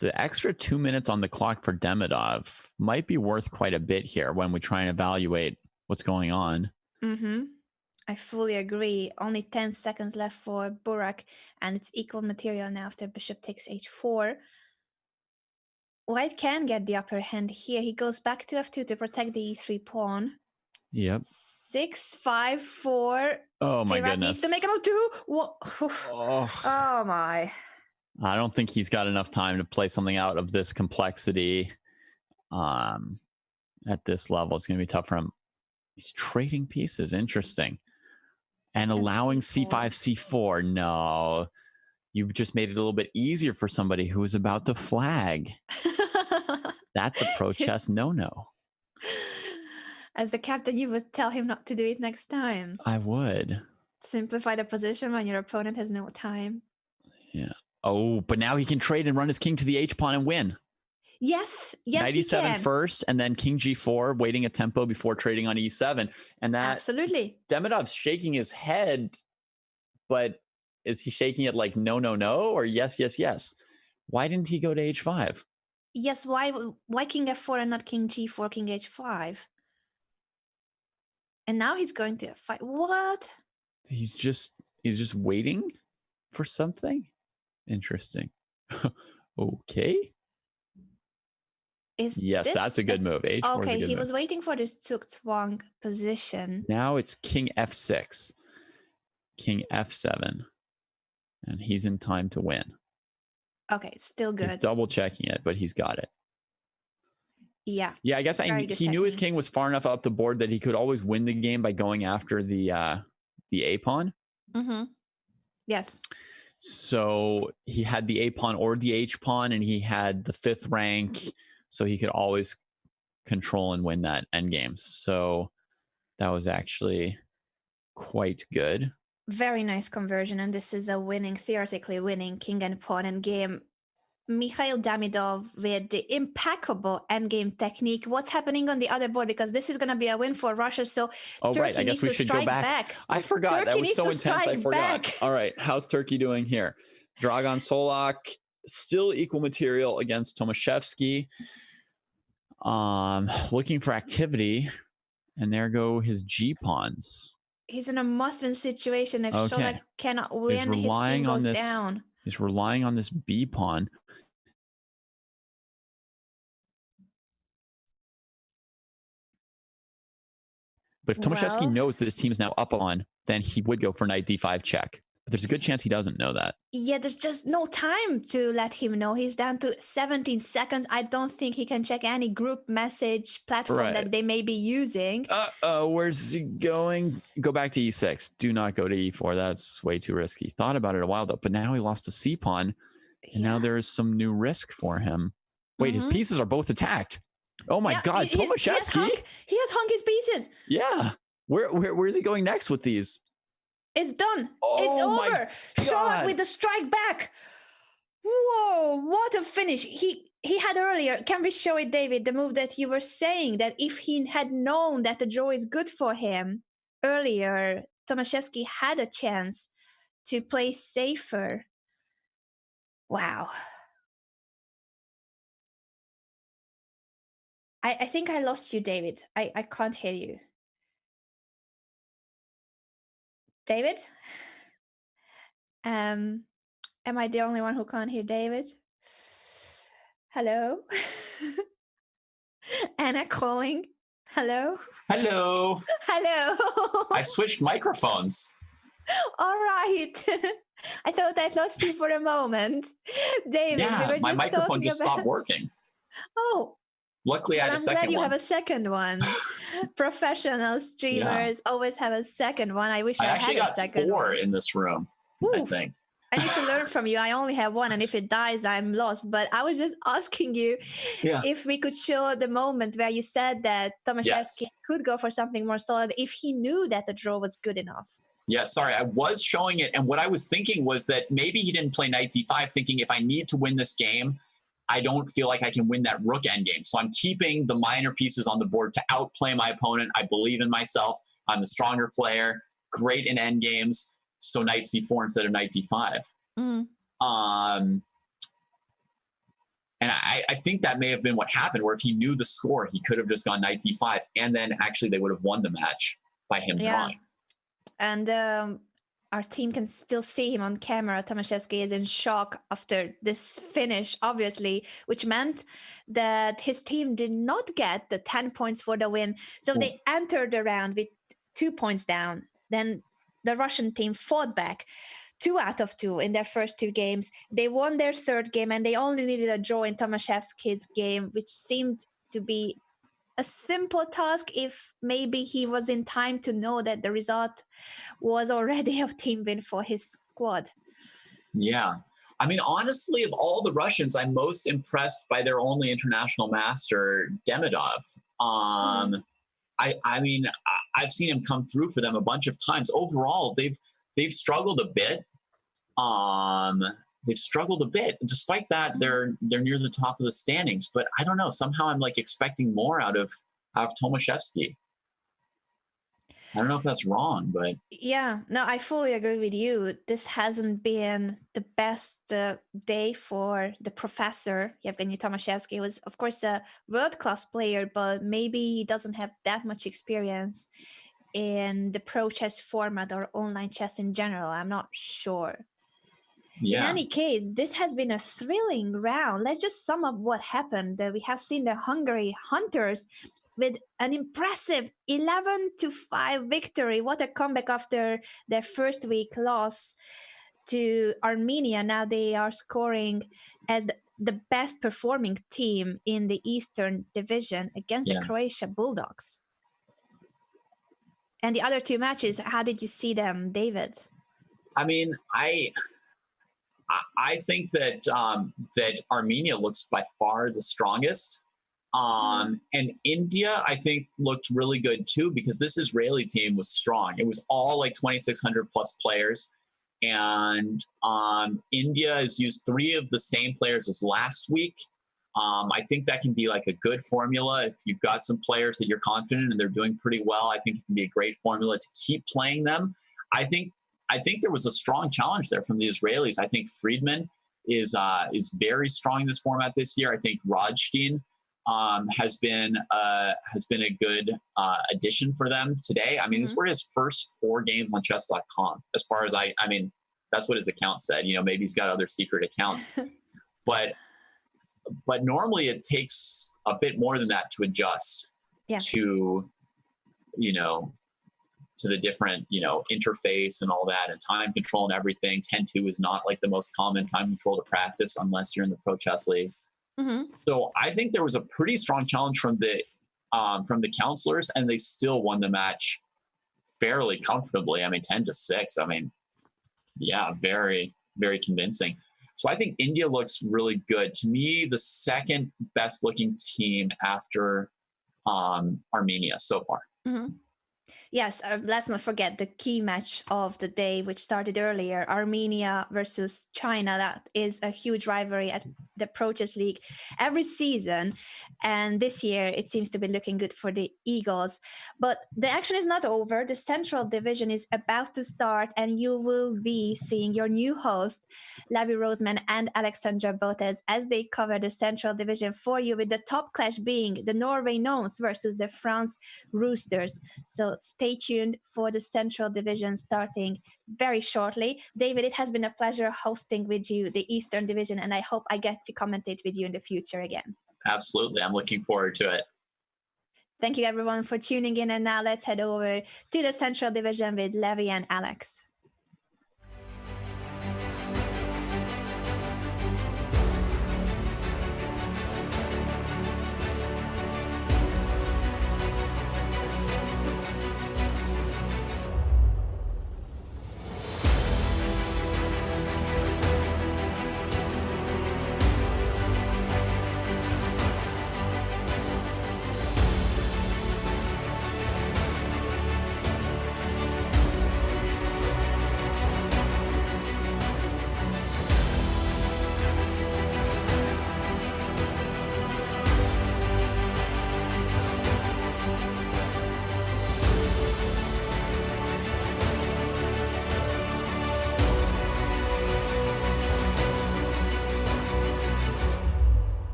The extra 2 minutes on the clock for Demidov might be worth quite a bit here when we try and evaluate what's going on. I fully agree. Only 10 seconds left for Burak, and it's equal material now after bishop takes h4. White can get the upper hand here. He goes back to f2 to protect the e3 pawn. Yep. 6, 5, 4. Oh my Virat goodness. needs to make a move too. Oh my. I don't think he's got enough time to play something out of this complexity. At this level, it's going to be tough for him. He's trading pieces. Interesting. And allowing c5, c4. No. You just made it a little bit easier for somebody who is about to flag. That's a pro chess no-no. As the captain, you would tell him not to do it next time. I would. Simplify the position when your opponent has no time. Yeah. Oh, but now he can trade and run his king to the h-pawn and win. Yes, Knight he e7 can. first, and then king g4, waiting a tempo before trading on e7. And that absolutely. Demidov's shaking his head, but is he shaking it like no, no, no, or yes, yes, yes? Why didn't he go to h5? Yes, why king f4 and not king g4, king h5? And now he's going to f5. What? He's just waiting for something. Interesting. Okay. Yes, that's a good move. H4 okay, he move. was waiting for this tuk-twang position. Now it's king f6, king f7, and he's in time to win. Okay, still good. He's double checking it, but he's got it. Yeah. Yeah, I guess he knew his king was far enough up the board that he could always win the game by going after the a pawn. Yes. So he had the a pawn or the h pawn, and he had the 5th rank, so he could always control and win that endgame. So that was actually quite good. Very nice conversion, and this is a theoretically winning king and pawn endgame. Mikhail Demidov with the impeccable endgame technique. What's happening on the other board? Because this is going to be a win for Russia. So Turkey right. I guess we should go back. I forgot. Turkey that was so intense. I forgot. Back. All right. How's Turkey doing here? Dragan Solak, still equal material against Tomaszewski. Looking for activity. And there go his G pawns. He's in a must-win situation. If Solak cannot win, his king goes down. He's relying on this B pawn. But if Tomaszewski knows that his team is now up on, then he would go for knight d5 check. But there's a good chance he doesn't know that. Yeah, there's just no time to let him know. He's down to 17 seconds. I don't think he can check any group message platform that they may be using. Where's he going? Go back to e6. Do not go to e4. That's way too risky. Thought about it a while, though. But now he lost a c pawn. And now there is some new risk for him. Wait, his pieces are both attacked. Oh my God, Tomaszewski! He has hung his pieces. Yeah, where is he going next with these? It's done. It's over. Solak with the strike back. Whoa! What a finish! He had earlier. Can we show it, David? The move that you were saying that if he had known that the draw is good for him earlier, Tomaszewski had a chance to play safer. Wow. I think I lost you, David. I can't hear you. David? Am I the only one who can't hear David? Hello? Anna calling. Hello? Hello. Hello. I switched microphones. All right. I thought I lost you for a moment. David, yeah, my microphone just stopped working. Oh. Luckily, I had a second one. I'm glad you have a second one. Professional streamers always have a second one. I wish I had a second one. I actually got 4 in this room, I think. I need to learn from you. I only have one, and if it dies, I'm lost. But I was just asking you if we could show the moment where you said that Tomaszewski could go for something more solid if he knew that the draw was good enough. Yeah, sorry, I was showing it. And what I was thinking was that maybe he didn't play knight d5, thinking if I need to win this game, I don't feel like I can win that rook endgame. So I'm keeping the minor pieces on the board to outplay my opponent. I believe in myself. I'm the stronger player. great in endgames, so knight c4 instead of knight d5. And I think that may have been what happened, where if he knew the score, he could have just gone knight d5, and then actually they would have won the match by him drawing. And our team can still see him on camera. Tomaszewski is in shock after this finish, obviously, which meant that his team did not get the 10 points for the win. So they entered the round with 2 points down. Then the Russian team fought back 2 out of 2 in their first 2 games. They won their third game, and they only needed a draw in Tomaszewski's game, which seemed to be a simple task if maybe he was in time to know that the result was already a team win for his squad. Yeah. I mean, honestly, of all the Russians, I'm most impressed by their only international master, Demidov. I mean, I've seen him come through for them a bunch of times. Overall, they've struggled a bit. They've struggled a bit. Despite that, they're near the top of the standings. But I don't know. Somehow I'm like expecting more out of Tomaszewski. I don't know if that's wrong, but yeah, no, I fully agree with you. This hasn't been the best day for the professor. Yevgeny Tomaszewski was, of course, a world-class player, but maybe he doesn't have that much experience in the pro chess format or online chess in general. I'm not sure. Yeah. In any case, this has been a thrilling round. Let's just sum up what happened. We have seen the Hungary Hunters with an impressive 11-5 victory. What a comeback after their first week loss to Armenia. Now they are scoring as the best performing team in the Eastern Division against the Croatia Bulldogs. And the other 2 matches, how did you see them, David? I mean, I think that that Armenia looks by far the strongest. And India, I think, looked really good too, because this Israeli team was strong. It was all like 2,600 plus players. And India has used 3 of the same players as last week. I think that can be like a good formula. If you've got some players that you're confident and they're doing pretty well, I think it can be a great formula to keep playing them. I think there was a strong challenge there from the Israelis. I think Friedman is very strong in this format this year. I think Rodstein has been a good addition for them today. I mean, these were his first 4 games on Chess.com. As far as I mean, that's what his account said. You know, maybe he's got other secret accounts, but normally it takes a bit more than that to adjust to, you know, to the different, you know, interface and all that, and time control and everything. 10-2 is not like the most common time control to practice unless you're in the Pro Chess League. So I think there was a pretty strong challenge from the counselors, and they still won the match fairly comfortably. I mean, 10-6. I mean, yeah, very, very convincing. So I think India looks really good. To me, the second best looking team after Armenia so far. Yes, let's not forget the key match of the day, which started earlier, Armenia versus China. That is a huge rivalry at the Pro Chess League every season. And this year, it seems to be looking good for the Eagles. But the action is not over. The Central Division is about to start, and you will be seeing your new host, Lavi Roseman and Alexandra Botes, as they cover the Central Division for you, with the top clash being the Norway Gnomes versus the France Roosters. So stay tuned for the Central Division starting very shortly. David, it has been a pleasure hosting with you the Eastern Division, and I hope I get to commentate with you in the future again. Absolutely. I'm looking forward to it. Thank you, everyone, for tuning in. And now let's head over to the Central Division with Levi and Alex.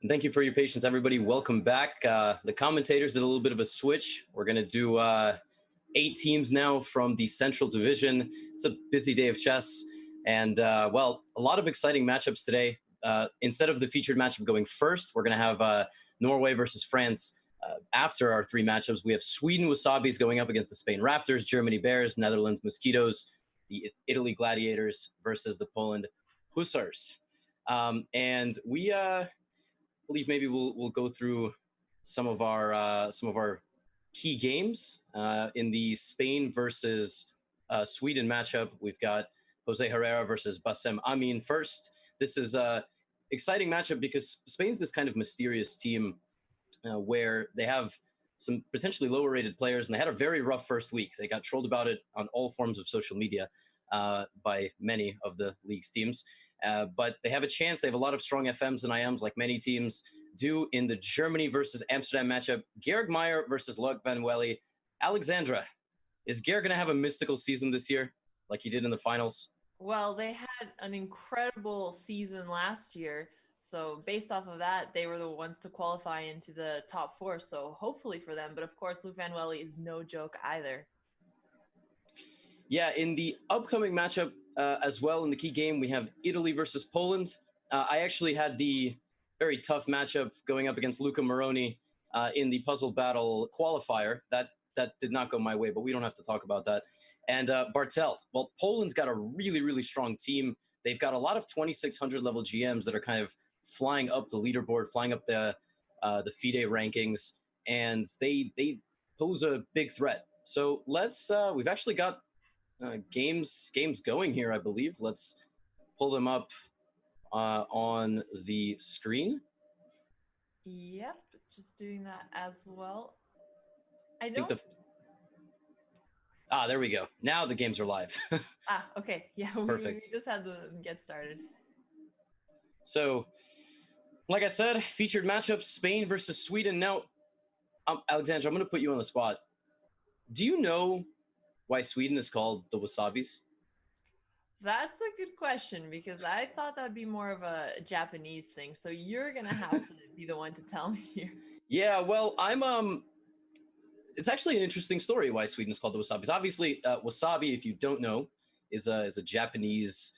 Thank you for your patience, everybody. Welcome back. The commentators did a little bit of a switch. We're going to do 8 teams now from the Central Division. It's a busy day of chess. And, well, a lot of exciting matchups today. Instead of the featured matchup going first, we're going to have Norway versus France. After our 3 matchups, we have Sweden Wasabis going up against the Spain Raptors, Germany Bears, Netherlands Mosquitoes, the Italy Gladiators versus the Poland Hussars. And we believe maybe we'll go through some of our key games in the Spain versus Sweden matchup. We've got Jose Herrera versus Bassem Amin first. This is a exciting matchup because Spain's this kind of mysterious team where they have some potentially lower rated players, and they had a very rough first week. They got trolled about it on all forms of social media by many of the league's teams. But they have a chance. They have a lot of strong FMs and IMs, like many teams do in the Germany versus Amsterdam matchup. Georg Meyer versus Luc Van Welly. Alexandra, is Georg going to have a mystical season this year like he did in the finals? Well, they had an incredible season last year. So based off of that, they were the ones to qualify into the top 4. So hopefully for them. But of course, Luc Van Welly is no joke either. Yeah, in the upcoming matchup as well, in the key game, we have Italy versus Poland. I actually had the very tough matchup going up against Luca Moroni in the puzzle battle qualifier. That did not go my way, but we don't have to talk about that. And Bartel, well, Poland's got a really, really strong team. They've got a lot of 2600 level GMs that are kind of flying up the leaderboard, flying up the FIDE rankings, and they pose a big threat. So let's we've actually got games going here, I believe. Let's pull them up on the screen. Yep, just doing that as well. There we go. Now the games are live. Okay. Yeah, Perfect. We just had to get started. So, like I said, featured matchup, Spain versus Sweden. Now, Alexandra, I'm going to put you on the spot. Do you know why Sweden is called the Wasabis? That's a good question, because I thought that'd be more of a Japanese thing. So you're going to have to be the one to tell me here. Yeah, well, it's actually an interesting story why Sweden is called the Wasabis. Obviously, wasabi, if you don't know, is a Japanese.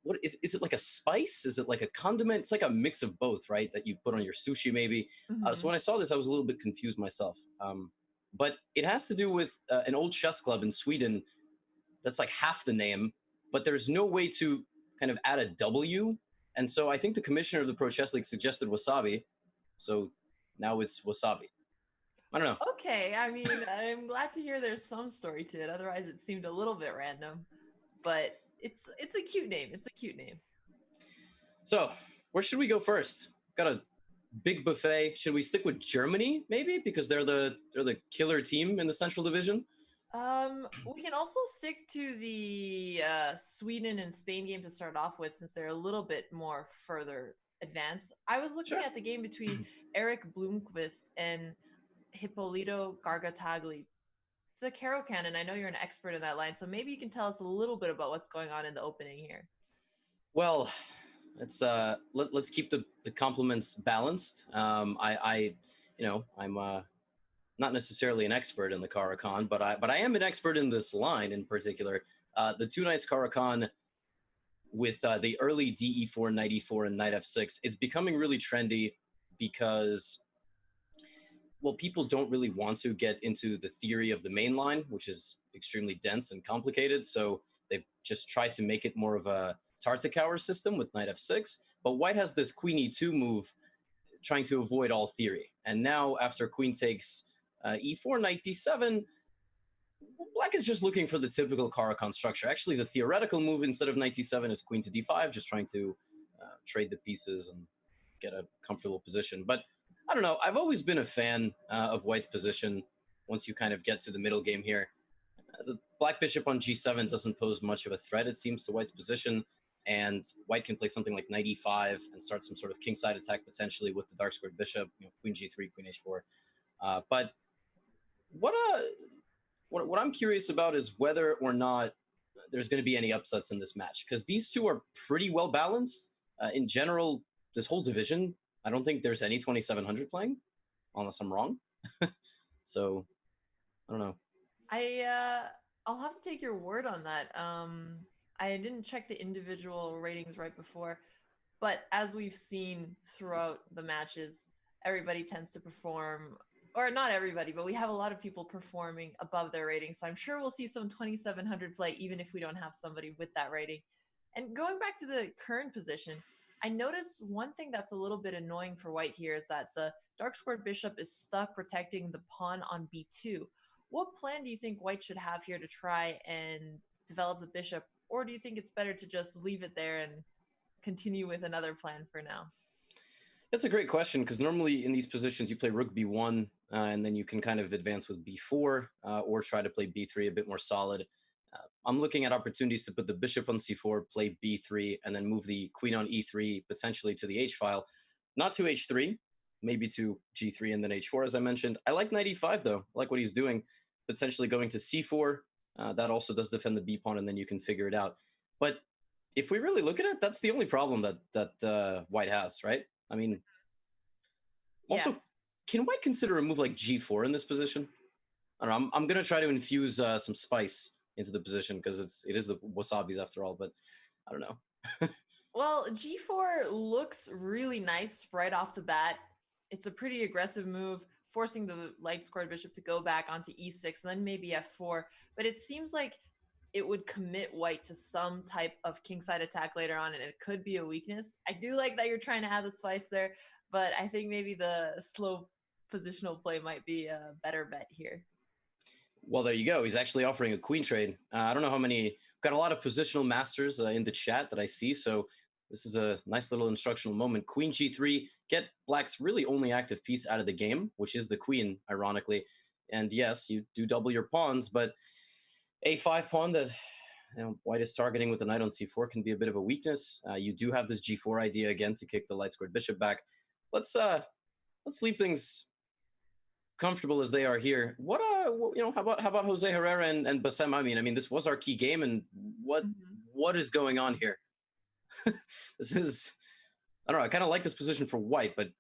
What is it, like a spice? Is it like a condiment? It's like a mix of both, right? That you put on your sushi, maybe. Mm-hmm. So when I saw this, I was a little bit confused myself. But it has to do with an old chess club in Sweden that's like half the name, but there's no way to kind of add a W. And so I think the commissioner of the Pro Chess League suggested wasabi. So now it's wasabi. I don't know. Okay, I mean, I'm glad to hear there's some story to it. Otherwise, it seemed a little bit random. But it's a cute name. It's a cute name. So where should we go first? Got a big buffet. Should we stick with Germany, maybe? Because they're the killer team in the Central Division? We can also stick to the Sweden and Spain game to start off with, since they're a little bit more further advanced. I was looking at the game between Eric Blomqvist and Hippolito Gargatagli. It's a Caro Cannon. I know you're an expert in that line, so maybe you can tell us a little bit about what's going on in the opening here. Well, let's keep the compliments balanced. I'm not necessarily an expert in the Caro-Kann, but I am an expert in this line in particular. The 2 knights Caro-Kann with the early DE4, Knight E4, and Knight F6. It's becoming really trendy because, well, people don't really want to get into the theory of the main line, which is extremely dense and complicated. So they've just tried to make it more of a Tartakower system with Knight F6. But White has this Queen E2 move trying to avoid all theory. And now after Queen takes E4, Knight D7, Black is just looking for the typical Caro-Kann structure. Actually, the theoretical move instead of Knight D7 is Queen to D5, just trying to trade the pieces and get a comfortable position. But I don't know. I've always been a fan of White's position once you kind of get to the middle game here. The Black bishop on G7 doesn't pose much of a threat, it seems, to White's position. And White can play something like Knight E5 and start some sort of kingside attack potentially with the dark squared bishop, Queen G3, Queen H4. But what I'm curious about is whether or not there's going to be any upsets in this match, because these two are pretty well balanced. In general, this whole division, I don't think there's any 2700 playing, unless I'm wrong. So I don't know. I'll have to take your word on that. I didn't check the individual ratings right before, but as we've seen throughout the matches, everybody tends to perform, or not everybody, but we have a lot of people performing above their rating. So I'm sure we'll see some 2700 play, even if we don't have somebody with that rating. And going back to the current position, I noticed one thing that's a little bit annoying for white here is that the dark squared bishop is stuck protecting the pawn on b2. What plan do you think white should have here to try and develop the bishop? Or do you think it's better to just leave it there and continue with another plan for now? That's a great question, because normally in these positions you play rook b1, and then you can kind of advance with b4, or try to play b3 a bit more solid. I'm looking at opportunities to put the bishop on c4, play b3, and then move the queen on e3, potentially to the h-file. Not to h3, maybe to g3 and then h4, as I mentioned. I like knight e5, though. I like what he's doing. Potentially going to c4. That also does defend the b-pawn, and then you can figure it out. But if we really look at it, that's the only problem that white has, right? I mean, also, can white consider a move like g4 in this position? I don't know. I'm going to try to infuse some spice into the position, because it is the wasabis after all, but I don't know. Well, g4 looks really nice right off the bat. It's a pretty aggressive move, forcing the light squared bishop to go back onto e6 and then maybe f4. But it seems like it would commit white to some type of kingside attack later on, and it could be a weakness. I do like that you're trying to add the spice there, but I think maybe the slow positional play might be a better bet here. Well, there you go. He's actually offering a queen trade. I don't know how many. Got a lot of positional masters in the chat that I see, so this is a nice little instructional moment. Queen g3, get black's really only active piece out of the game, which is the queen, ironically. And yes, you do double your pawns, but a5 pawn that white is targeting with the knight on c4 can be a bit of a weakness. You do have this g4 idea again to kick the light squared bishop back. Let's leave things comfortable as they are here. How about Jose Herrera and Bassem? I mean, this was our key game, and what is going on here? This is, I don't know. I kind of like this position for white, but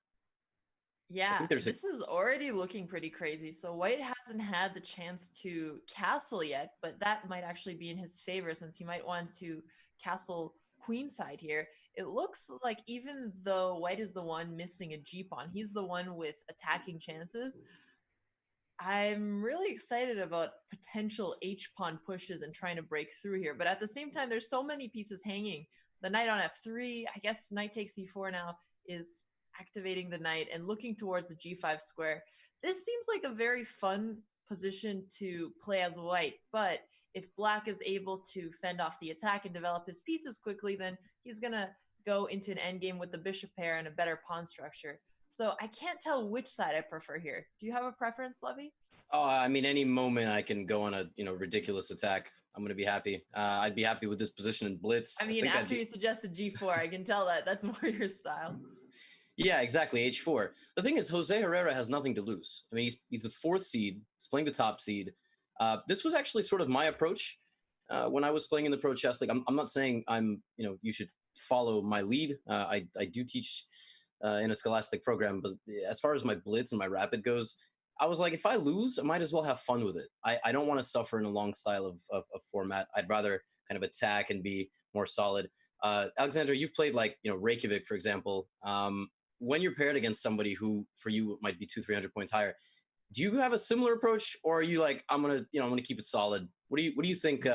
yeah, this is already looking pretty crazy. So white hasn't had the chance to castle yet, but that might actually be in his favor, since he might want to castle queenside here. It looks like even though white is the one missing a g-pawn, he's the one with attacking chances. I'm really excited about potential h-pawn pushes and trying to break through here. But at the same time, there's so many pieces hanging. The knight on f3, I guess knight takes e4 now is activating the knight and looking towards the g5 square. This seems like a very fun position to play as white, but if black is able to fend off the attack and develop his pieces quickly, then he's going to go into an endgame with the bishop pair and a better pawn structure. So I can't tell which side I prefer here. Do you have a preference, Levy? Oh, I mean, any moment I can go on a ridiculous attack, I'm going to be happy. I'd be happy with this position in blitz. I mean, after you suggested g4, I can tell that's more your style. Yeah, exactly. h4. The thing is, Jose Herrera has nothing to lose. I mean, he's the 4th seed. He's playing the top seed. This was actually sort of my approach when I was playing in the Pro Chess League. I'm not saying you should follow my lead. I do teach in a scholastic program, but as far as my blitz and my rapid goes, I was like, if I lose, I might as well have fun with it. I don't want to suffer in a long style of format. I'd rather kind of attack and be more solid. Alexander, you've played like Reykjavik, for example. When you're paired against somebody who for you might be 200-300 points higher, do you have a similar approach, or are you like, I'm gonna keep it solid? What do you think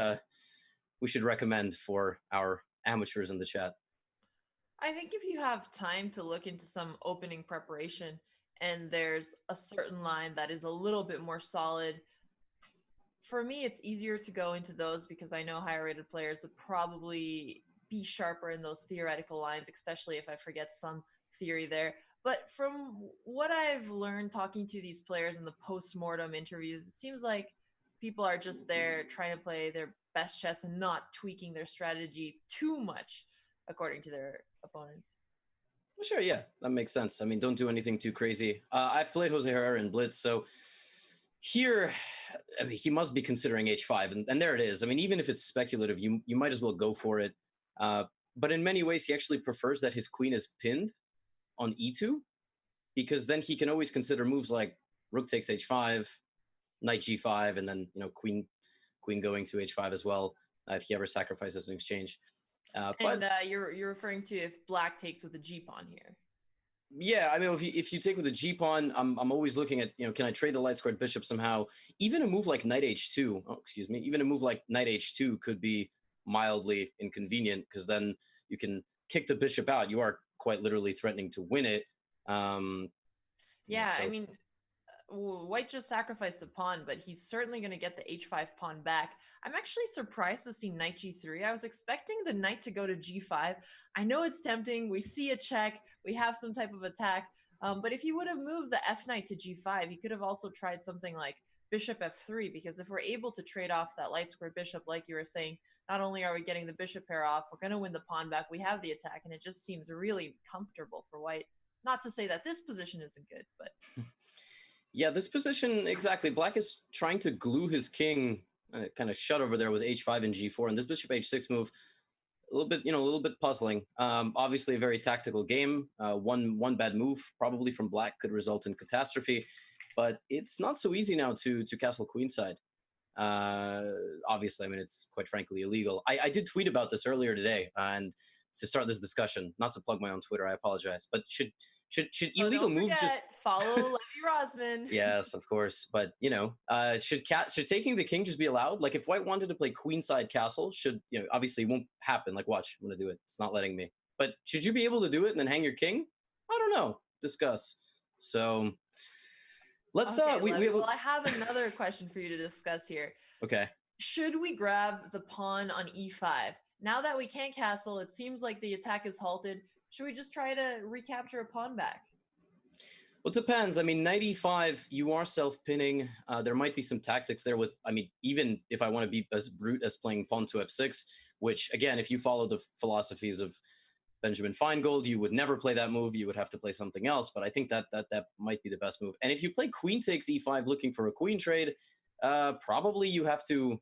we should recommend for our amateurs in the chat? I think if you have time to look into some opening preparation and there's a certain line that is a little bit more solid, for me, it's easier to go into those because I know higher rated players would probably be sharper in those theoretical lines, especially if I forget some theory there. But from what I've learned talking to these players in the post-mortem interviews, it seems like people are just there trying to play their best chess and not tweaking their strategy too much according to their opponents. Sure, yeah, that makes sense. I mean, don't do anything too crazy. I've played Jose Herrera in blitz, so here, I mean, he must be considering h5, and there it is. I mean, even if it's speculative, you might as well go for it. But in many ways, he actually prefers that his queen is pinned. on e2, because then he can always consider moves like rook takes h5, knight g5, and then queen going to h5 as well, if he ever sacrifices an exchange. And you're referring to if black takes with the g pawn here. Yeah, I mean, if you take with a g pawn, I'm always looking at, can I trade the light squared bishop somehow? Even a move like knight h2, even a move like knight h2 could be mildly inconvenient, because then you can kick the bishop out. You are quite literally threatening to win it. I mean, white just sacrificed a pawn, but he's certainly going to get the h5 pawn back. I'm actually surprised to see knight g3. I was expecting the knight to go to g5. I know it's tempting. We see a check. We have some type of attack. But if he would have moved the f knight to g5, he could have also tried something like bishop f3, because if we're able to trade off that light square bishop, like you were saying, not only are we getting the bishop pair off, we're going to win the pawn back. We have the attack, and it just seems really comfortable for white. Not to say that this position isn't good, but... Yeah, this position, exactly. Black is trying to glue his king kind of shut over there with h5 and g4, and this bishop h6 move, a little bit puzzling. Obviously a very tactical game. One bad move probably from black could result in catastrophe, but it's not so easy now to castle queenside. Obviously, I mean, it's quite frankly illegal. I did tweet about this earlier today, and to start this discussion, not to plug my own Twitter, I apologize, but should illegal moves just follow Levy Rosman? Yes, of course, but should taking the king just be allowed? Like, if white wanted to play queenside castle, obviously it won't happen. Like, watch, I'm gonna do it. It's not letting me. But should you be able to do it and then hang your king? I don't know. Discuss. So let's I have another question for you to discuss here. Okay. Should we grab the pawn on e5? Now that we can't castle, it seems like the attack is halted. Should we just try to recapture a pawn back? Well, it depends. I mean, knight e5, you are self-pinning. There might be some tactics there with, I mean, even if I want to be as brute as playing pawn to f6, which, again, if you follow the philosophies of Benjamin Feingold, you would never play that move. You would have to play something else. But I think that might be the best move. And if you play queen takes e5 looking for a queen trade, probably you have to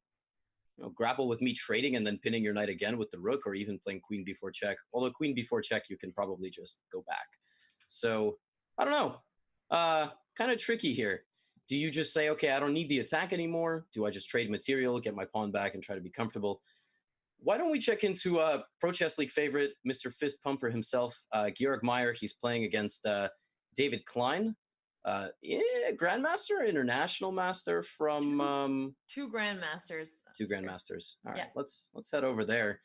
grapple with me trading and then pinning your knight again with the rook, or even playing queen b4 check. Although queen b4 check, you can probably just go back. So I don't know. Kind of tricky here. Do you just say, okay, I don't need the attack anymore? Do I just trade material, get my pawn back, and try to be comfortable? Why don't we check into Pro Chess League favorite, Mr. Fist Pumper himself, Georg Meyer. He's playing against David Klein, Grandmaster, International Master from... Two Grandmasters. Two Grandmasters. All right, let's head over there.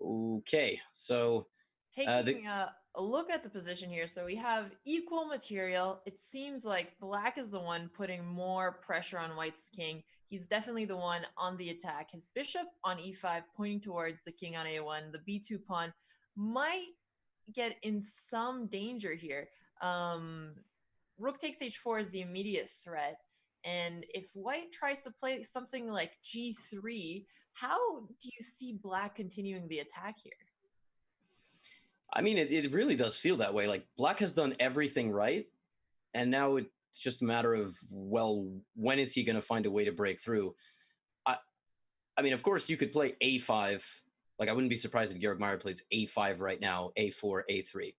Okay, so... Taking a look at the position here, so we have equal material. It seems like black is the one putting more pressure on white's king. He's definitely the one on the attack. His bishop on e5 pointing towards the king on a1. The b2 pawn might get in some danger here. Rook takes h4 is the immediate threat. And if white tries to play something like g3, how do you see black continuing the attack here? I mean, it really does feel that way. Like, black has done everything right, and now it's just a matter of, well, when is he going to find a way to break through? I mean, of course, you could play a5. Like, I wouldn't be surprised if Georg Meyer plays a5 right now, a4, a3.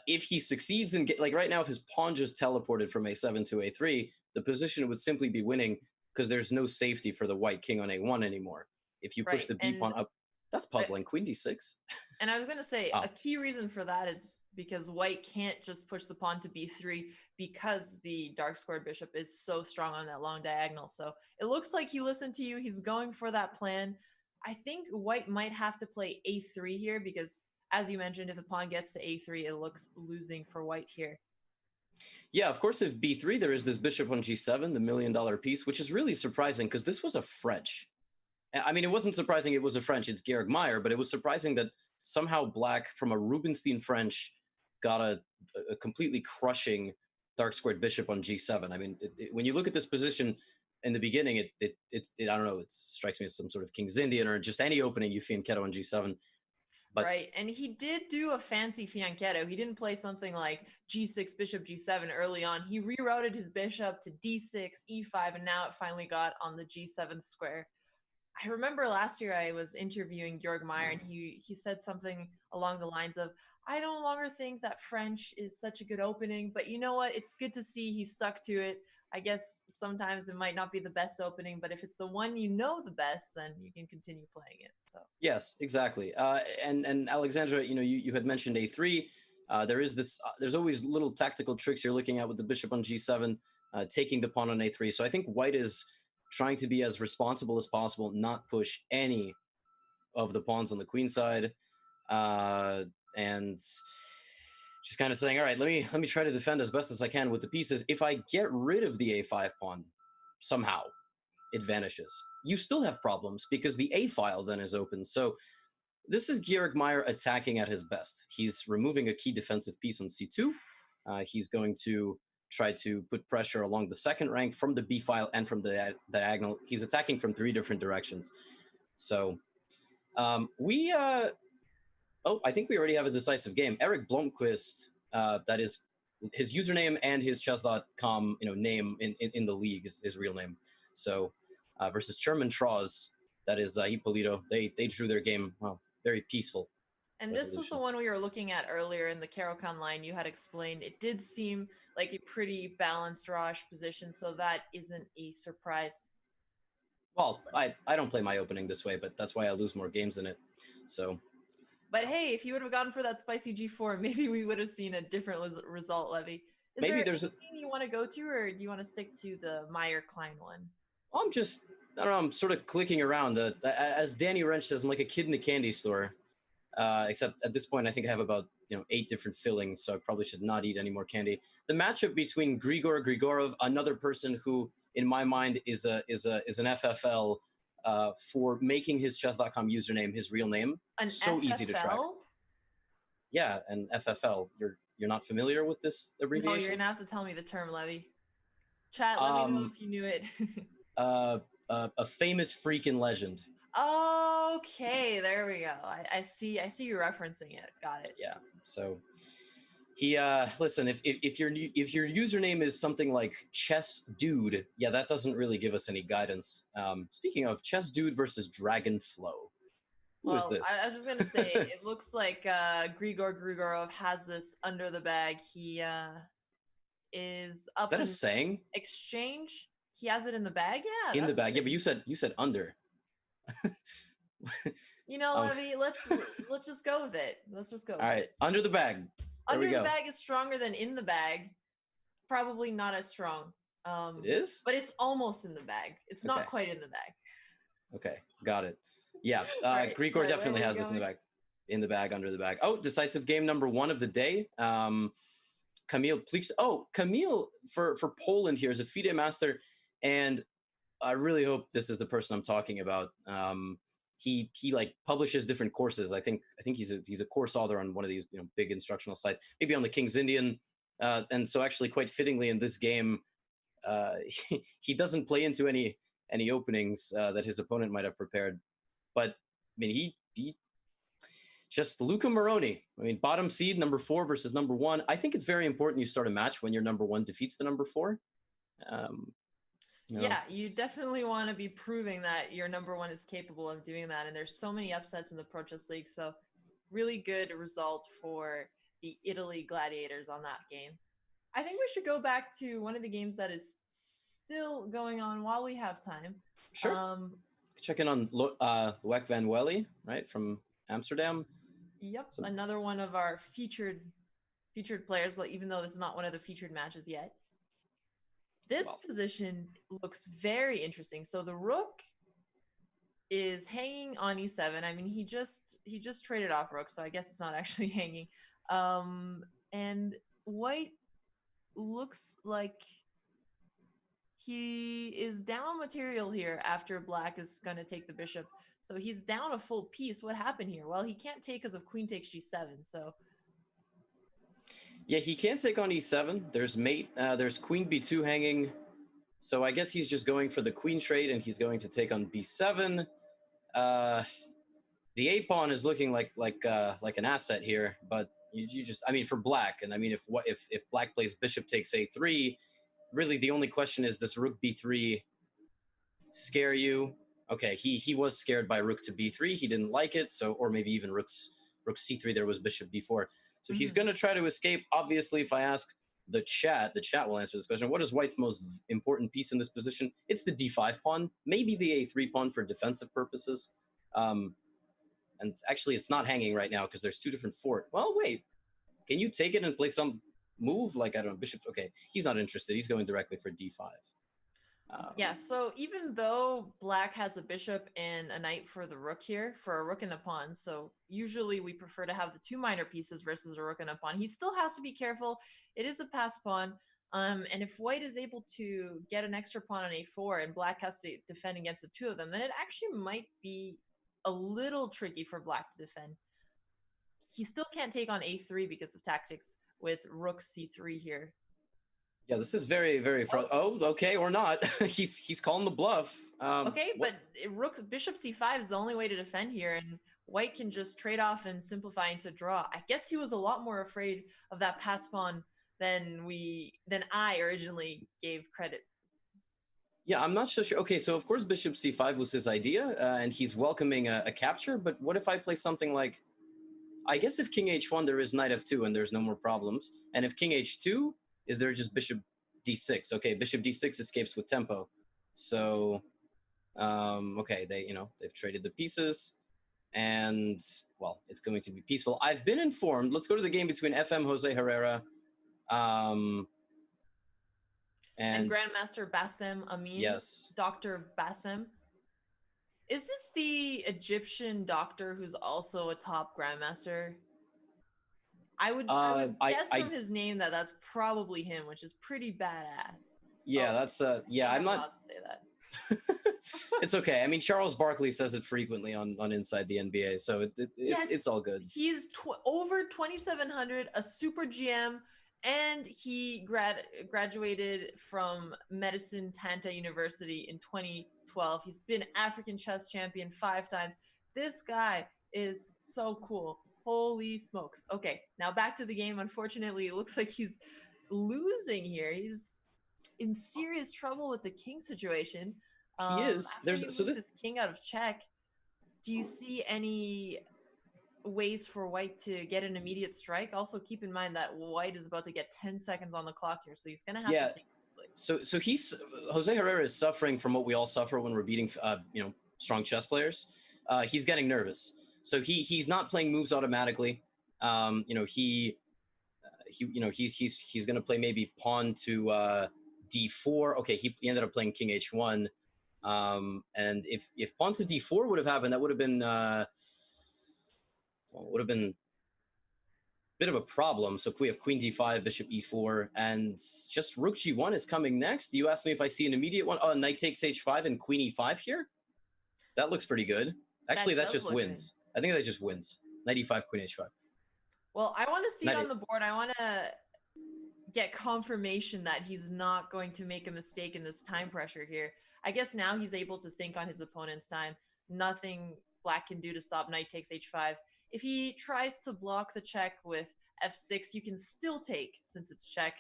If he succeeds in like right now, if his pawn just teleported from a7 to a3, the position would simply be winning because there's no safety for the white king on a1 anymore. If you push the b pawn up, that's puzzling. Queen d6. And I was going to say, a key reason for that is because white can't just push the pawn to b3 because the dark squared bishop is so strong on that long diagonal. So it looks like he listened to you. He's going for that plan. I think white might have to play a3 here because, as you mentioned, if the pawn gets to a3, it looks losing for white here. Yeah, of course, if b3, there is this bishop on g7, the $1 million piece, which is really surprising because this was a French. I mean, it wasn't surprising it was a French. It's Georg Meyer, but it was surprising that somehow black from a Rubinstein French got a completely crushing dark squared bishop on g7. I mean, when you look at this position in the beginning, it I don't know, it strikes me as some sort of King's Indian or just any opening you fianchetto on g7. But, right, and he did do a fancy fianchetto. He didn't play something like g6, bishop g7 early on. He rerouted his bishop to d6, e5, and now it finally got on the g7 square. I remember last year I was interviewing Georg Meyer, and he said something along the lines of, I no longer think that French is such a good opening, but you know what? It's good to see he stuck to it. I guess sometimes it might not be the best opening, but if it's the one you know the best, then you can continue playing it. So Yes, exactly. And Alexandra, you had mentioned a3. There is this. There's always little tactical tricks you're looking at with the bishop on g7, taking the pawn on a3. So I think White is trying to be as responsible as possible, not push any of the pawns on the queen side, and she's kind of saying, all right, let me try to defend as best as I can with the pieces. If I get rid of the a5 pawn somehow, it vanishes. You still have problems because the a file then is open. So this is Georg Meyer attacking at his best. He's removing a key defensive piece on c2. He's going to try to put pressure along the second rank from the b file and from the diagonal. He's attacking from 3 different directions. So I think we already have a decisive game. Eric Blomqvist, that is his username and his Chess.com name in the league is his real name. So versus Sherman Troz, that is Hippolito. They drew their game very peaceful. And this was the one we were looking at earlier in the Caro-Kann line. You had explained it did seem like a pretty balanced drawish position, so that isn't a surprise. Well, I don't play my opening this way, but that's why I lose more games in it. So. But hey, if you would have gone for that spicy G4, maybe we would have seen a different result, Levy. Is maybe there there's anything you want to go to, or do you want to stick to the Meyer-Klein one? I don't know, I'm sort of clicking around. As Danny Wrench says, I'm like a kid in a candy store. Except at this point, I think I have about 8 different fillings, so I probably should not eat any more candy. The matchup between Grigor Grigorov, another person who, in my mind, is an FFL for making his Chess.com username his real name. So FFL? easy to track. Yeah, an FFL. You're not familiar with this abbreviation? No, you're gonna have to tell me the term, Levy. Chat, let me know if you knew it. A famous freaking legend. Okay, there we go. I see you referencing it. Got it. Yeah. So he listen, if your username is something like Chess Dude, yeah, that doesn't really give us any guidance. Speaking of Chess Dude versus Dragonflow. Who is this? I was just gonna say it looks like Grigor Grigorov has this under the bag. He is up. Is that a saying? Exchange. He has it in the bag. Yeah. In the bag. Yeah, but you said under. Levy, let's just go with it. Let's just go. All right, under the bag. Under the bag is stronger than in the bag. Probably not as strong. It is, but it's almost in the bag. It's not quite in the bag. Okay, got it. Yeah, right, Grigor definitely has this in the bag. In the bag, under the bag. Oh, decisive game number 1 of the day. Camille Plix. Oh, Camille for Poland here is a FIDE master, and I really hope this is the person I'm talking about. He like publishes different courses. I think he's a course author on one of these big instructional sites, maybe on the King's Indian. And so actually quite fittingly in this game, he doesn't play into any openings that his opponent might have prepared. But I mean, he just Luca Moroni. I mean, bottom seed number 4 versus number 1. I think it's very important you start a match when your number 1 defeats the number 4. Yeah, you definitely want to be proving that your number 1 is capable of doing that. And there's so many upsets in the Pro Chess League. So really good result for the Italy Gladiators on that game. I think we should go back to one of the games that is still going on while we have time. Sure. Check in on Loek van Welly, right, from Amsterdam. Yep, another one of our featured players, even though this is not one of the featured matches yet. This position looks very interesting. So the rook is hanging on e7. I mean, he just traded off rook, so I guess it's not actually hanging. And white looks like he is down material here after black is going to take the bishop. So he's down a full piece. What happened here? Well, he can't take because of queen takes g7. So yeah, he can't take on e7. There's mate. There's queen b2 hanging. So I guess he's just going for the queen trade, and he's going to take on b7. The a pawn is looking like an asset here, but you just, I mean, for black, and I mean, if black plays bishop takes a3, really the only question is, does rook b3 scare you? Okay, he was scared by rook to b3. He didn't like it, so or maybe even rook c3. There was bishop b4. So he's going to try to escape. Obviously, if I ask the chat will answer this question. What is White's most important piece in this position? It's the d5 pawn, maybe the a3 pawn for defensive purposes. And actually, it's not hanging right now because there's two different fort. Well, wait. Can you take it and play some move? Like, I don't know, bishop. Okay, he's not interested. He's going directly for d5. Yeah, so even though black has a bishop and a knight for the rook here, for a rook and a pawn, so usually we prefer to have the two minor pieces versus a rook and a pawn. He still has to be careful. It is a pass pawn. And if white is able to get an extra pawn on a4 and black has to defend against the two of them, then it actually might be a little tricky for black to defend. He still can't take on a3 because of tactics with rook c3 here. Yeah, this is very, very okay, or not. he's calling the bluff. Okay, but bishop c5 is the only way to defend here, and white can just trade off and simplify into draw. I guess he was a lot more afraid of that pass pawn than I originally gave credit. Yeah, I'm not so sure. Okay, so of course bishop c5 was his idea, and he's welcoming a capture. But what if I play something like, I guess if king h1, there is knight f2, and there's no more problems. And if king h2, is there just bishop d6? Okay, bishop d6 escapes with tempo. So, okay, they've traded the pieces, and well, it's going to be peaceful. I've been informed. Let's go to the game between FM Jose Herrera, and Grandmaster Bassem Amin. Yes, Dr. Bassem. Is this the Egyptian doctor who's also a top grandmaster? I would guess from his name that's probably him, which is pretty badass. Yeah, that's I'm not allowed to say that. It's okay. I mean, Charles Barkley says it frequently on Inside the NBA, so it's all good. He's over 2,700, a super GM, and he graduated from Medicine Tanta University in 2012. He's been African chess champion 5 times. This guy is so cool. Holy smokes. Okay, now back to the game. Unfortunately, it looks like he's losing here. He's in serious trouble with the king situation. He is. This king out of check. Do you see any ways for white to get an immediate strike? Also, keep in mind that white is about to get 10 seconds on the clock here, so he's gonna have to think. So he's Jose Herrera is suffering from what we all suffer when we're beating strong chess players. He's getting nervous. So he's not playing moves automatically. He's going to play maybe pawn to d4. Okay, he ended up playing king h1. And if pawn to d4 would have happened, that would have been a bit of a problem. So we have queen d5, bishop e4, and just rook g1 is coming next. You asked me if I see an immediate one. Oh, knight takes h5 and queen e5 here. That looks pretty good. Actually, that just wins. I think that just wins. Knight e5, queen h5. Well, I want to see it on the board. I want to get confirmation that he's not going to make a mistake in this time pressure here. I guess now he's able to think on his opponent's time. Nothing black can do to stop knight takes h5. If he tries to block the check with f6, you can still take since it's check.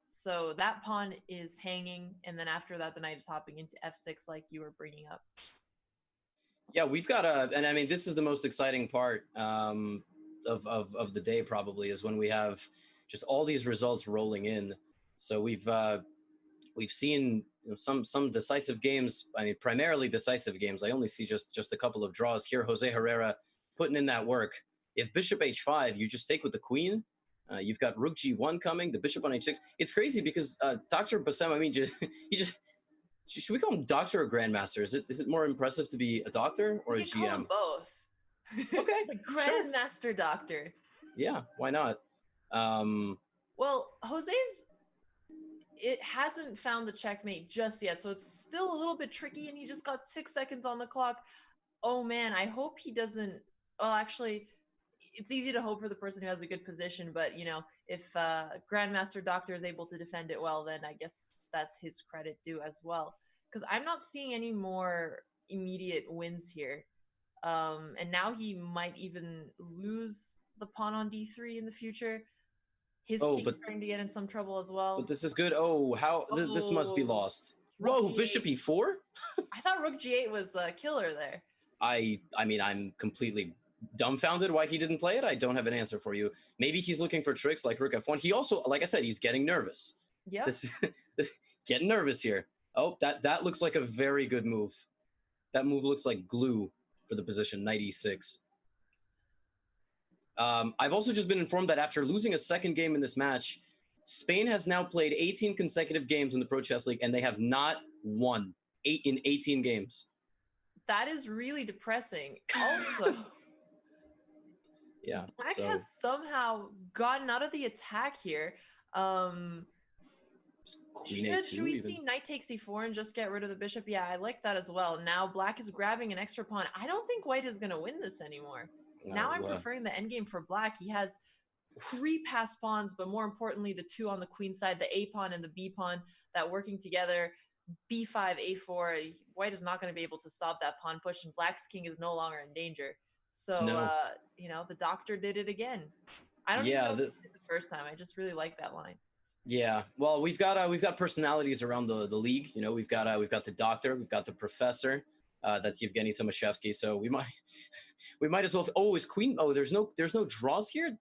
So that pawn is hanging, and then after that, the knight is hopping into f6 like you were bringing up. Yeah, we've got and I mean, this is the most exciting part of the day probably, is when we have just all these results rolling in. So we've seen some decisive games. I mean, primarily decisive games. I only see just a couple of draws here. Jose Herrera putting in that work. If bishop h5, you just take with the queen. You've got rook g1 coming, the bishop on h6. It's crazy because Dr. Bassem, I mean, should we call him doctor or grandmaster? Is it more impressive to be a doctor or a GM? Call him both. Okay, the grandmaster doctor. Yeah, why not? Well, it hasn't found the checkmate just yet, so it's still a little bit tricky, and he just got 6 seconds on the clock. Oh man, I hope he doesn't. Well, actually, it's easy to hope for the person who has a good position, but if Grandmaster Doctor is able to defend it well, then I guess that's his credit due as well. Because I'm not seeing any more immediate wins here. And now he might even lose the pawn on d3 in the future. His king's starting to get in some trouble as well. But this is good. Oh, this must be lost. Whoa, bishop e4? I thought Rook G8 was a killer there. I mean, I'm completely dumbfounded why he didn't play it. I don't have an answer for you. Maybe he's looking for tricks like Rook F1. He also, like I said, he's getting nervous. Yeah. This getting nervous here. Oh, that looks like a very good move. That move looks like glue for the position, knight e6. I've also just been informed that after losing a second game in this match, Spain has now played 18 consecutive games in the Pro Chess League, and they have not won 8 in 18 games. That is really depressing. Also, yeah, Black has somehow gotten out of the attack here. Should we see knight takes e4 and just get rid of the bishop? Yeah, I like that as well. Now Black is grabbing an extra pawn. I don't think White is going to win this anymore. Now I'm preferring the endgame for Black. He has 3 pass pawns, but more importantly, the 2 on the queen side, the A pawn and the B pawn that working together. B5, A4. White is not going to be able to stop that pawn push, and Black's king is no longer in danger. So, the doctor did it again. I don't even know if he did the first time. I just really like that line. Yeah, well, we've got personalities around the league. You know, we've got the doctor, we've got the professor. That's Yevgeny Tomashevsky. So we might as well. Oh, is queen? Oh, there's no draws here.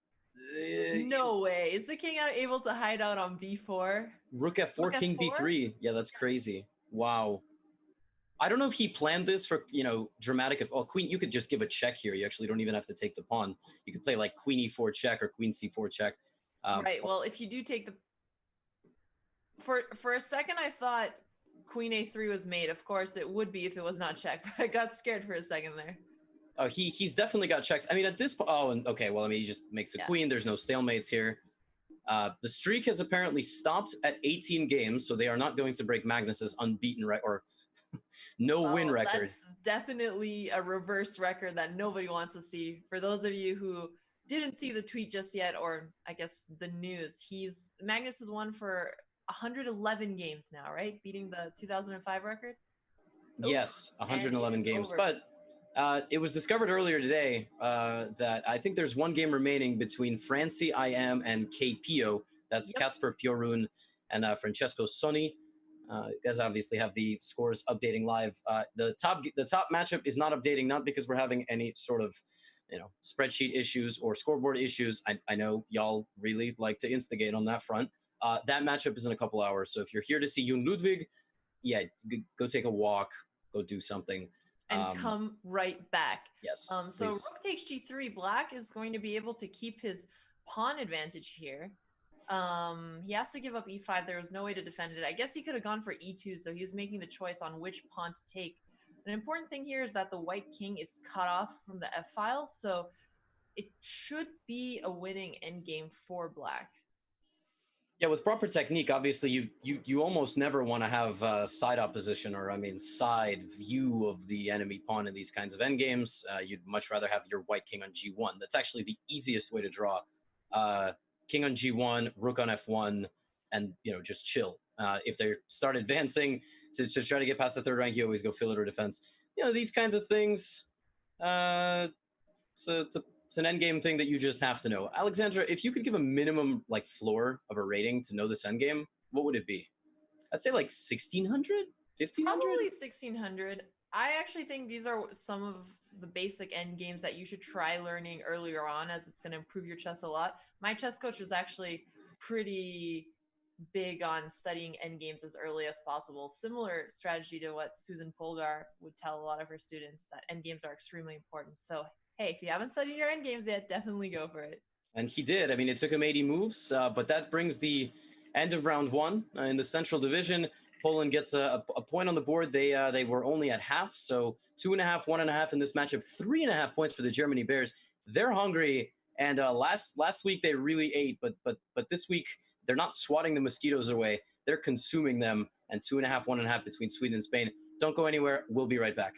No way. Is the king able to hide out on b4? Rook f4, king b3. Yeah, that's crazy. Wow. I don't know if he planned this for, dramatic. Queen, you could just give a check here. You actually don't even have to take the pawn. You could play like queen e4 check or queen c4 check. Right. Well, if you do take the... For a second, I thought queen a3 was mate. Of course, it would be if it was not checked, but I got scared for a second there. Oh, he's definitely got checks. I mean, at this point, okay. Well, I mean, he just makes a queen. There's no stalemates here. The streak has apparently stopped at 18 games, so they are not going to break Magnus's unbeaten or win record. That's definitely a reverse record that nobody wants to see. For those of you who didn't see the tweet just yet, or I guess the news, Magnus has won for 111 games now, right? Beating the 2005 record? Yes, 111 games. But it was discovered earlier today that I think there's one game remaining between Francie IM and KPO. That's Kacper Piorun and Francesco Soni. You guys obviously have the scores updating live. The top matchup is not updating, not because we're having any sort of spreadsheet issues or scoreboard issues. I know y'all really like to instigate on that front. That matchup is in a couple hours. So if you're here to see Yoon Ludvig, go take a walk, go do something. And come right back. Yes. So please. Rook takes g3. Black is going to be able to keep his pawn advantage here. He has to give up e5. There was no way to defend it. I guess he could have gone for e2, so he was making the choice on which pawn to take. An important thing here is that the white king is cut off from the f-file, so it should be a winning endgame for Black. Yeah, with proper technique, obviously you almost never want to have side opposition, or side view of the enemy pawn in these kinds of endgames. You'd much rather have your white king on g1. That's actually the easiest way to draw. King on g1, rook on f1, and just chill. If they start advancing to try to get past the third rank, you always go fillet or defense. These kinds of things. It's an endgame thing that you just have to know. Alexandra, if you could give a minimum floor of a rating to know this endgame, what would it be? I'd say 1,600, 1,500. Probably 1,600. I actually think these are some of the basic end games that you should try learning earlier on, as it's going to improve your chess a lot. My chess coach was actually pretty big on studying end games as early as possible. Similar strategy to what Susan Polgar would tell a lot of her students, that end games are extremely important. So, hey, if you haven't studied your end games yet, definitely go for it. And he did. It took him 80 moves, but that brings the end of round one in the Central Division. Poland gets a point on the board. They were only at half, so 2.5, 1.5 in this matchup. 3.5 points for the Germany Bears. They're hungry, and last week they really ate, but this week they're not swatting the mosquitoes away. They're consuming them, and 2.5, 1.5 between Sweden and Spain. Don't go anywhere. We'll be right back.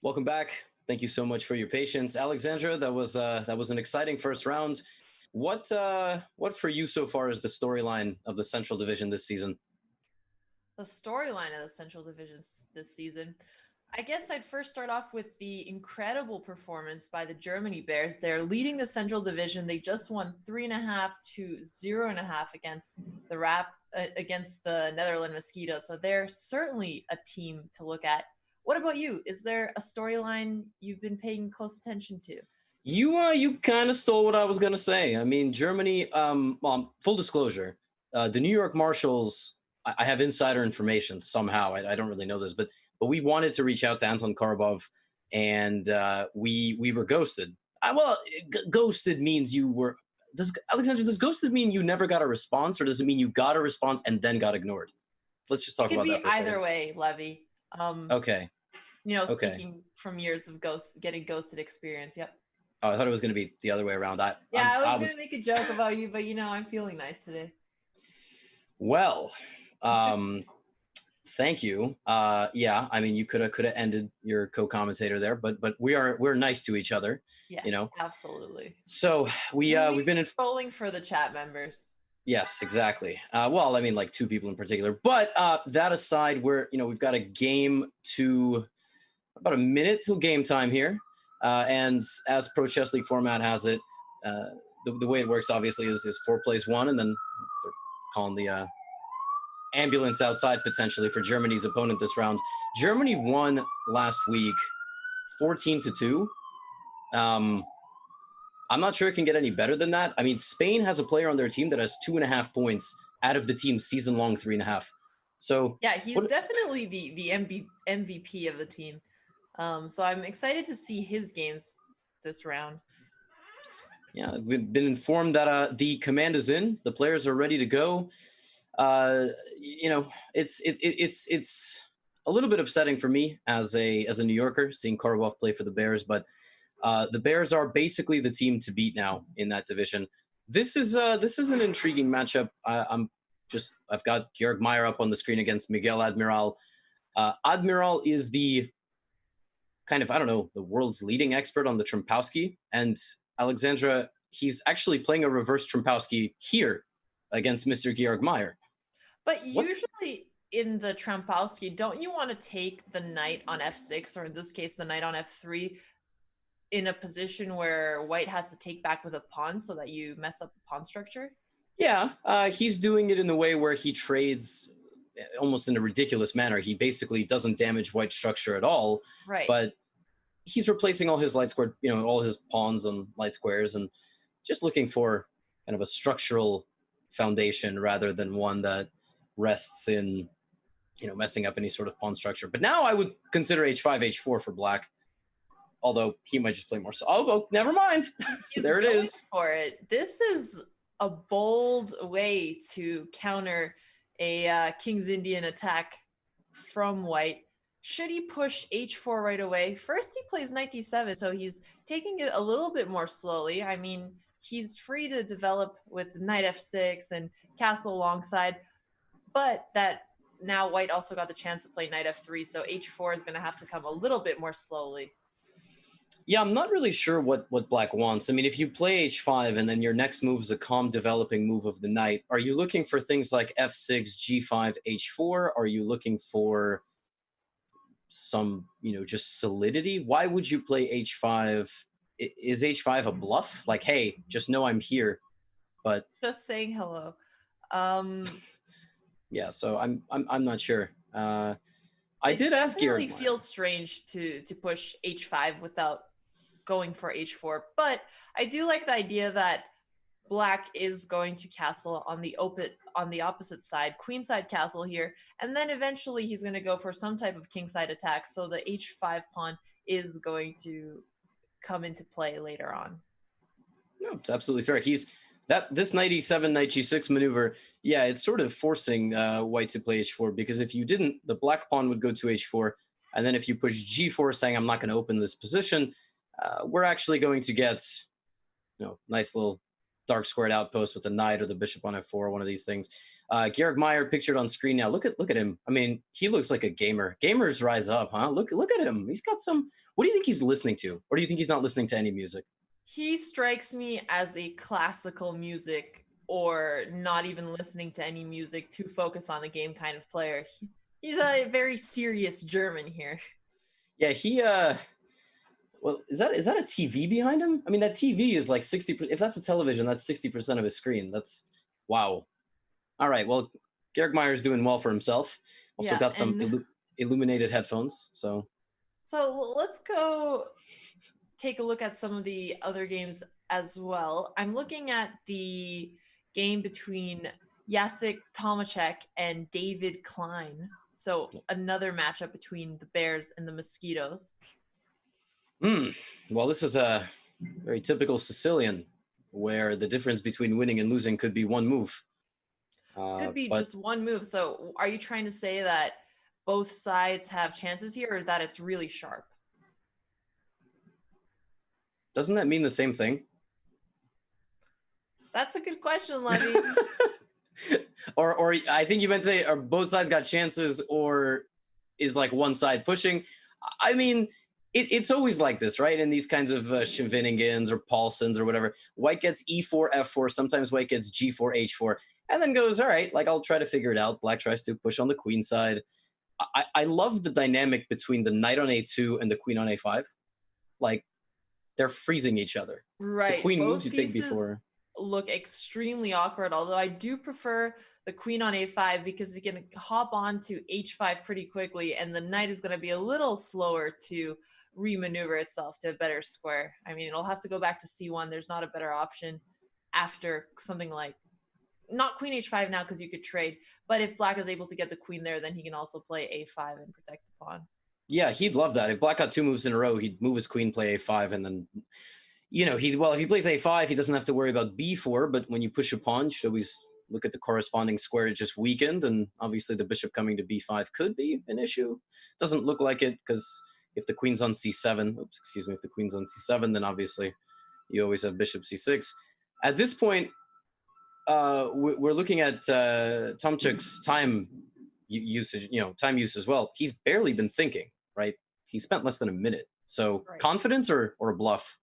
Welcome back. Thank you so much for your patience, Alexandra. That was an exciting first round. What for you so far is the storyline of the Central Division this season? The storyline of the Central Division this season. I guess I'd first start off with the incredible performance by the Germany Bears. They're leading the Central Division. They just won 3.5 to 0.5 against the Netherlands Mosquito. So they're certainly a team to look at. What about you? Is there a storyline you've been paying close attention to? You kind of stole what I was gonna say. I mean, Germany. Full disclosure, the New York Marshals. I have insider information somehow. I don't really know this, but we wanted to reach out to Anton Karbov, and we were ghosted. Ghosted means you were. Alexander, does ghosted mean you never got a response, or does it mean you got a response and then got ignored? Let's just talk about that for a second. It could be either way, Levy. Okay. Speaking from years of getting ghosted experience. Yep. Oh, I thought it was going to be the other way around. I was going to make a joke about you, but I'm feeling nice today. Well, thank you. Yeah, I mean, you could have ended your co-commentator there, but we're nice to each other. Yes, absolutely. So we've been trolling for the chat members. Yes, exactly. Well, I mean, like 2 people in particular. But that aside, we've got a game to about a minute till game time here, and as Pro Chess League format has it, the way it works obviously is 4 plays 1, and then they're calling the ambulance outside potentially for Germany's opponent this round. Germany won last week 14-2. I'm not sure it can get any better than that. I mean, Spain has a player on their team that has 2.5 points out of the team's season-long 3.5. So yeah, he's definitely the MVP of the team. So I'm excited to see his games this round. Yeah, we've been informed that the command is in. The players are ready to go. It's a little bit upsetting for me as a New Yorker seeing Karbov play for the Bears, but the Bears are basically the team to beat now in that division. This is an intriguing matchup. I've got Georg Meyer up on the screen against Miguel Admiral. Admiral is the kind of, the world's leading expert on the Trompowsky, and Alexandra, he's actually playing a reverse Trompowsky here against Mr. Georg Meyer. But usually in the Trompowsky, don't you want to take the knight on f6, or in this case, the knight on f3, in a position where white has to take back with a pawn so that you mess up the pawn structure? Yeah, he's doing it in the way where he trades almost in a ridiculous manner. He basically doesn't damage white structure at all. Right. But he's replacing all his light square, all his pawns on light squares, and just looking for kind of a structural foundation rather than one that rests in, messing up any sort of pawn structure. But now I would consider h5, h4 for black. Although he might just play more. Oh, never mind. There it is. For it. This is a bold way to counter a King's Indian attack from white. Should he push h4 right away? First, he plays knight d7, so he's taking it a little bit more slowly. I mean, he's free to develop with knight f6 and castle alongside, but that now white also got the chance to play knight f3, so h4 is going to have to come a little bit more slowly. Yeah, I'm not really sure what black wants. I mean, if you play h5 and then your next move is a calm developing move of the knight, are you looking for things like f6, g5, h4? Are you looking for some, just solidity? Why would you play h5? Is h5 a bluff? Like, hey, just know I'm here, but just saying hello. Yeah, so I'm not sure. I did ask you. It really feels strange to push h5 without going for h4, but I do like the idea that black is going to castle on the opposite side, queenside castle here, and then eventually he's going to go for some type of kingside attack, so the h5 pawn is going to come into play later on. No, it's absolutely fair. This knight e7, knight g6 maneuver, yeah, it's sort of forcing white to play h4, because if you didn't, the black pawn would go to h4, and then if you push g4 saying I'm not going to open this position, we're actually going to get nice little dark squared outpost with the knight or the bishop on f4, one of these things. Georg Meyer pictured on screen now. Look at him. I mean, he looks like a gamer. Gamers rise up, huh? Look at him. He's got some. What do you think he's listening to? Or do you think he's not listening to any music? He strikes me as a classical music or not even listening to any music to focus on the game kind of player. He's a very serious German here. Yeah, he well, is that a TV behind him? I mean, that TV is like 60%. If that's a television, that's 60% of his screen. That's wow. All right. Well, Georg Meyer's doing well for himself. Also got some illuminated headphones. So let's go take a look at some of the other games as well. I'm looking at the game between Jacek Tomaszek and David Klein. So another matchup between the Bears and the Mosquitoes. Well, this is a very typical Sicilian, where the difference between winning and losing could be one move. Could be just one move. So are you trying to say that both sides have chances here, or that it's really sharp? Doesn't that mean the same thing? That's a good question, Levy. or I think you meant to say, are both sides got chances, or is like one side pushing? I mean, it's always like this, right? In these kinds of Scheveningens or Paulsons or whatever, white gets e4, f4, sometimes white gets g4, h4, and then goes, all right, like I'll try to figure it out. Black tries to push on the queen side. I love the dynamic between the knight on a2 and the queen on a5. Like, they're freezing each other. Right. If the queen Both moves, you take b4. Look extremely awkward, although I do prefer the queen on a5 because you can hop on to h5 pretty quickly, and the knight is going to be a little slower to remaneuver itself to a better square. I mean, it'll have to go back to c1. There's not a better option after something like, not queen h5 now because you could trade, but if black is able to get the queen there, then he can also play a5 and protect the pawn. Yeah, he'd love that. If black got 2 moves in a row, he'd move his queen, play a5, and then, if he plays a5, he doesn't have to worry about b4, but when you push a pawn, you should always look at the corresponding square it just weakened, and obviously the bishop coming to b5 could be an issue. Doesn't look like it, because if the queen's on c7, if the queen's on c7, then obviously you always have bishop c6. At this point, we're looking at Tomaszek's time usage, time use as well. He's barely been thinking, right? He spent less than a minute. So right. Confidence or a bluff?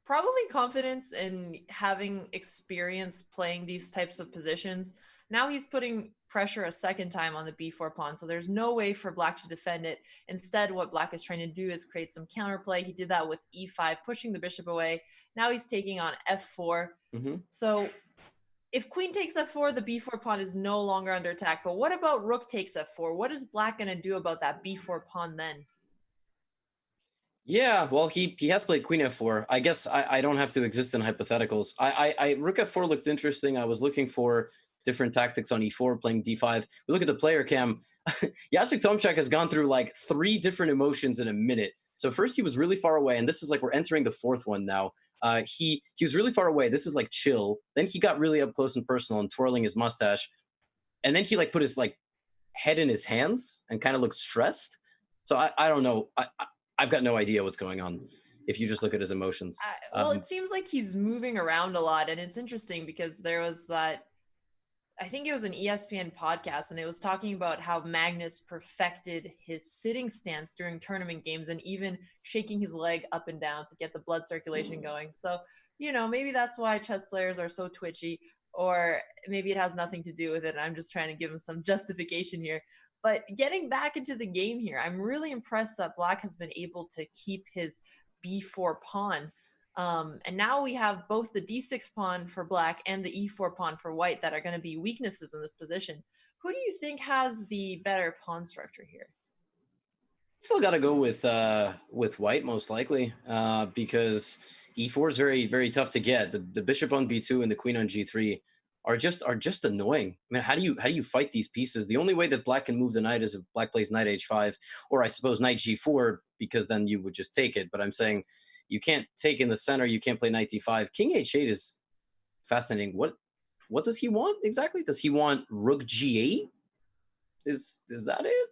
Probably confidence in having experience playing these types of positions. Now he's putting pressure a second time on the b4 pawn, so there's no way for black to defend it. Instead, what black is trying to do is create some counterplay. He did that with e5, pushing the bishop away. Now he's taking on f4. So if queen takes f4, the b4 pawn is no longer under attack. But what about rook takes f4? What is black going to do about that b4 pawn then? Yeah, well, he has played queen f4. I guess I don't have to exist in hypotheticals. Rook f4 looked interesting. I was looking for different tactics on e4, playing d5. We look at the player cam. Jacek Tomaszek has gone through like 3 different emotions in a minute. So first he was really far away, and this is like we're entering the 4th one now. He was really far away. This is like chill. Then he got really up close and personal and twirling his mustache. And then he like put his like head in his hands and kind of looked stressed. So I don't know. I've got no idea what's going on if you just look at his emotions. Well, it seems like he's moving around a lot, and it's interesting because there was that, I think it was an ESPN podcast, and it was talking about how Magnus perfected his sitting stance during tournament games and even shaking his leg up and down to get the blood circulation going. So, maybe that's why chess players are so twitchy, or maybe it has nothing to do with it. And I'm just trying to give him some justification here. But getting back into the game here, I'm really impressed that black has been able to keep his b4 pawn. And now we have both the d6 pawn for black and the e4 pawn for white that are going to be weaknesses in this position. Who do you think has the better pawn structure here? Still got to go with white most likely, because e4 is very, very tough to get. The bishop on b2 and the queen on g3 are just annoying. I mean, how do you fight these pieces? The only way that black can move the knight is if black plays knight h5, or I suppose knight g4, because then you would just take it. But I'm saying you can't take in the center. You can't play knight d5. King h8 is fascinating. What does he want exactly? Does he want rook g8? Is that it?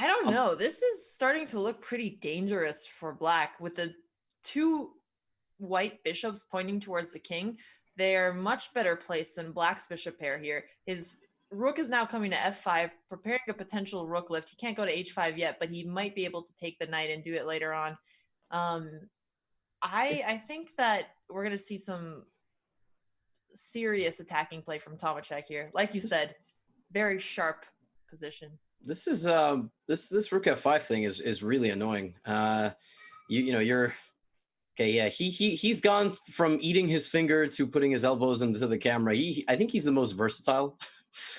I don't know. This is starting to look pretty dangerous for black with the 2 white bishops pointing towards the king, they're much better placed than black's bishop pair here. His rook is now coming to f5, preparing a potential rook lift. He can't go to h5 yet, but he might be able to take the knight and do it later on. I think that we're going to see some serious attacking play from Tomacek here. Like you said, very sharp position. This is this rook f5 thing is really annoying. You're okay. Yeah, he's gone from eating his finger to putting his elbows into the camera. I think he's the most versatile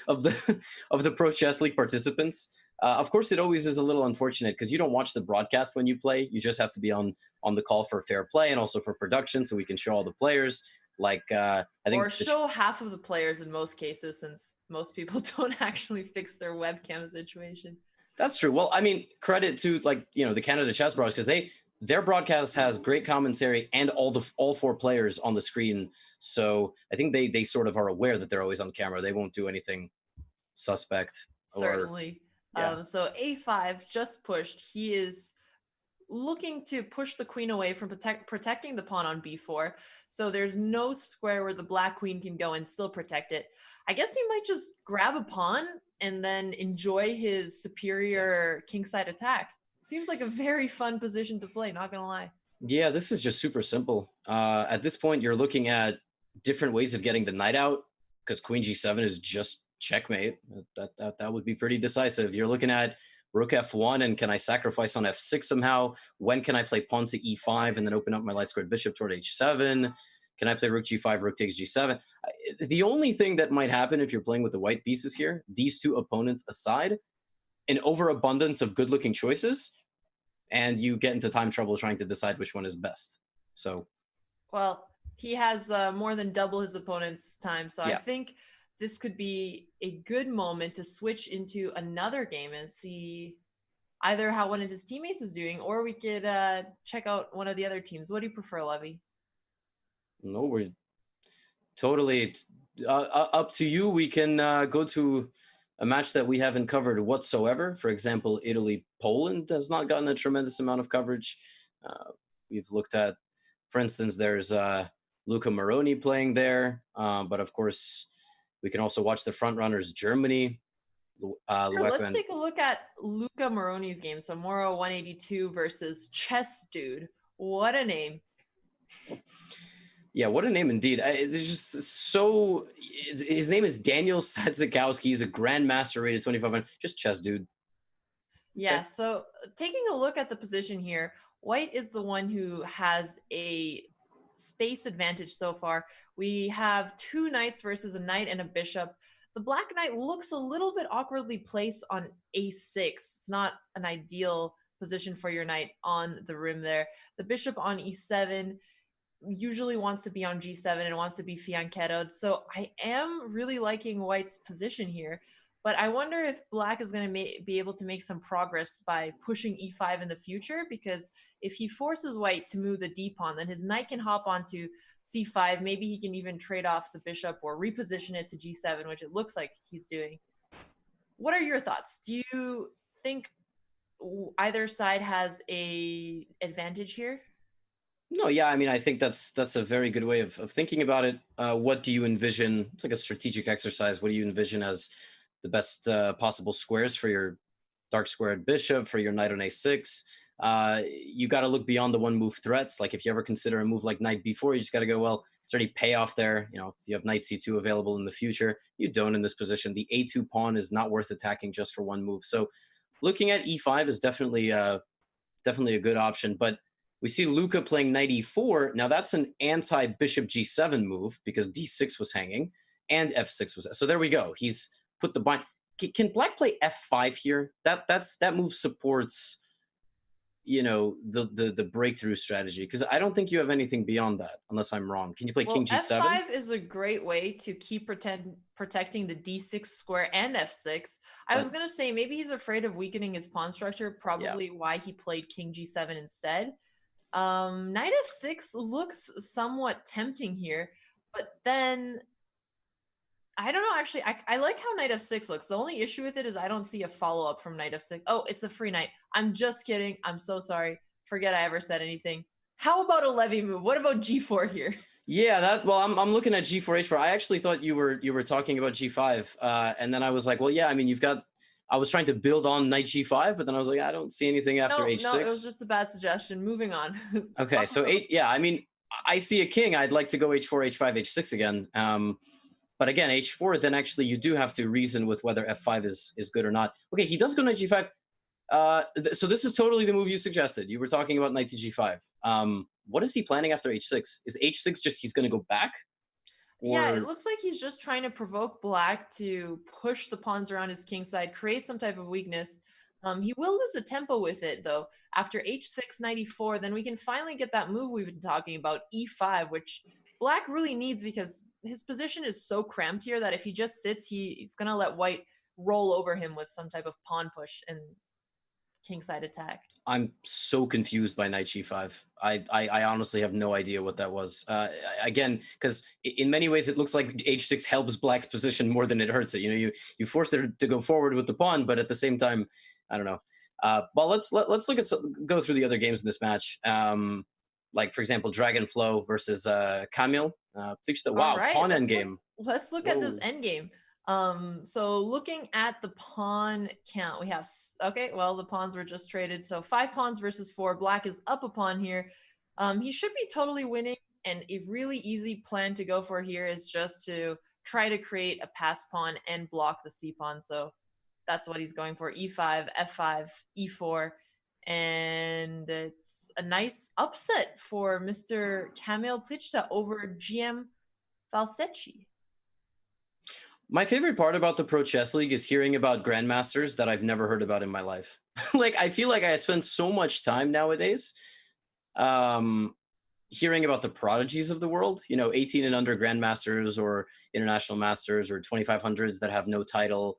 of the Pro Chess League participants. Of course, it always is a little unfortunate because you don't watch the broadcast when you play. You just have to be on the call for fair play and also for production, so we can show all the players. Like I think, or show half of the players in most cases, since most people don't actually fix their webcam situation. That's true. Well, I mean, credit to the Canada Chess Bros, because their broadcast has great commentary and all four players on the screen. So I think they sort of are aware that they're always on camera. They won't do anything suspect. Certainly. Yeah. So a5 just pushed. He is looking to push the queen away from protecting the pawn on b4. So there's no square where the black queen can go and still protect it. I guess he might just grab a pawn and then enjoy his superior kingside attack. Seems like a very fun position to play, not gonna lie. Yeah, this is just super simple. At this point, you're looking at different ways of getting the knight out, because queen g7 is just checkmate. That would be pretty decisive. You're looking at rook f1, and can I sacrifice on f6 somehow? When can I play pawn to e5 and then open up my light squared bishop toward h7? Can I play rook g5, rook takes g7? The only thing that might happen if you're playing with the white pieces here, these two opponents aside, an overabundance of good-looking choices, and you get into time trouble trying to decide which one is best. So, well, he has more than double his opponent's time, so yeah. I think this could be a good moment to switch into another game and see either how one of his teammates is doing, or we could check out one of the other teams. What do you prefer, Levy? No, we're totally up to you. We can go to a match that we haven't covered whatsoever. For example, Italy-Poland has not gotten a tremendous amount of coverage. We've looked at, for instance, there's Luca Moroni playing there, but of course, we can also watch the front runners, Germany. Sure, let's take a look at Luca Moroni's game. So Moro 182 versus Chess Dude. What a name. Yeah, what a name indeed. It's just so... His name is Daniel Sadzikowski. He's a grandmaster rated 2500. Just Chess Dude. Yeah, so taking a look at the position here, white is the one who has a space advantage so far. We have two knights versus a knight and a bishop. The black knight looks a little bit awkwardly placed on a6. It's not an ideal position for your knight on the rim there. The bishop on e7 usually wants to be on g7 and wants to be fianchettoed. So I am really liking white's position here. But I wonder if black is going to be able to make some progress by pushing e5 in the future, because if he forces white to move the d-pawn, then his knight can hop onto c5. Maybe he can even trade off the bishop or reposition it to g7, which it looks like he's doing. What are your thoughts? Do you think either side has a advantage here? No, yeah, I mean, I think that's a very good way of thinking about it. What do you envision? It's like a strategic exercise. What do you envision as the best possible squares for your dark squared bishop, for your knight on a6? You got to look beyond the one move threats. Like if you ever consider a move like knight b4, you just got to go, well, is there any payoff there? You know, if you have knight c2 available in the future, you don't in this position. The a2 pawn is not worth attacking just for one move. So looking at e5 is definitely a good option. But we see Luca playing knight e4. Now that's an anti-bishop g7 move because d6 was hanging and f6 was. So there we go. He's put the bind. Can black play f5 here? That move supports, you know, the breakthrough strategy, because I don't think you have anything beyond that unless I'm wrong. Can you play king g7? F5 is a great way to keep protecting the d6 square and f6. I was gonna say maybe he's afraid of weakening his pawn structure. Probably why he played king g7 instead. Knight f6 looks somewhat tempting here, but then I don't know. Actually, I like how knight f6 looks. The only issue with it is I don't see a follow-up from knight f6. Oh, it's a free knight. I'm just kidding. I'm so sorry. Forget I ever said anything. How about a levy move? What about g4 here? Yeah, well, I'm looking at g4, h4. I actually thought you were talking about g5, and then I was like, well, yeah, I mean, I was trying to build on knight g5, but then I was like, I don't see anything after h6. No, it was just a bad suggestion. Moving on. Okay, so I mean, I see a king. I'd like to go h4, h5, h6 again. But again, h4, then actually you do have to reason with whether f5 is good or not. Okay, he does go knight g5. So this is totally the move you suggested. You were talking about knight to g5. What is he planning after h6? Is h6 just he's going to go back? Yeah, it looks like he's just trying to provoke black to push the pawns around his king side, create some type of weakness. He will lose a tempo with it, though. After h6, knight e4, then we can finally get that move we've been talking about, e5, which black really needs because his position is so cramped here that if he just sits, he's going to let white roll over him with some type of pawn push and kingside attack. I'm so confused by knight g5. I honestly have no idea what that was. Again, because in many ways it looks like h6 helps black's position more than it hurts it. You know, you force it to go forward with the pawn, but at the same time, I don't know. Well, let's look at go through the other games in this match. Like for example, Dragonflow versus Kamil. Wow, right, pawn endgame. Let's look at this endgame. So looking at the pawn count, we have, okay, well, the pawns were just traded. So 5 pawns versus 4. Black is up a pawn here. He should be totally winning. And a really easy plan to go for here is just to try to create a pass pawn and block the c pawn. So that's what he's going for. e5, f5, e4. And it's a nice upset for Mr. Kamil Plichta over GM Valsecchi. My favorite part about the Pro Chess League is hearing about grandmasters that I've never heard about in my life. Like, I feel like I spend so much time nowadays hearing about the prodigies of the world, you know, 18 and under grandmasters or international masters or 2500s that have no title.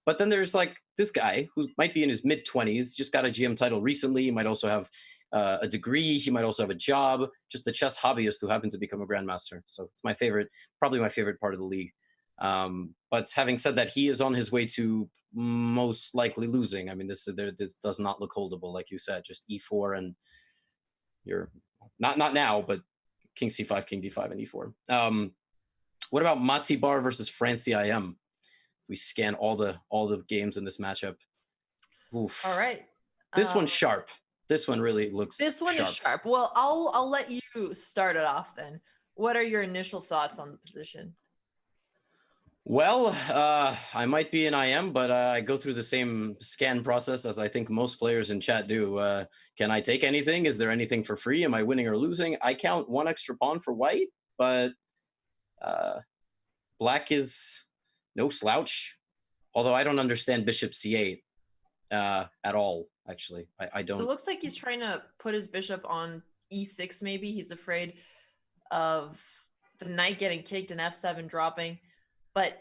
But then there's like this guy who might be in his mid-20s, just got a GM title recently. He might also have a degree. He might also have a job, just a chess hobbyist who happened to become a grandmaster. So it's my favorite, probably my favorite part of the league. But having said that, he is on his way to most likely losing. I mean, this does not look holdable, like you said. Just e4 and you're not now, but king c5, king d5, and e4. What about Matzi Bar versus Francie IM? If we scan all the games in this matchup. Oof. All right. This one's sharp. This one really looks. This one sharp. is sharp. Well, I'll let you start it off then. What are your initial thoughts on the position? Well, I might be an IM, but I go through the same scan process as I think most players in chat do. Can I take anything? Is there anything for free? Am I winning or losing? I count 1 extra pawn for white, but black is no slouch. Although I don't understand bishop c8 at all, actually. I don't. It looks like he's trying to put his bishop on e6 maybe. He's afraid of the knight getting kicked and f7 dropping. But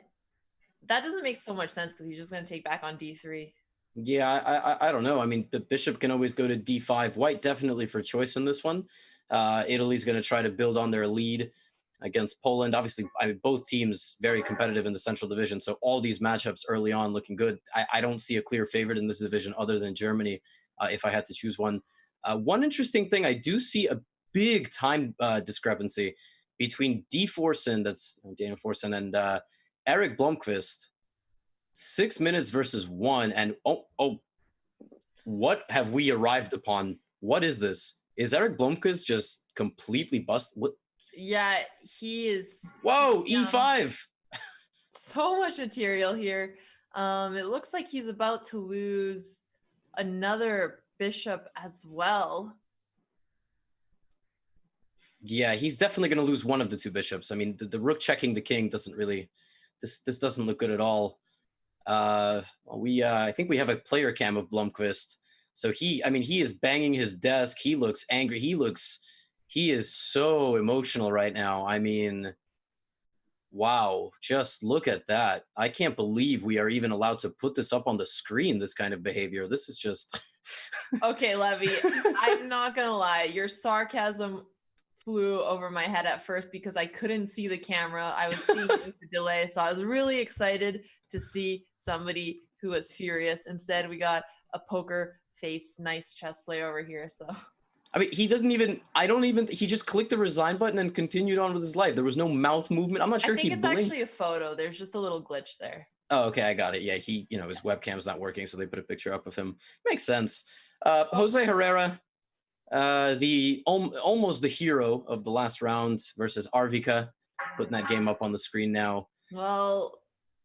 that doesn't make so much sense because he's just going to take back on d3. Yeah, I don't know. I mean, the bishop can always go to d5. White definitely for choice in this one. Italy's going to try to build on their lead against Poland. Obviously, I mean, both teams very competitive in the Central Division. So all these matchups early on looking good. I don't see a clear favorite in this division other than Germany if I had to choose one. One interesting thing, I do see a big time discrepancy between D. Forsen, that's Daniel Forsen, and Eric Blomqvist. 6 minutes versus 1. And oh, what have we arrived upon? What is this? Is Eric Blomqvist just completely busted? What? Yeah, he is. Whoa, E5. So much material here. It looks like he's about to lose another bishop as well. Yeah, he's definitely going to lose one of the 2 bishops. I mean, the rook checking the king doesn't really. This doesn't look good at all. I think we have a player cam of Blomqvist. So he is banging his desk. He looks angry. He is so emotional right now. I mean, wow, just look at that. I can't believe we are even allowed to put this up on the screen, this kind of behavior. This is just. Okay, Levy, I'm not going to lie. Your sarcasm flew over my head at first because I couldn't see the camera. I was seeing the delay. So I was really excited to see somebody who was furious. Instead, we got a poker face, nice chess player over here. So I mean, he didn't even, he just clicked the resign button and continued on with his life. There was no mouth movement. I'm not sure I think he it's blinked. actually a photo. There's just a little glitch there. Oh, okay, I got it. Yeah, his webcam's not working, so they put a picture up of him. Makes sense. Jose Herrera, almost the hero of the last round versus Arvika, putting that game up on the screen now. Well,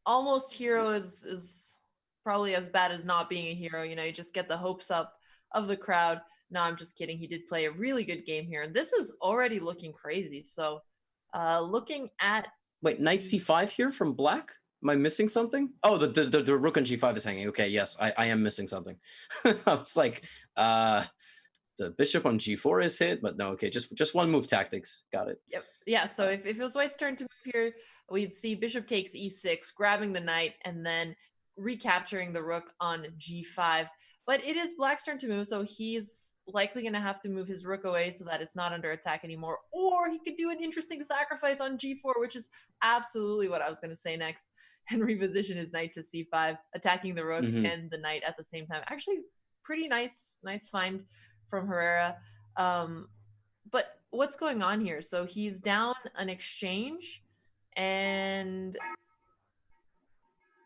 almost hero is probably as bad as not being a hero. You know, you just get the hopes up of the crowd. No, I'm just kidding. He did play a really good game here. This is already looking crazy. So, looking at wait, knight c5 here from black. Am I missing something? Oh, the rook on g5 is hanging. Okay, yes, I am missing something. I was like, the bishop on g4 is hit, but no, okay, just one move tactics. Got it. Yep. Yeah, so if it was white's turn to move here, we'd see bishop takes e6, grabbing the knight, and then recapturing the rook on g5. But it is black's turn to move, so he's likely going to have to move his rook away so that it's not under attack anymore. Or he could do an interesting sacrifice on g4, which is absolutely what I was going to say next, and reposition his knight to c5, attacking the rook and the knight at the same time. Actually, pretty nice find from Herrera. But what's going on here? So he's down an exchange, and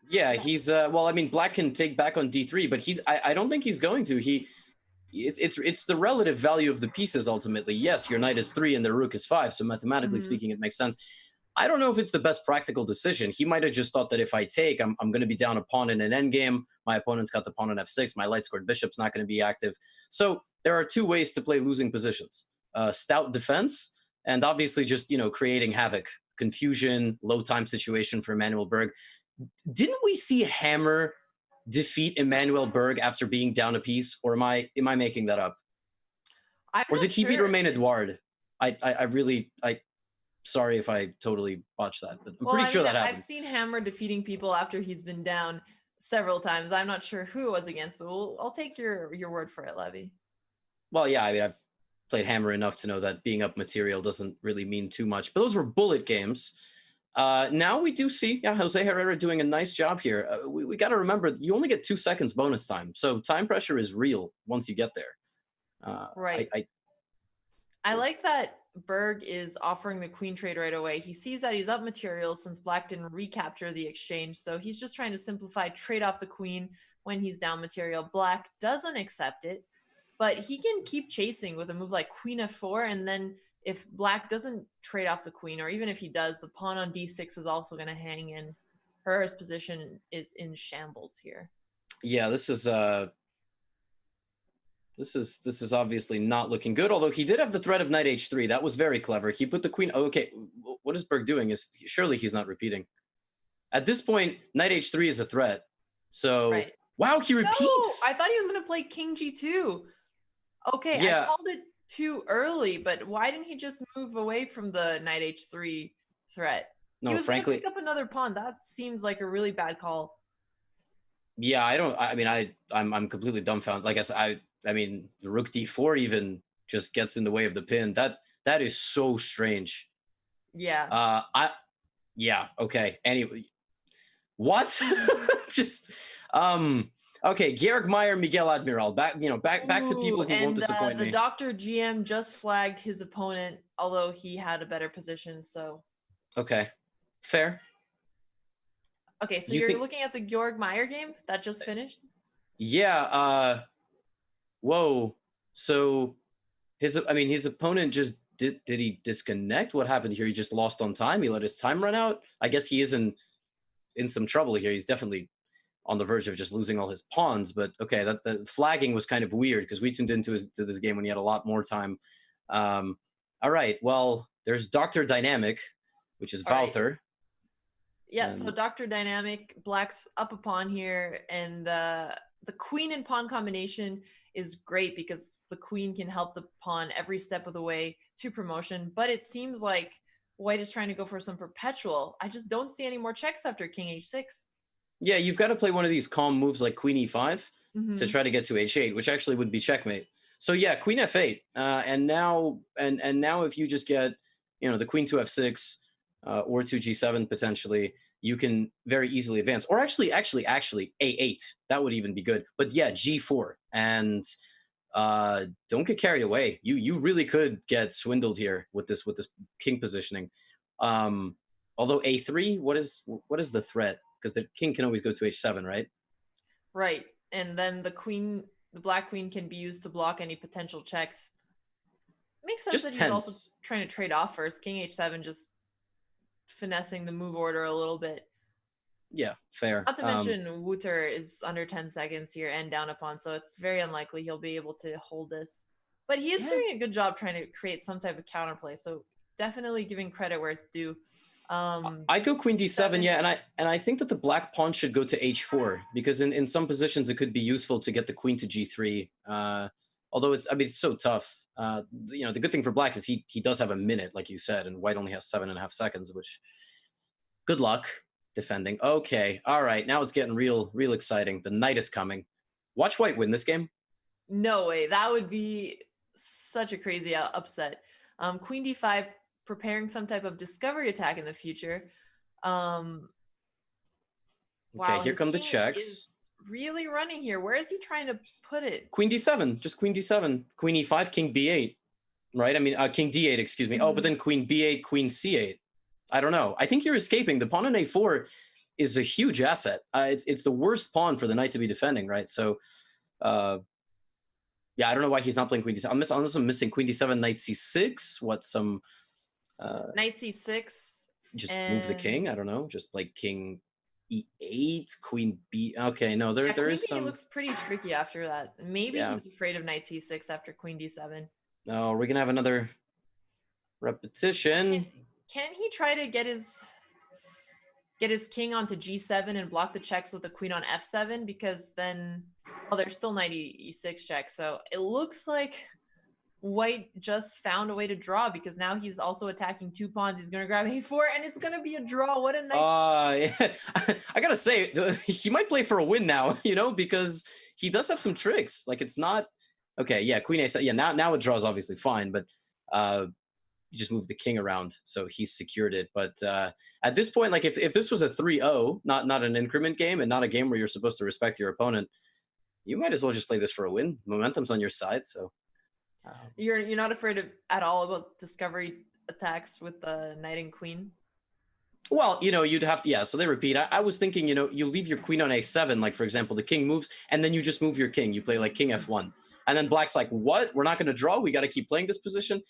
yeah, he's well, I mean, black can take back on d3, but I don't think he's going to. It's the relative value of the pieces ultimately. Yes, your knight is 3 and the rook is 5, so mathematically speaking, it makes sense. I don't know if it's the best practical decision. He might have just thought that if I take, I'm going to be down a pawn in an endgame. My opponent's got the pawn on f6. My light-scored bishop's not going to be active. So there are two ways to play losing positions. Stout defense, and obviously just, creating havoc, confusion, low time situation for Emanuel Berg. Didn't we see Hammer defeat Emanuel Berg after being down a piece, or am I making that up? Or did he beat Romain Edouard? Sorry if I totally botched that, but I'm pretty sure that happened. I've seen Hammer defeating people after he's been down several times. I'm not sure who it was against, but I'll take your word for it, Levy. Well, yeah, I mean, I've played Hammer enough to know that being up material doesn't really mean too much, but those were bullet games. Now we do see, Jose Herrera doing a nice job here. We got to remember, you only get 2 seconds bonus time, so time pressure is real once you get there. Right. I like that Berg is offering the queen trade right away. He sees that he's up material since black didn't recapture the exchange, so he's just trying to simplify, trade off the queen when he's down material. Black doesn't accept it, but he can keep chasing with a move like queen f4, and then if black doesn't trade off the queen, or even if he does, the pawn on d6 is also going to hang, and Herrera's position is in shambles here. Yeah, this is obviously not looking good, although he did have the threat of knight h3. That was very clever. He put the queen... Oh, okay, what is Berg doing? Surely he's not repeating. At this point, knight h3 is a threat. So, right. Wow, he repeats! No, I thought he was going to play king g2. Okay, yeah. I called it too early, but why didn't he just move away from the knight h3 threat? No, he was frankly... pick up another pawn. That seems like a really bad call. Yeah, I'm completely dumbfounded. Like I mean, the rook d4 even just gets in the way of the pin. That is so strange. Yeah. Yeah. Okay. Anyway, what? Just okay. Georg Meyer, Miguel Admiral. Back to people who won't disappoint me. The Dr. GM just flagged his opponent, although he had a better position. So. Okay. Fair. Okay, so you're looking at the Georg Meyer game that just finished? Yeah. Whoa. So his opponent just did he disconnect? What happened here? He just lost on time. He let his time run out. I guess he is in some trouble here. He's definitely on the verge of just losing all his pawns. But okay, that the flagging was kind of weird because we tuned into this game when he had a lot more time. All right. Well, there's Dr. Dynamic, which is Wouter. Right. Yeah, so Dr. Dynamic, black's up a pawn here, and the queen and pawn combination is great because the queen can help the pawn every step of the way to promotion, but it seems like white is trying to go for some perpetual. I just don't see any more checks after king h6. Yeah, you've got to play one of these calm moves like queen e5 to try to get to h8, which actually would be checkmate. So yeah, queen f8, and now if you just get the queen to f6 or to g7 potentially, you can very easily advance. Or actually a8, that would even be good. But yeah, g4, and don't get carried away. You really could get swindled here with this king positioning. Although a3, what is the threat? Because the king can always go to h7, right? Right, and then the black queen can be used to block any potential checks. Makes sense Just that he's tense. also trying to trade off first. King h7, just finessing the move order a little bit. Yeah, fair. Not to mention, Wouter is under 10 seconds here and down a pawn, so it's very unlikely he'll be able to hold this. But he is doing a good job trying to create some type of counterplay, so definitely giving credit where it's due. I'd go queen d7, yeah, and I think that the black pawn should go to h4, because in some positions it could be useful to get the queen to g3. Although it's so tough. The good thing for black is he does have a minute, like you said, and white only has 7.5 seconds, which good luck defending. Okay, all right, now it's getting real exciting. The knight is coming. Watch white win this game. No way, that would be such a crazy upset. Queen d5, preparing some type of discovery attack in the future. Wow, Okay, here come the checks. Is really running here. Where is he trying to put it? Queen d7, just queen d7. Queen e5, king b8, right? I mean, king d8, excuse me. Oh, but then queen b8, queen c8. I don't know. I think you're escaping. The pawn on a4 is a huge asset. It's the worst pawn for the knight to be defending, right? So, yeah, I don't know why he's not playing queen d7. Unless I'm missing queen d7, knight c6. What, some... Knight c6. Just move the king? I don't know. Just play king e8, queen b... Okay, no, there is some... Queen b looks pretty tricky after that. Maybe he's afraid of knight c6 after queen d7. No, we're going to have another repetition. Can he try to get his king onto g7 and block the checks with the queen on f7? Because then, well, there's still knight e6 check. So it looks like white just found a way to draw, because now he's also attacking 2 pawns. He's going to grab a4 and it's going to be a draw. What a nice... I got to say, he might play for a win now, because he does have some tricks. Like, it's not... Okay, yeah, queen a7. Yeah, now it draws obviously fine, but... you just move the king around, so he's secured it. But at this point, like if this was a 3-0, not an increment game, and not a game where you're supposed to respect your opponent, you might as well just play this for a win. Momentum's on your side, so you're not afraid of at all about discovery attacks with the knight and queen. Well, you'd have to, yeah. So they repeat. I was thinking, you leave your queen on a7, like for example, the king moves, and then you just move your king. You play like king f1, and then black's like, what? We're not going to draw. We got to keep playing this position.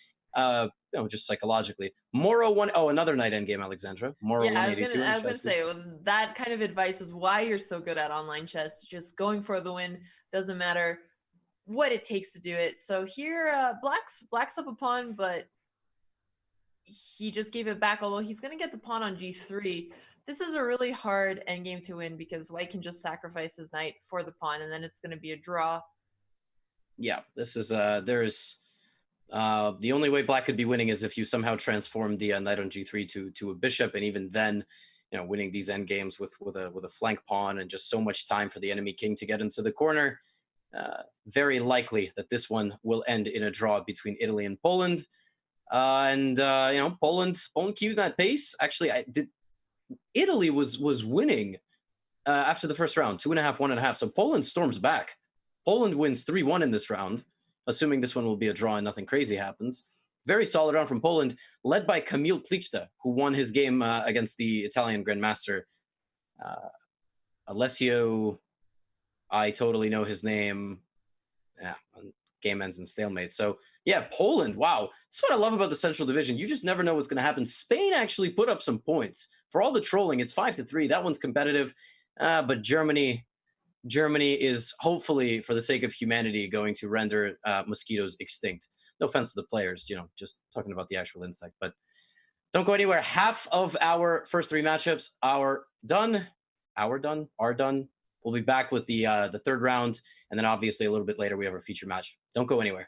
Just psychologically. Moro 1. Oh, another knight endgame, Alexandra. Moro 182. I was gonna say, that kind of advice is why you're so good at online chess. Just going for the win, doesn't matter what it takes to do it. So here, black's up a pawn, but he just gave it back. Although he's gonna get the pawn on g3. This is a really hard endgame to win, because white can just sacrifice his knight for the pawn, and then it's gonna be a draw. Yeah, this is there's. The only way black could be winning is if you somehow transform the knight on g3 to a bishop, and even then, winning these end games with a flank pawn and just so much time for the enemy king to get into the corner. Very likely that this one will end in a draw between Italy and Poland. Poland keeping that pace. Actually, Italy was winning after the first round, 2.5, 1.5. So Poland storms back. Poland wins 3-1 in this round, assuming this one will be a draw and nothing crazy happens. Very solid round from Poland, led by Kamil Plichta, who won his game against the Italian Grandmaster. Alessio, I totally know his name. Yeah, game ends in stalemate. So, yeah, Poland, wow. That's what I love about the Central Division. You just never know what's going to happen. Spain actually put up some points. For all the trolling, it's 5-3. That one's competitive. But Germany is hopefully, for the sake of humanity, going to render mosquitoes extinct. No offense to the players, just talking about the actual insect. But don't go anywhere. Half of our first 3 matchups are done. We'll be back with the third round, and then obviously a little bit later we have our feature match. Don't go anywhere.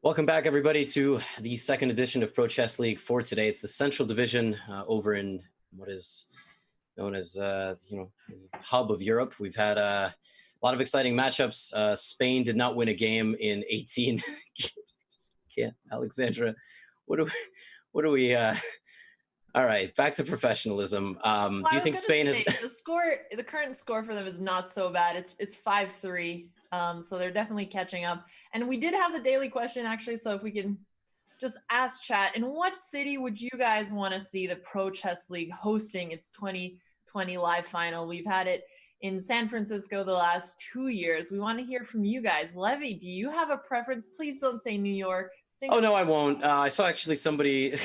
Welcome back, everybody, to the second edition of Pro Chess League for today. It's the Central Division over in what is known as hub of Europe. We've had a lot of exciting matchups. Spain did not win a game in 18 games. Just can't, Alexandra. What do we? All right, back to professionalism. Well, do you think Spain has the current score for them is not so bad. It's 5-3. So they're definitely catching up. And we did have the daily question actually. So if we can just ask chat, in what city would you guys want to see the Pro Chess League hosting its 2020 live final? We've had it in San Francisco the last 2 years. We want to hear from you guys. Levy, do you have a preference? Please don't say New York. Oh, no, I won't. I saw actually somebody,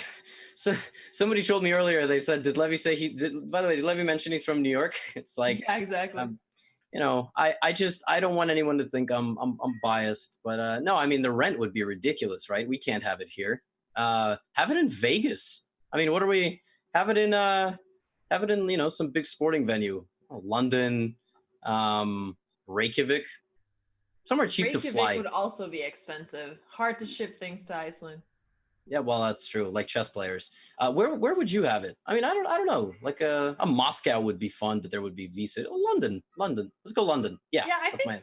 somebody told me earlier, they said, did Levy say by the way, did Levy mention he's from New York? It's like, yeah, exactly. I don't want anyone to think I'm biased, but no, I mean, the rent would be ridiculous, right? We can't have it here. Have it in Vegas. I mean, have it in, some big sporting venue, London, Reykjavik. Somewhere cheap to fly. Reykjavik would also be expensive. Hard to ship things to Iceland. Yeah, well, that's true. Like chess players. Where would you have it? I mean, I don't know. Like a Moscow would be fun, but there would be visa. Oh, London. Let's go London. Yeah. Yeah, I think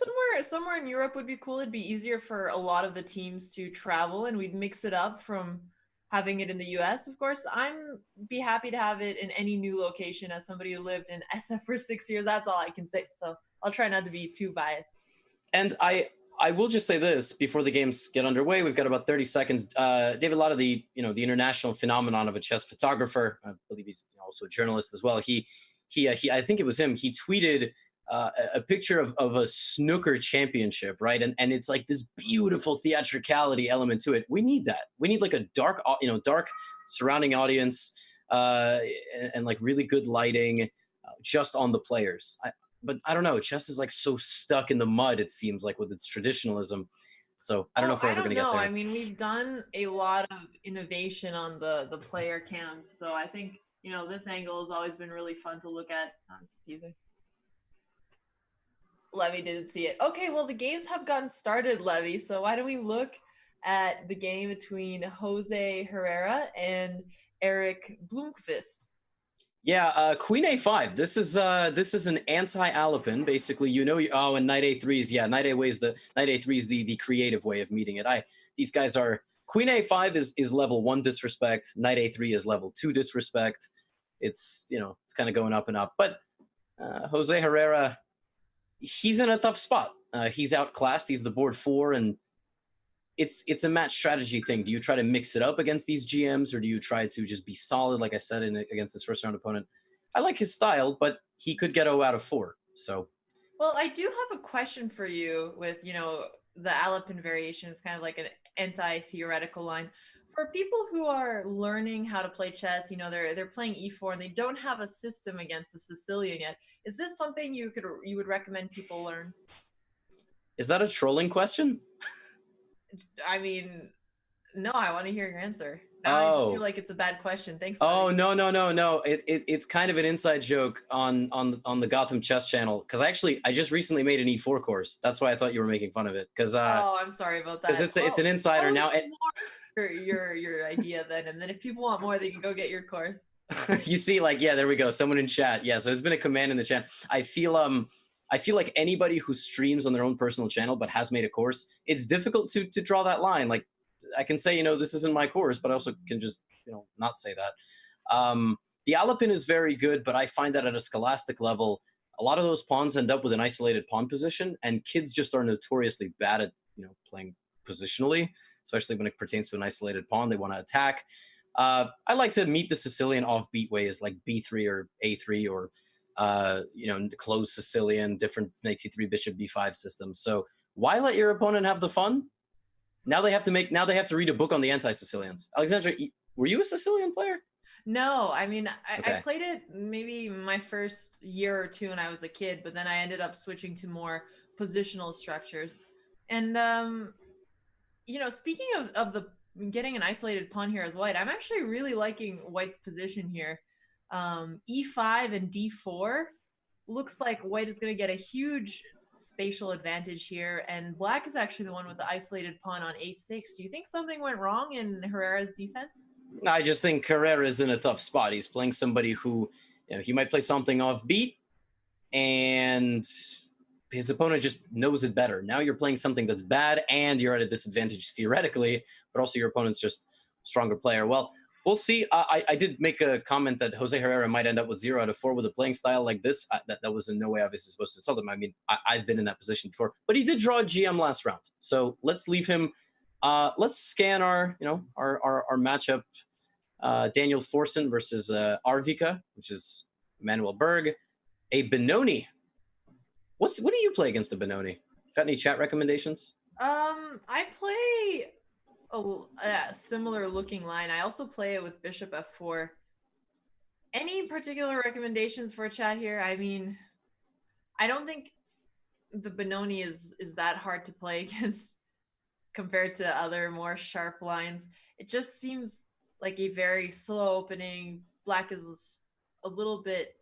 somewhere in Europe would be cool. It'd be easier for a lot of the teams to travel, and we'd mix it up from having it in the US. Of course, I'm be happy to have it in any new location. As somebody who lived in SF for 6 years, that's all I can say. So I'll try not to be too biased. And I will just say this before the games get underway. We've got about 30 seconds. David Lotta, the international phenomenon of a chess photographer, I believe he's also a journalist as well. He I think it was him. He tweeted a picture of a snooker championship, right? And it's like this beautiful theatricality element to it. We need that. We need like a dark surrounding audience and like really good lighting just on the players. But I don't know. Chess is like so stuck in the mud, it seems like, with its traditionalism. So I don't know if we're ever going to get there. I mean, we've done a lot of innovation on the player cams. So I think, this angle has always been really fun to look at. I'm just teasing. Levy didn't see it. Okay, well, the games have gotten started, Levy. So why don't we look at the game between Jose Herrera and Eric Blomqvist? Yeah, Queen A5. This is an anti-Alapin, basically. And Knight A3 is Knight A3 is the creative way of meeting it. These guys are Queen A5 is level 1 disrespect. Knight A3 is level 2 disrespect. It's it's kind of going up and up. But Jose Herrera, he's in a tough spot. He's outclassed. He's the board 4, and it's a match strategy thing. Do you try to mix it up against these GMs, or do you try to just be solid, like I said, against this first round opponent? I like his style, but he could get 0 out of 4. So, well, I do have a question for you with, the Alapin variation is kind of like an anti-theoretical line. For people who are learning how to play chess, they're playing E4 and they don't have a system against the Sicilian yet. Is this something you would recommend people learn? Is that a trolling question? I mean, no, I want to hear your answer. Now I just feel like it's a bad question. Thanks. Oh, no. It's kind of an inside joke on the Gotham Chess channel. Because I just recently made an E4 course. That's why I thought you were making fun of it. Because I'm sorry about that. Because it's an insider now. Your idea then, and then if people want more, they can go get your course. You see, there we go. Someone in chat. Yeah, so it's been a command in the chat. I feel like anybody who streams on their own personal channel but has made a course, it's difficult to draw that line. Like, I can say, this isn't my course, but I also can just, not say that. The Alapin is very good, but I find that at a scholastic level, a lot of those pawns end up with an isolated pawn position, and kids just are notoriously bad at, playing positionally, especially when it pertains to an isolated pawn. They want to attack. I like to meet the Sicilian offbeat ways, like B3 or A3 or closed Sicilian, different knight c3, bishop b5 systems. So why let your opponent have the fun? Now they have to read a book on the anti-Sicilians. Alexandra, were you a Sicilian player? No, I mean, Okay. I played it maybe my first year or two when I was a kid, but then I ended up switching to more positional structures. And, speaking of the getting an isolated pawn here as white, I'm actually really liking white's position here. E5 and D4 looks like white is going to get a huge spatial advantage here, and black is actually the one with the isolated pawn on a6. Do you think something went wrong in Herrera's defense? I just think Herrera's in a tough spot. He's playing somebody who, he might play something offbeat, and his opponent just knows it better. Now you're playing something that's bad, and you're at a disadvantage theoretically, but also your opponent's just a stronger player. Well, we'll see. I did make a comment that Jose Herrera might end up with 0 out of 4 with a playing style like this. That was in no way obviously supposed to insult him. I mean, I've been in that position before, but he did draw a GM last round. So let's leave him. Let's scan our matchup. Daniel Forsen versus Arvika, which is Emmanuel Berg. A Benoni. What do you play against the Benoni? Got any chat recommendations? I play a similar looking line. I also play it with Bishop F4. Any particular recommendations for chat here? I mean, I don't think the Benoni is that hard to play against compared to other more sharp lines. It just seems like a very slow opening. Black is a little bit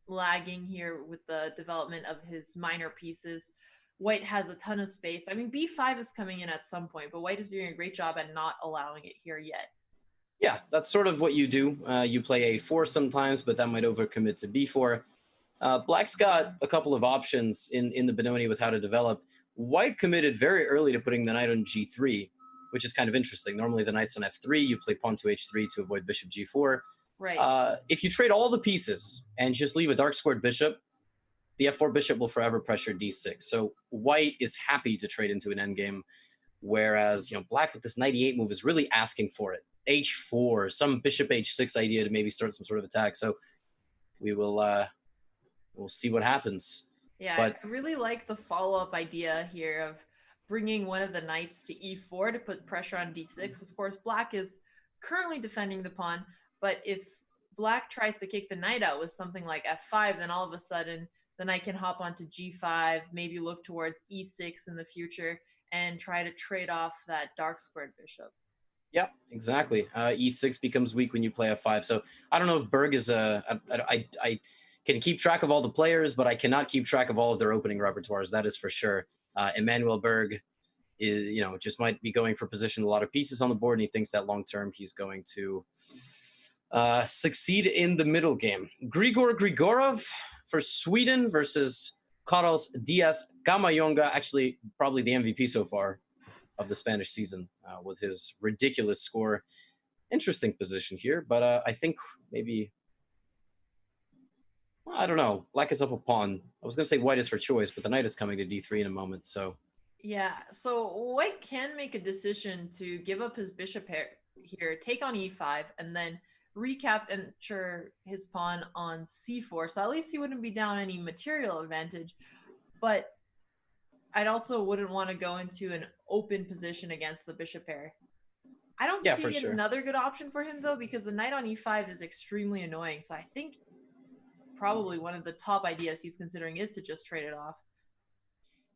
lagging here with the development of his minor pieces. White has a ton of space. I mean, b5 is coming in at some point, but White is doing a great job at not allowing it here yet. Yeah, that's sort of what you do. You play a4 sometimes, but that might overcommit to b4. Black's got a couple of options in the Benoni with how to develop. White committed very early to putting the knight on g3, which is kind of interesting. Normally the knight's on f3, you play pawn to h3 to avoid bishop g4. Right. If you trade all the pieces and just leave a dark squared bishop, the f4 bishop will forever pressure d6. So White is happy to trade into an endgame, whereas Black with this knight e8 move is really asking for it. h4, some bishop h6 idea to maybe start some sort of attack. So we will we'll see what happens. Yeah, but I really like the follow-up idea here of bringing one of the knights to e4 to put pressure on d6. Of course, Black is currently defending the pawn, but if Black tries to kick the knight out with something like f5, then all of a sudden the knight can hop onto g5, maybe look towards e6 in the future, and try to trade off that dark squared bishop. Yep, exactly. E6 becomes weak when you play f5. So I don't know if Berg is I can keep track of all the players, but I cannot keep track of all of their opening repertoires. That is for sure. Emmanuel Berg is, just might be going for position a lot of pieces on the board, and he thinks that long term he's going to succeed in the middle game. Grigor Grigorov for Sweden versus Carlos Diaz Gamayonga, actually probably the MVP so far of the Spanish season with his ridiculous score. Interesting position here, but I think maybe, I don't know. Black is up a pawn. I was going to say White is for choice, but the knight is coming to d3 in a moment, so. Yeah, so White can make a decision to give up his bishop here, take on e5, and then recapture his pawn on c4. So at least he wouldn't be down any material advantage, but I'd also wouldn't want to go into an open position against the bishop pair. I don't see another good option for him, though, because the knight on e5 is extremely annoying. So I think probably one of the top ideas he's considering is to just trade it off.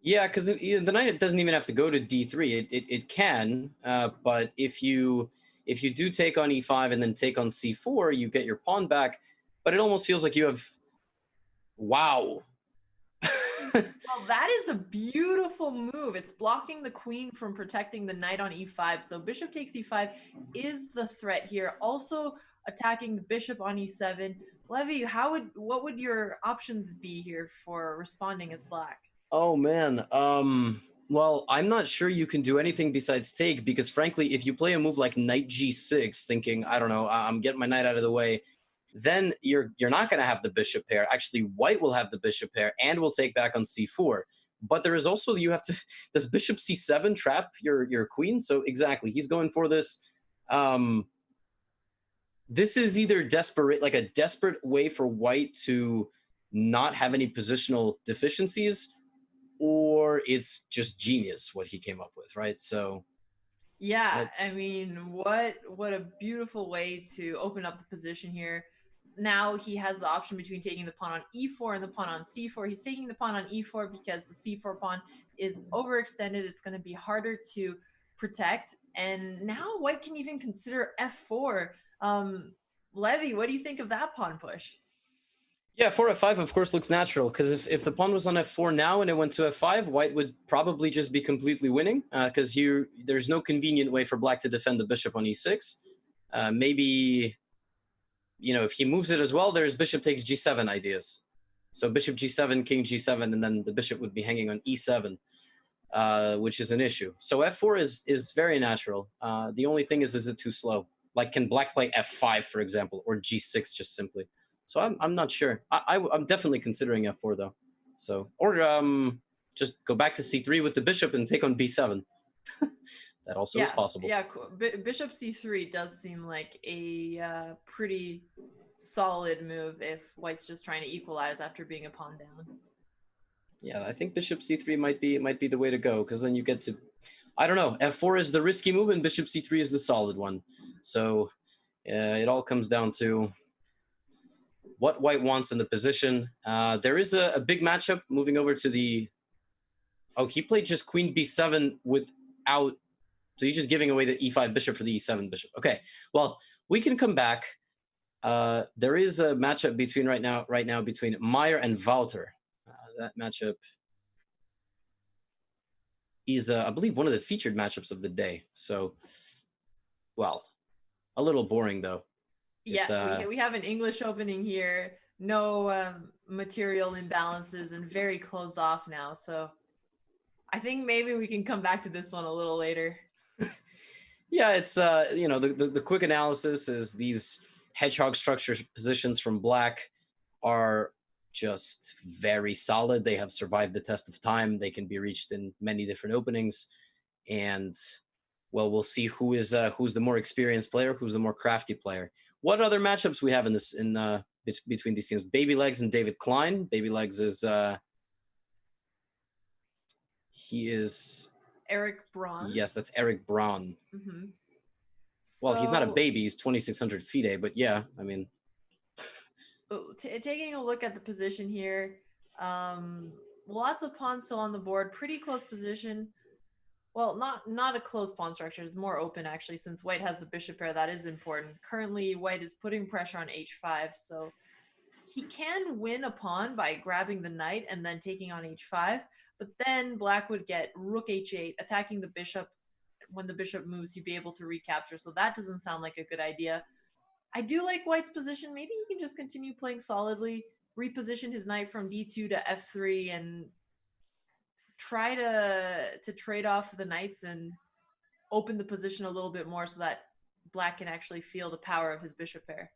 Yeah, because the knight doesn't even have to go to d3. It can, but if you do take on e5 and then take on c4, you get your pawn back. But it almost feels like you have, wow. Well, that is a beautiful move. It's blocking the queen from protecting the knight on e5. So bishop takes e5 is the threat here. Also attacking the bishop on e7. Levy, what would your options be here for responding as Black? Oh man. Well, I'm not sure you can do anything besides take, because frankly, if you play a move like knight g6, thinking, I don't know, I'm getting my knight out of the way, then you're not going to have the bishop pair. Actually, White will have the bishop pair and will take back on c4. But there is also, does bishop c7 trap your queen? So exactly, he's going for this. This is either like a desperate way for White to not have any positional deficiencies, or it's just genius what he came up with, right? So yeah, I mean, what a beautiful way to open up the position here. Now he has the option between taking the pawn on e4 and the pawn on c4. He's taking the pawn on e4 because the c4 pawn is overextended. It's going to be harder to protect. And now White can even consider f4. Levy, what do you think of that pawn push? Yeah, 4 f5 of course looks natural, because if the pawn was on f4 now and it went to f5, white would probably just be completely winning, because there's no convenient way for black to defend the bishop on e6. Maybe, if he moves it as well, there's bishop takes g7 ideas. So bishop g7, king g7, and then the bishop would be hanging on e7, which is an issue. So f4 is very natural. The only thing is it too slow? Like, can black play f5, for example, or g6 just simply? So I'm not sure. I'm definitely considering f4 though. So, or just go back to c3 with the bishop and take on b7. That also is possible. Yeah, bishop c3 does seem like a pretty solid move if white's just trying to equalize after being a pawn down. Yeah, I think bishop c3 might be the way to go, because then you get to, I don't know, f4 is the risky move and bishop c3 is the solid one. So it all comes down to what white wants in the position. There is a big matchup moving over to the, oh, he played just queen b7 without, so he's just giving away the e5 bishop for the e7 bishop. Okay, well, we can come back. There is a matchup between right now between Meyer and Wouter. That matchup is, I believe, one of the featured matchups of the day. So, well, a little boring though. Yeah, we have an English opening here. No material imbalances and very closed off now. So I think maybe we can come back to this one a little later. Yeah, it's the quick analysis is these hedgehog structure positions from black are just very solid. They have survived the test of time. They can be reached in many different openings, and well, we'll see who's the more experienced player, who's the more crafty player. What other matchups we have in between these teams? Baby Legs and David Klein. Baby Legs is he is Eric Braun. Yes, that's Eric Braun. Mm-hmm. Well, he's not a baby. He's 2,600 FIDE, but yeah, I mean. Taking a look at the position here, lots of pawns still on the board, pretty close position. Well, not a close pawn structure. It's more open, actually, since white has the bishop pair. That is important. Currently, white is putting pressure on h5, so he can win a pawn by grabbing the knight and then taking on h5, but then black would get rook h8, attacking the bishop. When the bishop moves, he'd be able to recapture, so that doesn't sound like a good idea. I do like white's position. Maybe he can just continue playing solidly, reposition his knight from d2 to f3, and try to trade off the knights and open the position a little bit more so that black can actually feel the power of his bishop pair.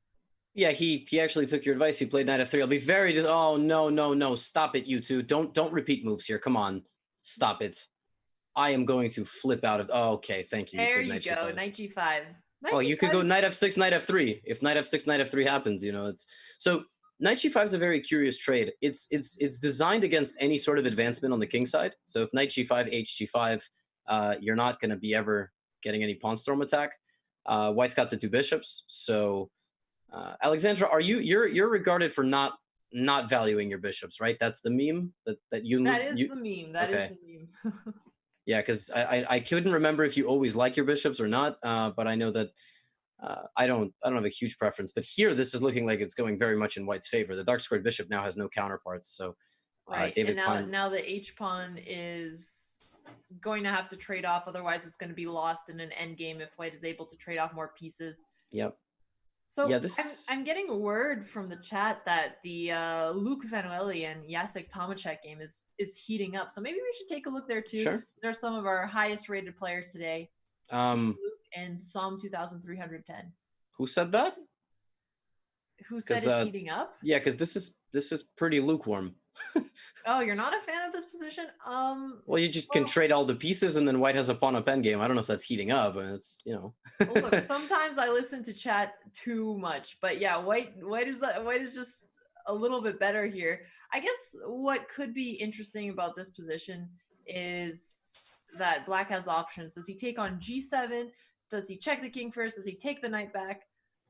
Yeah, he actually took your advice. He played knight f3. I'll be very oh no, stop it, you two. Don't repeat moves here. Come on. Stop it. I am going to flip out of okay, thank you. There you go. Knight g5. Well, you could go knight f6, knight f3. If knight f6, knight f3 happens, it's so knight g5 is a very curious trade. It's designed against any sort of advancement on the king side. So if knight g5, h g5, you're not going to be ever getting any pawn storm attack. White's got the two bishops. So Alexandra, you're regarded for not valuing your bishops, right? That's the meme that you. That is the meme. That is the meme. Yeah, because I couldn't remember if you always like your bishops or not, but I know that I don't have a huge preference. But here, this is looking like it's going very much in white's favor. The dark squared bishop now has no counterparts, so right. David and Klein... now the h pawn is going to have to trade off. Otherwise, it's going to be lost in an endgame if white is able to trade off more pieces. Yep. So yeah, I'm getting a word from the chat that the Luke Vanueli and Jacek Tomaszek game is heating up. So maybe we should take a look there too. Sure. They're some of our highest rated players today. Luke and Psalm 2310. Who said that? Who said it's heating up? Yeah, because this is pretty lukewarm. Oh, you're not a fan of this position? Well, you just can trade all the pieces, and then white has a pawn up endgame. I don't know if that's heating up, and it's Look, sometimes I listen to chat too much, but yeah, white is just a little bit better here. I guess what could be interesting about this position is that black has options. Does he take on g7? Does he check the king first? Does he take the knight back?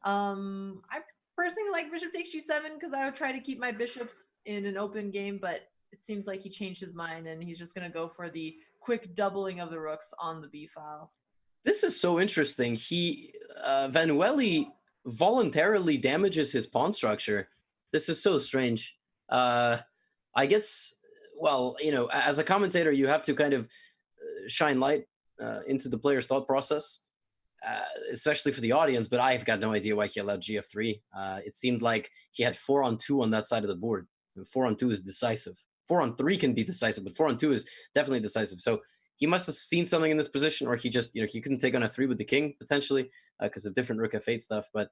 I personally like bishop takes g7 because I would try to keep my bishops in an open game, but it seems like he changed his mind and he's just going to go for the quick doubling of the rooks on the b file. This is so interesting. Vanueli voluntarily damages his pawn structure This is so strange. I guess, well, as a commentator, you have to kind of shine light into the player's thought process, especially for the audience. But I've got no idea why he allowed GF3. It seemed like he had 4-on-2 on that side of the board. And 4-on-2 is decisive. 4-on-3 can be decisive, but 4-on-2 is definitely decisive. So he must have seen something in this position, or he just, he couldn't take on F3 with the king potentially because of different Rook F8 stuff. But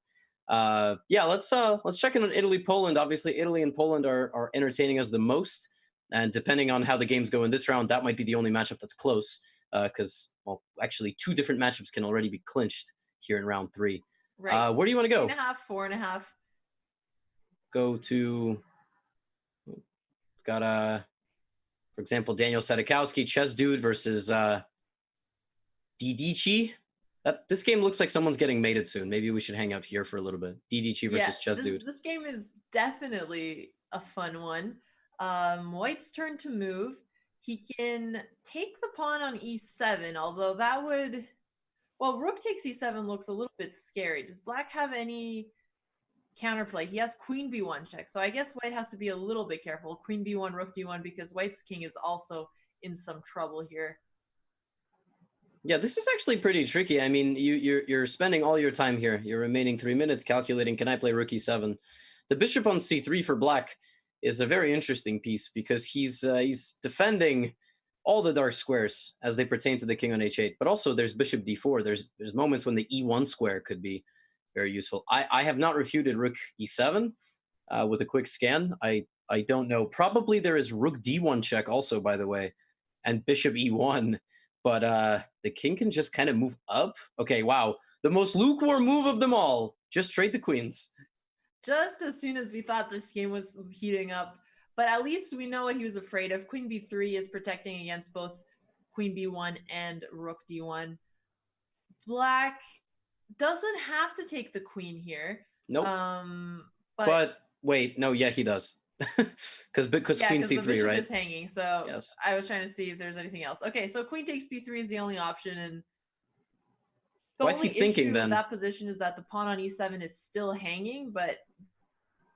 yeah, let's check in on Italy, Poland. Obviously, Italy and Poland are entertaining us the most, and depending on how the games go in this round, that might be the only matchup that's close. Because well, actually, 2 different matchups can already be clinched here in round 3. Right. Where do you want to go? 3.5, 4.5. Go to. We've got for example, Daniel Sadikowski, Chess Dude versus Didici. This game looks like someone's getting mated soon. Maybe we should hang out here for a little bit. Didici versus Chess Dude. This game is definitely a fun one. White's turn to move. He can take the pawn on e7, although that would... Well, rook takes e7 looks a little bit scary. Does black have any counterplay? He has queen b1 check, so I guess white has to be a little bit careful. Queen b1, rook d1, because white's king is also in some trouble here. Yeah, this is actually pretty tricky. I mean, you're spending all your time here. Your remaining 3 minutes calculating, can I play rook e7? The bishop on c3 for black is a very interesting piece because he's defending all the dark squares as they pertain to the king on h8. But also there's bishop d4. There's moments when the e1 square could be very useful. I have not refuted rook e7 with a quick scan. I don't know. Probably there is rook d1 check also, by the way, and bishop e1. But the king can just kind of move up. Okay, wow. The most lukewarm move of them all. Just trade the queens. Just as soon as we thought this game was heating up. But at least we know what he was afraid of. Queen b3 is protecting against both queen b1 and rook d1. Black doesn't have to take the queen here. Nope. But wait, no, yeah, he does. Because queen c3, the bishop right? is hanging. So yes. I was trying to see if there's anything else. Okay, so queen takes b3 is the only option, and the Why is he thinking then? That position is that the pawn on e7 is still hanging, but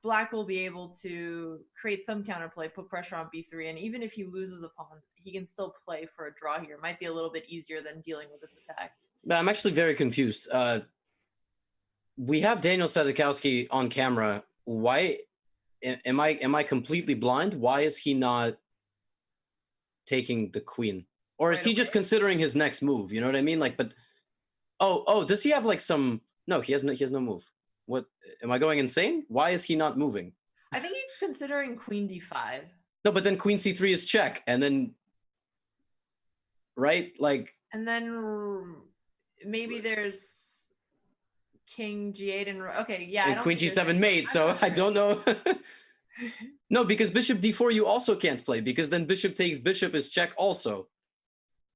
black will be able to create some counterplay, put pressure on b3, and even if he loses a pawn, he can still play for a draw here. Might be a little bit easier than dealing with this attack. I'm actually very confused. We have Daniel Sadikowski on camera. Why am I completely blind? Why is he not taking the queen? Or is he just considering his next move? You know what I mean? Like, but oh, does he have like some? No, he has no move. What, am I going insane? Why is he not moving? I think he's considering queen d5. No, but then queen c3 is check, and then right, like, and then maybe there's king g8 and okay, yeah, and queen g7 mate. So I don't know. No, because bishop d4 you also can't play, because then bishop takes bishop is check also.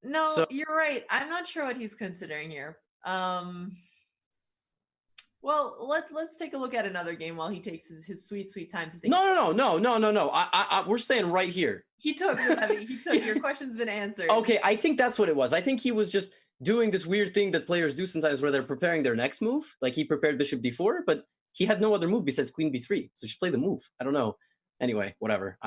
No, so, you're right. I'm not sure what he's considering here. Well, let's take a look at another game while he takes his sweet time to think. No. We're staying right here. He took your question's been answered. Okay, I think that's what it was. I think he was just doing this weird thing that players do sometimes where they're preparing their next move. Like he prepared bishop d4, but he had no other move besides queen b3. So just play the move. I don't know. Anyway, whatever.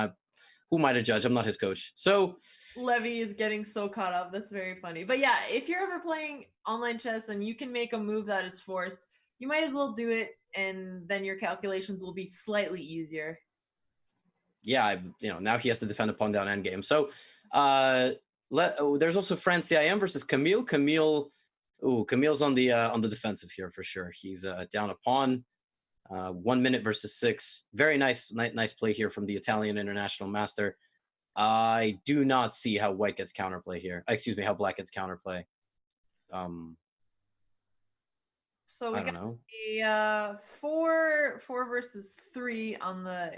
Who am I to judge? I'm not his coach. So Levy is getting so caught up. That's very funny. But yeah, if you're ever playing online chess and you can make a move that is forced, you might as well do it, and then your calculations will be slightly easier. Yeah, now he has to defend a pawn down endgame. So there's also France CIM versus Camille. Camille's on the defensive here for sure. He's down a pawn. 1 minute versus 6. Very nice play here from the Italian international master. I do not see how white gets counterplay here. Excuse me, how black gets counterplay. So we got a 4 versus 3 on the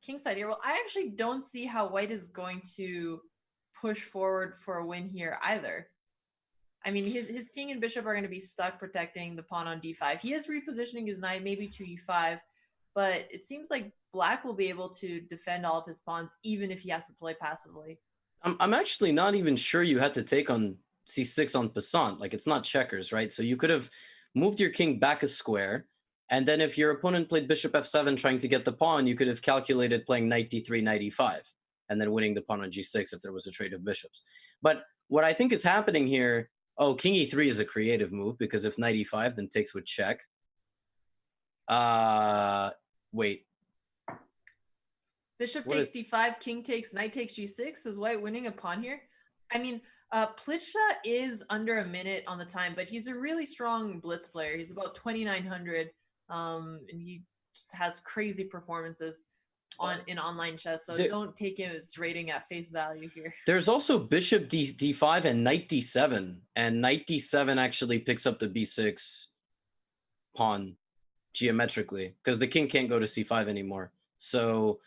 king side here. Well, I actually don't see how white is going to push forward for a win here either. I mean, his king and bishop are going to be stuck protecting the pawn on d5. He is repositioning his knight, maybe to e5, but it seems like black will be able to defend all of his pawns, even if he has to play passively. I'm actually not even sure you had to take on c6 on passant. Like, it's not checkers, right? So you could have moved your king back a square, And then if your opponent played bishop f7 trying to get the pawn, you could have calculated playing knight d3, knight e5, and then winning the pawn on g6 if there was a trade of bishops. But what I think is happening here, oh, king e3 is a creative move, because if knight e5, then takes would check. Wait. Bishop takes d5, king takes, knight takes g6. Is white winning a pawn here? I mean, Plicha is under a minute on the time, but he's a really strong blitz player. He's about 2,900, and he just has crazy performances in online chess. So don't take his rating at face value here. There's also bishop d5 and knight d7, and knight d7 actually picks up the b6 pawn geometrically, because the king can't go to c5 anymore. So,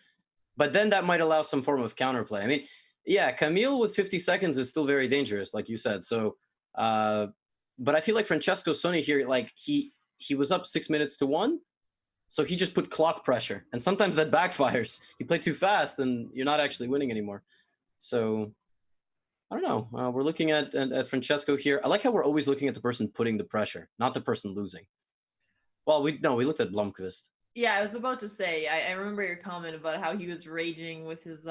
but then that might allow some form of counterplay. I mean, yeah, Camille with 50 seconds is still very dangerous, like you said. So, but I feel like Francesco Soni here, like he was up 6 minutes to 1, so he just put clock pressure, and sometimes that backfires. You play too fast, and you're not actually winning anymore. So, I don't know. We're looking at Francesco here. I like how we're always looking at the person putting the pressure, not the person losing. Well, we looked at Blomqvist. Yeah, I was about to say. I remember your comment about how he was raging with his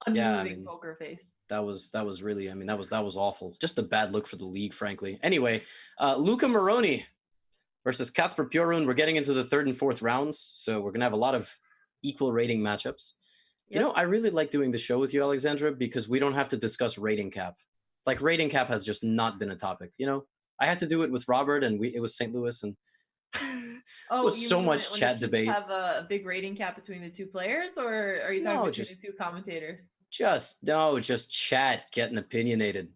unmoving poker face. That was really, I mean, that was awful. Just a bad look for the league, frankly. Anyway, Luca Moroni versus Kasper Pjorun. We're getting into the 3rd and 4th rounds, so we're gonna have a lot of equal rating matchups. Yep. You know, I really like doing the show with you, Alexandra, because we don't have to discuss rating cap. Like, rating cap has just not been a topic. You know, I had to do it with Robert, and it was St. Louis, and oh, it was so much when chat debate. Have a big rating cap between the two players, or are you talking between the two commentators? Just chat, getting opinionated.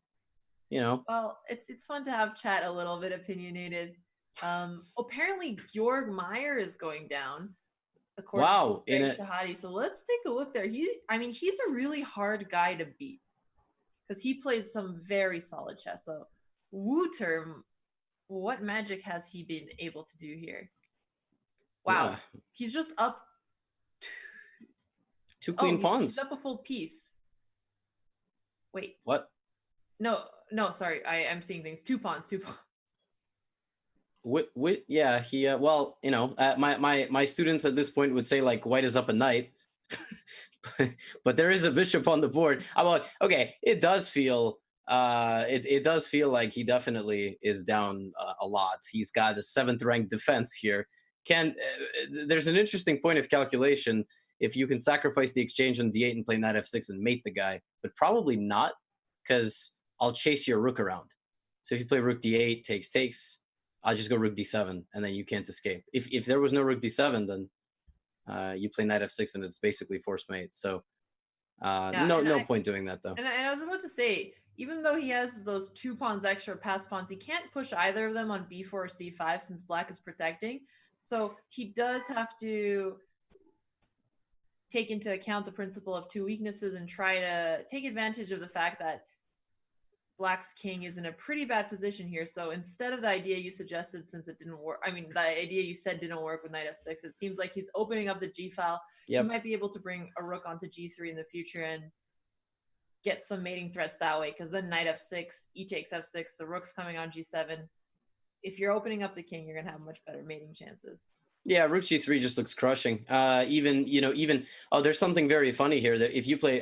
You know. Well, it's fun to have chat a little bit opinionated. Apparently Georg Meyer is going down. Wow, in Shahadi. So let's take a look there. He's a really hard guy to beat because he plays some very solid chess. So Wouter, what magic has he been able to do here? Wow, yeah. He's just up two clean pawns. He's up a full piece. Wait. What? No, sorry. I'm seeing things. Two pawns. Yeah, he well, you know, my students at this point would say like white is up a knight, but there is a bishop on the board. I'm like, okay, it does feel it does feel like he definitely is down a lot. He's got a 7th ranked defense here. There's an interesting point of calculation if you can sacrifice the exchange on d8 and play knight f6 and mate the guy, but probably not, because I'll chase your rook around. So if you play rook d8 takes, I'll just go rook d7, and then you can't escape. If there was no rook d7, then you play knight f6, and it's basically forced mate. So no point doing that, though. And I was about to say, even though he has those 2 pawns extra pass pawns, he can't push either of them on b4 or c5 since black is protecting. So he does have to take into account the principle of 2 weaknesses and try to take advantage of the fact that Black's king is in a pretty bad position here. So instead of the idea you suggested, since it didn't work, I mean, the idea you said didn't work with knight f6, it seems like he's opening up the g file. Yep. He might be able to bring a rook onto g3 in the future and get some mating threats that way, because then knight f6, e takes f6, the rook's coming on g7. If you're opening up the king, you're going to have much better mating chances. Yeah, rook g3 just looks crushing. There's something very funny here that if you play,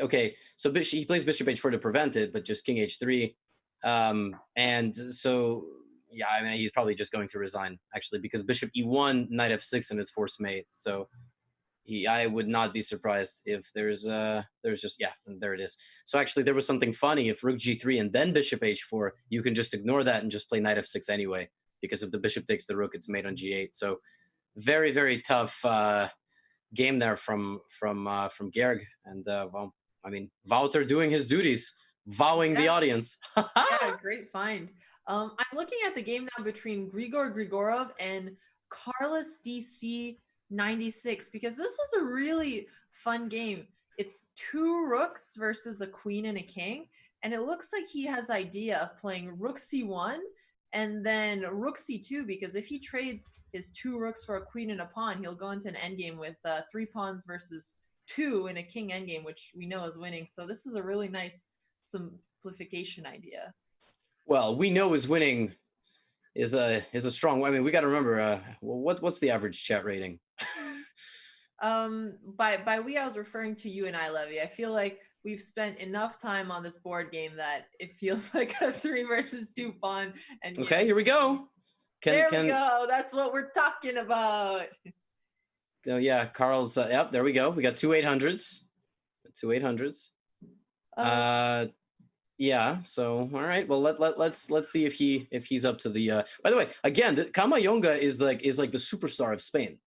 so he plays bishop h4 to prevent it, but just king h3. And so, yeah, I mean, he's probably just going to resign, actually, because bishop e1, knight f6, and it's forced mate. So I would not be surprised if there's just, yeah, there it is. So actually, there was something funny. If rook g3 and then bishop h4, you can just ignore that and just play knight f6 anyway, because if the bishop takes the rook, it's mate on g8. So very, very tough game there from Georg. And, well, I mean, Wouter doing his duties, wowing the audience. Yeah, great find. I'm looking at the game now between Grigor Grigorov and Carlos DC 96, because this is a really fun game. It's 2 rooks versus a queen and a king, and it looks like he has idea of playing rook c1 and then rook c2, because if he trades his 2 rooks for a queen and a pawn, he'll go into an endgame with 3 pawns versus 2 in a king endgame, which we know is winning. So this is a really nice simplification idea. Well, we know is winning is a strong. I mean, we got to remember. What's the average chat rating? By we, I was referring to you and I, Levy. I feel like we've spent enough time on this board game that it feels like a 3 versus 2 pawn. And Okay, here we go. We go. That's what we're talking about. Oh yeah, Carl's. Yep, there we go. We got 2 800s. 2 800s. Yeah. So all right. Well, let's see if he's up to the. By the way, again, Kamayonga is like the superstar of Spain.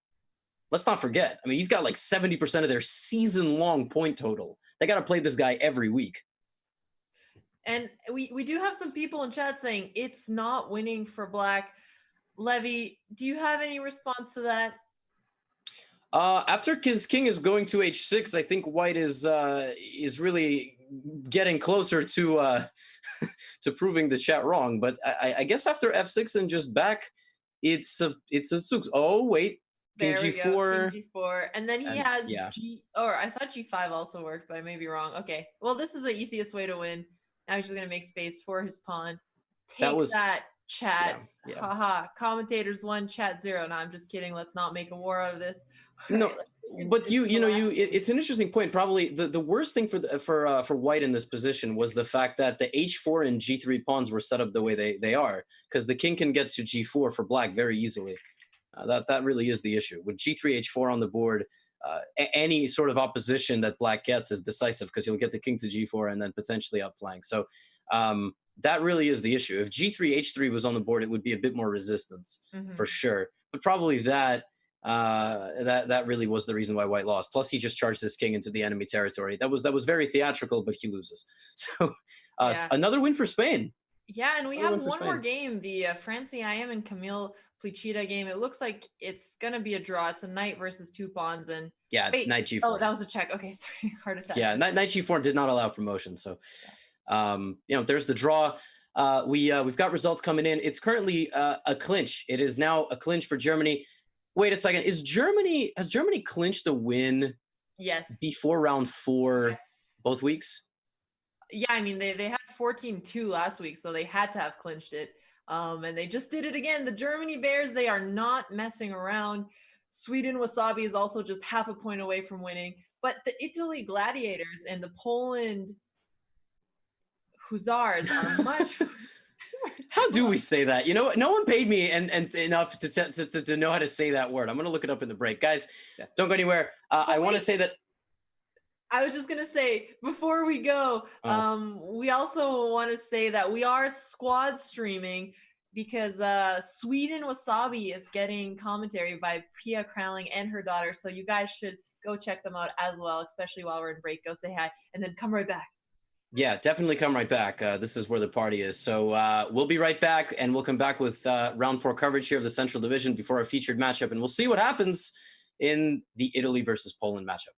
Let's not forget. I mean, he's got like 70% of their season-long point total. They got to play this guy every week. And we do have some people in chat saying it's not winning for Black. Levy, do you have any response to that? After his king is going to h6, I think White is really getting closer to to proving the chat wrong. But I guess after f6 and just back, it's a sux. Oh wait. King there we G4. go, King G4. And then he has yeah. or I thought G5 also worked, but I may be wrong. Okay. Well, this is the easiest way to win. Now he's just going to make space for his pawn. Take that, chat. Yeah. Haha. Commentators 1, chat 0. No, I'm just kidding. Let's not make a war out of this. No, right, but it's an interesting point. Probably the worst thing for White in this position was the fact that the h4 and g3 pawns were set up the way they are, because the king can get to g4 for Black very easily. That really is the issue. With g3, h4 on the board, any sort of opposition that Black gets is decisive, because he'll get the king to g4 and then potentially outflank. So that really is the issue. If g3, h3 was on the board, it would be a bit more resistance for sure. But probably that really was the reason why White lost. Plus, he just charged his king into the enemy territory. That was very theatrical, but he loses. So another win for Spain. Yeah, and we have one more game, the Francie IM and Camille Plicita game. It looks like it's going to be a draw. It's a knight versus 2 pawns. And knight g4. Oh, that was a check. Okay, sorry. Heart attack. Yeah, knight g4 did not allow promotion. So, there's the draw. We've got results coming in. It's currently a clinch. It is now a clinch for Germany. Wait a second. Has Germany clinched a win? Yes. Before round 4 both weeks? Yeah, I mean, they had 14-2 last week, so they had to have clinched it. And they just did it again. The Germany Bears, they are not messing around. Sweden Wasabi is also just half a point away from winning. But the Italy Gladiators and the Poland Hussars are much... How do we say that? You know, no one paid me and enough to know how to say that word. I'm going to look it up in the break. Guys, don't go anywhere. I want to say that... I was just going to say, before we go, we also want to say that we are squad streaming because Sweden Wasabi is getting commentary by Pia Crowling and her daughter. So you guys should go check them out as well, especially while we're in break. Go say hi and then come right back. Yeah, definitely come right back. This is where the party is. So we'll be right back, and we'll come back with round 4 coverage here of the Central Division before our featured matchup. And we'll see what happens in the Italy versus Poland matchup.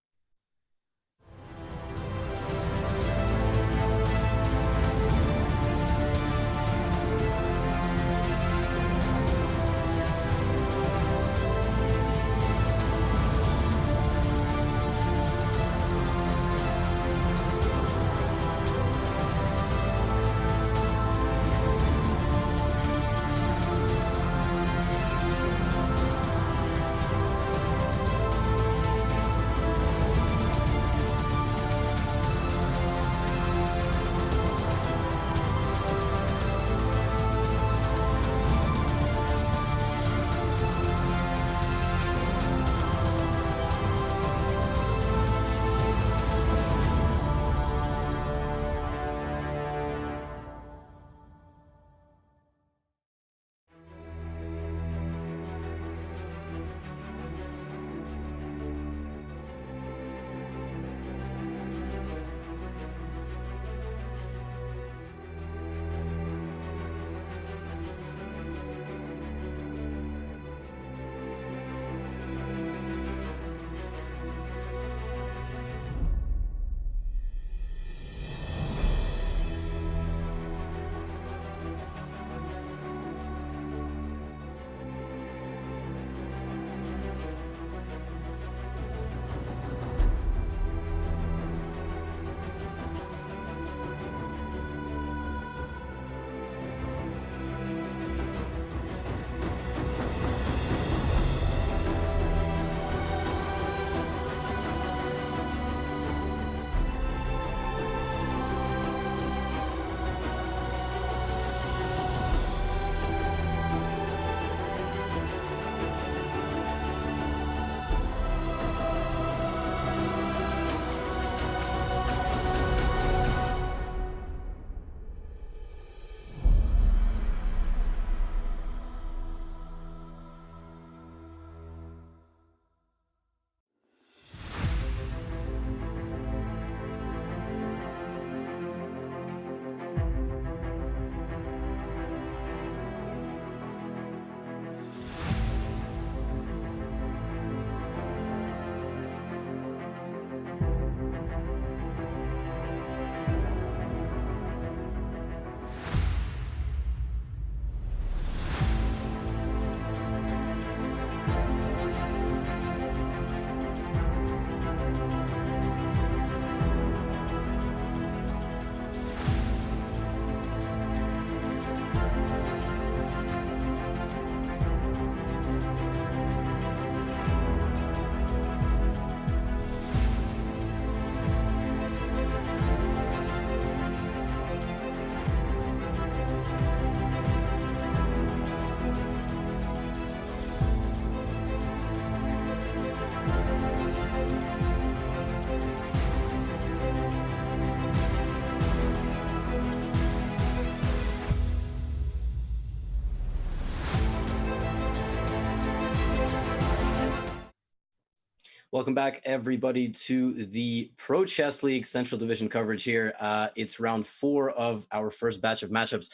Welcome back, everybody, to the Pro Chess League Central Division coverage here. It's round 4 of our first batch of matchups.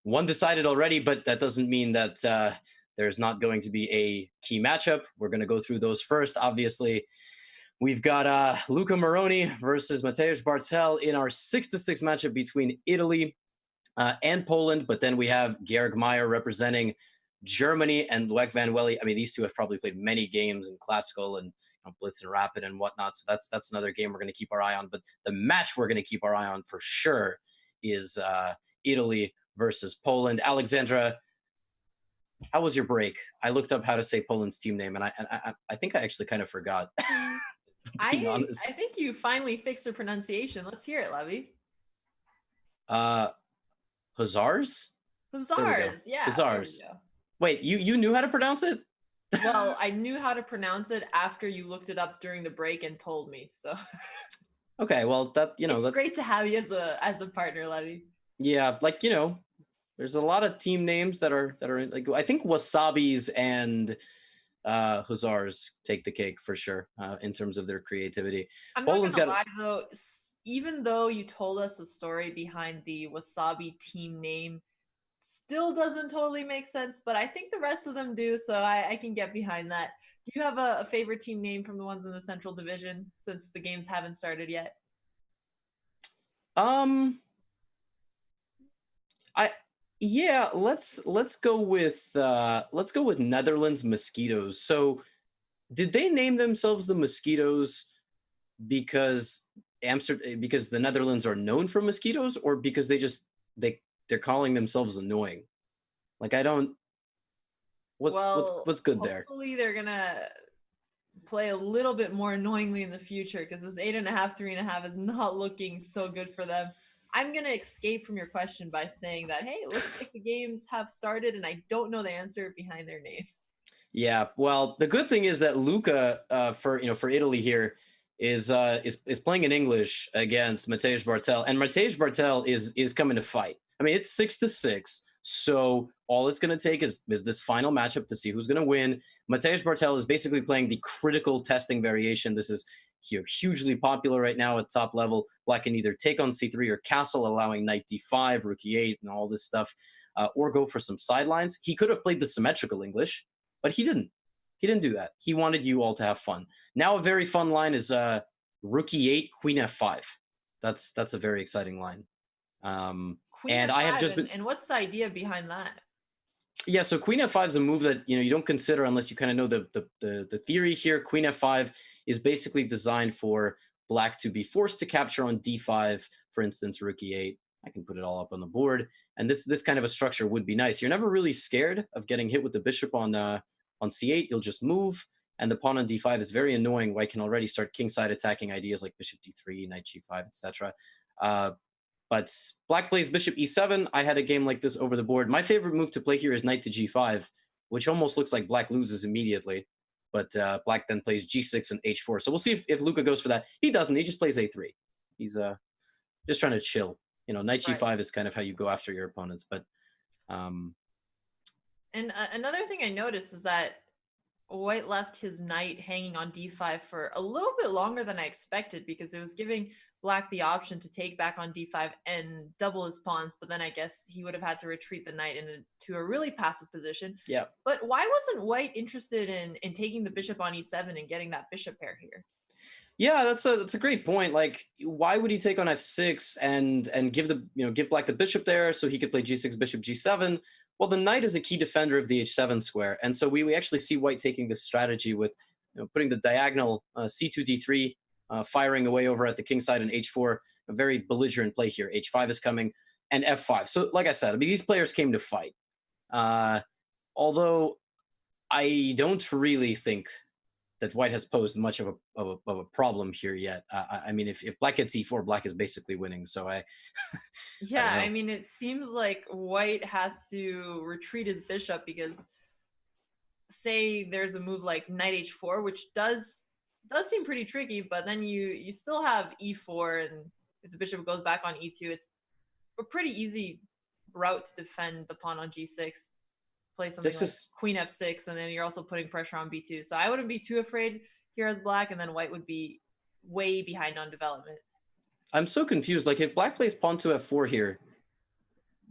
One decided already, but that doesn't mean that there's not going to be a key matchup. We're going to go through those first. Obviously, we've got Luca Moroni versus Mateusz Bartel in our 6-6 matchup between Italy and Poland. But then we have Georg Meyer representing Germany and Luek van Welly. I mean, these two have probably played many games in Classical and Blitz and Rapid and whatnot. So that's another game we're going to keep our eye on. But the match we're going to keep our eye on for sure is Italy versus Poland. Alexandra, how was your break? I looked up how to say Poland's team name, and I think I actually kind of forgot. I think you finally fixed the pronunciation. Let's hear it, Levy. Hussars? Hussars, yeah. Hussars. Wait, you knew how to pronounce it? Well, I knew how to pronounce it after you looked it up during the break and told me. So okay, well that's great to have you as a partner, Levy. Yeah, there's a lot of team names that are like, I think Wasabis and Hussars take the cake for sure in terms of their creativity. I'm not gonna lie though, even though you told us the story behind the Wasabi team name, still doesn't totally make sense, but I think the rest of them do, so I can get behind that. Do you have a favorite team name from the ones in the Central Division, since the games haven't started yet? Let's go with Netherlands Mosquitoes. So did they name themselves the Mosquitoes because the Netherlands are known for mosquitoes, or because they're calling themselves annoying? Like, I don't. What's good there? Hopefully they're gonna play a little bit more annoyingly in the future, because this 8.5, 3.5 is not looking so good for them. I'm gonna escape from your question by saying that, hey, it looks like the games have started, and I don't know the answer behind their name. Yeah, well, the good thing is that Luca for Italy here is playing in English against Mateusz Bartel, and Mateusz Bartel is coming to fight. I mean, it's 6-6, so all it's going to take is this final matchup to see who's going to win. Mateusz Bartel is basically playing the critical testing variation. This is hugely popular right now at top level. Black can either take on c3 or castle, allowing knight d5, rook e8, and all this stuff, or go for some sidelines. He could have played the symmetrical English, but he didn't. He didn't do that. He wanted you all to have fun. Now a very fun line is rook e8, queen f5. That's a very exciting line. Queen and F5, I have just been. And what's the idea behind that? Yeah, so Queen F5 is a move that you don't consider unless you kind of know the theory here. Queen F5 is basically designed for Black to be forced to capture on D5, for instance, rook E8. I can put it all up on the board, and this kind of a structure would be nice. You're never really scared of getting hit with the bishop on C8. You'll just move, and the pawn on D5 is very annoying. I can already start kingside attacking ideas like bishop D3, knight G5, etc. But Black plays bishop e7. I had a game like this over the board. My favorite move to play here is knight to g5, which almost looks like Black loses immediately. But Black then plays g6 and h4. So we'll see if Luca goes for that. He doesn't. He just plays a3. He's just trying to chill. Knight g5 is kind of how you go after your opponents. But and another thing I noticed is that White left his knight hanging on d5 for a little bit longer than I expected, because it was giving Black the option to take back on d5 and double his pawns, but then I guess he would have had to retreat the knight into a really passive position. Yeah. But why wasn't White interested in taking the bishop on e7 and getting that bishop pair here? Yeah, that's a great point. Like, why would he take on f6 and give Black the bishop there so he could play g6, bishop g7? Well, the knight is a key defender of the h7 square, and so we actually see White taking this strategy with putting the diagonal c2 d3. Firing away over at the king side and h4, a very belligerent play here. h5 is coming, and f5. So, like I said, these players came to fight. Although I don't really think that White has posed much of a problem here yet. I mean, if Black gets e4, Black is basically winning. So yeah, I mean, it seems like White has to retreat his bishop, because say there's a move like knight h4, which does seem pretty tricky, but then you still have e4, and if the bishop goes back on e2, it's a pretty easy route to defend the pawn on g6. Play something like queen f6, and then you're also putting pressure on b2. So I wouldn't be too afraid here as black, and then white would be way behind on development. I'm so confused. Like, if black plays pawn to f4 here,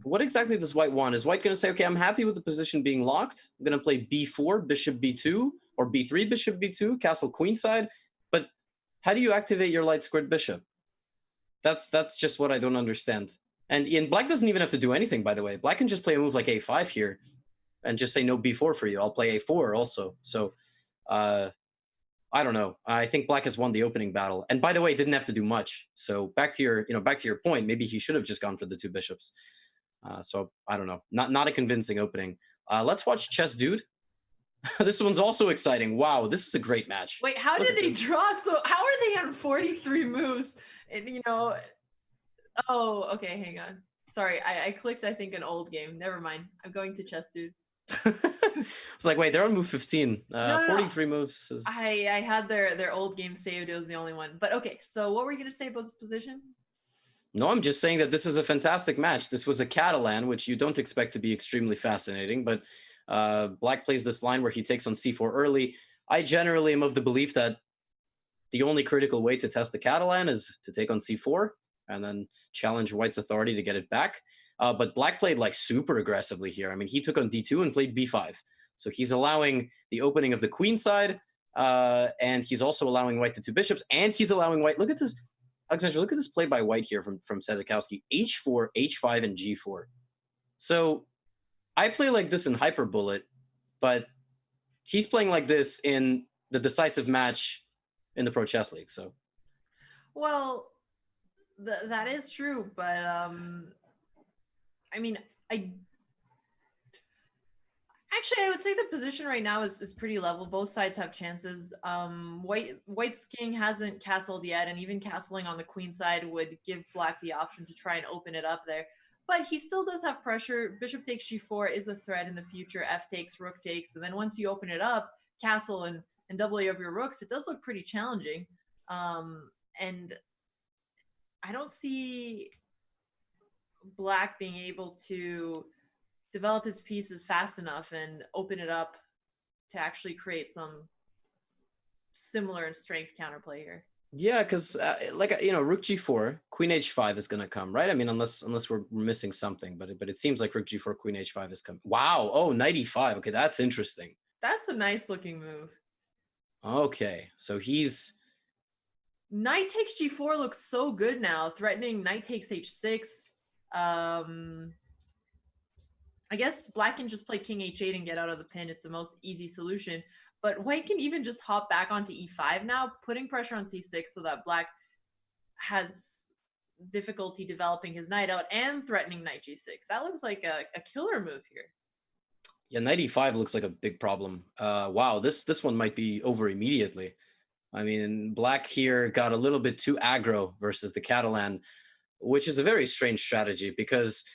what exactly does white want? Is white going to say, okay, I'm happy with the position being locked. I'm going to play b4, bishop b2, or b3, bishop b2, castle queenside. But how do you activate your light squared bishop? That's just what I don't understand. And black doesn't even have to do anything, by the way. Black can just play a move like a5 here and just say no b4 for you. I'll play a4 also. So I don't know. I think black has won the opening battle. And by the way, didn't have to do much. So back to your point, maybe he should have just gone for the two bishops. So I don't know. Not a convincing opening. Let's watch Chess Dude. This one's also exciting. Wow, this is a great match. Wait, how did they draw? So how are they on 43 moves? And oh, okay, hang on. Sorry, I clicked, I think, an old game. Never mind. I'm going to Chess Dude. I was like, wait, they're on move 15. No. 43 moves. Is... I had their old game saved. It was the only one. But okay, so what were you going to say about this position? No, I'm just saying that this is a fantastic match. This was a Catalan, which you don't expect to be extremely fascinating, but black plays this line where he takes on c4 early. I generally am of the belief that the only critical way to test the Catalan is to take on c4 and then challenge white's authority to get it back. But black played like super aggressively here. I mean, he took on d2 and played b5. So he's allowing the opening of the queen side, and he's also allowing white the two bishops, and he's allowing white. Look at this, Alexander, look at this play by white here from Sezikowski. h4, h5, and g4. So I play like this in Hyperbullet, but he's playing like this in the decisive match in the Pro Chess League. So, well, that is true, but I mean, I would say the position right now is pretty level. Both sides have chances. White's king hasn't castled yet, and even castling on the queen side would give black the option to try and open it up there. But he still does have pressure. Bishop takes g4 is a threat in the future. F takes, rook takes, and then once you open it up, castle and double up your rooks, it does look pretty challenging. And I don't see black being able to develop his pieces fast enough and open it up to actually create some similar in strength counterplay here. Yeah, because rook g4, queen h5 is going to come, right? I mean, unless we're missing something, but it seems like rook g4, queen h5 is coming. Wow, oh, knight e5. Okay, that's interesting. That's a nice looking move. Okay, so he's... Knight takes g4 looks so good now, threatening knight takes h6. I guess black can just play king h8 and get out of the pin. It's the most easy solution. But white can even just hop back onto e5 now, putting pressure on c6 so that black has difficulty developing his knight out and threatening knight g6. That looks like a killer move here. Yeah, knight e5 looks like a big problem. Wow, this one might be over immediately. I mean, black here got a little bit too aggro versus the Catalan, which is a very strange strategy because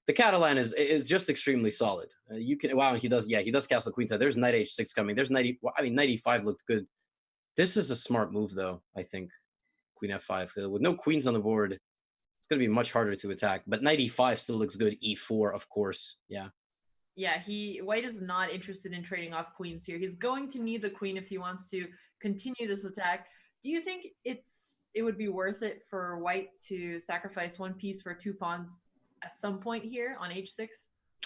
the Catalan is just extremely solid. He does castle queenside. There's knight h6 coming. There's knight e5 looked good. This is a smart move though, I think. Queen f5 with no queens on the board, it's going to be much harder to attack. But knight e5 still looks good. E4, of course. Yeah. Yeah, white is not interested in trading off queens here. He's going to need the queen if he wants to continue this attack. Do you think it would be worth it for white to sacrifice one piece for two pawns at some point here on h6?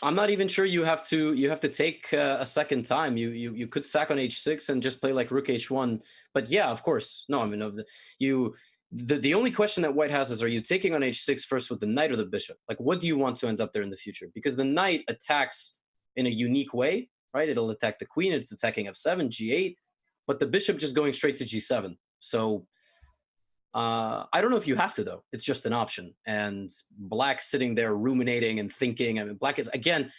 I'm not even sure you have to take a second time. You could sack on h6 and just play like rook h1. But yeah, of course. No, I mean, the only question that white has is, are you taking on h6 first with the knight or the bishop? Like, what do you want to end up there in the future? Because the knight attacks in a unique way, right? It'll attack the queen. It's attacking f7, g8, but the bishop just going straight to g7. So I don't know if you have to, though. It's just an option. And black sitting there ruminating and thinking. I mean, black is, again,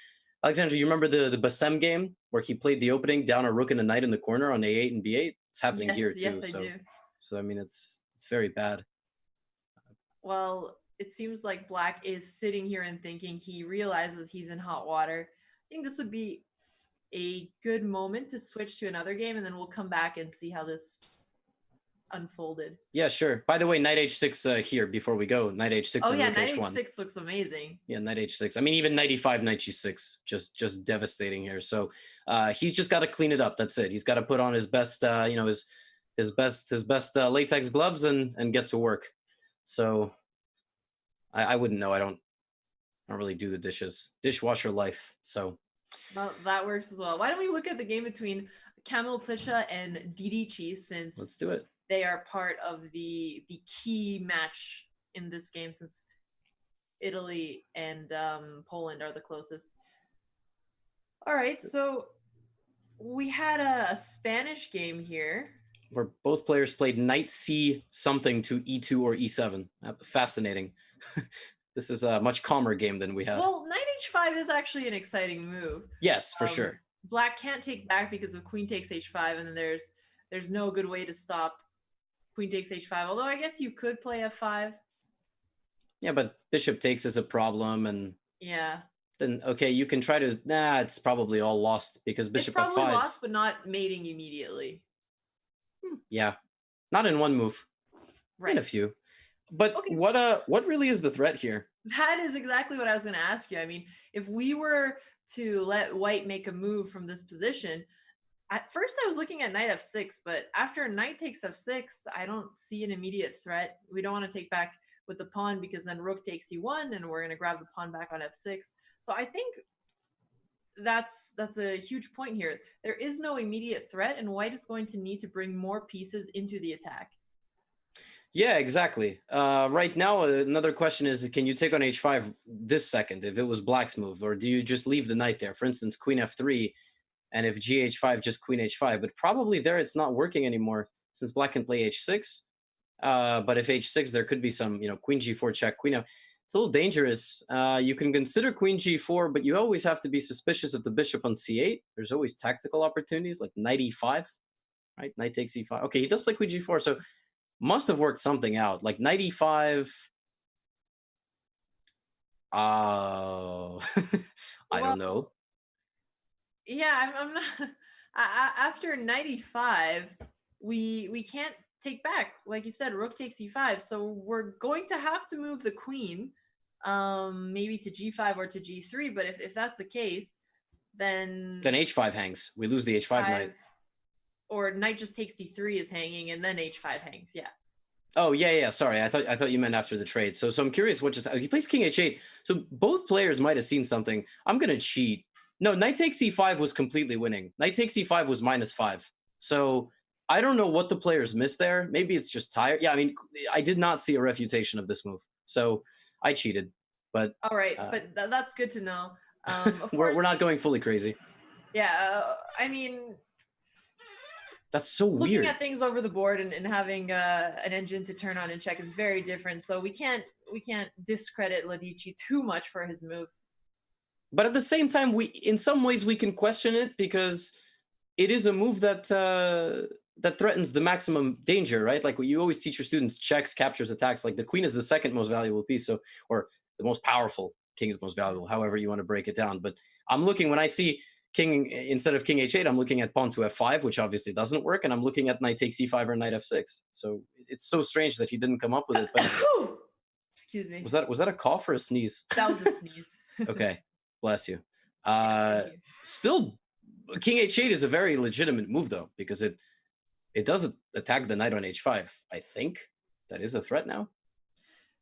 Alexander, you remember the Bassem game where he played the opening down a rook and a knight in the corner on a8 and b8? It's happening here too. Yes, I do. So I mean, it's very bad. Well, it seems like black is sitting here and thinking. He realizes he's in hot water. I think this would be a good moment to switch to another game, and then we'll come back and see how this unfolded. Yeah, sure. By the way, knight h6 here before we go. Knight h6 oh and yeah, rook knight h1. h6 looks amazing. Yeah, knight h6. I mean, even knight e5, knight g6, just devastating here. So he's just got to clean it up. That's it. He's got to put on his best, his best latex gloves and get to work. So I wouldn't know. I don't really do the dishes. Dishwasher life. So Well, that works as well. Why don't we look at the game between Kamil Plisha and Didici, since let's do it. they are part of the key match in this game, since Italy and Poland are the closest. All right, so we had a Spanish game here where both players played knight c something to e2 or e7. Fascinating. This is a much calmer game than we had. Well, knight h5 is actually an exciting move. Yes, for sure. Black can't take back because of queen takes h5, and then there's no good way to stop queen takes h5. Although I guess you could play f5. Yeah, but bishop takes is a problem, and yeah. Then okay, you can try to. Nah, it's probably all lost because bishop f5. It's probably lost, but not mating immediately. Yeah, not in one move. Right. In a few. But okay. What really is the threat here? That is exactly what I was going to ask you. I mean, if we were to let white make a move from this position, at first I was looking at knight f6, but after knight takes f6, I don't see an immediate threat. We don't want to take back with the pawn because then rook takes e1 and we're going to grab the pawn back on f6. So I think that's a huge point here. There is no immediate threat, and white is going to need to bring more pieces into the attack. Yeah, exactly. Right now, another question is, can you take on h5 this second if it was black's move, or do you just leave the knight there? For instance, queen f3, and if gh5, just queen h5. But probably there it's not working anymore since black can play h6. But if h6, there could be some, queen g4 check, queen f. It's a little dangerous. You can consider queen g4, but you always have to be suspicious of the bishop on c8. There's always tactical opportunities like knight e5, right? Knight takes e5. Okay, he does play queen g4, so must have worked something out. Like knight e5. I don't know. Yeah, I'm not. After knight e5, we can't take back. Like you said, rook takes e5. So we're going to have to move the queen, maybe to g5 or to g3. But if that's the case, then h5 hangs. We lose the h5 knight. Or knight just takes d3 is hanging, and then h5 hangs. Yeah. Oh yeah. Sorry, I thought you meant after the trade. So I'm curious what just he plays king h8. So both players might have seen something. I'm gonna cheat. No, knight takes e5 was completely winning. Knight takes e5 was -5. So I don't know what the players missed there. Maybe it's just tired. Yeah, I mean, I did not see a refutation of this move, so I cheated. But all right, but that's good to know. Of course, we're not going fully crazy. Yeah, I mean, that's so weird. Looking at things over the board and having an engine to turn on and check is very different. So we can't discredit Ladici too much for his move. But at the same time, in some ways we can question it because it is a move that that threatens the maximum danger, right? Like you always teach your students, checks, captures, attacks. Like the queen is the second most valuable piece, so or the most powerful. King is most valuable, however you want to break it down. But I'm looking when I see king instead of king h8, I'm looking at pawn to f5, which obviously doesn't work, and I'm looking at knight takes e5 or knight f6. So it's so strange that he didn't come up with it. But excuse me. Was that a cough or a sneeze? That was a sneeze. Okay, bless you. Still, king h8 is a very legitimate move though, because it does attack the knight on h5. I think that is a threat now.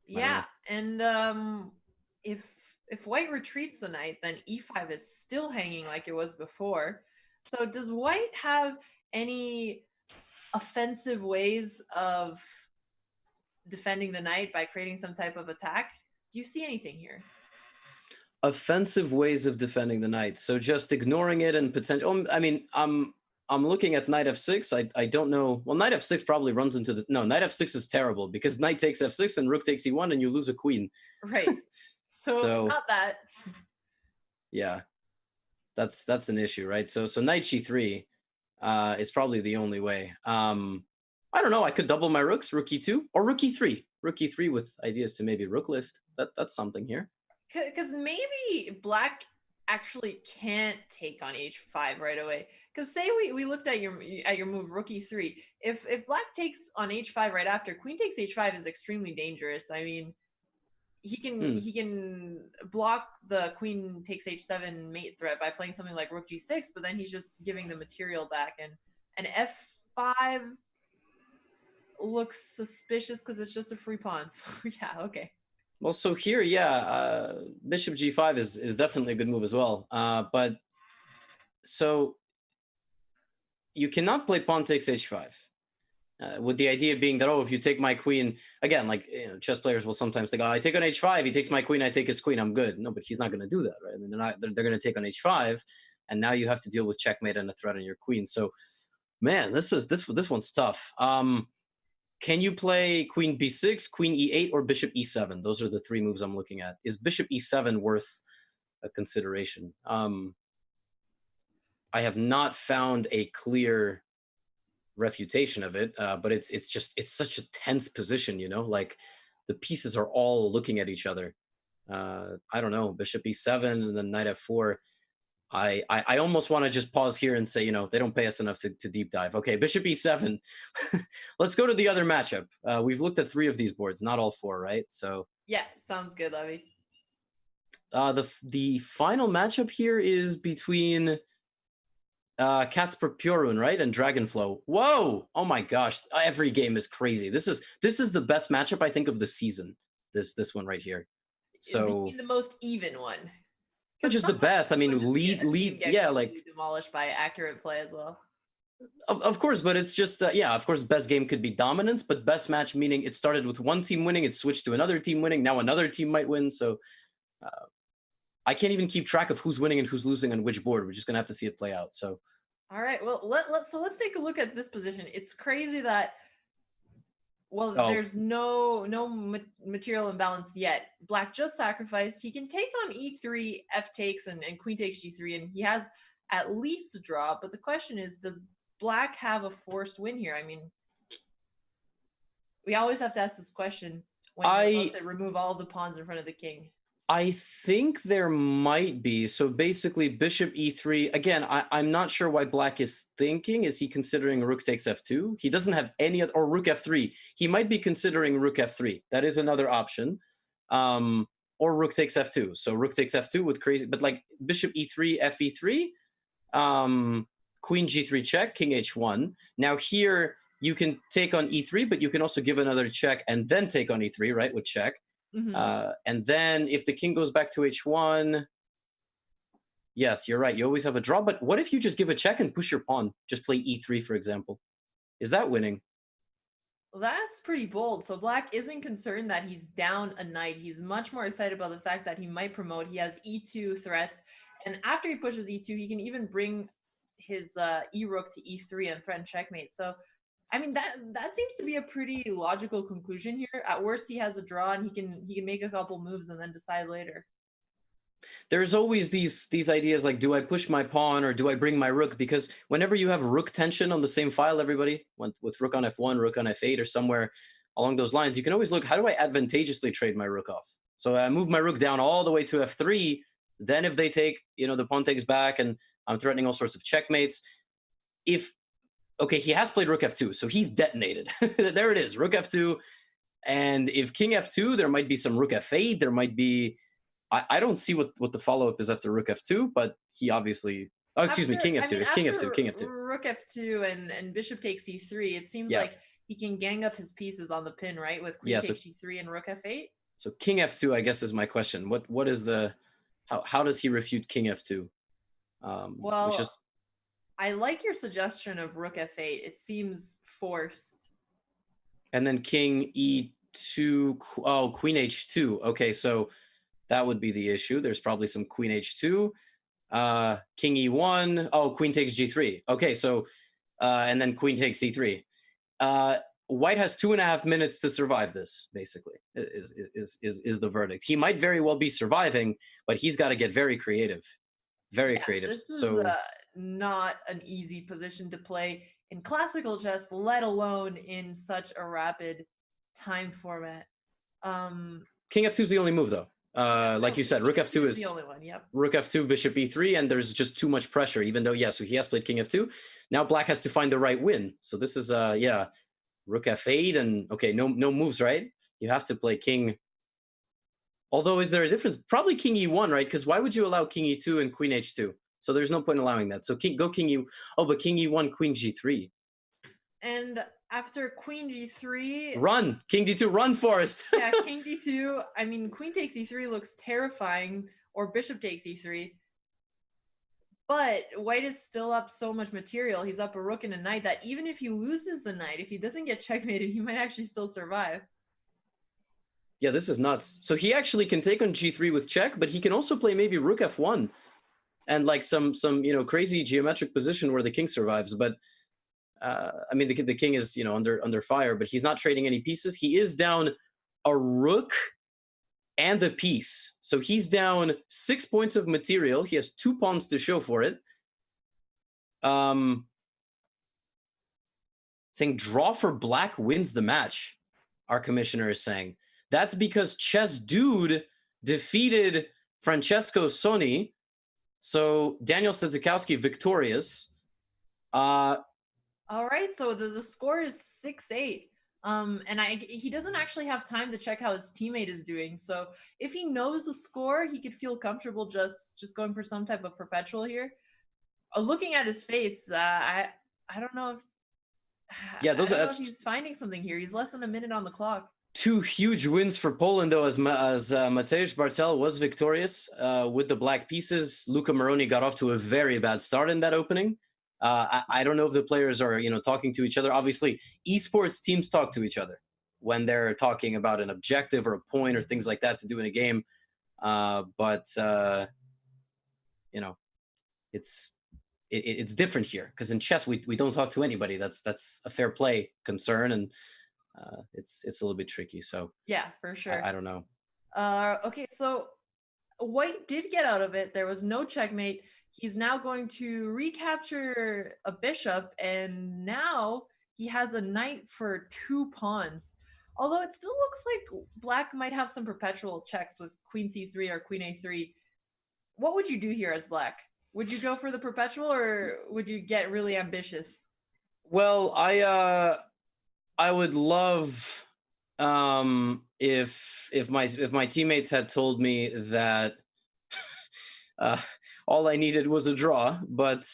Yeah, and if white retreats the knight, then e5 is still hanging like it was before. So does white have any offensive ways of defending the knight by creating some type of attack? Do you see anything here? Offensive ways of defending the knight. So just ignoring it and potential. I mean, I'm looking at knight f6. I don't know. Well, knight f6 probably runs into the. No, knight f6 is terrible because knight takes f6 and rook takes e1 and you lose a queen. Right. So not that. Yeah, that's an issue, right? So knight g3 is probably the only way. I don't know. I could double my rooks, rook e2 or rook e3. Rook e3 with ideas to maybe rook lift. That's something here. Because maybe black actually can't take on h5 right away. Because say we looked at your move rook e3. If black takes on h5 right after, queen takes h5 is extremely dangerous. I mean, he can block the queen takes h7 mate threat by playing something like rook g6, but then he's just giving the material back, and f5 looks suspicious because it's just a free pawn. So yeah, okay. Well, so here, yeah, bishop g5 is definitely a good move as well. But so you cannot play pawn takes h5. With the idea being that, oh, if you take my queen, again, like, you know, chess players will sometimes think, oh, I take on h5, he takes my queen, I take his queen, I'm good. No, but he's not going to do that, right? I mean, they're going to take on h5, and now you have to deal with checkmate and a threat on your queen. So, man, this one's tough. Can you play queen b6, queen e8, or bishop e7? Those are the three moves I'm looking at. Is bishop e7 worth a consideration? I have not found a clear refutation of it, but it's such a tense position, you know, like the pieces are all looking at each other. I don't know, bishop e7 and then knight f4. I almost want to just pause here and say, you know, they don't pay us enough to deep dive. Okay, bishop e7. Let's go to the other matchup. We've looked at 3 of these boards, not all 4, right? So yeah, sounds good, Levy. The final matchup here is between Kacper Purun, right, and Dragonflow. Whoa! Oh my gosh, every game is crazy. This is the best matchup, I think, of the season. This one right here. So the most even one. Which is the best. I mean, lead, yeah, like demolished by accurate play as well. Of course, but it's just yeah. Of course, best game could be dominance, but best match meaning it started with one team winning, it switched to another team winning. Now another team might win. So I can't even keep track of who's winning and who's losing on which board. We're just gonna have to see it play out. So all right, well let's take a look at this position. It's crazy that there's no material imbalance yet. Black just sacrificed. He can take on e3, f takes, and queen takes g3, and he has at least a draw. But the question is, does Black have a forced win here? I mean, we always have to ask this question when you're about to remove all of the pawns in front of the king. I think there might be. So basically, bishop e3. Again, I'm not sure why Black is thinking. Is he considering rook takes f2? He doesn't have any other, or rook f3. He might be considering rook f3. That is another option. Or rook takes f2. So rook takes f2 with crazy, but like bishop e3, f e3, queen g3 check, king h1. Now here you can take on e3, but you can also give another check and then take on e3, right, with check. Mm-hmm. And then if the king goes back to h1, yes, you're right. You always have a draw. But what if you just give a check and push your pawn? Just play e3, for example. Is that winning? Well, that's pretty bold. So Black isn't concerned that he's down a knight. He's much more excited about the fact that he might promote. He has e2 threats. And after he pushes e2, he can even bring his e-rook to e3 and threaten checkmate. So I mean, that seems to be a pretty logical conclusion here. At worst, he has a draw and he can make a couple moves and then decide later. There's always these ideas like, do I push my pawn or do I bring my rook? Because whenever you have rook tension on the same file, everybody, with rook on f1, rook on f8, or somewhere along those lines, you can always look, how do I advantageously trade my rook off? So I move my rook down all the way to f3. Then if they take, you know, the pawn takes back and I'm threatening all sorts of checkmates. Okay, he has played rook f2, so he's detonated. There it is, rook f2. And if king f2, there might be some rook f8. There might be... I don't see what the follow-up is after rook f2, but he obviously... Oh, excuse me, king f2. If king f2, king f2. Rook f2 and bishop takes e3, it seems like he can gang up his pieces on the pin, right? With queen takes e3 and rook f8. So king f2, I guess, is my question. What is the... How does he refute king f2? I like your suggestion of rook f8. It seems forced. And then king e2. Oh, queen h2. Okay, so that would be the issue. There's probably some queen h2. King e1. Oh, queen takes g3. Okay, so and then queen takes e3. White has 2.5 minutes to survive this, basically, is the verdict. He might very well be surviving, but he's got to get very creative. Very creative. This is not an easy position to play in classical chess, let alone in such a rapid time format. King f2 is the only move, though. Like you said, rook f2 is the only one. Yep. Rook f2, bishop e3, and there's just too much pressure. Even though, so he has played king f2. Now Black has to find the right win. So this is rook f8, and okay, no moves, right? You have to play king. Although, is there a difference? Probably king e1, right? Because why would you allow king e2 and queen h2? So there's no point in allowing that. So go king e. Oh, but king e1, queen g3. And after queen g3, Run, king d2, run, Forrest. yeah, king d2. I mean, queen takes e3 looks terrifying, or bishop takes e3. But white is still up so much material. He's up a rook and a knight that even if he loses the knight, if he doesn't get checkmated, he might actually still survive. Yeah, this is nuts. So he actually can take on g3 with check, but he can also play maybe rook f1 and like some crazy geometric position where the king survives. But I mean, the king is under fire, but he's not trading any pieces. He is down a rook and a piece, so he's down 6 points of material. He has 2 pawns to show for it. Saying draw for black wins the match. Our commissioner is saying that's because Chess Dude defeated Francesco Soni. So Daniel Sedzikowski victorious. All right, so the score is 6-8. And he doesn't actually have time to check how his teammate is doing. So if he knows the score, he could feel comfortable just going for some type of perpetual here. Looking at his face, I don't know if if he's finding something here. He's less than a minute on the clock. 2 huge wins for Poland, though, as Mateusz Bartel was victorious with the black pieces. Luca Moroni got off to a very bad start in that opening. I don't know if the players are, talking to each other. Obviously, esports teams talk to each other when they're talking about an objective or a point or things like that to do in a game. It's different here because in chess we don't talk to anybody. That's a fair play concern, and it's a little bit tricky. So yeah, for sure. I don't know. Okay, so white did get out of it. There was no checkmate. He's now going to recapture a bishop, and now he has a knight for 2 pawns. Although it still looks like black might have some perpetual checks with queen c3 or queen a3. What would you do here as black? Would you go for the perpetual, or would you get really ambitious? Well, I would love if my teammates had told me that all I needed was a draw, but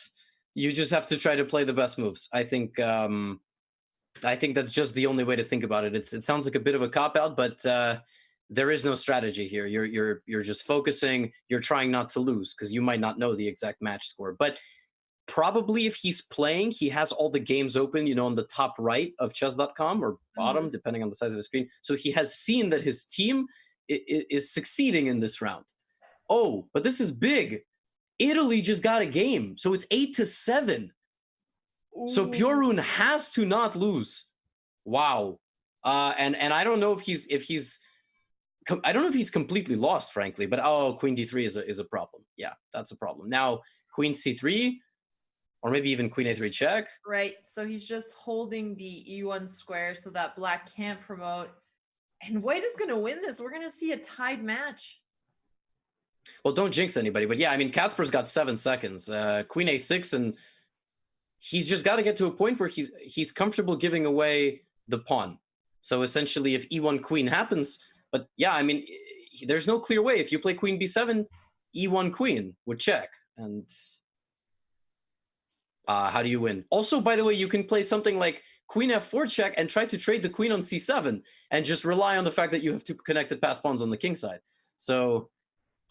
you just have to try to play the best moves. I think that's just the only way to think about it. It sounds like a bit of a cop-out, but there is no strategy here. You're just focusing. You're trying not to lose because you might not know the exact match score. But probably if he's playing, he has all the games open, on the top right of Chess.com or bottom, depending on the size of the screen. So he has seen that his team is succeeding in this round. Oh, but this is big. Italy just got a game, so it's 8-7. Ooh. So Pyorun has to not lose. Wow. And I don't know if he's completely lost, frankly. But queen d3 is a problem. Yeah, that's a problem. Now queen c3, or maybe even queen a3 check. Right. So he's just holding the e1 square so that black can't promote. And white is going to win this. We're going to see a tied match. Well, don't jinx anybody, but yeah, I mean, Kacper's got 7 seconds. Queen a6, and he's just got to get to a point where he's comfortable giving away the pawn. So essentially, if e1 queen happens, but yeah, I mean, there's no clear way. If you play queen b7, e1 queen would check, and how do you win? Also, by the way, you can play something like queen f4 check and try to trade the queen on c7, and just rely on the fact that you have 2 connected passed pawns on the king side. So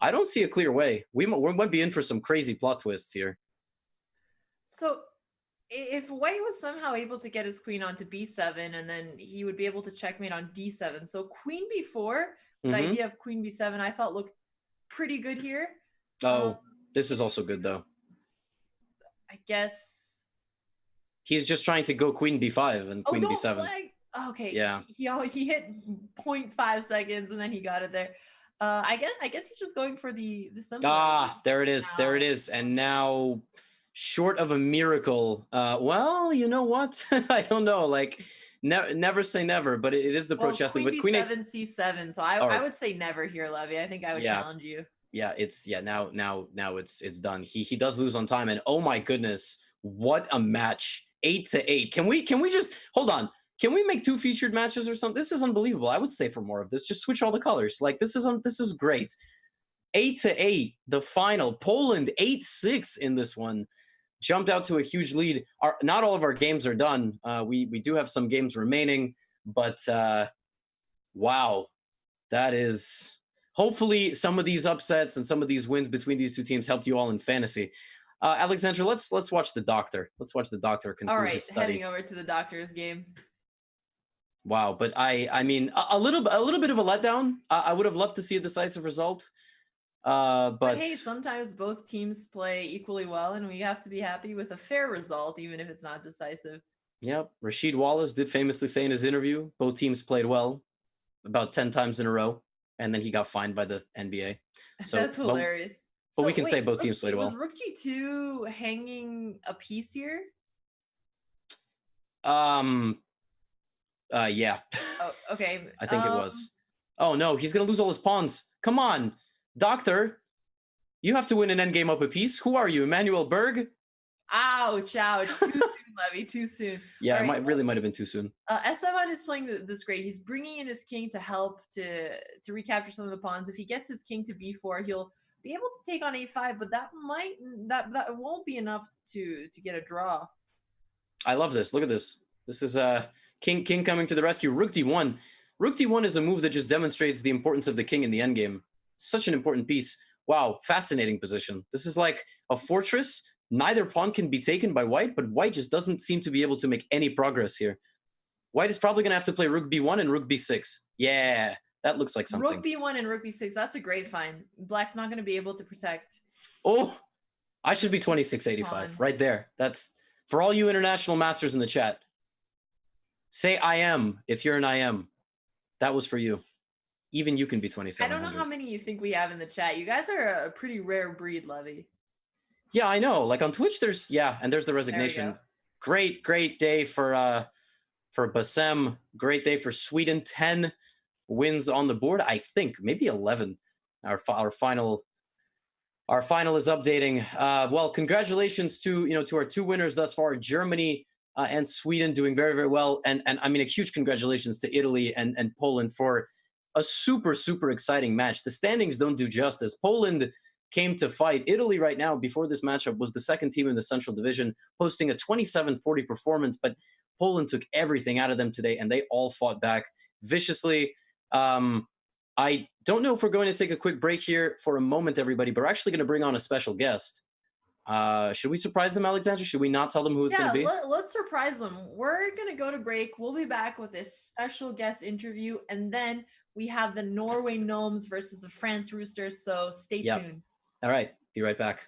I don't see a clear way. We might be in for some crazy plot twists here. So if white was somehow able to get his queen onto b7, and then he would be able to checkmate on d7. So queen b4, the idea of queen b7, I thought looked pretty good here. Oh, this is also good, though. I guess he's just trying to go queen b5 and queen b7. Flag. Okay. Yeah. He hit 0.5 seconds and then he got it there. I guess he's just going for the symbol. There it is. Wow. There it is. And now, short of a miracle, well, you know what? I don't know. Like, never say never, but it is the pro chess thing. But queen b7, c7. So I would say never here, Levy. I think I would challenge you. Yeah, now it's done. He does lose on time, and oh my goodness, what a match! 8-8. Can we just hold on? Can we make 2 featured matches or something? This is unbelievable. I would stay for more of this. Just switch all the colors. Like this is great. 8-8, the final. Poland 8-6 in this one. jumped out to a huge lead. Not all of our games are done. We do have some games remaining, but wow, that is. Hopefully, some of these upsets and some of these wins between these two teams helped you all in fantasy. Alexandra, let's watch the doctor. Let's watch the doctor conclude All right, his study. heading over to the doctor's game. Wow, but I mean a little bit of a letdown. I would have loved to see a decisive result. But hey, sometimes both teams play equally well, and we have to be happy with a fair result, even if it's not decisive. Yep, Rasheed Wallace did famously say in his interview, both teams played well about 10 times in a row, and then he got fined by the NBA. So that's hilarious. But we can say both teams played well. Was Rookie 2 hanging a piece here? Yeah. Oh, okay. I think it was. Oh no, he's gonna lose all his pawns. Come on, Doctor. You have to win an endgame up a piece. Who are you, Emmanuel Berg? Ouch, ouch. Too soon, Levy, too soon. Yeah, right. It really might have been too soon. Esteban is playing this great. He's bringing in his king to help to recapture some of the pawns. If he gets his king to b4, he'll be able to take on a5, but that won't be enough to get a draw. I love this. Look at this. This is king coming to the rescue. Rook d1. Rook d1 is a move that just demonstrates the importance of the king in the endgame. Such an important piece. Wow, fascinating position. This is like a fortress. Neither pawn can be taken by white, but white just doesn't seem to be able to make any progress here. White is probably going to have to play rook b1 and rook b6. Yeah, that looks like something. Rook b1 and rook b6, that's a great find. Black's not going to be able to protect. Oh, I should be 2685 right there. That's for all you international masters in the chat. Say I am if you're an IM. That was for you. Even you can be 2700. I don't know how many you think we have in the chat. You guys are a pretty rare breed, Levy. Yeah, I know. Like on Twitch, there's the resignation. Great day for Bassem. Great day for Sweden. 10 wins on the board. I think maybe 11. Our final is updating. Well, congratulations to our two winners thus far, Germany and Sweden, doing very, very well. And I mean, a huge congratulations to Italy and Poland for a super, super exciting match. The standings don't do justice. Poland came to fight. Italy right now, before this matchup, was the second team in the Central Division, posting a 27-40 performance, but Poland took everything out of them today, and they all fought back viciously. I don't know if we're going to take a quick break here for a moment, everybody, but we're actually going to bring on a special guest. Should we surprise them, Alexandra? Should we not tell them who it's going to be? Let's surprise them. We're going to go to break. We'll be back with a special guest interview, and then we have the Norway Gnomes versus the France Roosters, so stay tuned. All right, be right back.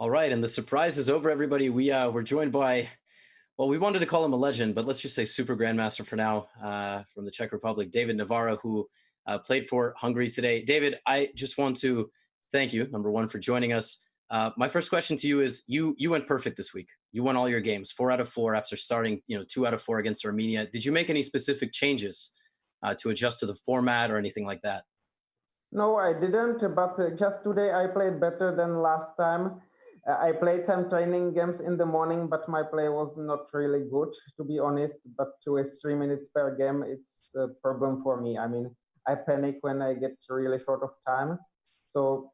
All right, and the surprise is over, everybody. We're joined by, well, we wanted to call him a legend, but let's just say super grandmaster for now, from the Czech Republic, David Navarro, who played for Hungary today. David, I just want to thank you, number one, for joining us. My first question to you is: you went perfect this week. You won all your games, 4 out of 4 after starting, 2 out of 4 against Armenia. Did you make any specific changes to adjust to the format or anything like that? No, I didn't, but just today I played better than last time. I played some training games in the morning, but my play was not really good, to be honest. But with 3 minutes per game, it's a problem for me. I mean, I panic when I get really short of time. So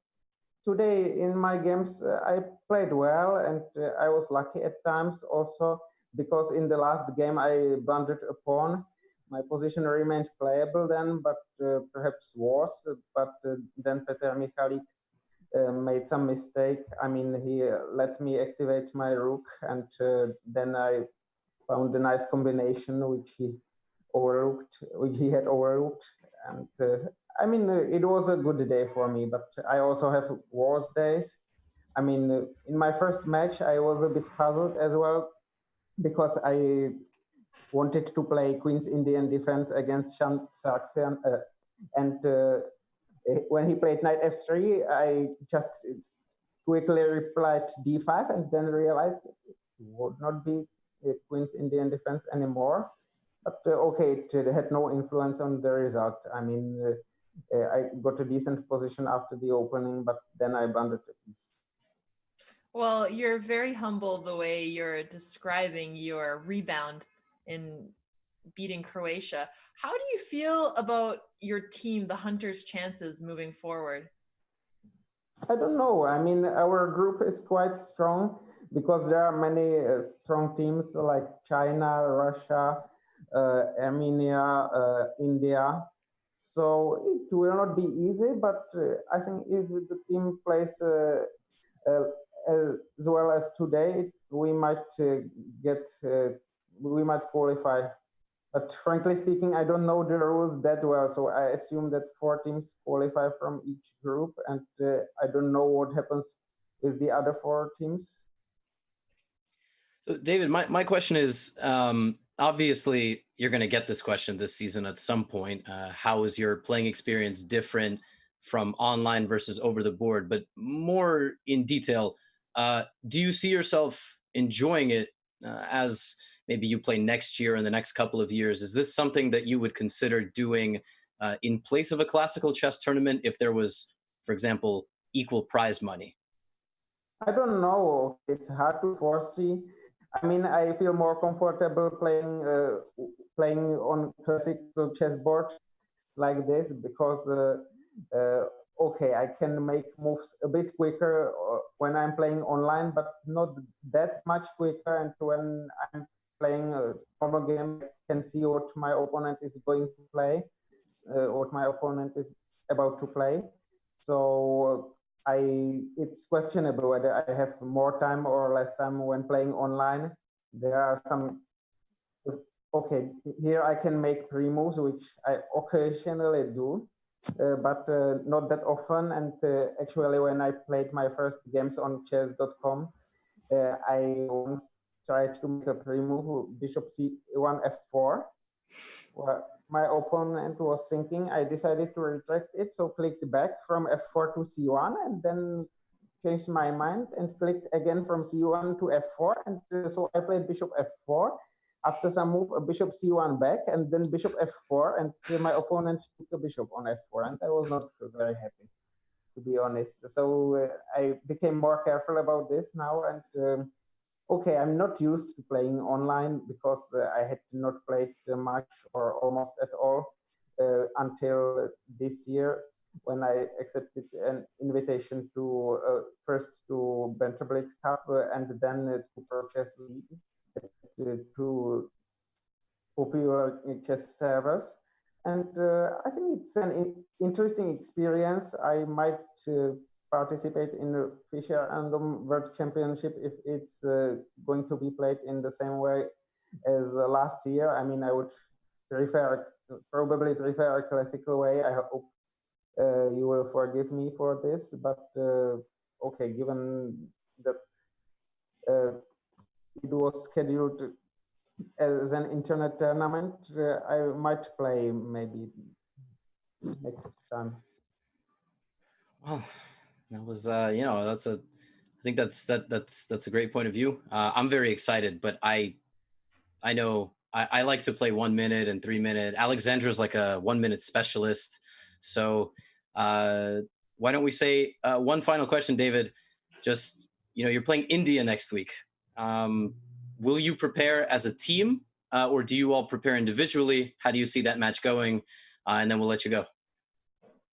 today in my games, I played well, and I was lucky at times also, because in the last game I blundered a pawn. My position remained playable then, but perhaps worse. But then Peter Michalik made some mistake. I mean, he let me activate my rook, and then I found a nice combination which he had overlooked. And I mean, it was a good day for me, but I also have worse days. I mean, in my first match, I was a bit puzzled as well, because I wanted to play Queen's Indian defense against Shan Sarksian, and when he played knight f3, I just quickly replied d5 and then realized it would not be Queen's Indian defense anymore. But okay, it had no influence on the result. I mean, I got a decent position after the opening, but then I blundered a piece. Well, you're very humble the way you're describing your rebound in beating Croatia. How do you feel about your team, the Hunters' chances moving forward? I don't know. I mean, our group is quite strong because there are many strong teams like China, Russia, Armenia, India. So it will not be easy, but I think if the team plays as well as today, we might we might qualify. But frankly speaking, I don't know the rules that well, so I assume that 4 teams qualify from each group, and I don't know what happens with the other 4 teams. So, David, my question is, obviously, you're going to get this question this season at some point. How is your playing experience different from online versus over the board? But more in detail, do you see yourself enjoying it as maybe you play next year and the next couple of years? Is this something that you would consider doing in place of a classical chess tournament if there was, for example, equal prize money? I don't know. It's hard to foresee. I mean, I feel more comfortable playing on classical chessboard like this because okay, I can make moves a bit quicker when I'm playing online, but not that much quicker. And when I'm playing a normal game, I can see what my opponent is going to play, what my opponent is about to play. So it's questionable whether I have more time or less time when playing online. There are some, okay, here I can make pre-moves, which I occasionally do, but not that often. And actually, when I played my first games on Chess.com, I once tried to make a pre-move, bishop c1 f4. Well, my opponent was thinking. I decided to retract it, so clicked back from f4 to c1, and then changed my mind and clicked again from c1 to f4, and so I played bishop f4. After some move, a bishop c1 back, and then bishop f4, and my opponent took a bishop on f4, and I was not very happy, to be honest. So I became more careful about this now, and okay, I'm not used to playing online because I had not played much or almost at all until this year when I accepted an invitation to first to Banterblitz Cup and then to Pro Chess League to popular chess servers. And I think it's an interesting experience. I might participate in the Vachier-Lagrave World Championship if it's going to be played in the same way as last year. I mean, I would probably prefer a classical way. I hope you will forgive me for this, but okay, given that it was scheduled as an internet tournament, I might play maybe next time. Well, that was I think that's a great point of view. I'm very excited, but I know I like to play 1 minute and 3 minute. Alexandra's like a 1 minute specialist. So why don't we say one final question, David? Just, you're playing India next week. Will you prepare as a team or do you all prepare individually? How do you see that match going? And then we'll let you go.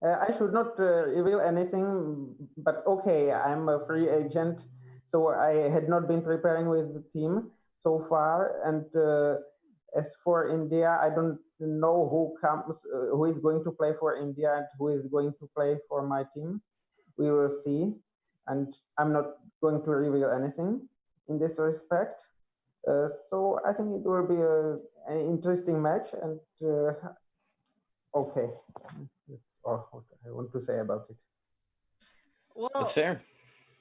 I should not reveal anything, but okay, I'm a free agent, so I had not been preparing with the team so far. And as for India, I don't know who is going to play for India and who is going to play for my team. We will see, and I'm not going to reveal anything in this respect. So I think it will be an interesting match, and okay. That's all what I want to say about it. Well, that's fair.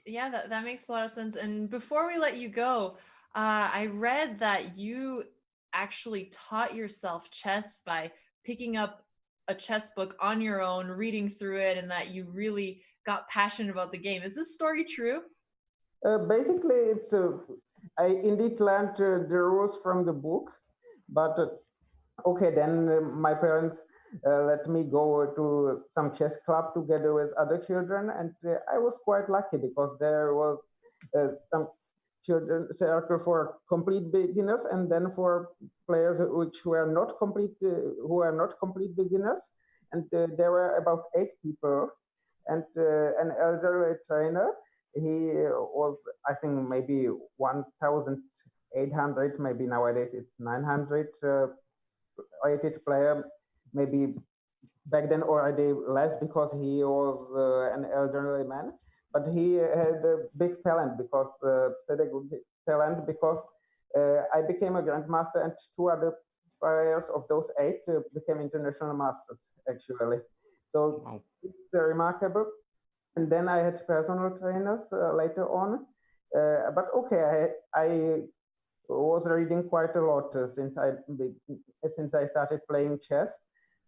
Yeah, that makes a lot of sense. And before we let you go, I read that you actually taught yourself chess by picking up a chess book on your own, reading through it, and that you really got passionate about the game. Is this story true? Basically, I indeed learned the rules from the book, but okay, then my parents let me go to some chess club together with other children, and I was quite lucky because there was some children circle for complete beginners, and then for players who are not complete beginners, and there were about 8 people, and an elderly trainer. He was, I think, maybe 1,800, maybe nowadays it's 900 rated player, maybe back then already less because he was an elderly man, but he had a big talent because pedagogic talent because I became a grandmaster and 2 other players of those 8 became international masters actually. So wow. It's remarkable. And then I had personal trainers later on, but okay, I was reading quite a lot since I started playing chess.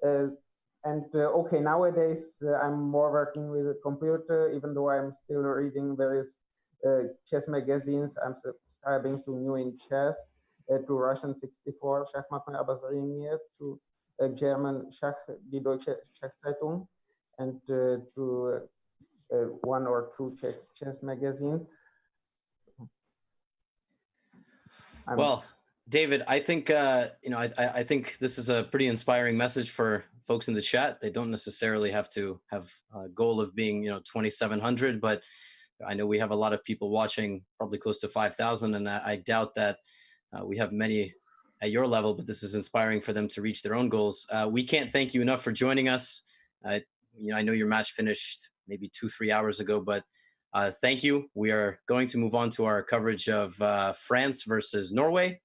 Okay, nowadays I'm more working with a computer, even though I'm still reading various chess magazines. I'm subscribing to New in Chess, to Russian 64, Schachmatное обозрение, to German Schach, die Deutsche Schachzeitung, and to 1 or 2 chess magazines. Well, David, I think I think this is a pretty inspiring message for folks in the chat. They don't necessarily have to have a goal of being 2,700, but I know we have a lot of people watching, probably close to 5,000, and I doubt that we have many at your level. But this is inspiring for them to reach their own goals. We can't thank you enough for joining us. I know your match finished maybe 2-3 hours ago, but thank you. We are going to move on to our coverage of France versus Norway,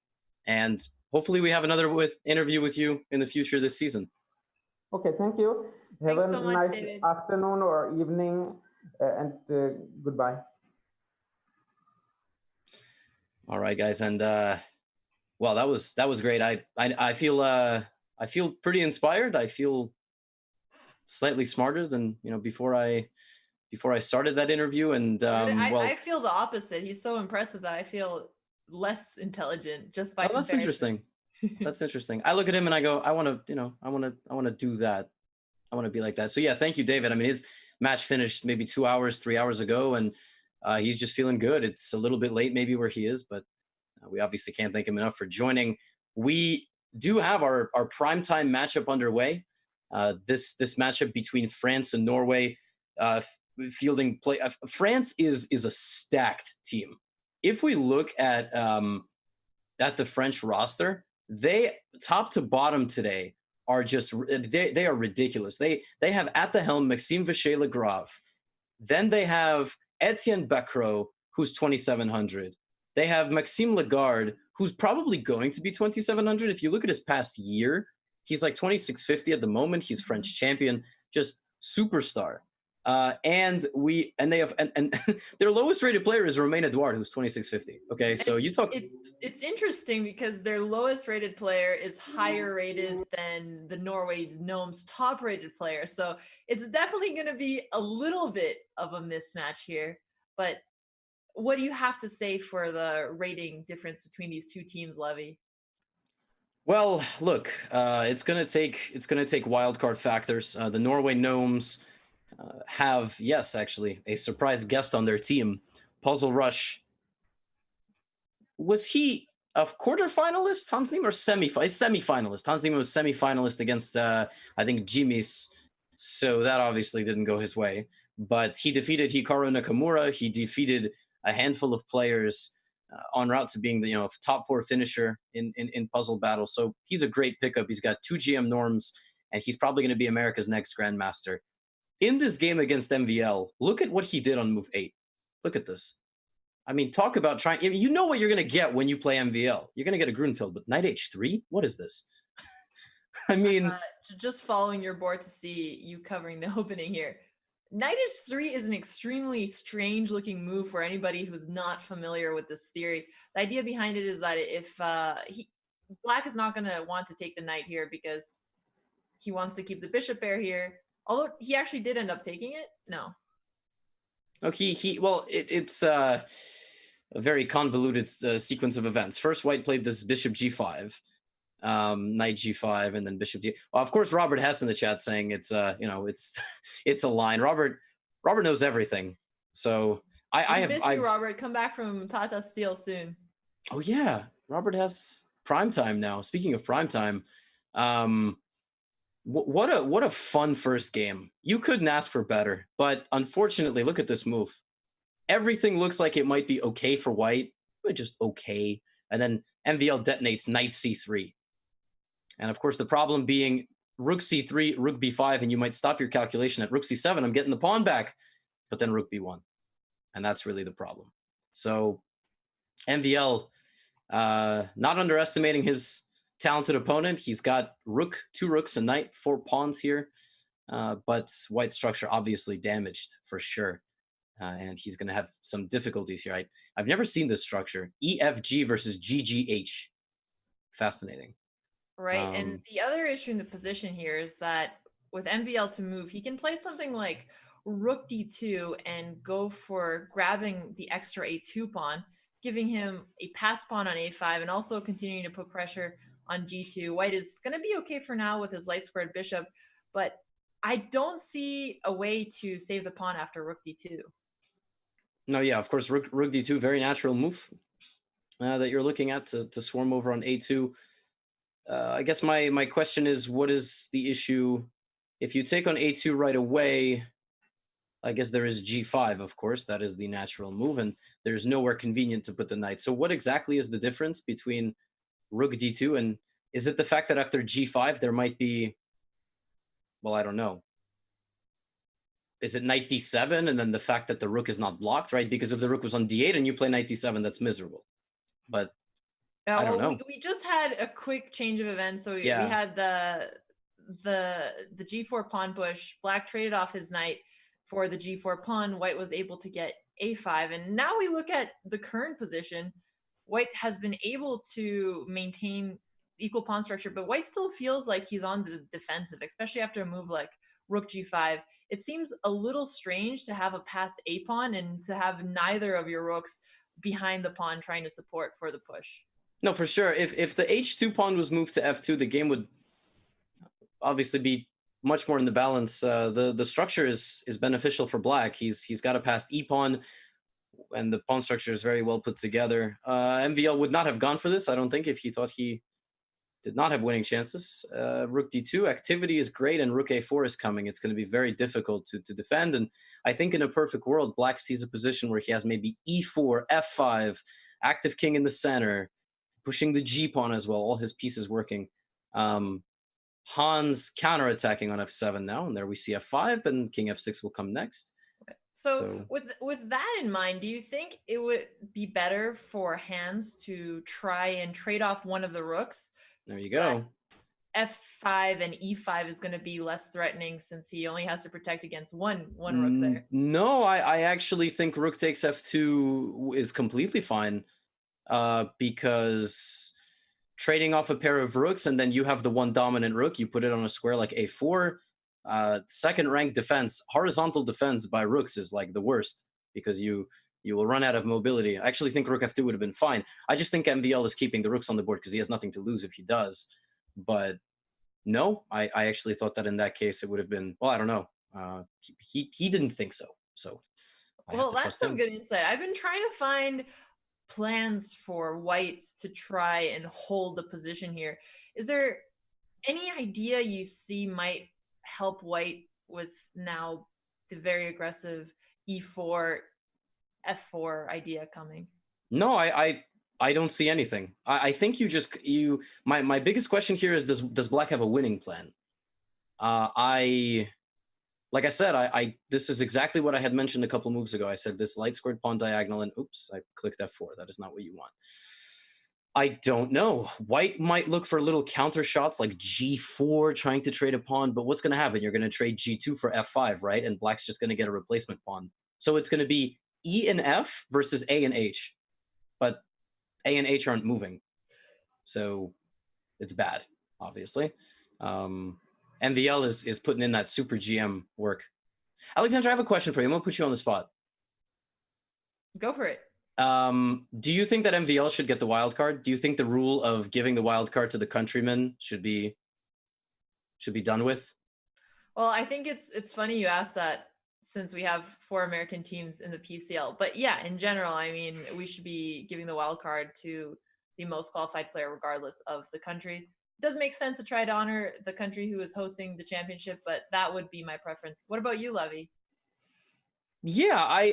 and hopefully we have another interview with you in the future this season. Okay, thank you. Thanks have a so much, nice David. afternoon or evening, and goodbye. All right, guys, and well, that was great. I feel pretty inspired. I feel slightly smarter than before I started that interview, and I feel the opposite. He's so impressive that I feel less intelligent just by comparison. That's interesting. That's interesting. I look at him and I go, I want to do that. I want to be like that. So yeah, thank you, David. I mean, his match finished maybe 2 hours, 3 hours ago, and he's just feeling good. It's a little bit late maybe where he is, but we obviously can't thank him enough for joining. We do have our primetime matchup underway. This matchup between France and Norway, fielding play. France is a stacked team. If we look at the French roster, they top to bottom today are just they are ridiculous. They have at the helm Maxime Vachier-Lagrave. Then they have Etienne Becro, who's 2,700. They have Maxime Lagarde, who's probably going to be 2,700. If you look at his past year, he's like 2,650 at the moment. He's French champion, just superstar. And they have and their lowest rated player is Romain Edouard, who's 2650. Okay, so you talk. It's interesting because their lowest rated player is higher rated than the Norway Gnomes top rated player. So it's definitely going to be a little bit of a mismatch here. But what do you have to say for the rating difference between these two teams, Levy? Well, look, it's gonna take wildcard factors. The Norway Gnomes have, yes, actually, a surprise guest on their team, Puzzle Rush. Was he a quarterfinalist, Hans Niemann, or semi-finalist? Hans Niemann was semi-finalist against, I think, Jimmy's, so that obviously didn't go his way. But he defeated Hikaru Nakamura. He defeated a handful of players en route to being the top 4 finisher in puzzle battles. So he's a great pickup. He's got 2 GM norms, and he's probably going to be America's next grandmaster. In this game against MVL, look at what he did on move 8. Look at this. I mean, talk about trying. You know what you're going to get when you play MVL. You're going to get a Grunfeld, but Knight H3? What is this? I mean, just following your board to see you covering the opening here. Knight H3 is an extremely strange looking move for anybody who's not familiar with this theory. The idea behind it is that if Black is not going to want to take the knight here because he wants to keep the bishop pair here. Although he actually did end up taking it. No. Well, it's a very convoluted sequence of events. First, White played this bishop G5, knight G5, and then bishop D. Well, of course, Robert Hess in the chat saying it's it's a line. Robert knows everything. So I miss you, Robert. Come back from Tata Steel soon. Oh yeah, Robert has primetime now. Speaking of primetime, what a fun first game. You couldn't ask for better, but unfortunately, look at this move. Everything looks like it might be okay for White, but just okay. And then MVL detonates knight C3. And of course, the problem being rook C3, rook B5, and you might stop your calculation at rook C7. I'm getting the pawn back, but then rook B1. And that's really the problem. So MVL, not underestimating his talented opponent. He's got 2 rooks, a knight, 4 pawns here. But White's structure obviously damaged for sure. And he's going to have some difficulties here. I've never seen this structure. EFG versus GGH. Fascinating. Right. And the other issue in the position here is that with MVL to move, he can play something like rook D2 and go for grabbing the extra A2 pawn, giving him a pass pawn on A5 and also continuing to put pressure on G2. White is going to be okay for now with his light squared bishop, but I don't see a way to save the pawn after rook D2. No, yeah, of course, rook D2, very natural move that you're looking at to swarm over on A2. I guess my question is, what is the issue? If you take on A2 right away, I guess there is G5, of course. That is the natural move, and there's nowhere convenient to put the knight. So what exactly is the difference between rook D2 and is it the fact that after G5 there might be, well, I don't know. Is it knight D7 and then the fact that the rook is not blocked, right? Because if the rook was on D8 and you play knight D7, that's miserable. But I don't know. We just had a quick change of events. So we had the G4 pawn push. Black traded off his knight for the G4 pawn. White was able to get A5. And now we look at the current position. White has been able to maintain equal pawn structure, but White still feels like he's on the defensive, especially after a move like rook G5. It seems a little strange to have a passed A pawn and to have neither of your rooks behind the pawn trying to support for the push. No, for sure. If the H2 pawn was moved to F2, the game would obviously be much more in the balance. The structure is beneficial for Black. He's got a passed E pawn, and the pawn structure is very well put together. MVL would not have gone for this, I don't think, if he thought he did not have winning chances. Rook D2, activity is great, and Rook A4 is coming. It's going to be very difficult to defend, and I think in a perfect world, Black sees a position where he has maybe E4, F5, active king in the center, pushing the G pawn as well, all his pieces working. Hans counterattacking on F7 now, and there we see F5, and King F6 will come next. So with that in mind, do you think it would be better for Hans to try and trade off one of the rooks? There you go. f5 and e5 is going to be less threatening since he only has to protect against one rook there. No, I actually think rook takes f2 is completely fine, because trading off a pair of rooks and then you have the one dominant rook, you put it on a square like a4. Second rank defense, horizontal defense by rooks is like the worst because you will run out of mobility. I actually think rook f2 would have been fine. I just think MVL is keeping the rooks on the board because he has nothing to lose if he does. But no, I actually thought that in that case it would have been, well, I don't know. He didn't think so. So well, that's some good insight. I've been trying to find plans for white to try and hold the position here. Is there any idea you see might help white with now the very aggressive e4 f4 idea coming? No, I don't see anything. I think my biggest question here is does black have a winning plan? Like I said, this is exactly what I had mentioned a couple moves ago. I said this light squared pawn diagonal, and oops, I clicked f4. That is not what you want. I don't know. White might look for little counter shots like g4, trying to trade a pawn, but what's going to happen? You're going to trade g2 for f5, right? And black's just going to get a replacement pawn. So it's going to be E and F versus A and H, but A and H aren't moving. So it's bad, obviously. MVL is putting in that super GM work. Alexandra, I have a question for you. I'm going to put you on the spot. Go for it. Do you think that MVL should get the wild card? Do you think the rule of giving the wild card to the countrymen should be done with? Well, I think it's funny you asked that since we have 4 American teams in the PCL. But yeah, in general, I mean, we should be giving the wild card to the most qualified player regardless of the country. It does make sense to try to honor the country who is hosting the championship, but that would be my preference. What about you, Levy? Yeah,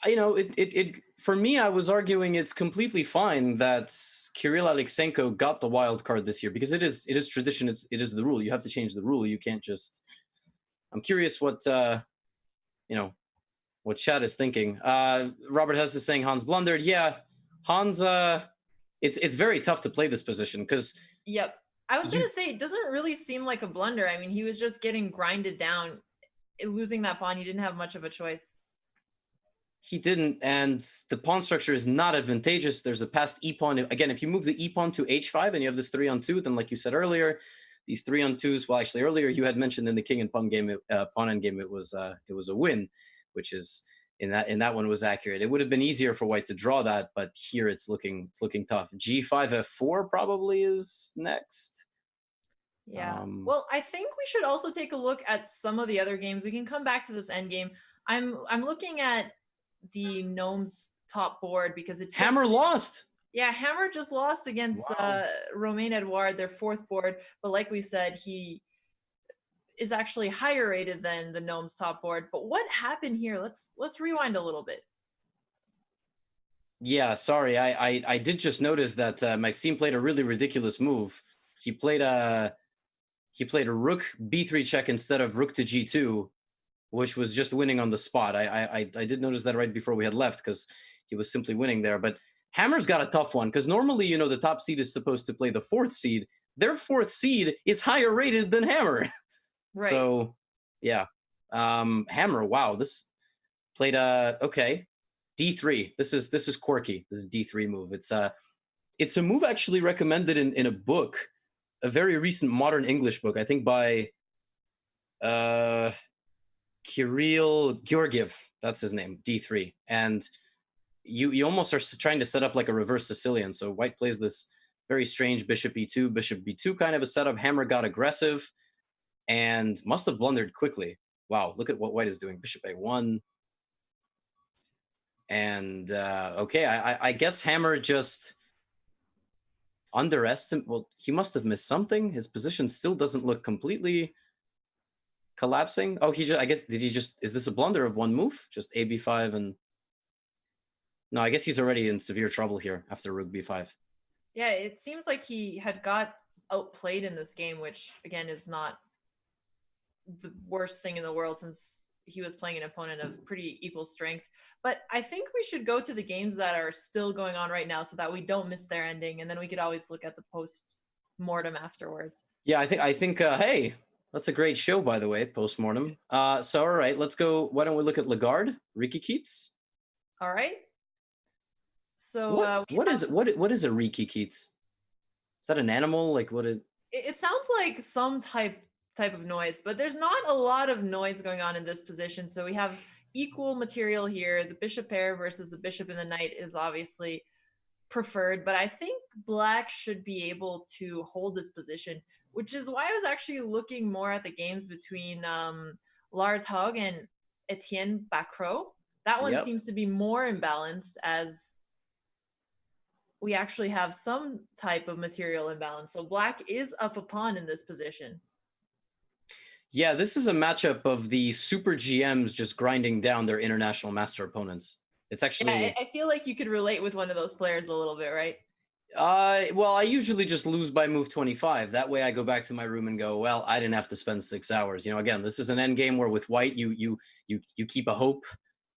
it for me, I was arguing it's completely fine that Kirill Alexenko got the wild card this year because it is tradition. It is the rule. You have to change the rule. You can't just. I'm curious what what Chad is thinking. Robert Hess is saying Hans blundered. Yeah, Hans. It's very tough to play this position because. Yep, I was gonna say it doesn't really seem like a blunder. I mean, he was just getting grinded down, losing that pawn. He didn't have much of a choice. He didn't, and the pawn structure is not advantageous. There's a passed e-pawn. Again, if you move the e-pawn to h5 and you have this 3-on-2, then like you said earlier, these 3-on-2s, well, actually earlier you had mentioned in the king and pawn game, pawn end game, it was a win, which is in that one was accurate. It would have been easier for white to draw that, but here it's looking tough. G5 f4 probably is next. Yeah. Well, I think we should also take a look at some of the other games. We can come back to this end game. I'm looking at the Gnomes top board because Hammer lost. Yeah, Hammer just lost against Romain Edouard, their 4th board. But like we said, he is actually higher rated than the Gnomes top board. But what happened here? Let's rewind a little bit. Yeah, sorry. I did just notice that Maxime played a really ridiculous move. He played a rook b3 check instead of rook to g2, which was just winning on the spot. I did notice that right before we had left because he was simply winning there. But Hammer's got a tough one because normally, the top seed is supposed to play the 4th seed. Their 4th seed is higher rated than Hammer. Right. So, yeah. Hammer, wow. This played okay. D3. This is quirky. This is D3 move. It's a move actually recommended in a book, a very recent modern English book, I think by Kirill Georgiev, that's his name, D3. And you almost are trying to set up like a reverse Sicilian. So white plays this very strange bishop b2 kind of a setup. Hammer got aggressive and must have blundered quickly. Wow, look at what white is doing. Bishop a1. And okay, I guess Hammer just underestimated. Well, he must have missed something. His position still doesn't look completely collapsing. Oh, I guess, is this a blunder of one move? Just a b5 and... No, I guess he's already in severe trouble here after rook b5. Yeah, it seems like he had got outplayed in this game, which again is not the worst thing in the world since he was playing an opponent of pretty equal strength. But I think we should go to the games that are still going on right now so that we don't miss their ending, and then we could always look at the post mortem afterwards. Yeah, I think. Hey, that's a great show, by the way. Postmortem. So all right, let's go. Why don't we look at Lagarde, Ricky Keats? All right. So what is a Ricky Keats? Is that an animal? Like what is? It sounds like some type of noise, but there's not a lot of noise going on in this position. So we have equal material here. The bishop pair versus the bishop and the knight is obviously preferred, but I think black should be able to hold this position, which is why I was actually looking more at the games between Lars Haug and Etienne Bacrot. That one seems to be more imbalanced, as we actually have some type of material imbalance. So black is up a pawn in this position. Yeah, this is a matchup of the super GMs just grinding down their international master opponents. It's actually... Yeah, I feel like you could relate with one of those players a little bit, right? Well, I usually just lose by move 25. That way I go back to my room and go, well, I didn't have to spend 6 hours. You know, again, this is an end game where with white, you keep a hope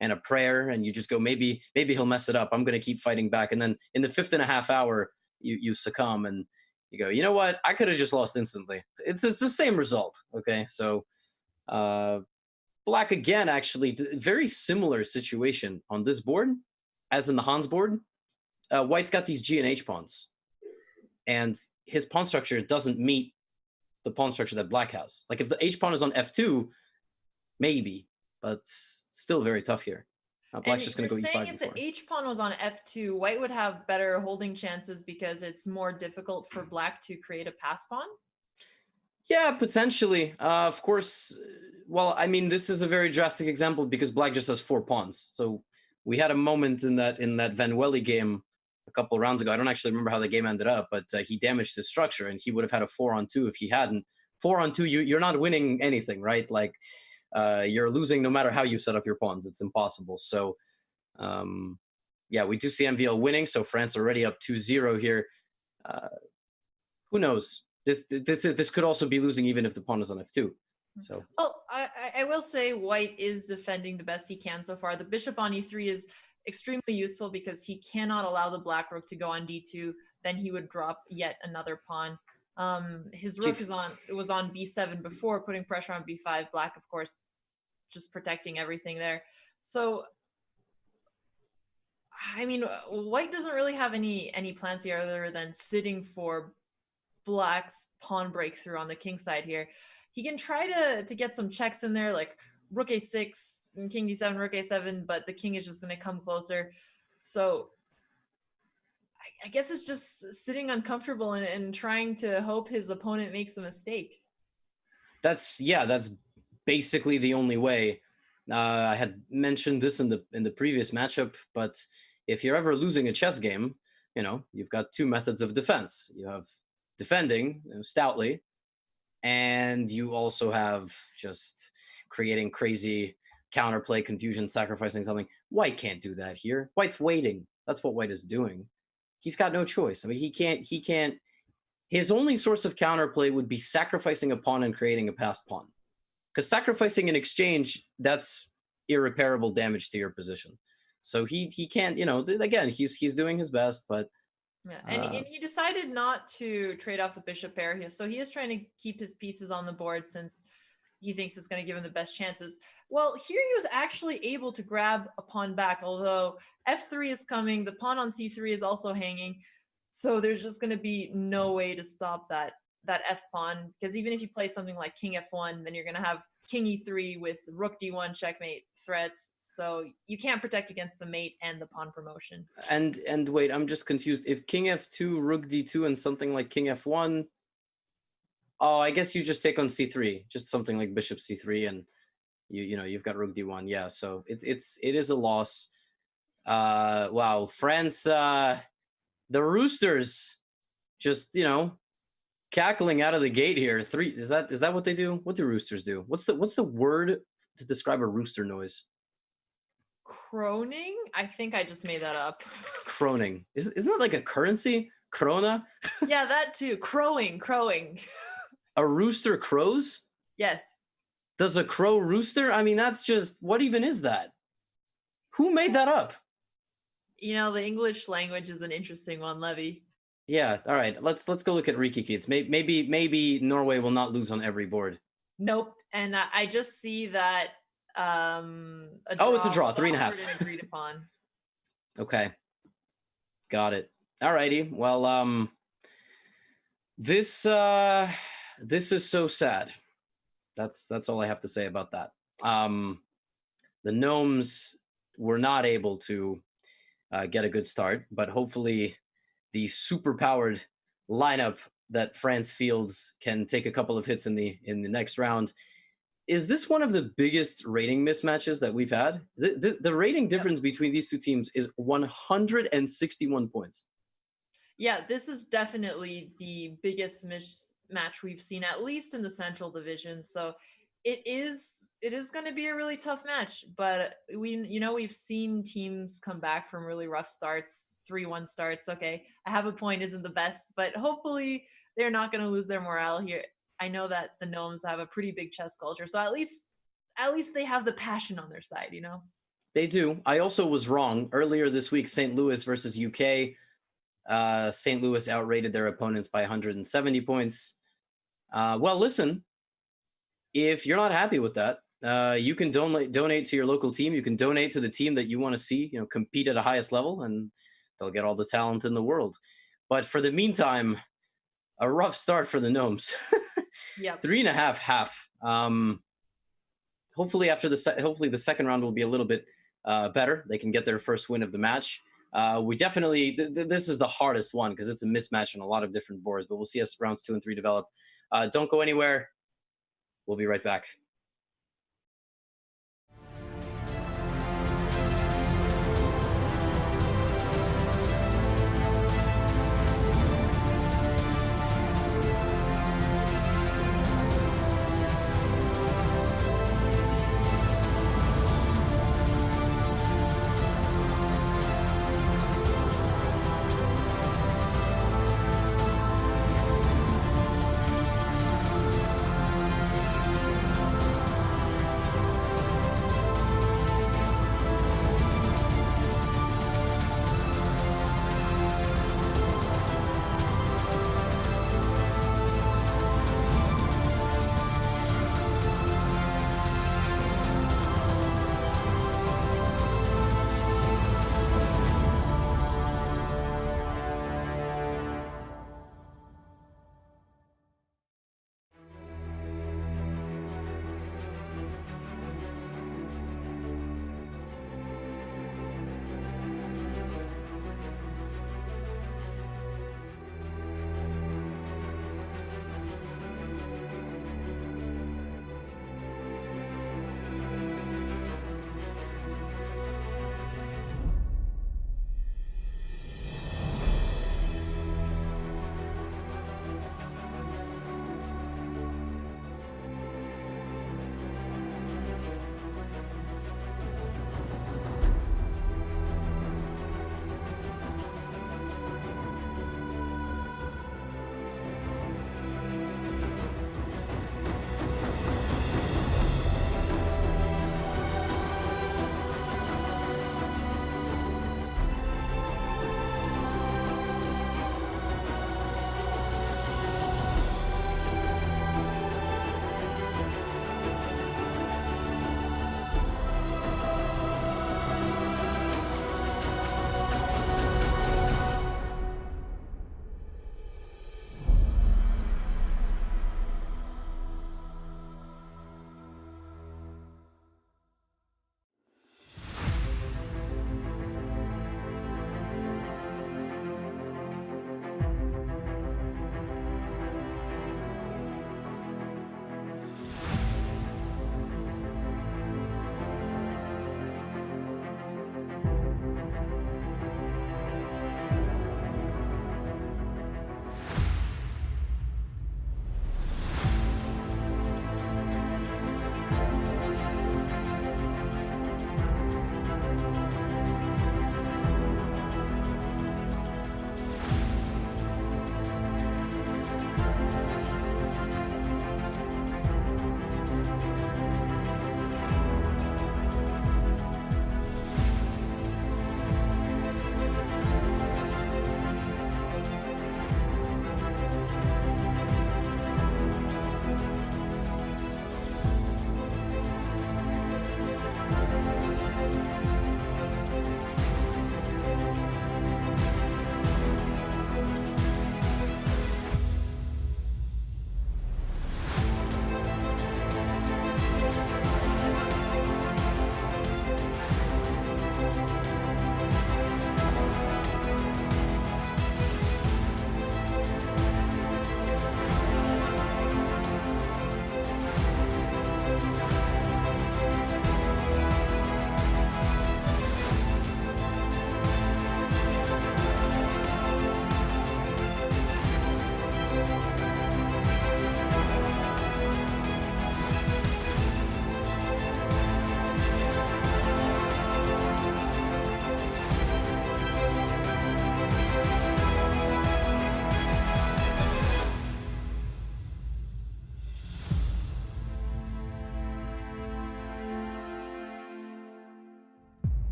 and a prayer, and you just go, maybe he'll mess it up. I'm going to keep fighting back. And then in the 5.5 hour, you succumb and you go, you know what? I could have just lost instantly. It's the same result. Okay. So, black again, actually, very similar situation on this board as in the Hans board. White's got these G and H pawns, and his pawn structure doesn't meet the pawn structure that black has. Like if the H pawn is on F2, maybe, but still very tough here. Black's just going to go E5 saying if the H pawn was on F2, white would have better holding chances because it's more difficult for black to create a pass pawn? Yeah, potentially. Of course, well, I mean, this is a very drastic example because black just has 4 pawns. So we had a moment in that Van Welly game a couple of rounds ago. I don't actually remember how the game ended up, but he damaged his structure, and he would have had a 4-on-2 if he hadn't. 4-on-2, you're not winning anything, right? Like, you're losing no matter how you set up your pawns. It's impossible. So, yeah, we do see MVL winning. So France already up 2-0 here. Who knows? This could also be losing even if the pawn is on F2. So, well, I will say white is defending the best he can so far. The bishop on E3 is extremely useful because he cannot allow the black rook to go on D2. Then he would drop yet another pawn. His rook was on B7 before, putting pressure on B5. Black, of course, just protecting everything there. So, I mean, white doesn't really have any plans here other than sitting for black's pawn breakthrough on the king side here. He can try to get some checks in there, like rook A6, king D7, rook A7, but the king is just going to come closer. So I guess it's just sitting uncomfortable and trying to hope his opponent makes a mistake. That's basically the only way. I had mentioned this in the previous matchup, but if you're ever losing a chess game, you know, you've got 2 methods of defense. You have defending stoutly, and you also have just creating crazy counterplay, confusion, sacrificing something. White can't do that here. White's waiting. That's what white is doing. He's got no choice. I mean, he can't. His only source of counterplay would be sacrificing a pawn and creating a passed pawn. Because sacrificing in exchange, that's irreparable damage to your position. So he can't, you know, again, he's doing his best, but yeah, and he decided not to trade off the bishop pair here. So he is trying to keep his pieces on the board since he thinks it's going to give him the best chances. Well, here he was actually able to grab a pawn back, although F3 is coming. The pawn on C3 is also hanging. So there's just going to be no way to stop that F pawn, because even if you play something like king F1, then you're going to have king E3 with rook D1 checkmate threats. So you can't protect against the mate and the pawn promotion. And wait, I'm just confused. If king F2, rook D2, and something like king F1, oh, I guess you just take on C3, just something like bishop C3, and you know you've got rook D1. Yeah, so it is a loss. Wow, France, the Roosters, just cackling out of the gate here. 3 is that what they do? What do roosters do? What's the word to describe a rooster noise? Croning? I think I just made that up. Croning. Isn't that like a currency? Krona? Yeah, that too. Crowing. A rooster crows? Yes. Does a crow rooster? I mean, that's just, what even is that? Who made that up? You know, the English language is an interesting one, Levy. Yeah. All right. Let's go look at Rikikis. Maybe Norway will not lose on every board. Nope. And I just see that a Oh, it's a draw, was 3.5. offered and agreed upon. Okay. Got it. All righty. Well, this is so sad. That's all I have to say about that. The Gnomes were not able to get a good start, but hopefully the super-powered lineup that France fields can take a couple of hits in the next round. Is this one of the biggest rating mismatches that we've had? The rating difference between these two teams is 161 points. Yeah, this is definitely the biggest mismatch we've seen, at least in the Central Division. So it is going to be a really tough match, but we've seen teams come back from really rough starts, 3-1 starts. Okay, I have a point isn't the best, but hopefully they're not going to lose their morale here. I know that the Gnomes have a pretty big chess culture, so at least they have the passion on their side, They do. I also was wrong. Earlier this week, St. Louis versus UK, St. Louis outrated their opponents by 170 points. Well, listen, if you're not happy with that, you can donate to your local team. You can donate to the team that you want to see, compete at a highest level, and they'll get all the talent in the world. But for the meantime, a rough start for the Gnomes. Yep. 3.5 half. Hopefully hopefully the second round will be a little bit better. They can get their first win of the match. We definitely this is the hardest one because it's a mismatch on a lot of different boards, but we'll see as rounds 2 and 3 develop. Don't go anywhere. We'll be right back.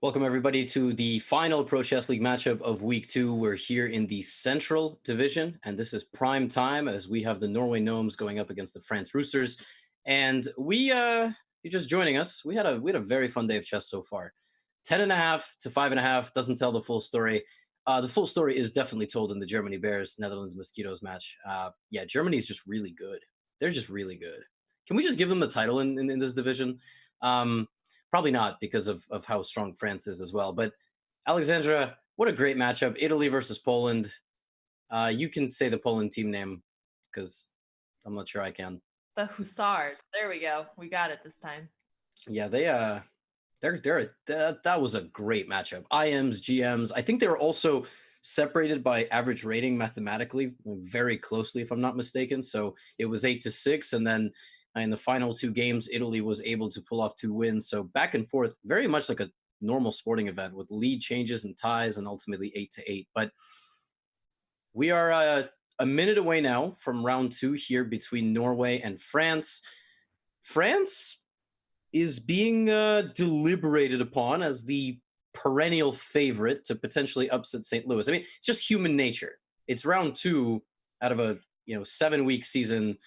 Welcome, everybody, to the final Pro Chess League matchup of Week 2. We're here in the Central Division, and this is prime time as we have the Norway Gnomes going up against the France Roosters. And you're just joining us. We had a very fun day of chess so far. 10.5 to 5.5 doesn't tell the full story. The full story is definitely told in the Germany Bears Netherlands Mosquitoes match. Yeah, Germany's just really good. They're just really good. Can we just give them the title in this division? Probably not, because of how strong France is as well. But Alexandra, what a great matchup. Italy versus Poland. You can say the Poland team name, because I'm not sure I can. The Hussars. There we go. We got it this time. Yeah, that was a great matchup. IMs, GMs. I think they were also separated by average rating mathematically very closely, if I'm not mistaken. So it was 8-6, and then in the final 2 games, Italy was able to pull off 2 wins. So back and forth, very much like a normal sporting event with lead changes and ties, and ultimately 8-8. But we are a minute away now from round 2 here between Norway and France. France is being deliberated upon as the perennial favorite to potentially upset St. Louis. I mean, it's just human nature. It's round 2 out of a 7-week season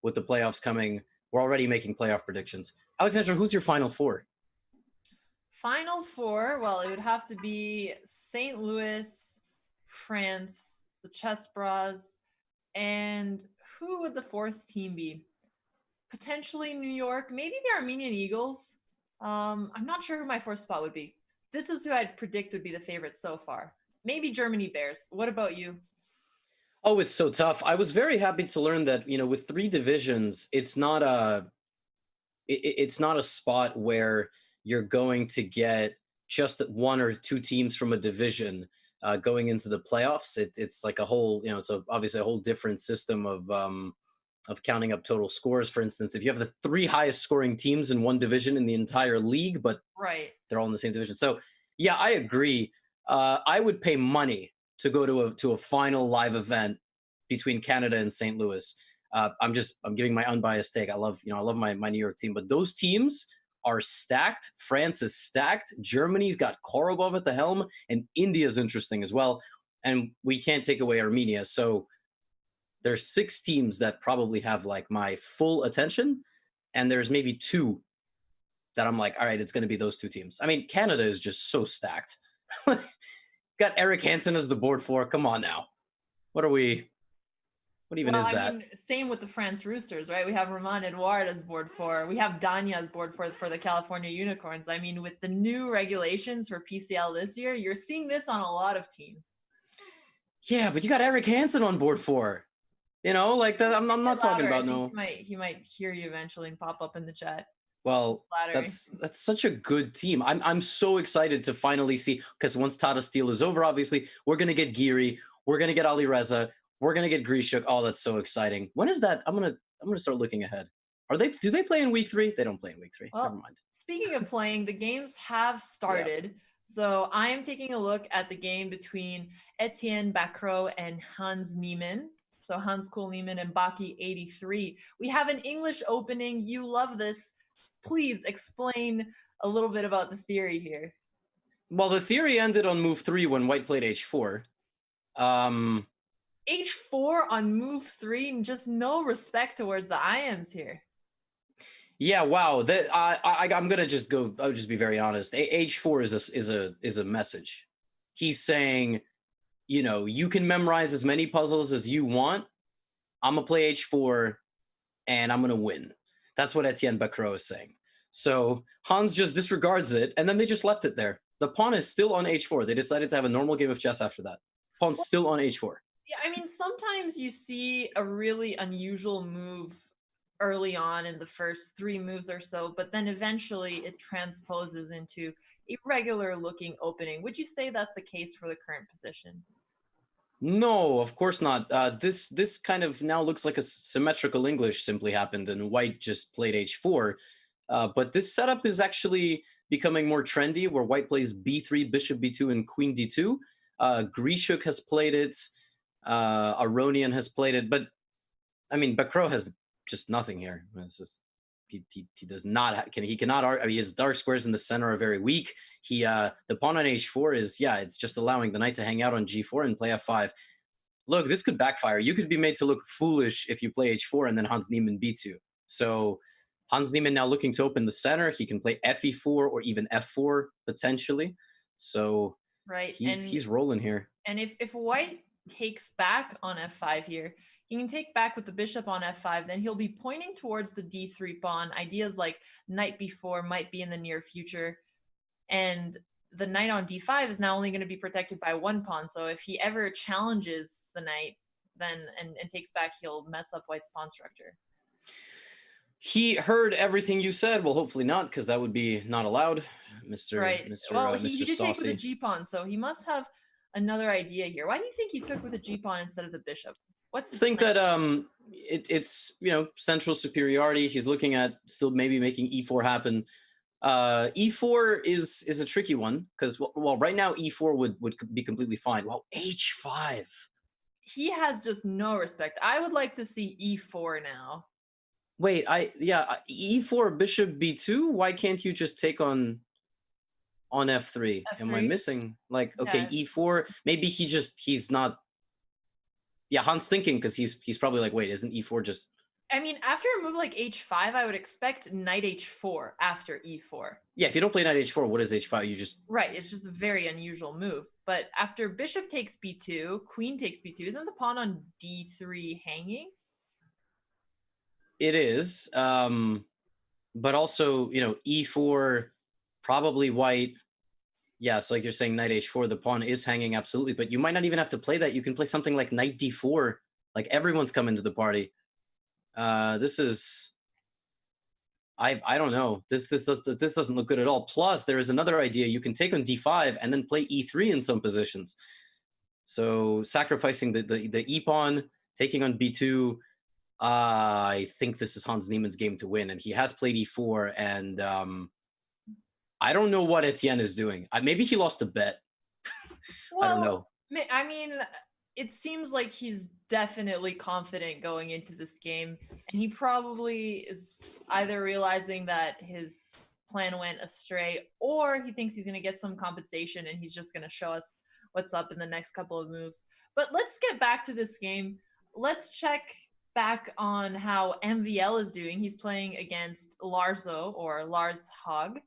with the playoffs coming. We're already making playoff predictions. Alexandra, who's your final 4? Final 4, well, it would have to be St. Louis, France, the Chess Bras, and who would the 4th team be? Potentially New York, maybe the Armenian Eagles. I'm not sure who my 4th spot would be. This is who I'd predict would be the favorite so far. Maybe Germany Bears. What about you? Oh, it's so tough. I was very happy to learn that, with 3 divisions, it's not a spot where you're going to get just 1 or 2 teams from a division going into the playoffs. It's like a whole, it's obviously a whole different system of counting up total scores. For instance, if you have the 3 highest scoring teams in one division in the entire league, but they're all in the same division. So yeah, I agree. I would pay money to go to a final live event between Canada and St. Louis. I'm giving my unbiased take. I love my New York team, but those teams are stacked. France is stacked. Germany's got Korobov at the helm, and India's interesting as well. And we can't take away Armenia. So there's 6 teams that probably have like my full attention, and there's maybe 2 that I'm like, all right, it's going to be those 2 teams. I mean, Canada is just so stacked. Got Eric Hansen as the board 4. Come on now. What even is that? I mean, same with the France Roosters, right? We have Romain Edouard as board 4. We have Danya as board 4 for the California Unicorns. I mean, with the new regulations for PCL this year, you're seeing this on a lot of teams. Yeah, but you got Eric Hansen on board 4. Like that. I'm not talking about no. He might hear you eventually and pop up in the chat. Well, that's such a good team. I'm so excited to finally see, because once Tata Steel is over, obviously we're gonna get Giri, we're gonna get Ali Reza, we're gonna get Grishuk. Oh, that's so exciting. When is that? I'm gonna start looking ahead. Do they play in week 3? They don't play in week 3. Well, never mind. Speaking of playing, the games have started. Yeah. So I am taking a look at the game between Etienne Bacro and Hans Niemann. So Hans Kuhl Niemann and Baki 83. We have an English opening. You love this. Please explain a little bit about the theory here. Well, the theory ended on move 3 when White played H4. H4 on move 3, and just no respect towards the IMs here. Yeah, wow. I'm gonna just go. I'll just be very honest. H4 is a message. He's saying, you can memorize as many puzzles as you want. I'm gonna play H4, and I'm gonna win. That's what Etienne Bacro is saying. So Hans just disregards it, and then they just left it there. The pawn is still on H4. They decided to have a normal game of chess after that. Pawn's still on H4. Yeah, I mean, sometimes you see a really unusual move early on in the first 3 moves or so, but then eventually it transposes into a regular looking opening. Would you say that's the case for the current position? No, of course not. This kind of now looks like a symmetrical English simply happened, and White just played H4. But this setup is actually becoming more trendy, where White plays B3, Bishop B2, and Queen D2. Grishuk has played it. Aronian has played it. But, I mean, Bacro has just nothing here. he does not he cannot. I mean, his dark squares in the center are very weak. The pawn on h4 is it's just allowing the knight to hang out on g4 and play f5. Look, this could backfire. You could be made to look foolish if you play h4 and then Hans Niemann b2. So Hans Niemann now looking to open the center. He can play fe4 or even f4 potentially. So right, he's rolling here. And if white takes back on f5 here, he can take back with the bishop on f5. Then he'll be pointing towards the d3 pawn. Ideas like knight b4 might be in the near future, and the knight on d5 is now only going to be protected by one pawn. So if he ever challenges the knight, then and takes back, he'll mess up white's pawn structure. He heard everything you said. Well, hopefully not, because that would be not allowed, Mr. Right. Mr. Well, Mr. he did take with Saucy. the g pawn, so he must have another idea here. Why do you think he took with the g pawn instead of the bishop? What's I think that it's central superiority. He's looking at still maybe making e4 happen. E4 is a tricky one because well right now e4 would be completely fine. Well, h5. He has just no respect. I would like to see e4 now. Wait, e4 bishop b2. Why can't you just take on f3? Am I missing? Like, okay, Yeah. e4. Maybe he's not. Yeah, Hans thinking because he's probably like, wait, isn't e4 just? I mean, after a move like h5, I would expect knight h4 after e4. Yeah, if you don't play knight h4, what is h5? You just right. It's just a very unusual move. But after bishop takes b2, queen takes b2, isn't the pawn on d3 hanging? It is, but also e4, probably white. Yeah, so like you're saying, knight h4, the pawn is hanging absolutely, but you might not even have to play that. You can play something like knight d4. Like everyone's coming to the party. This is, I don't know. This doesn't look good at all. Plus, there is another idea. You can take on d5 and then play e3 in some positions. So sacrificing the e pawn, taking on b2. I think this is Hans Niemann's game to win, and he has played e4, and I don't know what Etienne is doing. Maybe he lost a bet. Well, I don't know. I mean, it seems like he's definitely confident going into this game, and he probably is either realizing that his plan went astray, or he thinks he's going to get some compensation, and he's just going to show us what's up in the next couple of moves. But let's get back to this game. Let's check back on how MVL is doing. He's playing against Larzo, or Lars Hog.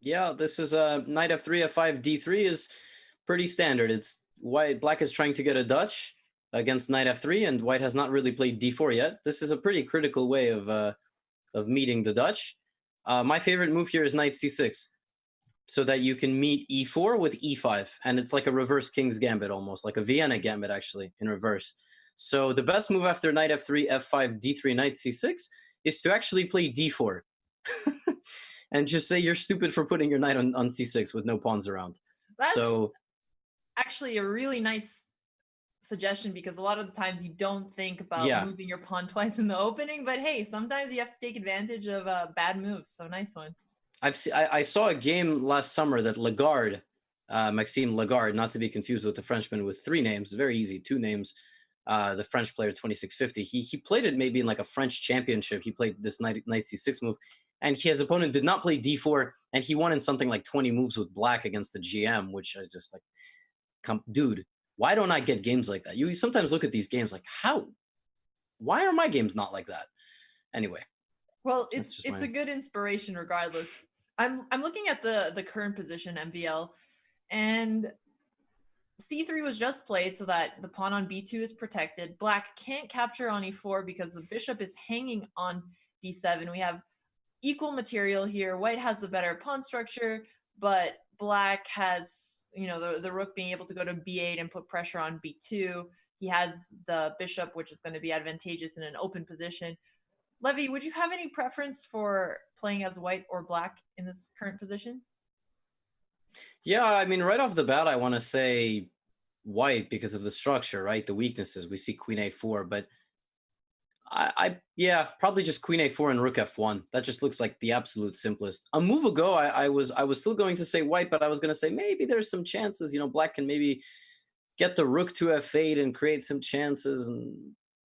Yeah, this is knight f3, f5, d3 is pretty standard. It's black is trying to get a Dutch against knight f3, and white has not really played d4 yet. This is a pretty critical way of meeting the Dutch. My favorite move here is knight c6, so that you can meet e4 with e5, and it's like a reverse king's gambit, almost like a Vienna gambit, actually, in reverse. So the best move after knight f3, f5, d3, knight c6 is to actually play d4 and just say you're stupid for putting your knight on c6 with no pawns around. That's actually a really nice suggestion, because a lot of the times you don't think about moving your pawn twice in the opening, but hey, sometimes you have to take advantage of bad moves. So nice one. I saw a game last summer that Lagarde, Maxime Lagarde, not to be confused with the Frenchman with 3 names, very easy, 2 names, the French player 2650. He played it maybe in like a French championship. He played this knight c6 move, and his opponent did not play d4, and he won in something like 20 moves with black against the GM, which I just like, dude, why don't I get games like that? You sometimes look at these games like, why are my games not like that? Anyway. Well, it's a good inspiration regardless. I'm looking at the current position, MVL, and c3 was just played so that the pawn on b2 is protected. Black can't capture on e4 because the bishop is hanging on d7. We have equal material here. White has the better pawn structure, but black has, the rook being able to go to b8 and put pressure on b2. He has the bishop, which is going to be advantageous in an open position. Levy, would you have any preference for playing as white or black in this current position? Yeah, I mean, right off the bat, I want to say white because of the structure, right? The weaknesses. We see queen a4, but yeah, probably just queen a4 and rook f1. That just looks like the absolute simplest. A move ago, I was still going to say white, but I was going to say maybe there's some chances. Black can maybe get the rook to f8 and create some chances,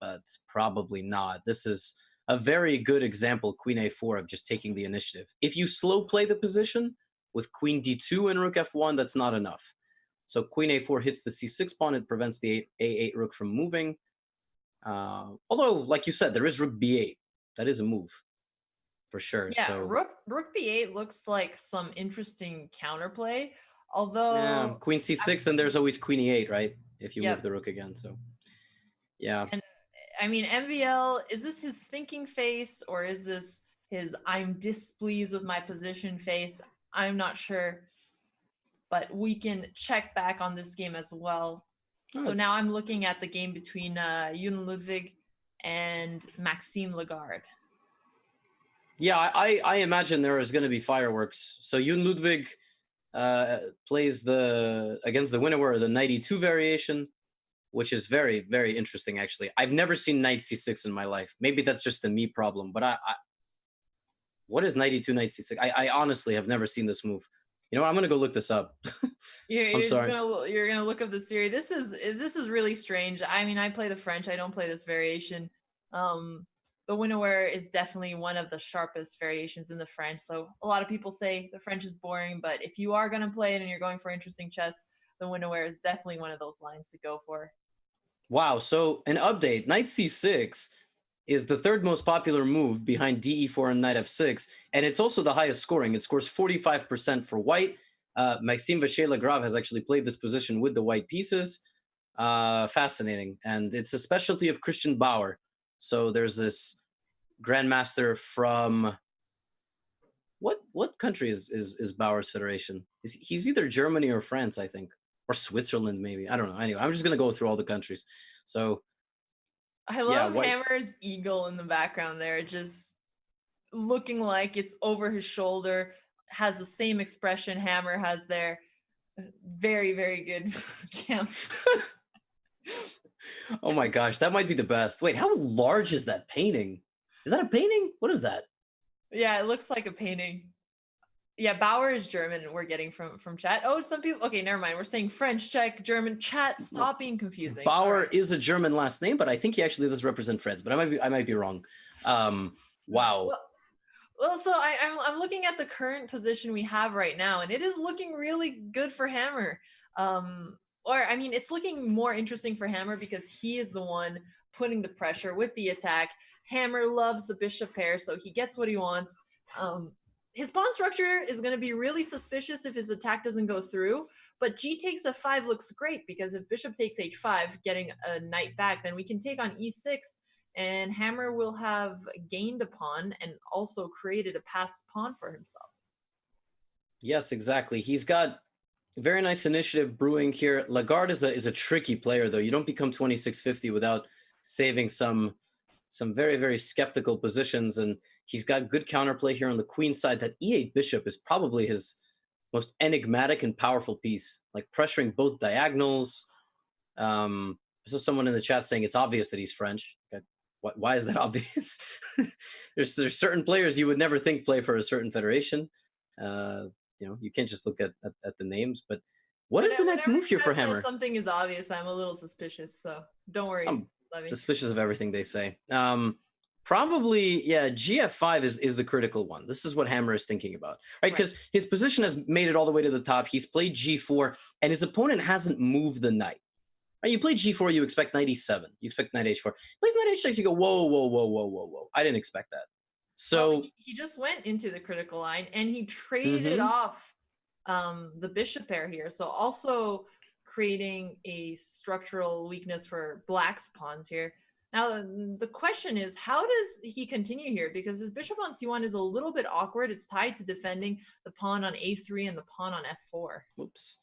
but probably not. This is a very good example, queen a4, of just taking the initiative. If you slow play the position with queen d2 and rook f1, that's not enough. So queen a4 hits the c6 pawn. It prevents the a8 rook from moving. Although, like you said, there is rook b8. That is a move for sure. Yeah, So rook b8 looks like some interesting counterplay. Although yeah, queen c6, and there's always queen e8, right? If you Yep. move the rook again. So yeah. And I mean, MVL, is this his thinking face, or is this his I'm displeased with my position face? I'm not sure. But we can check back on this game as well. So now I'm looking at the game between Ludvig and Maxime Lagrave. Yeah, I imagine there is going to be fireworks. So Ludvig plays against the winner, the knight e2 variation, which is very, very interesting, actually. I've never seen knight c6 in my life. Maybe that's just a me problem, but what is knight e2, knight c6? I honestly have never seen this move. You know what? I'm going to go look this up. You're gonna look up this theory. This is really strange. I mean, I play the French. I don't play this variation. The winner is definitely one of the sharpest variations in the French. So a lot of people say the French is boring, but if you are gonna play it and you're going for interesting chess, the winner is definitely one of those lines to go for. Wow. So an update: knight c6 is the third most popular move behind de4 and knight f6, and it's also the highest scoring. It scores 45% for white. Maxime Vachier-Lagrave has actually played this position with the white pieces. Fascinating, and it's a specialty of Christian Bauer. So there's this grandmaster from what country is Bauer's federation? He's either Germany or France, I think, or Switzerland maybe. I don't know. Anyway, I'm just gonna go through all the countries. So I love Hammer's eagle in the background there, just looking like it's over his shoulder, has the same expression Hammer has there. Very, very good camp. Oh my gosh, that might be the best. Wait, how large is that painting? Is that a painting? What is that? Yeah, it looks like a painting. Yeah, Bauer is German. We're getting from chat. Oh, some people. Okay, never mind. We're saying French, Czech, German. Chat, stop being confusing. Bauer is a German last name, but I think he actually does represent France. But I might be wrong. Wow. Well, so I'm looking at the current position we have right now, and it is looking really good for Hammer. Or I mean, it's looking more interesting for Hammer because he is the one putting the pressure with the attack. Hammer loves the bishop pair, so he gets what he wants. His pawn structure is going to be really suspicious if his attack doesn't go through, but g takes f5 looks great because if bishop takes h5, getting a knight back, then we can take on e6, and Hammer will have gained a pawn and also created a passed pawn for himself. Yes, exactly. He's got very nice initiative brewing here. Lagarde is a tricky player, though. You don't become 2650 without saving some very, very skeptical positions, and he's got good counterplay here on the queen side. That e8 bishop is probably his most enigmatic and powerful piece, like pressuring both diagonals. This is someone in the chat saying it's obvious that he's French. Okay. Why is that obvious? there's certain players you would never think play for a certain federation. You can't just look at the names. But what is the next move here for Hammer? Something is obvious. I'm a little suspicious, so don't worry. Suspicious of everything they say. Probably, yeah, GF5 is the critical one. This is what Hammer is thinking about, right? Because his position has made it all the way to the top. He's played G4, and his opponent hasn't moved the knight. Right? You play G4, you expect knight E7. You expect knight H4. Plays knight H6, you go, whoa. I didn't expect that. So he just went into the critical line, and he traded off the bishop pair here. So also creating a structural weakness for Black's pawns here. Now, the question is, how does he continue here? Because his bishop on c1 is a little bit awkward. It's tied to defending the pawn on a3 and the pawn on f4. Oops.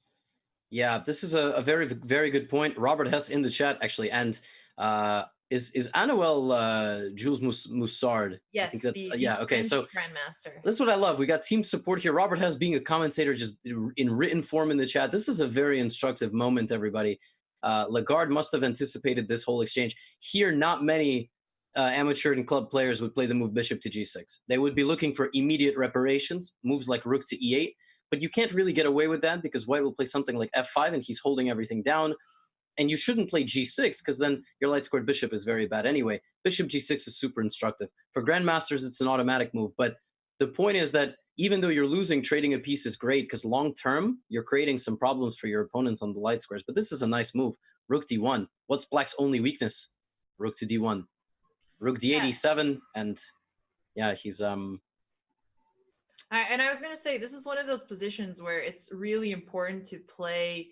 Yeah, this is a very, very good point. Robert Hess in the chat, actually. And is Anuel Jules Moussard? Yes, I think that's, okay. French So Grandmaster. This is what I love. We got team support here. Robert Hess being a commentator just in written form in the chat. This is a very instructive moment, everybody. Lagarde must have anticipated this whole exchange. Here, not many amateur and club players would play the move bishop to g6. They would be looking for immediate reparations, moves like rook to e8. But you can't really get away with that because white will play something like f5, and he's holding everything down. And you shouldn't play g6 because then your light squared bishop is very bad anyway. Bishop g6 is super instructive. For grandmasters, it's an automatic move. But the point is that even though you're losing, trading a piece is great because long term, you're creating some problems for your opponents on the light squares. But this is a nice move. Rook d1. What's black's only weakness? Rook to d1. Rook d8, e7, and yeah, he's and I was gonna say, this is one of those positions where it's really important to play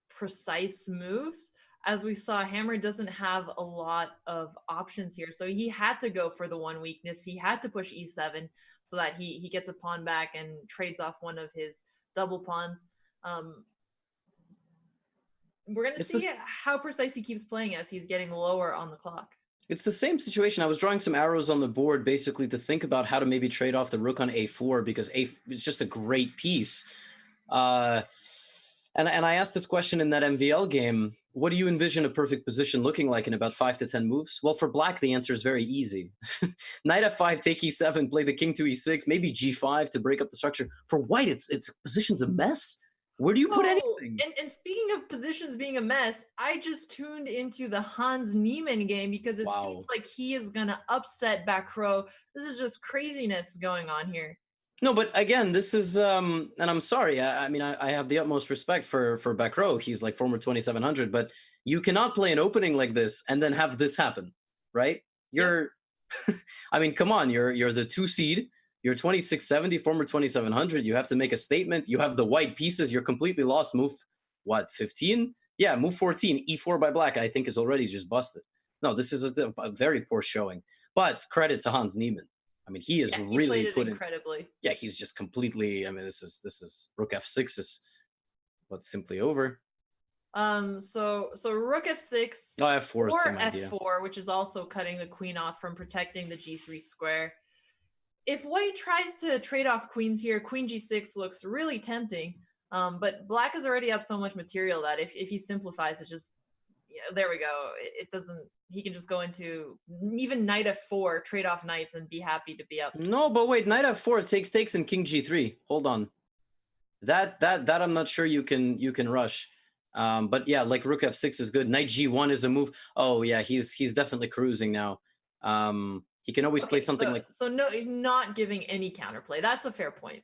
precise moves. As we saw, Hammer doesn't have a lot of options here, so he had to go for the one weakness. He had to push e7 so that he gets a pawn back and trades off one of his double pawns. We're gonna see how precise he keeps playing as he's getting lower on the clock. It's the same situation. I was drawing some arrows on the board basically to think about how to maybe trade off the rook on a4 because a is just a great piece. And I asked this question in that MVL game. What do you envision a perfect position looking like in about 5 to 10 moves? Well, for black, the answer is very easy. Knight f5, take e7, play the king to e6, maybe g5 to break up the structure. For white, its position's a mess. Where do you put anything? And speaking of positions being a mess, I just tuned into the Hans Niemann game because it seems like he is going to upset Vachier-Lagrave. This is just craziness going on here. No, but again, this is, and I'm sorry, I mean, I have the utmost respect for Vachier-Lagrave. He's like former 2700, but you cannot play an opening like this and then have this happen, right? You're, I mean, come on, you're the 2 seed. You're 2670, former 2700. You have to make a statement. You have the white pieces. You're completely lost. Move, what, 15? Yeah, move 14. E4 by black, I think, is already just busted. No, this is a very poor showing. But credit to Hans Niemann. I mean, he is really put incredibly. Yeah, he's just completely. I mean, this is rook f6 is what's simply over. So rook f6. Oh, f4 or is some f4, idea. which is also cutting the queen off from protecting the g3 square. If white tries to trade off queens here, queen g6 looks really tempting. But black is already up so much material that if he simplifies, it's just, there we go. It doesn't, he can just go into even knight f4, trade off knights and be happy to be up. No, but wait, knight f4 takes and king g3. Hold on. That I'm not sure you can rush. But yeah, like rook f6 is good. Knight g1 is a move. Oh yeah, he's definitely cruising now. He can always play something like... So no, he's not giving any counterplay. That's a fair point.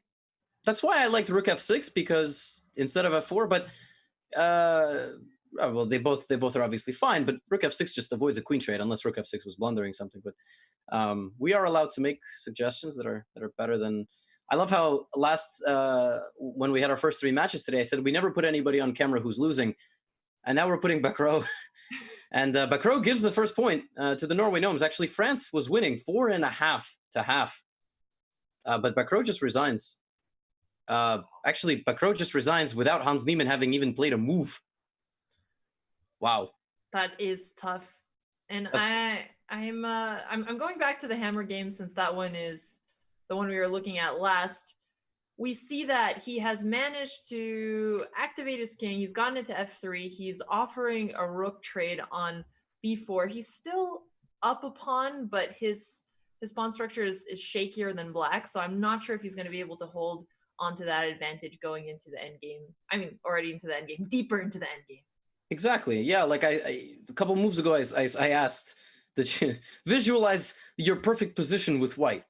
That's why I liked rook f6, because instead of f4, but... well, they both are obviously fine, but rook f6 just avoids a queen trade, unless rook f6 was blundering something. But we are allowed to make suggestions that are better than... I love how when we had our first 3 matches today, I said we never put anybody on camera who's losing. And now we're putting Vachier-Lagrave... And Vachier-Lagrave gives the first point to the Norway Gnomes. Actually, France was winning 4.5 to half. But Vachier-Lagrave just resigns. Actually, Vachier-Lagrave just resigns without Hans Niemann having even played a move. Wow. That is tough. And I'm going back to the Hammer game since that one is the one we were looking at last. We see that he has managed to activate his king. He's gotten into f3. He's offering a rook trade on b4. He's still up a pawn, but his pawn structure is shakier than black. So I'm not sure if he's going to be able to hold onto that advantage going into the endgame. I mean, already into the endgame, deeper into the endgame. Exactly. Yeah, like a couple moves ago, I asked that you visualize your perfect position with white.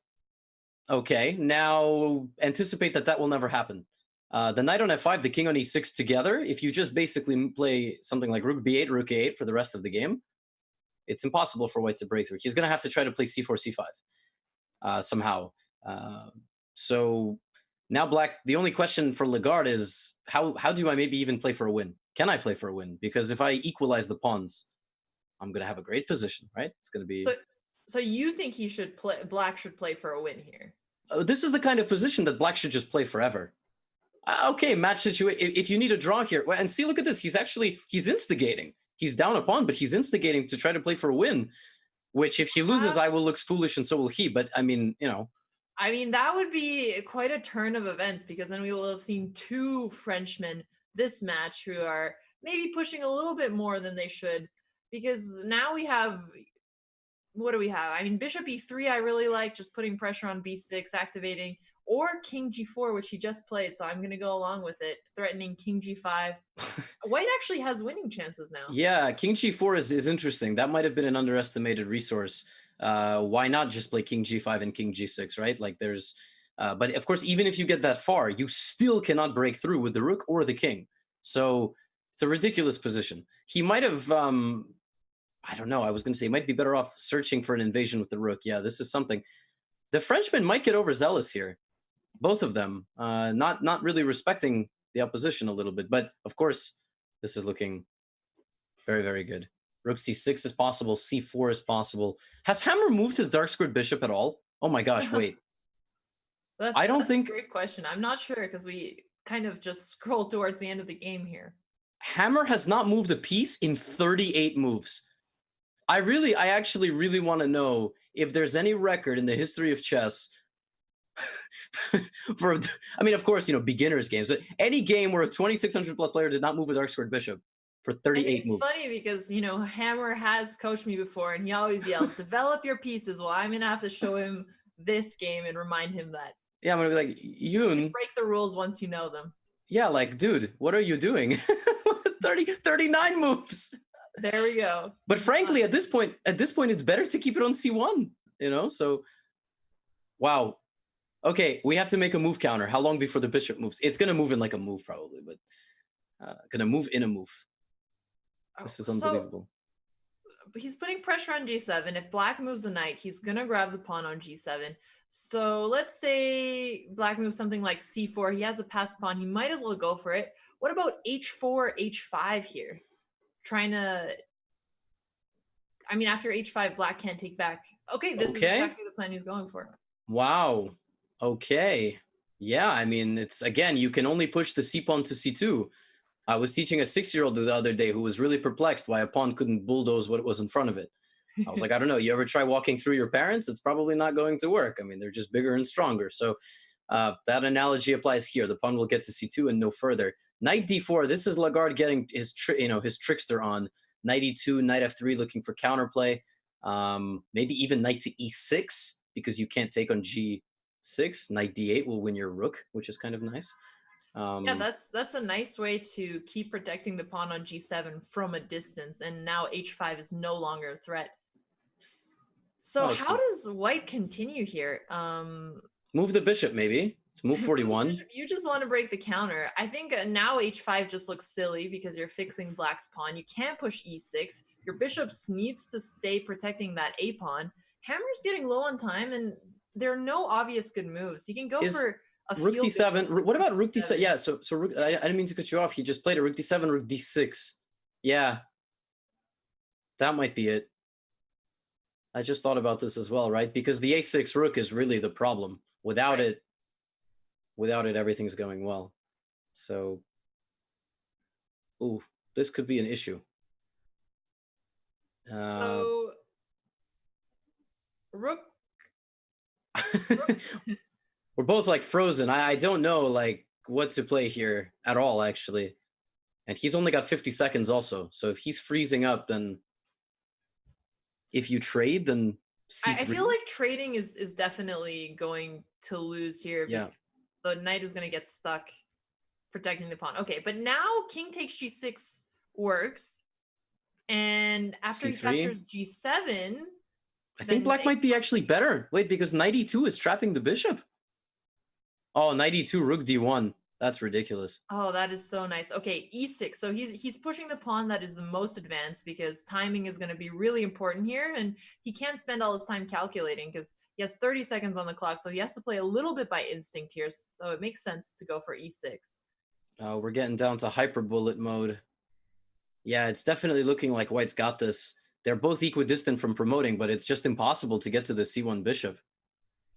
Okay, now anticipate that will never happen. The knight on f5, the king on e6 together, if you just basically play something like rook b8, rook a8 for the rest of the game, it's impossible for white to break through. He's going to have to try to play c4, c5 somehow. So now black, the only question for Lagarde is, how do I maybe even play for a win? Can I play for a win? Because if I equalize the pawns, I'm going to have a great position, right? It's going to be... So you think he should play? Black should play for a win here. This is the kind of position that black should just play forever. Okay, match situation. If you need a draw here, and see, look at this. He's instigating. He's down a pawn, but he's instigating to try to play for a win. Which, if he loses, I will look foolish, and so will he. But I mean, I mean, that would be quite a turn of events, because then we will have seen 2 Frenchmen this match who are maybe pushing a little bit more than they should, because now we have. What do we have? I mean, bishop e3 I really like, just putting pressure on b6, activating or king g4, which he just played. So I'm going to go along with it, threatening king g5. White actually has winning chances now. Yeah, king g4 is interesting. That might have been an underestimated resource. Why not just play king g5 and king g6, right? Like there's, but of course, even if you get that far, you still cannot break through with the rook or the king. So it's a ridiculous position. He might have, I don't know, I was going to say, he might be better off searching for an invasion with the rook. Yeah, this is something. The Frenchmen might get overzealous here. Both of them, not really respecting the opposition a little bit. But of course, this is looking very, very good. Rook c6 is possible. c4 is possible. Has Hammer moved his dark squared bishop at all? Oh my gosh, wait. That's a great question. I'm not sure because we kind of just scrolled towards the end of the game here. Hammer has not moved a piece in 38 moves. I actually really want to know if there's any record in the history of chess for, I mean, of course, beginners games, but any game where a 2600 plus player did not move a dark squared bishop for 38 moves. It's funny because, Hammer has coached me before and he always yells, develop your pieces. Well, I'm going to have to show him this game and remind him that. Yeah, I'm going to be like, Yoon. Break the rules once you know them. Yeah, like, dude, what are you doing? 39 moves. There we go. But frankly, at this point, it's better to keep it on C1, so wow. Okay, we have to make a move counter. How long before the bishop moves? It's going to move in like a move probably, but going to move in a move. This is unbelievable. So, he's putting pressure on g7. If black moves the knight, he's going to grab the pawn on g7. So let's say black moves something like c4. He has a passed pawn. He might as well go for it. What about h4, h5 here? Trying to... I mean, after h5, black can't take back. Okay, this is exactly the plan he's going for. Wow. Okay. Yeah, I mean, it's, again, you can only push the c-pawn to c2. I was teaching a 6-year-old the other day who was really perplexed why a pawn couldn't bulldoze what was in front of it. I was like, I don't know. You ever try walking through your parents? It's probably not going to work. I mean, they're just bigger and stronger. So that analogy applies here. The pawn will get to c2 and no further. Knight d4. This is Lagarde getting his trickster on. Knight e2, knight f3, looking for counterplay. Maybe even knight to e6 because you can't take on g6. Knight d8 will win your rook, which is kind of nice. Yeah, that's a nice way to keep protecting the pawn on g7 from a distance. And now h5 is no longer a threat. So how does white continue here? Move the bishop, maybe. It's move 41. You just want to break the counter. I think now h5 just looks silly because you're fixing black's pawn. You can't push e6. Your bishop needs to stay protecting that a pawn. Hammer's getting low on time, and there are no obvious good moves. He can go for a rook d7. What about rook d7? Yeah, so rook, I didn't mean to cut you off. He just played a rook d7, rook d6. Yeah, that might be it. I just thought about this as well, right? Because the a6 rook is really the problem. Without it, everything's going well. So, ooh, this could be an issue. So, rook. We're both like frozen. I don't know like what to play here at all, actually. And he's only got 50 seconds also. So if he's freezing up, then if you trade, then I feel like trading is definitely going to lose here. Yeah. The knight is going to get stuck protecting the pawn. Okay, but now king takes g6 works. And after C3? he captures g7... I think black might be actually better. Wait, because knight e2 is trapping the bishop. Oh, knight e2, rook d1. That's ridiculous. Oh, that is so nice. Okay, e6. So he's pushing the pawn that is the most advanced because timing is going to be really important here. And he can't spend all his time calculating because he has 30 seconds on the clock. So he has to play a little bit by instinct here. So it makes sense to go for e6. We're getting down to hyper bullet mode. Yeah, it's definitely looking like white's got this. They're both equidistant from promoting, but it's just impossible to get to the c1 bishop.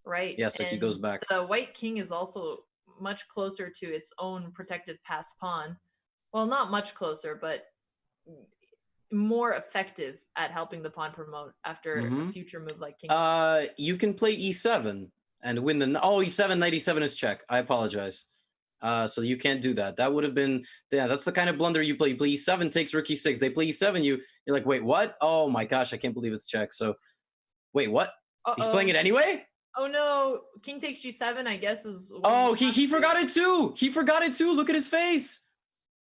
Right. Yeah, so he goes back. The white king is also much closer to its own protected passed pawn. Well, not much closer, but more effective at helping the pawn promote after a future move like king. You can play e7 and win the... Oh, e7, knight e7 is check. I apologize. So you can't do that. That would have been... Yeah, that's the kind of blunder you play. You play e7, takes rook e6. They play e7, you're like, wait, what? Oh my gosh, I can't believe it's check. So, wait, what? He's playing it anyway? Oh no, king takes g7, I guess is. Oh, he forgot it too. He forgot it too. Look at his face.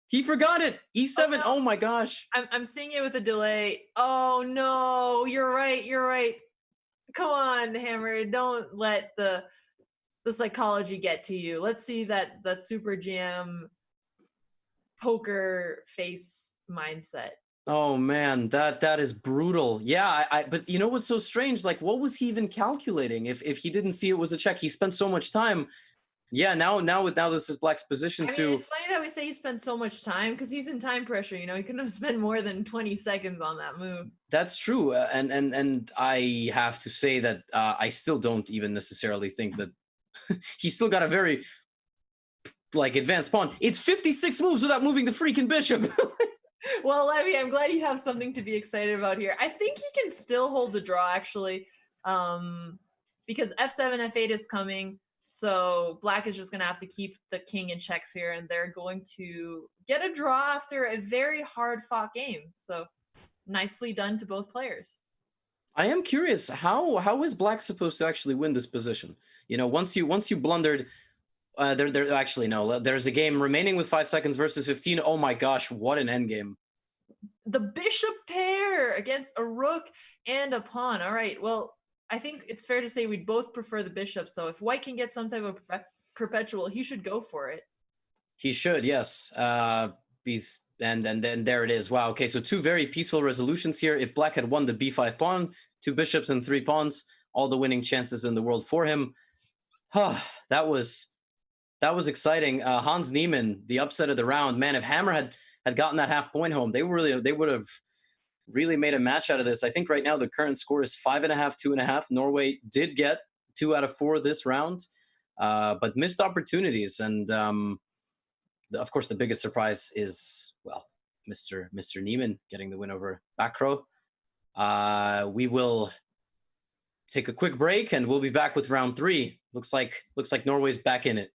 He forgot it. E7. Oh my gosh. I'm seeing it with a delay. Oh no, you're right. You're right. Come on, Hammer. Don't let the psychology get to you. Let's see that super GM poker face mindset. Oh man, that is brutal. Yeah, but you know what's so strange? Like, what was he even calculating? If he didn't see it was a check, he spent so much time. Yeah, now this is Black's position I mean, it's funny that we say he spent so much time because he's in time pressure. You know, he couldn't have spent more than 20 seconds on that move. That's true, and I have to say that I still don't even necessarily think that he's still got a very advanced pawn. It's 56 moves without moving the freaking bishop. Well, Levy, I'm glad you have something to be excited about here. I think he can still hold the draw, actually, because f7, f8 is coming. So Black is just going to have to keep the king in checks here, and they're going to get a draw after a very hard-fought game. So nicely done to both players. I am curious, how is Black supposed to actually win this position? You know, once you blundered, there actually no. There's a game remaining with 5 seconds versus 15. Oh my gosh, what an endgame! The bishop pair against a rook and a pawn. All right, well, I think it's fair to say we'd both prefer the bishop. So if White can get some type of perpetual, he should go for it. He should, yes. And then there it is. Wow. Okay, so 2 very peaceful resolutions here. If Black had won the b5 pawn, 2 bishops and 3 pawns, all the winning chances in the world for him. That was exciting. Hans Niemann, the upset of the round. Man, if Hammer had gotten that half point home, they would have really made a match out of this. I think right now the current score is 5.5, 2.5. Norway did get 2 out of 4 this round, but missed opportunities. And of course, the biggest surprise is, well, Mr. Niemann getting the win over Backrow. We will take a quick break, and we'll be back with round 3. Looks like Norway's back in it.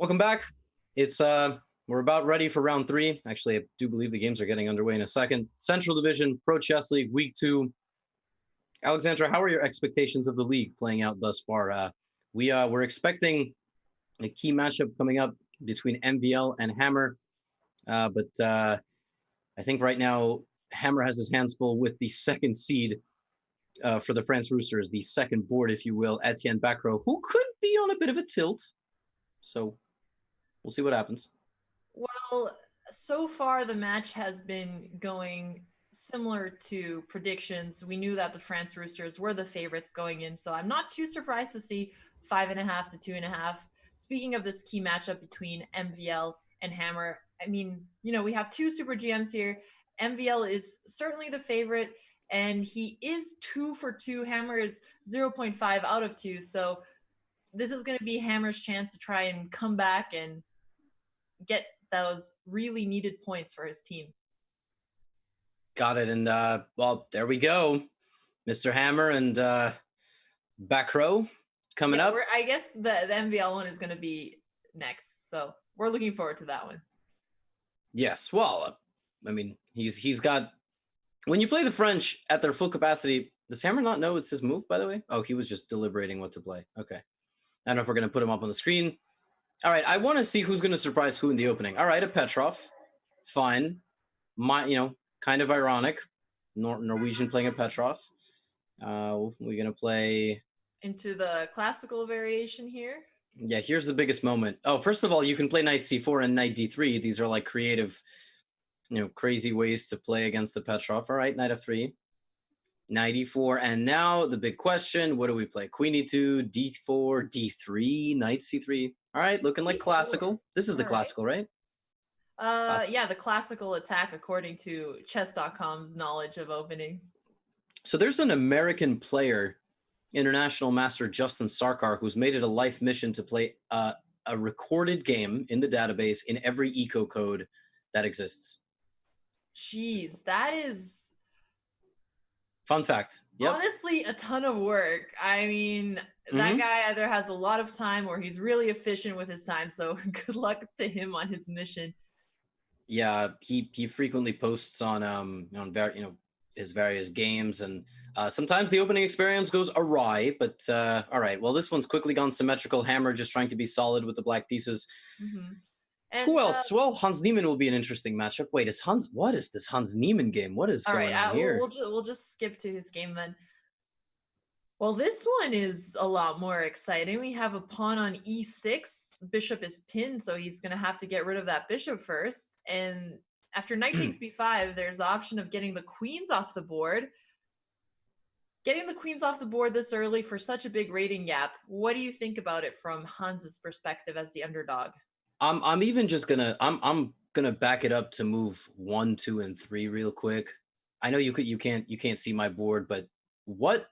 Welcome back. It's we're about ready for round 3. Actually, I do believe the games are getting underway in a second. Central Division Pro Chess League Week 2. Alexandra, how are your expectations of the league playing out thus far? We're expecting a key matchup coming up between MVL and Hammer, but I think right now Hammer has his hands full with the second seed for the France Roosters, the second board, if you will, Etienne Bacro, who could be on a bit of a tilt. So we'll see what happens. Well, so far the match has been going similar to predictions. We knew that the France Roosters were the favorites going in, so I'm not too surprised to see 5.5 to 2.5. Speaking of this key matchup between MVL and Hammer, I mean, you know, we have two super GMs here. MVL is certainly the favorite, and he is 2 for 2. Hammer is 0.5 out of 2, so this is going to be Hammer's chance to try and come back and get those really needed points for his team. Got it. And well, there we go. Mr. Hammer and back row coming up. I guess the MVL one is going to be next. So we're looking forward to that one. Yes. Well, I mean, he's got, when you play the French at their full capacity, does Hammer not know it's his move, by the way? Oh, he was just deliberating what to play. Okay. I don't know if we're going to put him up on the screen. All right. I want to see who's going to surprise who in the opening. All right. A Petrov. Fine. Kind of ironic. Norwegian playing a Petrov. We're going to play into the classical variation here. Yeah, here's the biggest moment. Oh, first of all, you can play knight c4 and knight d3. These are like creative, crazy ways to play against the Petrov. All right, knight f3, knight e4. And now the big question, what do we play? Queen e2, d4, d3, knight c3. All right, looking like classical. This is the classical, right? Yeah, the classical attack according to Chess.com's knowledge of openings. So there's an American player, international master Justin Sarkar, who's made it a life mission to play a recorded game in the database in every eco code that exists. Jeez, that is fun fact. Yep. Honestly, a ton of work. I mean, that guy either has a lot of time or he's really efficient with his time. So good luck to him on his mission. Yeah, he frequently posts on his various games, and sometimes the opening experience goes awry. But all right, well, this one's quickly gone symmetrical. Hammer just trying to be solid with the black pieces. And, who else? Well, Hans Niemann will be an interesting matchup. Wait, what is this Hans Niemann game? What is going on here? We'll just skip to his game then. Well, this one is a lot more exciting. We have a pawn on e6. Bishop is pinned, so he's going to have to get rid of that bishop first. And after knight takes b5, there's the option of getting the queens off the board. Getting the queens off the board this early for such a big rating gap, what do you think about it from Hans's perspective as the underdog? I'm gonna back it up to move 1, 2, and 3 real quick. I know you can't see my board, but what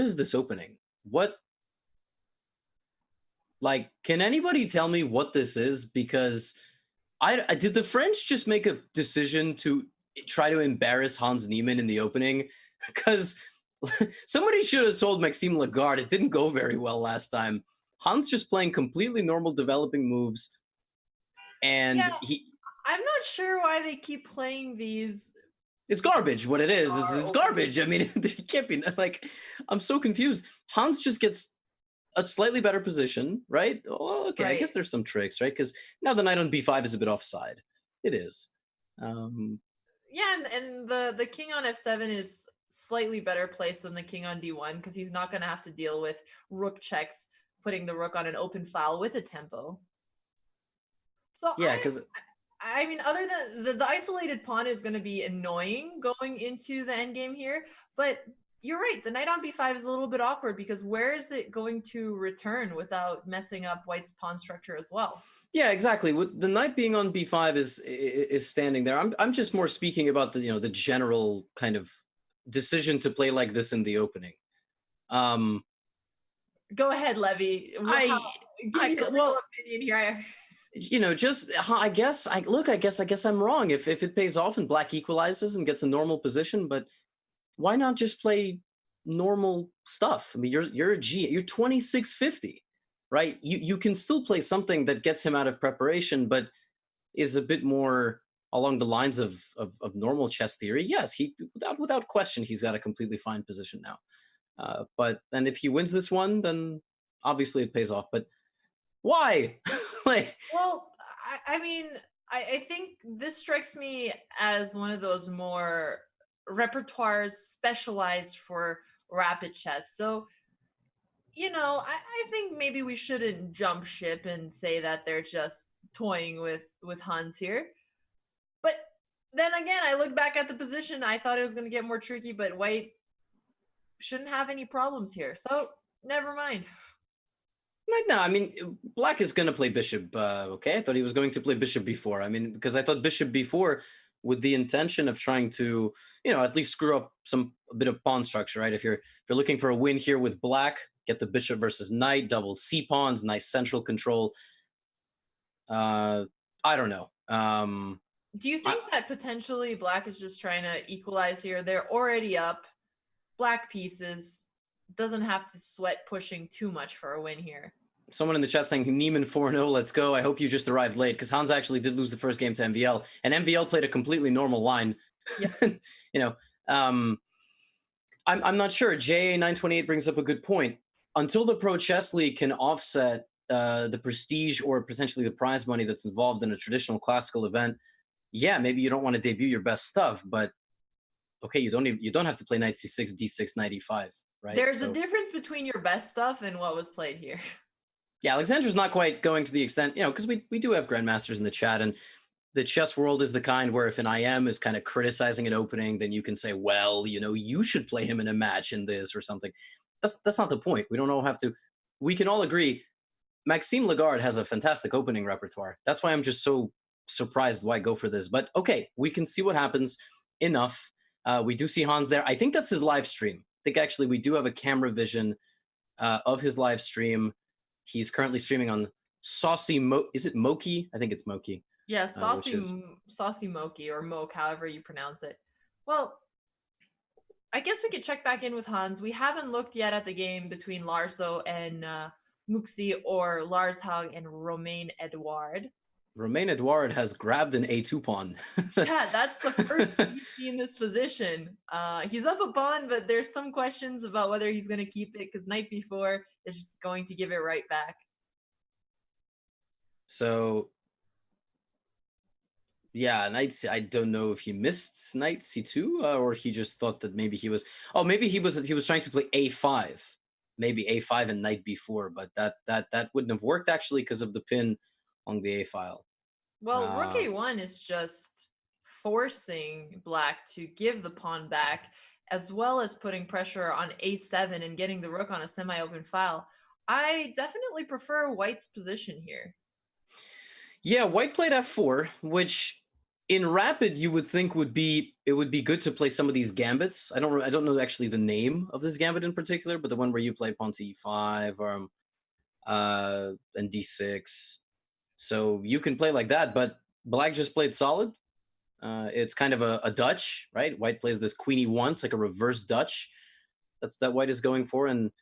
is this opening? Can anybody tell me what this is? Because did the French just make a decision to try to embarrass Hans Niemann in the opening? Because somebody should have told Maxime Lagarde it didn't go very well last time. Hans just playing completely normal developing moves, and I'm not sure why they keep playing these. It's garbage. What it is it's garbage. I mean, it can't be I'm so confused. Hans just gets a slightly better position, right? Oh, okay. Right. I guess there's some tricks, right? Because now the knight on b5 is a bit offside. It is. Yeah, and the king on f7 is slightly better placed than the king on d1 because he's not going to have to deal with rook checks, putting the rook on an open file with a tempo. So yeah, because I mean, other than the isolated pawn is going to be annoying going into the endgame here, but you're right. The knight on b5 is a little bit awkward because where is it going to return without messing up white's pawn structure as well? Yeah, exactly. With the knight being on b5 is standing there. I'm just more speaking about the general kind of decision to play like this in the opening. Go ahead, Levy. Give me a real opinion here. I guess I'm wrong if it pays off and black equalizes and gets a normal position, but why not just play normal stuff? I mean, you're 2650. right? You can still play something that gets him out of preparation, but is a bit more along the lines of normal chess theory. Yes, he without question, he's got a completely fine position now. But then if he wins this one, then obviously it pays off. But why? Like, well, I mean, I think this strikes me as one of those more repertoires specialized for rapid chess. So, I think maybe we shouldn't jump ship and say that they're just toying with Hans here. But then again, I look back at the position, I thought it was going to get more tricky, but White shouldn't have any problems here. So, never mind. no, I mean, Black is going to play Bishop. Okay, I thought he was going to play Bishop b4. I mean, because I thought Bishop b4 with the intention of trying to, at least screw up a bit of pawn structure, right? If you're looking for a win here with Black, get the Bishop versus Knight, double C pawns, nice central control. I don't know. Do you think that potentially Black is just trying to equalize here? They're already up. Black pieces doesn't have to sweat pushing too much for a win here. Someone in the chat saying Neiman 4-0, let's go. I hope you just arrived late, because Hans actually did lose the first game to MVL, and MVL played a completely normal line. Yeah. I'm not sure. JA928 brings up a good point. Until the Pro Chess League can offset the prestige or potentially the prize money that's involved in a traditional classical event, yeah, maybe you don't want to debut your best stuff, but okay, you don't have to play knight c6, d6, knight e5, right? There's a difference between your best stuff and what was played here. Yeah, Alexandra's not quite going to the extent, because we do have grandmasters in the chat, and the chess world is the kind where if an IM is kind of criticizing an opening, then you can say, well, you should play him in a match in this or something. That's not the point. We don't all have to. We can all agree Maxime Lagarde has a fantastic opening repertoire. That's why I'm just so surprised why go for this. But okay, we can see what happens. Enough. We do see Hans there. I think that's his live stream. I think actually we do have a camera vision of his live stream. He's currently streaming on Saucy is it Moki? I think it's Moki. Yeah, Saucy Moki or Moke, however you pronounce it. Well, I guess we could check back in with Hans. We haven't looked yet at the game between Larso and Muxi, or Lars Haug and Romain Edouard. Romain Edouard has grabbed an A2 pawn. That's the first we see in this position. He's up a pawn, but there's some questions about whether he's going to keep it, because knight b4 is just going to give it right back. So, yeah, I don't know if he missed knight c2 or he just thought that maybe he was. Oh, maybe he was trying to play a5, maybe a5 and knight b4, but that wouldn't have worked actually because of the pin on the A file. Well, rook a1 is just forcing Black to give the pawn back, as well as putting pressure on a7 and getting the rook on a semi-open file. I definitely prefer White's position here. Yeah, White played f4, which in rapid you would think would be good to play some of these gambits. I don't know actually the name of this gambit in particular, but the one where you play pawn to e5 and d6. So you can play like that, but Black just played solid. It's kind of a Dutch, right? White plays this queen e1, it's like a reverse Dutch. That's that White is going for, and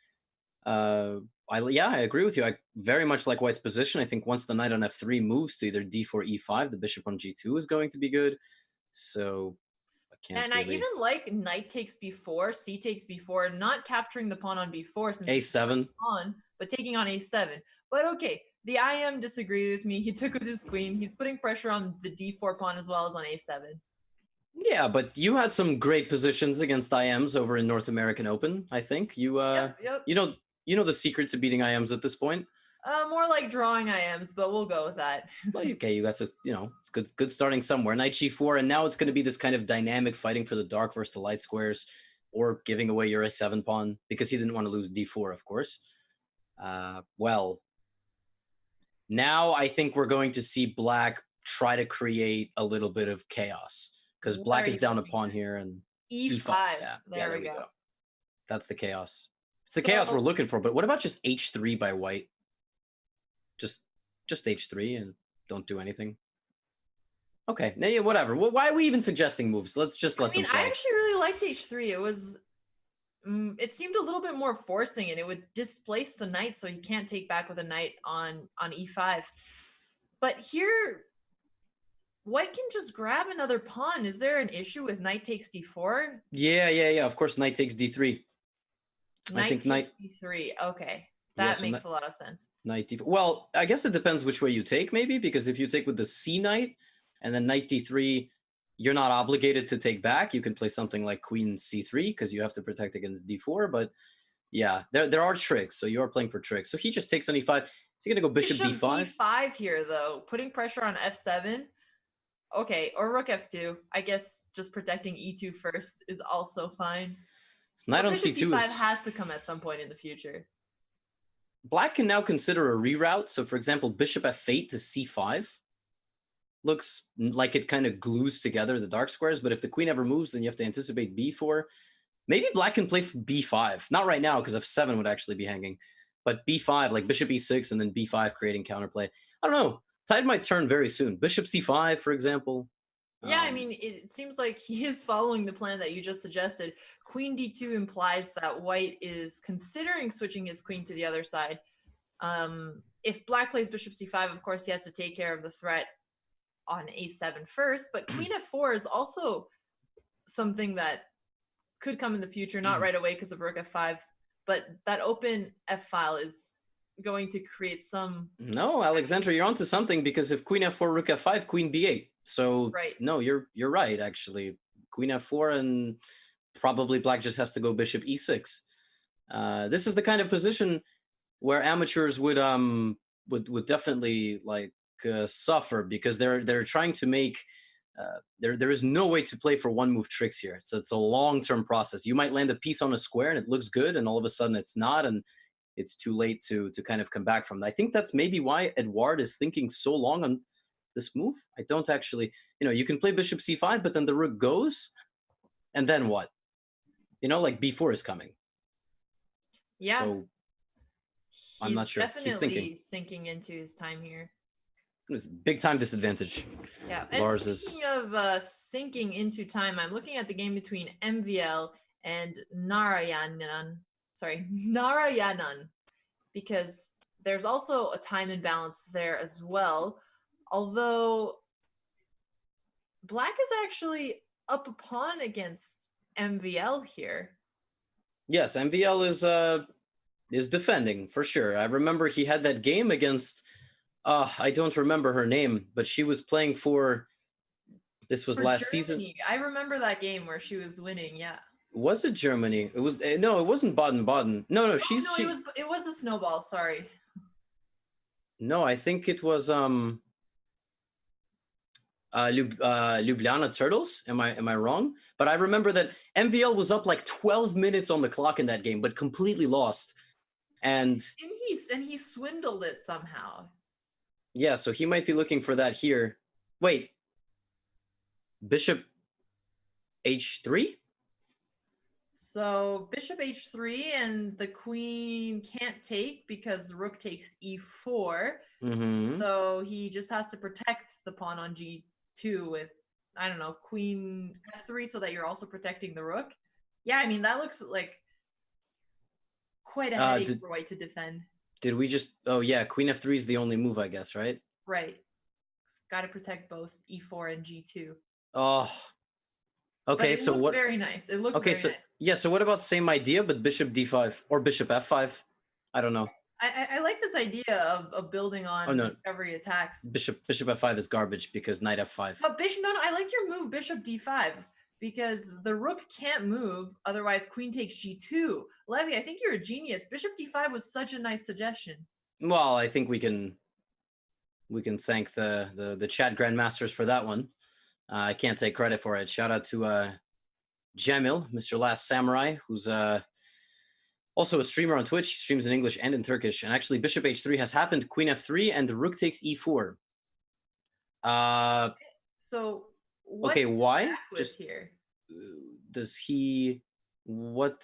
I agree with you. I very much like White's position. I think once the knight on f3 moves to either d4, e5, the bishop on g2 is going to be good. So I can't. And really... I even like knight takes b4, c takes b4, not capturing the pawn on b4 since a7 pawn, but taking on a7. But okay. The IM disagreed with me. He took with his queen. He's putting pressure on the d4 pawn as well as on a7. Yeah, but you had some great positions against IMs over in North American Open, I think. You yep. You know the secret to beating IMs at this point? More like drawing IMs, but we'll go with that. Well, okay, you got to, it's good starting somewhere. Knight g4, and now it's going to be this kind of dynamic fighting for the dark versus the light squares, or giving away your a7 pawn, because he didn't want to lose d4, of course. Well... Now I think we're going to see Black try to create a little bit of chaos, because Black is down a pawn here and e5. Yeah, there we go. That's the chaos. It's the chaos we're looking for. But what about just h3 by White? Just h3 and don't do anything. Okay, yeah, whatever. Well, why are we even suggesting moves? Let's just let them play. I actually really liked h3. it seemed a little bit more forcing, and it would displace the knight, so he can't take back with a knight on e5. But here, white can just grab another pawn. Is there an issue with knight takes d4? Yeah. Of course, knight takes d3. Knight I think takes d3. Okay, that makes a lot of sense. Knight d4. Well, I guess it depends which way you take, maybe, because if you take with the c knight and then knight d3, you're not obligated to take back. You can play something like queen c3 because you have to protect against d4. But yeah, there are tricks. So you are playing for tricks. So he just takes on e5. Is he going to go bishop d5? d5 here, though, putting pressure on f7. Okay, or rook f2. I guess just protecting e2 first is also fine. Knight on bishop c2 d5 has to come at some point in the future. Black can now consider a reroute. So, for example, bishop f8 to c5 looks like it kind of glues together the dark squares. But if the queen ever moves, then you have to anticipate b4. Maybe black can play b5. Not right now, because f7 would actually be hanging. But b5, like bishop e6 and then b5 creating counterplay. I don't know. Tide might turn very soon. Bishop c5, for example. Yeah, I mean, it seems like he is following the plan that you just suggested. Queen d2 implies that white is considering switching his queen to the other side. If black plays bishop c5, of course, he has to take care of the threat on a7 first. But queen f4 is also something that could come in the future, not right away because of rook f5. But that open f file is going to create some... No, Alexandra, you're onto something, because if queen f4, rook f5, queen b8. So right. No, you're right, actually. Queen f4, and probably black just has to go bishop e6. This is the kind of position where amateurs would definitely like suffer, because they're trying to make there is no way to play for one move tricks here. So it's a long-term process. You might land a piece on a square and it looks good, and all of a sudden it's not, and it's too late to kind of come back from that. I think that's maybe why Edouard is thinking so long on this move. I don't actually, you can play bishop c5, but then the rook goes, and then what? Like b4 is coming. Yeah. So I'm not sure. He's definitely sinking into his time here. It's big time disadvantage. Yeah. And Lars speaking of sinking into time, I'm looking at the game between MVL and Narayanan, because there's also a time imbalance there as well. Although black is actually up a pawn against MVL here. Yes, MVL is defending for sure. I remember he had that game against I don't remember her name, but she was playing for last season. I remember that game where she was winning. Yeah. Was it Germany? It was no, it wasn't Baden-Baden. No, it was a snowball. Sorry. No, I think it was Ljubljana Turtles. Am I wrong? But I remember that MVL was up like 12 minutes on the clock in that game, but completely lost. And he swindled it somehow. Yeah, so he might be looking for that here. Wait. Bishop h3? So bishop h3, and the queen can't take because rook takes e4. Mm-hmm. So he just has to protect the pawn on g2 with, I don't know, queen f3, so that you're also protecting the rook. Yeah, I mean, that looks like quite a headache for white to defend. Did we just... Oh, yeah, queen f3 is the only move, I guess, right? Right. Got to protect both e4 and g2. Oh, okay. So what? Very nice. It looked okay. Very nice. Yeah. So what about same idea, but bishop d5 or bishop f5? I don't know. I like this idea of building on discovery attacks. Bishop f5 is garbage because knight f5. But bishop, no, I like your move bishop d5 because the rook can't move. Otherwise, queen takes g2. Levy, I think you're a genius. Bishop d5 was such a nice suggestion. Well, I think we can thank the chat grandmasters for that one. I can't take credit for it. Shout out to Jamil, Mr. Last Samurai, who's also a streamer on Twitch. He streams in English and in Turkish. And actually, bishop h3 has happened, queen f3, and the rook takes e4. So okay, why? Just here. Does he? Why?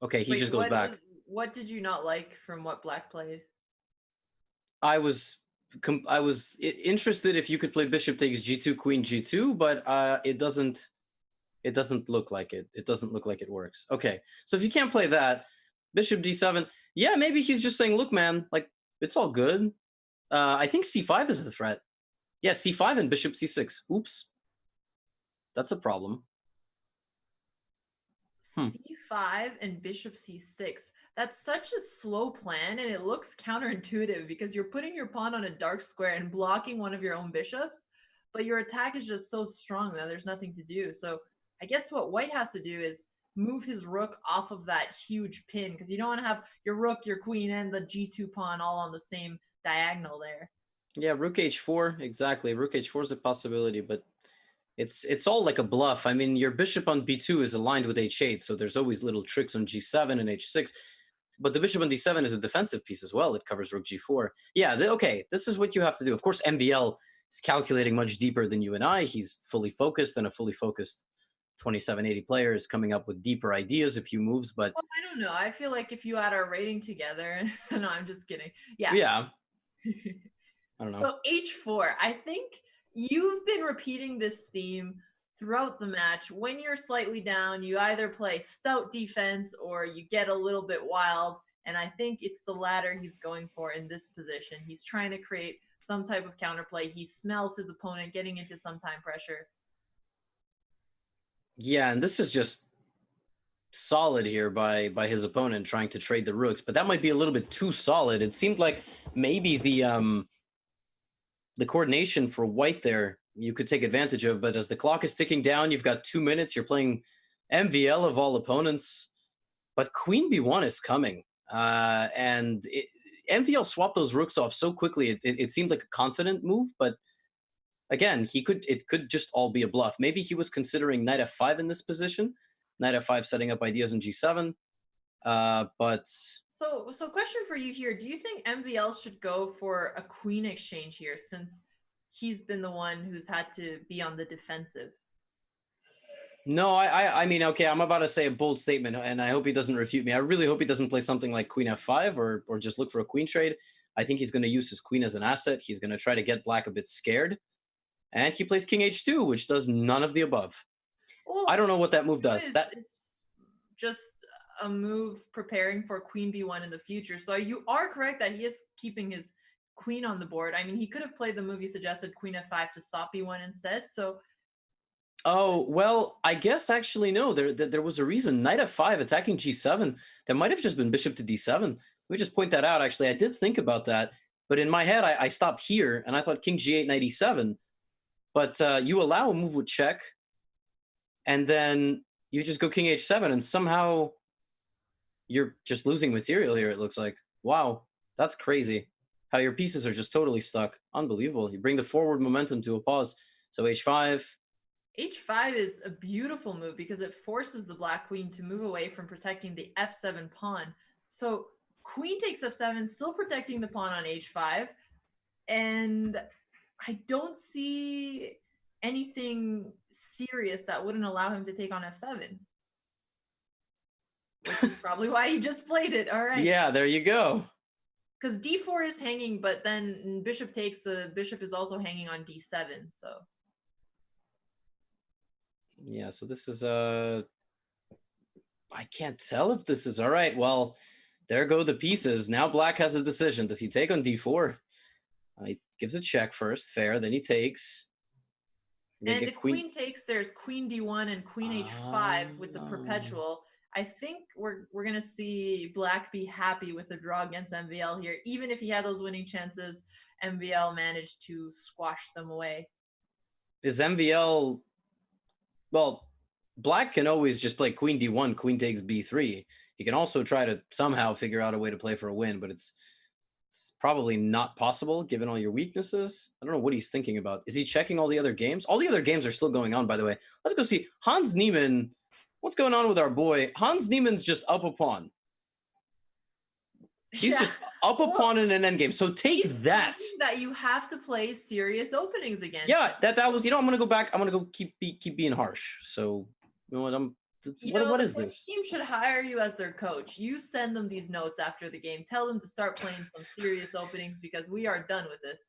Okay, he just goes back. What did you not like from what black played? I was interested if you could play bishop takes g2, queen g2, but it doesn't It doesn't look like it. It doesn't look like it works. Okay, so if you can't play that, bishop d7, yeah, maybe he's just saying, look, man, like, it's all good. I think c5 is a threat. Yeah, c5 and bishop c6. Oops. That's a problem. c5 and bishop c6. That's such a slow plan, and it looks counterintuitive because you're putting your pawn on a dark square and blocking one of your own bishops, but your attack is just so strong that there's nothing to do. So I guess what white has to do is move his rook off of that huge pin, because you don't want to have your rook, your queen, and the g2 pawn all on the same diagonal there. Yeah, rook h4, exactly. Rook h4 is a possibility, but it's all like a bluff. I mean, your bishop on b2 is aligned with h8, so there's always little tricks on g7 and h6. But the bishop on d7 is a defensive piece as well. It covers rook g4. Yeah, okay, this is what you have to do. Of course, MVL is calculating much deeper than you and I. He's fully focused, and a fully focused 2780 player is coming up with deeper ideas, a few moves, but... Well, I don't know. I feel like if you add our rating together... No, I'm just kidding. Yeah. Yeah. I don't know. So h4, I think you've been repeating this theme throughout the match. When you're slightly down, you either play stout defense or you get a little bit wild. And I think it's the latter he's going for in this position. He's trying to create some type of counterplay. He smells his opponent getting into some time pressure. Yeah, and this is just solid here by his opponent trying to trade the rooks, but that might be a little bit too solid. It seemed like maybe the coordination for white there you could take advantage of, but as the clock is ticking down, you've got 2 minutes, you're playing MVL of all opponents, but queen b1 is coming, and MVL swapped those rooks off so quickly, it seemed like a confident move, but again, it could just all be a bluff. Maybe he was considering knight f5 in this position, knight f5 setting up ideas in g7, but... So question for you here. Do you think MVL should go for a queen exchange here, since he's been the one who's had to be on the defensive? No, I mean, okay, I'm about to say a bold statement, and I hope he doesn't refute me. I really hope he doesn't play something like queen f5 or just look for a queen trade. I think he's going to use his queen as an asset. He's going to try to get black a bit scared. And he plays king h2, which does none of the above. Well, I don't know what that move does. It's just a move preparing for queen b1 in the future. So you are correct that he is keeping his queen on the board. I mean, he could have played the move you suggested, queen f5, to stop b1 instead. So... Oh, well, I guess actually no. There was a reason. Knight f5 attacking g7. That might have just been bishop to d7. Let me just point that out. Actually, I did think about that. But in my head, I stopped here, and I thought king g8, knight e7. But you allow a move with check, and then you just go king h7, and somehow you're just losing material here, it looks like. Wow, that's crazy. How your pieces are just totally stuck. Unbelievable. You bring the forward momentum to a pause. So h5. h5 is a beautiful move because it forces the black queen to move away from protecting the f7 pawn. So queen takes f7, still protecting the pawn on h5, and I don't see anything serious that wouldn't allow him to take on f7. Which is probably why he just played it. All right. Yeah, there you go. Because d4 is hanging, but then bishop takes, the bishop is also hanging on d7, so... Yeah, so this is I can't tell if this is all right. Well, there go the pieces. Now black has a decision. Does he take on d4? He gives a check first, fair. Then he takes. And if queen takes, there's queen d1 and queen h5 with the perpetual. I think we're gonna see black be happy with the draw against MVL here. Even if he had those winning chances, MVL managed to squash them away. Is MVL... Well, black can always just play queen d1, queen takes b3. He can also try to somehow figure out a way to play for a win, but it's probably not possible given all your weaknesses. I don't know what he's thinking about. Is he checking all the other games? All the other games are still going on, by the way. Let's go see Hans Niemann. What's going on with our boy? Hans Niemann's just up a pawn. He's just up a pawn in an endgame. So take that. That you have to play serious openings again. Yeah, that was, I'm going to go back. I'm going to go keep being harsh. So, you know what, what is this? The team should hire you as their coach. You send them these notes after the game. Tell them to start playing some serious openings because we are done with this.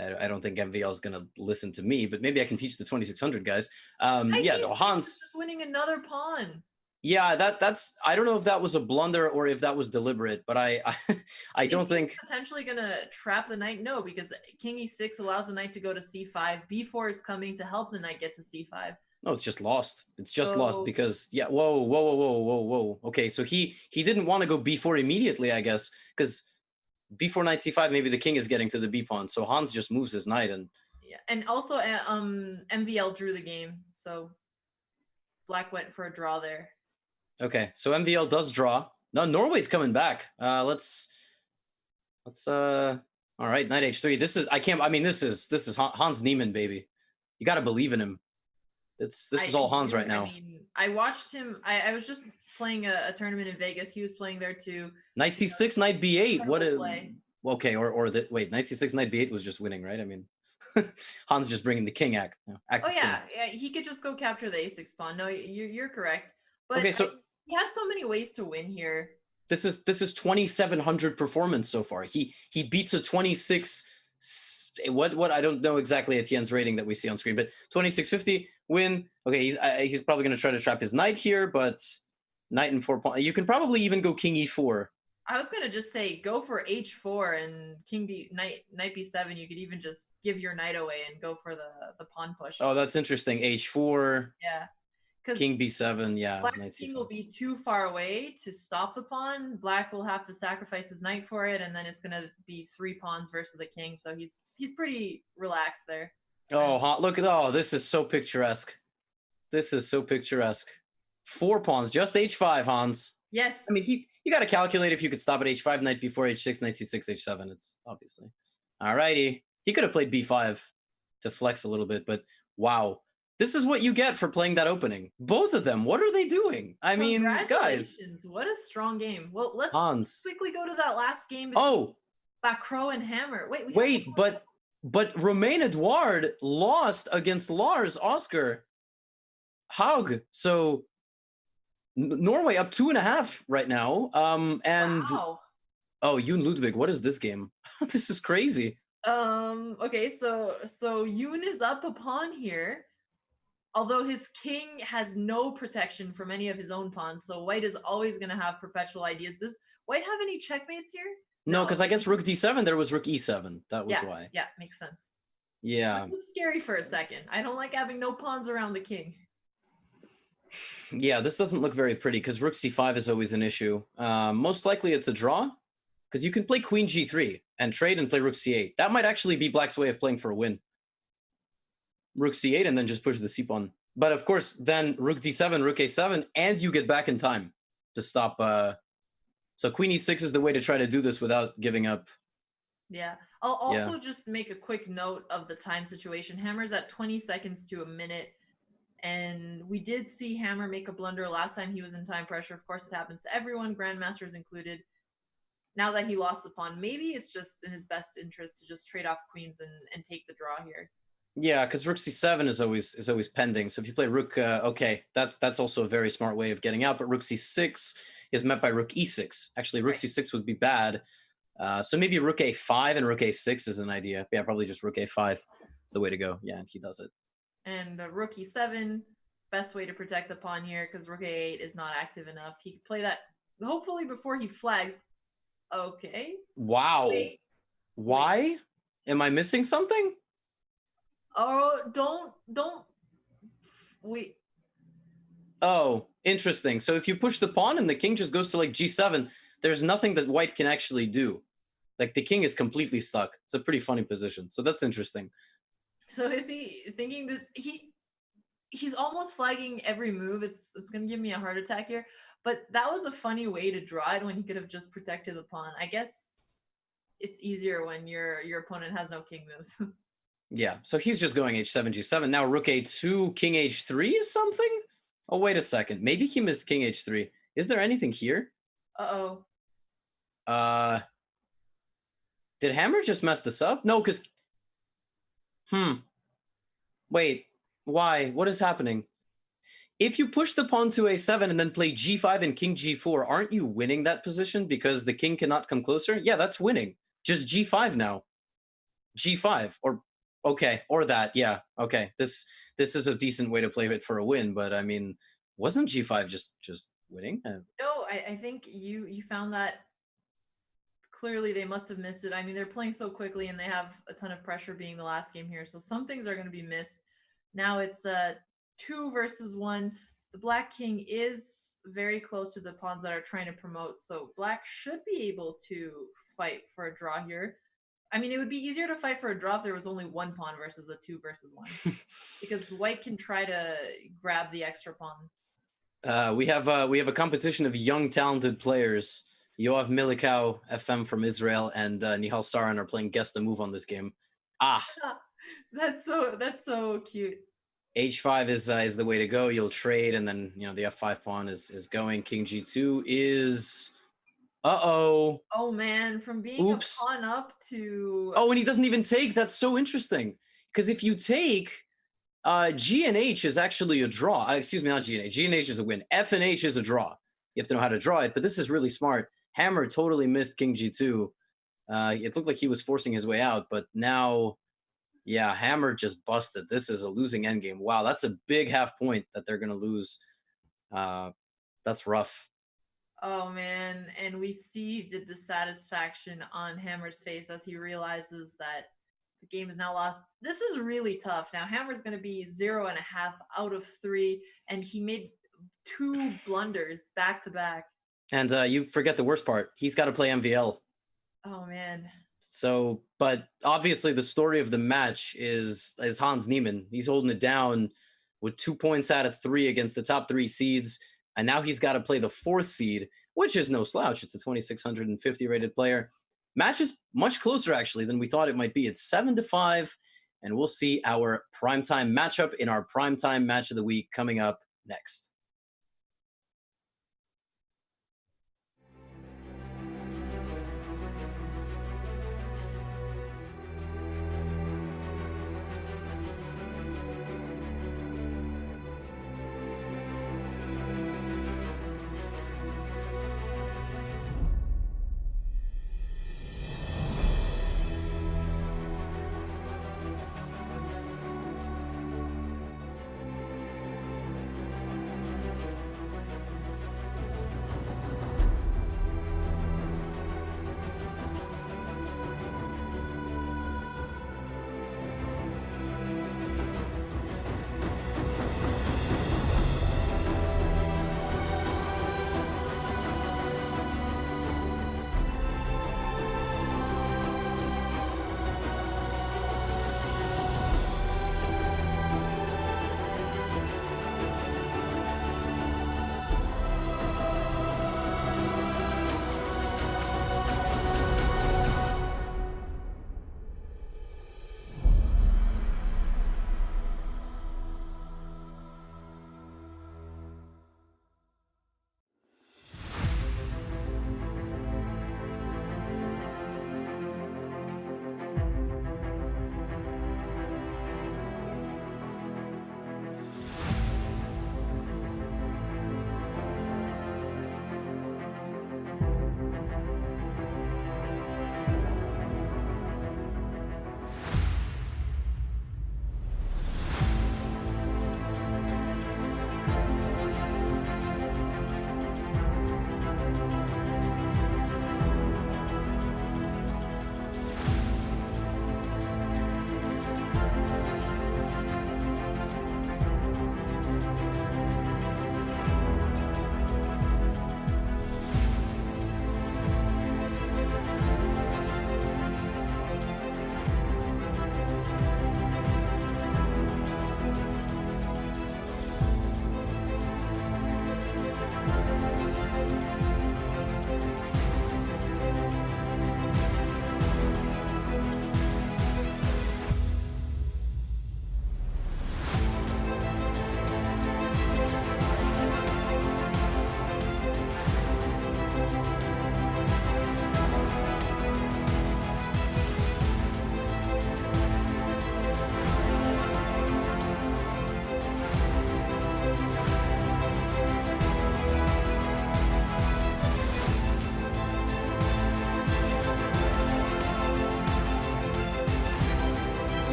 I don't think MVL is gonna listen to me, but maybe I can teach the 2600 guys. Yeah, Hans just winning another pawn. Yeah, that's I don't know if that was a blunder or if that was deliberate, but I don't think potentially gonna trap the knight. No, because king e6 allows the knight to go to c5. b4 is coming to help the knight get to c5. No, it's just lost. It's just lost because whoa. Okay, so he didn't want to go b4 immediately, I guess, because b4 knight c5, maybe the king is getting to the b pawn. So Hans just moves his knight and and also MVL drew the game, so black went for a draw there. Okay, so MVL does draw. No, Norway's coming back. Let's all right, knight h3. This is Hans Niemann, baby. You got to believe in him. This is all Hans right now. I mean, I watched him. I was just playing a tournament in Vegas. He was playing there too. Knight c6, knight b8. What a play. Okay, wait, knight c6, knight b8 was just winning, right? I mean, Hans just bringing the king act. Yeah, he could just go capture the a6 pawn. No, you're correct. But okay, so he has so many ways to win here. This is 2700 performance so far. He beats a 26. What I don't know exactly Etienne's rating that we see on screen, but 2650 win. Okay, he's probably going to try to trap his knight here, but knight and 4 pawn. You can probably even go king e4. I was gonna just say go for h4 and knight b7. You could even just give your knight away and go for the pawn push. Oh, that's interesting. h4. Yeah. King b7, yeah. Black's king will be too far away to stop the pawn. Black will have to sacrifice his knight for it, and then it's gonna be 3 pawns versus a king. So he's pretty relaxed there. Oh, look at this is so picturesque. This is so picturesque. 4 pawns, just h5, Hans. Yes. I mean, you got to calculate if you could stop at h5, knight b4, h6, knight c6, h7. It's obviously. All righty. He could have played b5 to flex a little bit, but wow. This is what you get for playing that opening. Both of them. What are they doing? I mean, guys. What a strong game. Well, let's quickly go to that last game between Vachier and Hammer. Wait, but Romain Edouard lost against Lars Oscar Haug. So Norway up 2.5 right now. Wow. Oh, Yoon Ludvig, what is this game? This is crazy. Okay, so Yoon is up a pawn here. Although his king has no protection from any of his own pawns, so white is always going to have perpetual ideas. Does white have any checkmates here? No, because I guess rook d7, there was rook e7. That was why. Yeah, makes sense. Yeah. It was scary for a second. I don't like having no pawns around the king. Yeah, this doesn't look very pretty because rook c5 is always an issue. Most likely it's a draw because you can play queen g3 and trade and play rook c8. That might actually be black's way of playing for a win. Rook c8 and then just push the c pawn. But of course, then rook d7, rook a7, and you get back in time to stop. So queen e6 is the way to try to do this without giving up. Yeah. I'll also just make a quick note of the time situation. Hammer's at 20 seconds to a minute. And we did see Hammer make a blunder last time he was in time pressure. Of course, it happens to everyone, grandmasters included. Now that he lost the pawn, maybe it's just in his best interest to just trade off queens and take the draw here. Yeah, because rook c7 is always pending. So if you play rook, okay, that's also a very smart way of getting out. But rook c6 is met by rook e6. Actually, rook c6 would be bad. So maybe rook a5 and rook a6 is an idea. Yeah, probably just rook a5 is the way to go. Yeah, and he does it. And rook e7, best way to protect the pawn here because rook a8 is not active enough. He could play that hopefully before he flags. Okay. Wow. Why? Am I missing something? Oh, don't wait. Oh, interesting. So if you push the pawn and the king just goes to like g7, there's nothing that white can actually do. Like the king is completely stuck. It's a pretty funny position. So that's interesting. So is he thinking this? He's almost flagging every move. It's gonna give me a heart attack here. But that was a funny way to draw it when he could have just protected the pawn. I guess it's easier when your opponent has no king moves. Yeah, so he's just going h7, g7. Now rook a2, king h3 is something? Oh, wait a second. Maybe he missed king h3. Is there anything here? Uh-oh. Did Hammer just mess this up? No, because... Wait, why? What is happening? If you push the pawn to a7 and then play g5 and king g4, aren't you winning that position because the king cannot come closer? Yeah, that's winning. Just g5 now. G5 or okay, or that, yeah, okay. This is a decent way to play it for a win, but I mean, wasn't G5 just winning? No, I think you found that clearly they must have missed it. I mean, they're playing so quickly and they have a ton of pressure being the last game here, so some things are going to be missed. Now it's 2 versus 1. The Black King is very close to the pawns that are trying to promote, so Black should be able to fight for a draw here. I mean, it would be easier to fight for a draw if there was only 1 pawn versus a 2 versus 1, because White can try to grab the extra pawn. We have a competition of young talented players. Yoav Milikau, FM from Israel, and Nihal Saran are playing Guess the Move on this game. That's so cute. H5 is the way to go. You'll trade, and then the F5 pawn is going. King G2 is Oh man, from being Oops. a pawn up to and he doesn't even take. That's so interesting, because if you take G and H is actually a draw. Excuse me, not G and H. G and H is a win. F and H is a draw. You have to know how to draw it, but this is really smart. Hammer totally missed King G2. It looked like he was forcing his way out, but now, yeah, Hammer just busted. This is a losing endgame. Wow, that's a big half point that they're going to lose. That's rough. Oh man, and we see the dissatisfaction on Hammer's face as he realizes that the game is now lost. This is really tough. Now Hammer's going to be 0.5 out of 3, and he made 2 blunders back to back. And you forget the worst part. He's got to play MVL. Oh man. So, but obviously the story of the match is Hans Niemann. He's holding it down with 2 points out of 3 against the top 3 seeds. And now he's got to play the 4th seed, which is no slouch. It's a 2,650 rated player. Match is much closer, actually, than we thought it might be. It's 7-5, and we'll see our primetime matchup in our primetime match of the week coming up next.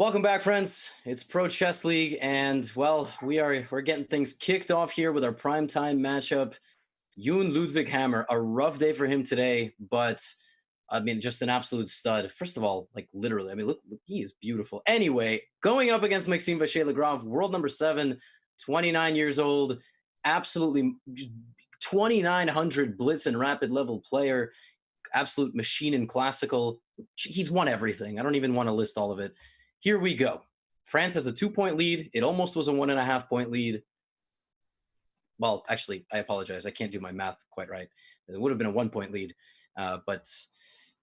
Welcome back, friends. It's Pro Chess League, and well, we're getting things kicked off here with our primetime matchup. Yoon Ludvig Hammer, a rough day for him today, but I mean, just an absolute stud. First of all, like literally, I mean, look, he is beautiful. Anyway, going up against Maxime Vachier-Lagrave, world number 7, 29 years old, absolutely 2,900 blitz and rapid level player, absolute machine in classical. He's won everything. I don't even want to list all of it. Here we go. France has a 2-point lead. It almost was a 1.5-point lead. Well, actually, I apologize. I can't do my math quite right. It would have been a 1-point lead. But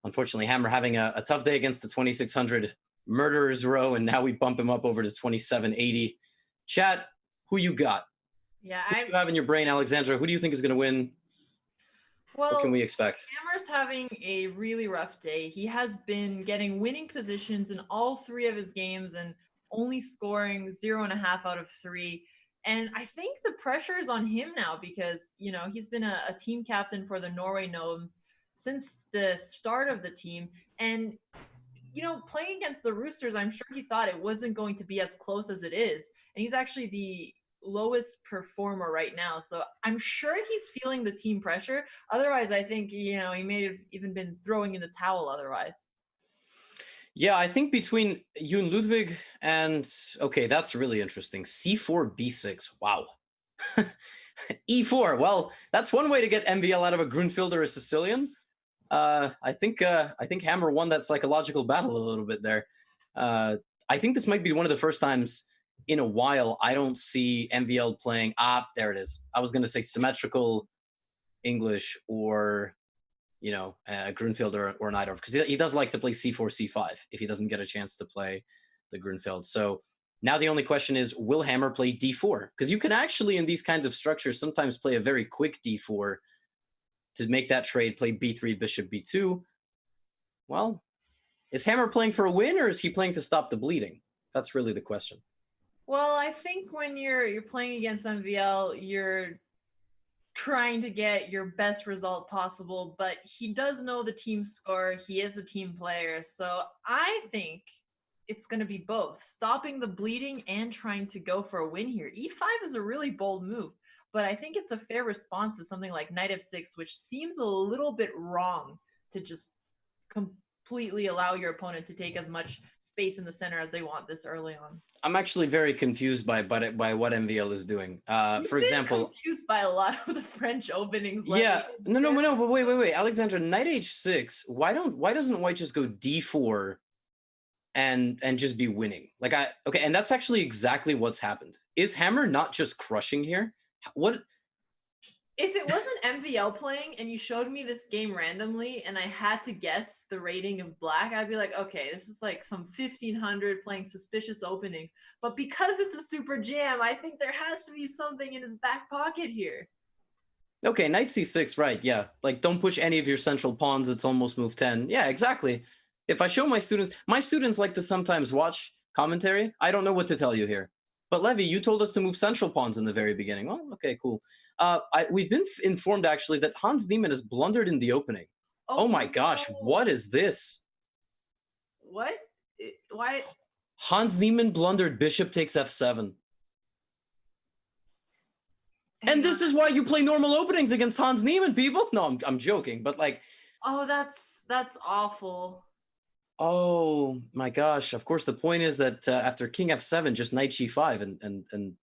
unfortunately, Hammer having a tough day against the 2,600 murderers row, and now we bump him up over to 2,780. Chat, who you got? Yeah, who do you have in your brain, Alexandra? Who do you think is going to win? Well, what can we expect? Hammer's having a really rough day. He has been getting winning positions in all 3 of his games and only scoring 0.5 out of 3. And I think the pressure is on him now because, you know, he's been a team captain for the Norway Gnomes since the start of the team. And, you know, playing against the Roosters, I'm sure he thought it wasn't going to be as close as it is. And he's actually the lowest performer right now. So I'm sure he's feeling the team pressure. Otherwise, I think, you know, he may have even been throwing in the towel otherwise. Yeah, I think between Yoon Ludvig and, okay, that's really interesting. C4, B6. Wow. E4. Well, that's one way to get MVL out of a Grunfeld or a Sicilian. I think Hammer won that psychological battle a little bit there. I think this might be one of the first times in a while I don't see MVL playing. There it is. I was going to say symmetrical English or, you know, Grunfeld or an Eidorf, because he does like to play C4, C5 if he doesn't get a chance to play the Grunfeld. So now the only question is, will Hammer play D4? Because you can actually, in these kinds of structures, sometimes play a very quick D4 to make that trade, play B3, bishop B2. Well, is Hammer playing for a win, or is he playing to stop the bleeding? That's really the question. Well, I think when you're playing against MVL, you're trying to get your best result possible, but he does know the team score. He is a team player. So I think it's going to be both, stopping the bleeding and trying to go for a win here. E5 is a really bold move, but I think it's a fair response to something like knight f6, which seems a little bit wrong to just completely allow your opponent to take as much space in the center as they want this early on. I'm actually very confused by what MVL is doing. For example, confused by a lot of the French openings. Yeah, no, but wait, Alexandra, knight h6. Why doesn't White just go d4 and just be winning? Like okay, and that's actually exactly what's happened. Is Hammer not just crushing here? What? If it wasn't MVL playing and you showed me this game randomly and I had to guess the rating of black, I'd be like, okay, this is like some 1500 playing suspicious openings. But because it's a super jam, I think there has to be something in his back pocket here. Okay, knight c6, right, yeah. Like, don't push any of your central pawns, it's almost move 10. Yeah, exactly. If I show my students like to sometimes watch commentary. I don't know what to tell you here. But Levy, you told us to move central pawns in the very beginning. Well, okay, cool. We've been informed, actually, that Hans Niemann has blundered in the opening. Oh my gosh, what is this? What? Why? Hans Niemann blundered bishop takes f7. And this is why you play normal openings against Hans Niemann, people. No, I'm joking, but like... Oh, that's awful. Oh my gosh! Of course, the point is that after King f7, just knight g5, and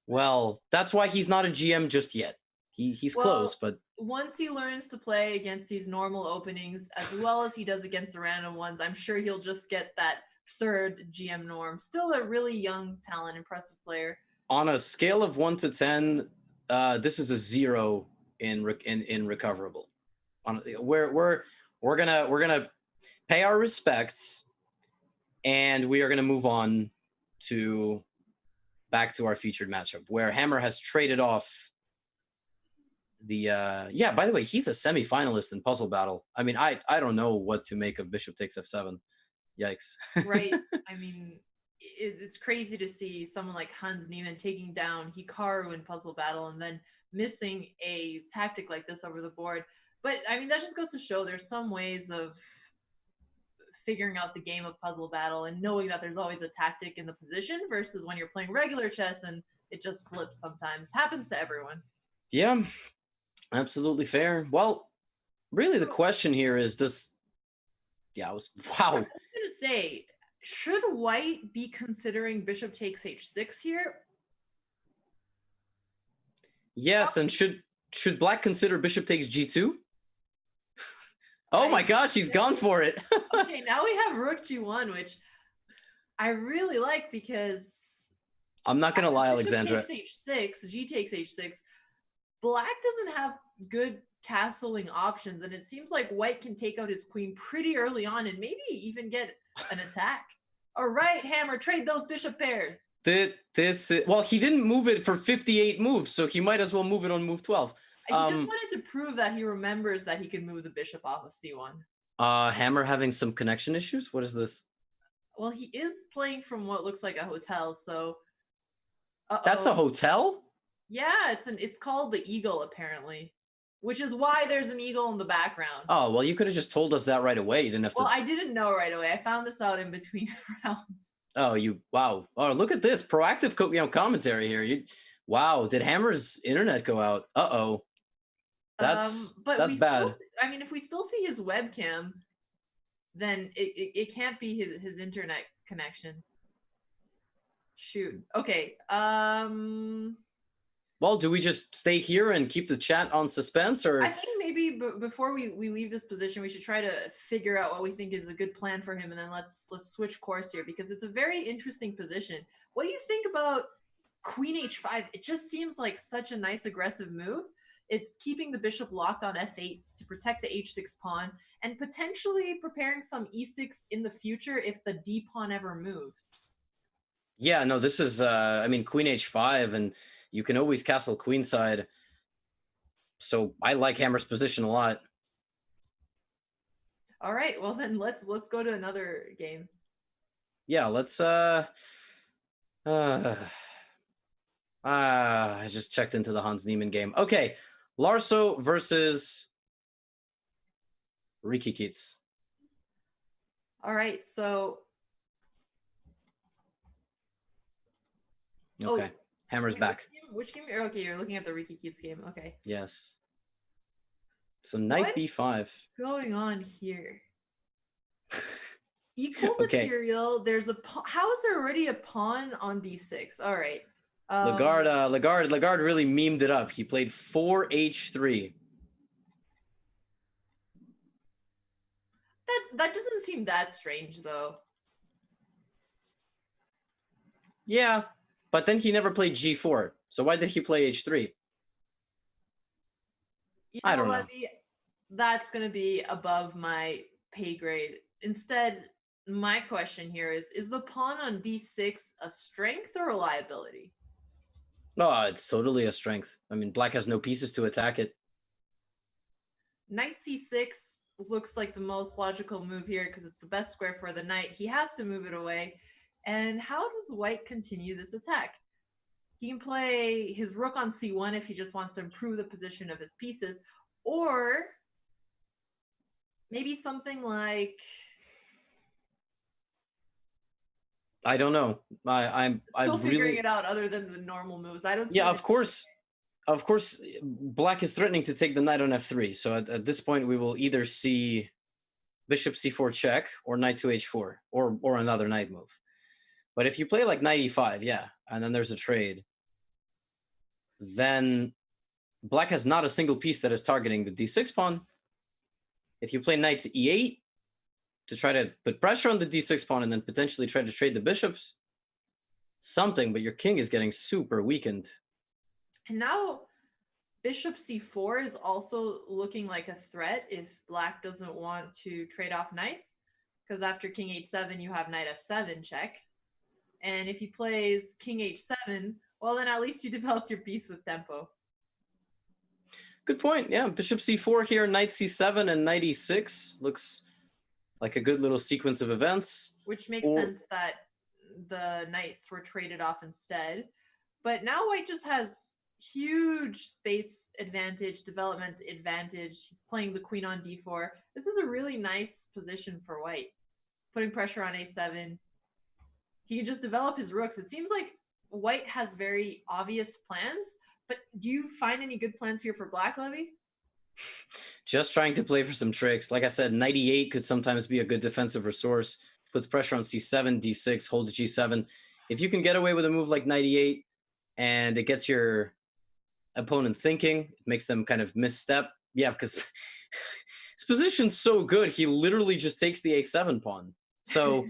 well, that's why he's not a GM just yet. He's close, but once he learns to play against these normal openings as well as he does against the random ones, I'm sure he'll just get that third GM norm. Still a really young talent, impressive player. On a scale of 1 to 10, this is a 0 in recoverable. We're gonna pay our respects, and we are going to move on to back to our featured matchup, where Hammer has traded off the yeah, by the way, he's a semi-finalist in Puzzle Battle. I mean, I don't know what to make of bishop takes f7. Yikes. Right. I mean, it's crazy to see someone like Hans Niemann taking down Hikaru in Puzzle Battle and then missing a tactic like this over the board. But I mean, that just goes to show there's some ways of figuring out the game of puzzle battle and knowing that there's always a tactic in the position versus when you're playing regular chess and it just slips sometimes. Happens to everyone. Yeah, absolutely fair. Well, really the question here is wow. I was going to say, should white be considering bishop takes h6 here? Yes, and should black consider bishop takes g2? Oh my gosh, he's gone for it. Okay, now we have rook g1, which I really like because I'm not going to lie, bishop Alexandra. takes h6, g takes h6. Black doesn't have good castling options, and it seems like white can take out his queen pretty early on and maybe even get an attack. All right, Hammer, trade those bishop pairs. Well, he didn't move it for 58 moves, so he might as well move it on move 12. He just wanted to prove that he remembers that he can move the bishop off of c1. Hammer having some connection issues? What is this? Well, he is playing from what looks like a hotel, so... That's a hotel? Yeah, it's called the Eagle, apparently. Which is why there's an eagle in the background. Oh, well, you could have just told us that right away. You didn't have to... Well, I didn't know right away. I found this out in between rounds. Oh, wow. Oh, look at this. Proactive commentary here. Wow, did Hammer's internet go out? Uh-oh. That's bad. I mean, if we still see his webcam, then it can't be his internet connection. Shoot. Okay. Well, do we just stay here and keep the chat on suspense, or? I think maybe before we leave this position, we should try to figure out what we think is a good plan for him, and then let's switch course here because it's a very interesting position. What do you think about Queen h5? It just seems like such a nice aggressive move. It's keeping the bishop locked on f8 to protect the h6 pawn and potentially preparing some e6 in the future if the d pawn ever moves. Yeah, no, this is, I mean, Queen h5, and you can always castle queenside. So I like Hammer's position a lot. All right, well then let's go to another game. Yeah, let's I just checked into the Hans Niemann game. Okay, Larso versus Rikikits. All right, so okay, Hammer's back. Which game? Okay, you're looking at the Rikikits game. Okay. Yes. So knight b5. What's going on here? Equal material. There's a how is there already a pawn on d6? All right. Lagarde really memed it up. He played 4h3. That doesn't seem that strange though. Yeah, but then he never played g4. So why did he play h3? I don't know. That's going to be above my pay grade. Instead, my question here is the pawn on d6 a strength or a liability? Oh, it's totally a strength. I mean, black has no pieces to attack it. Knight c6 looks like the most logical move here because it's the best square for the knight. He has to move it away. And how does white continue this attack? He can play his rook on c1 if he just wants to improve the position of his pieces, or maybe something like... I don't know. I'm still figuring really... it out other than the normal moves. I don't see Yeah, of course, black is threatening to take the knight on f3. So at this point, we will either see bishop c4 check or knight to h4 or another knight move. But if you play like knight e5, yeah, and then there's a trade, then black has not a single piece that is targeting the d6 pawn. If you play knight to e8 to try to put pressure on the d6 pawn and then potentially try to trade the bishops, something, but your king is getting super weakened. And now bishop c4 is also looking like a threat if black doesn't want to trade off knights, because after king h7, you have knight f7 check. And if he plays king h7, well, then at least you developed your piece with tempo. Good point. Yeah, bishop c4 here, knight c7 and knight e6 looks like a good little sequence of events. Which makes sense that the knights were traded off instead. But now white just has huge space advantage, development advantage. He's playing the queen on d4. This is a really nice position for white. putting pressure on a7. He can just develop his rooks. It seems like white has very obvious plans, but do you find any good plans here for black, Levy? Just trying to play for some tricks. Like I said, 98 could sometimes be a good defensive resource. Puts pressure on c7, d6, holds g7. If you can get away with a move like 98 and it gets your opponent thinking, it makes them kind of misstep. Yeah, because his position's so good, he literally just takes the a7 pawn. So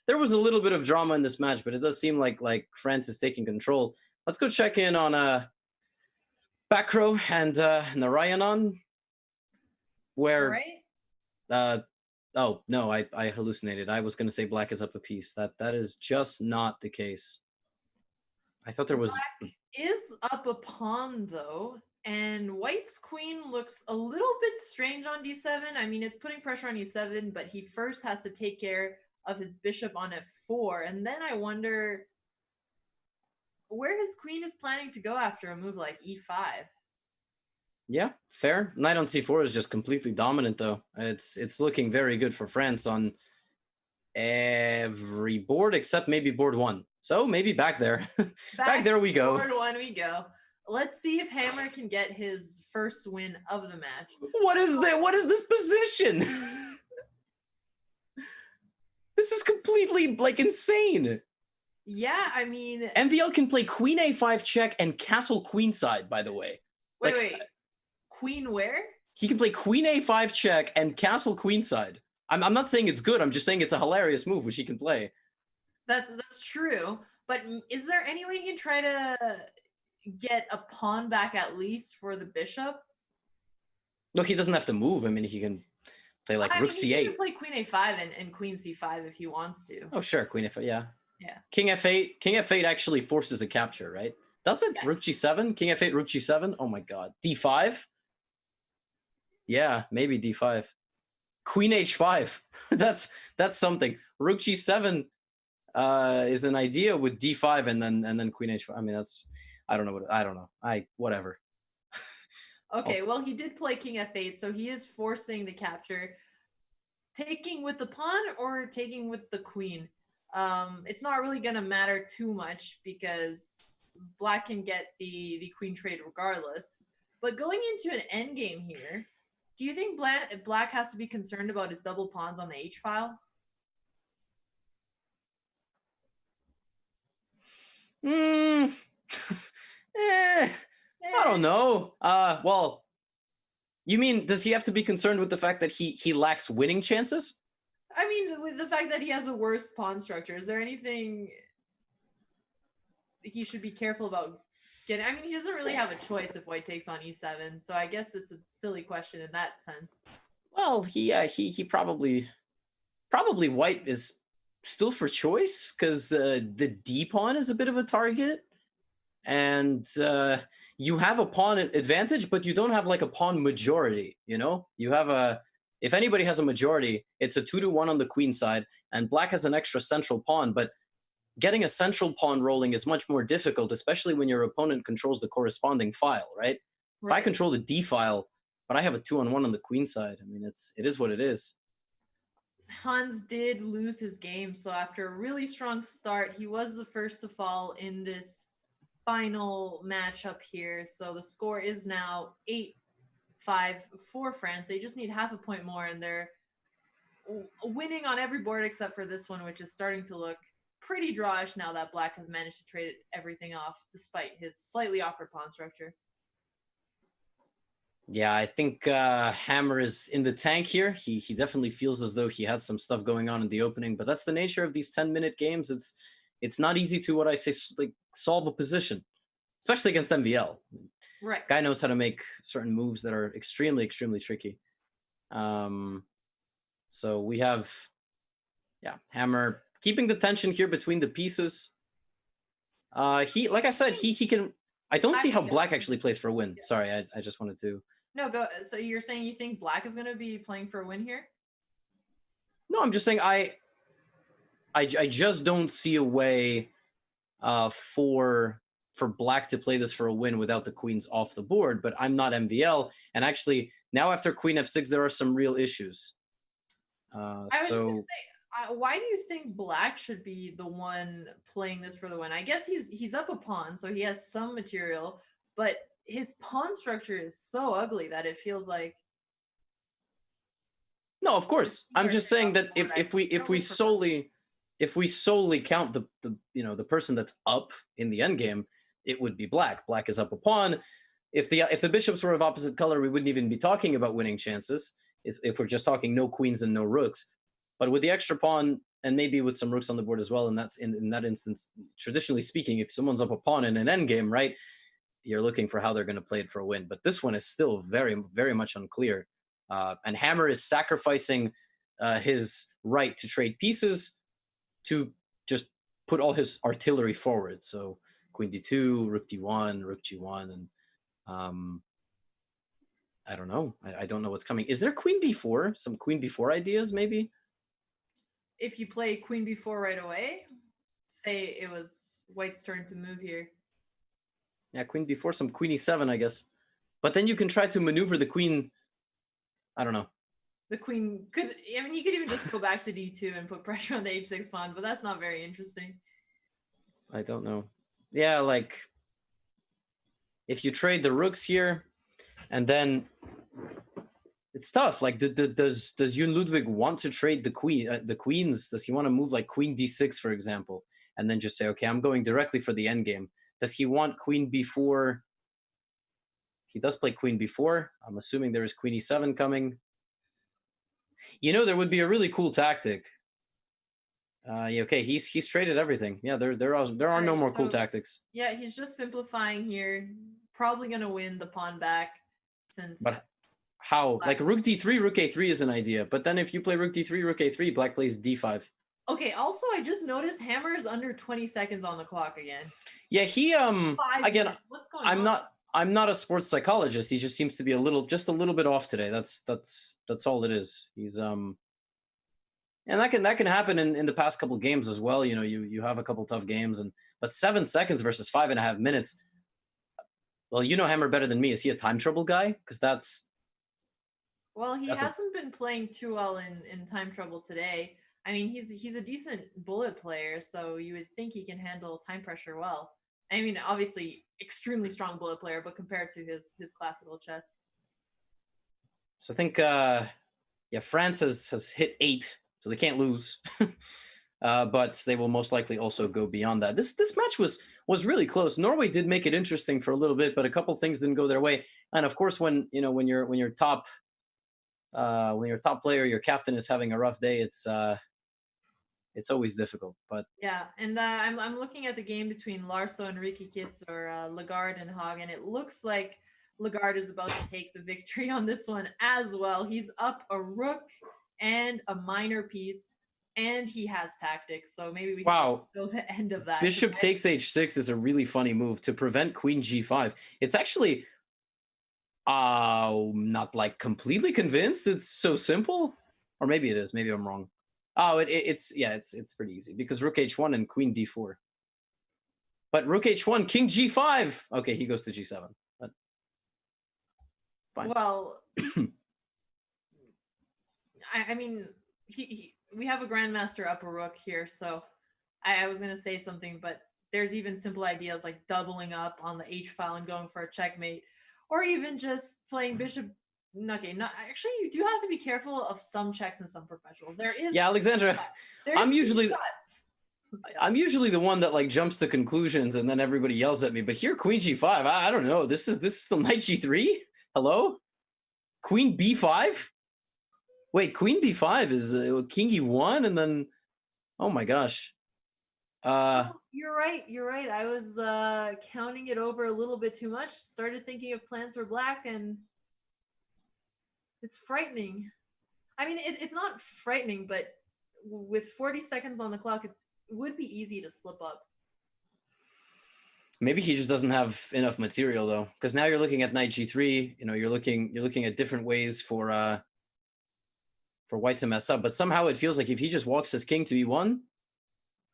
there was a little bit of drama in this match, but it does seem like France is taking control. Let's go check in on back row and Narayanan, where oh no, I hallucinated. I was going to say black is up a piece. That is just not the case. I thought there was black is up a pawn though, and white's queen looks a little bit strange on d7. I mean, it's putting pressure on e7, but he first has to take care of his bishop on f4, and then I wonder where his queen is planning to go after a move like e5. Yeah, fair. Knight on c4 is just completely dominant, though. It's looking very good for France on every board except maybe board 1. So maybe back there. Back there we go. Board 1 we go. Let's see if Hammer can get his first win of the match. What is that? What is this position? This is completely insane. Yeah, I mean, MVL can play queen a5 check and castle queenside, by the way. Wait. Queen where? He can play queen a5 check and castle queenside. I'm not saying it's good. I'm just saying it's a hilarious move which he can play. That's true. But is there any way he can try to get a pawn back at least for the bishop? No, he doesn't have to move. I mean, he can play rook c8. He can play queen a5 and queen c5 if he wants to. Oh, sure. Queen f8, yeah. Yeah. King f8. King f8 actually forces a capture, right? Does it? Yeah. Rook g7? King f8, rook g7? Oh my god. d5? Yeah, maybe d5. Queen h5. That's something. Rook g7 is an idea with d5 and then queen h5. I mean, that's I don't know. Whatever. Okay, well, he did play king f8, so he is forcing the capture. Taking with the pawn or taking with the queen? It's not really going to matter too much because black can get the queen trade regardless. But going into an endgame here, do you think black has to be concerned about his double pawns on the h-file? I don't know. Well, you mean, does he have to be concerned with the fact that he lacks winning chances? I mean, with the fact that he has a worse pawn structure, is there anything he should be careful about getting? I mean, he doesn't really have a choice if white takes on e7, so I guess it's a silly question in that sense. Well, he probably white is still for choice because the d pawn is a bit of a target, and you have a pawn advantage, but you don't have a pawn majority. You know, you have if anybody has a majority, it's a 2-1 on the queen side, and black has an extra central pawn, but getting a central pawn rolling is much more difficult, especially when your opponent controls the corresponding file, right? If I control the d file, but I have a 2-1 on the queen side, I mean, it is what it is. Hans did lose his game, so after a really strong start, he was the first to fall in this final matchup here. So the score is now 8-5 for France. They just need half a point more, and they're winning on every board except for this one, which is starting to look pretty drawish now that black has managed to trade everything off despite his slightly awkward pawn structure. Yeah, I think Hammer is in the tank here. He definitely feels as though he had some stuff going on in the opening, but that's the nature of these 10-minute games. It's not easy to, what I say, solve a position, especially against MVL. Right. Guy knows how to make certain moves that are extremely, extremely tricky. So we have, Hammer keeping the tension here between the pieces. He, like I said, he can. I don't see how black actually plays for a win. Yeah. Sorry, I just wanted to. No, go. So you're saying you think black is going to be playing for a win here? No, I'm just saying I just don't see a way for black to play this for a win without the queens off the board. But I'm not MVL, and actually now after queen f6 there are some real issues. why do you think Black should be the one playing this for the win? I guess he's up a pawn, so he has some material, but his pawn structure is so ugly that it feels like. No, of course. I'm just saying that if we solely count the person that's up in the endgame, it would be Black. Black is up a pawn. If the bishops were of opposite color, we wouldn't even be talking about winning chances. If we're just talking no queens and no rooks. But with the extra pawn, and maybe with some rooks on the board as well, and that's in that instance, traditionally speaking, if someone's up a pawn in an endgame, right, you're looking for how they're going to play it for a win. But this one is still very, very much unclear. And Hammer is sacrificing his right to trade pieces to just put all his artillery forward. So Queen D2, Rook D1, Rook G1, and I don't know. I don't know what's coming. Is there Queen B4? Some Queen B4 ideas, maybe? If you play Queen B4 right away, say it was White's turn to move here. Yeah, Queen B4, some Queen E7, I guess. But then you can try to maneuver the Queen. I don't know. The Queen could, I mean, you could even just go back to D2 and put pressure on the H6 pawn, but that's not very interesting. I don't know. Yeah, like if you trade the rooks here, and then it's tough. Like, does Yoon Ludvig want to trade the queens? Does he want to move like Queen D6, for example, and then just say, okay, I'm going directly for the endgame? Does he want Queen B4? He does play Queen B4. I'm assuming there is Queen E7 coming. You know, there would be a really cool tactic. Okay, he's traded everything. Yeah, there are no more cool tactics. Yeah, he's just simplifying here. Probably gonna win the pawn back since. But how? Like Rook D3, Rook A3 is an idea. But then if you play Rook D3, Rook A3, Black plays D5. Okay. Also, I just noticed Hammer is under 20 seconds on the clock again. Yeah, he again. What's going on? I'm not a sports psychologist. He just seems to be a little bit off today. That's all it is. He's and that can happen in the past couple games as well. You know, you have a couple tough games, but 7 seconds versus 5.5 minutes. Well, you know Hammer better than me. Is he a time trouble guy? Because that's. Well, he hasn't been playing too well in time trouble today. I mean, he's a decent bullet player, so you would think he can handle time pressure well. I mean, obviously, extremely strong bullet player, but compared to his classical chess. So I think, France has hit 8, so they can't lose. But they will most likely also go beyond that. This match was really close. Norway did make it interesting for a little bit, but a couple things didn't go their way. And of course, when your top player, your captain is having a rough day, it's always difficult. But yeah, and I'm looking at the game between Larso and Ricky Kitts, or Lagarde and Haag, and it looks like Lagarde is about to take the victory on this one as well. He's up a rook and a minor piece, and he has tactics. So maybe we can go the end of that. Bishop takes H6 is a really funny move to prevent Queen G5. It's actually not like completely convinced it's so simple, or maybe it is. Maybe I'm wrong. Oh, it's pretty easy because Rook H1 and Queen D4. But Rook H1, King G5. Okay, he goes to G7. But fine. Well, I mean, we have a grandmaster up a rook here, so I was gonna say something, but there's even simple ideas like doubling up on the H file and going for a checkmate, or even just playing bishop. Okay, actually, you do have to be careful of some checks in some professionals. There is. Yeah, Alexandra. I'm usually the one that like jumps to conclusions and then everybody yells at me. But here, Queen G5. I don't know. This is still Knight G3. Hello, Queen B5. Wait, Queen B5 is King E1, and then, oh my gosh. You're right. I was counting it over a little bit too much. Started thinking of plans for Black, and it's frightening. I mean, it's not frightening, but with 40 seconds on the clock, it would be easy to slip up. Maybe he just doesn't have enough material though, because now you're looking at Knight G3. You know, you're looking at different ways for White to mess up. But somehow it feels like if he just walks his king to E1,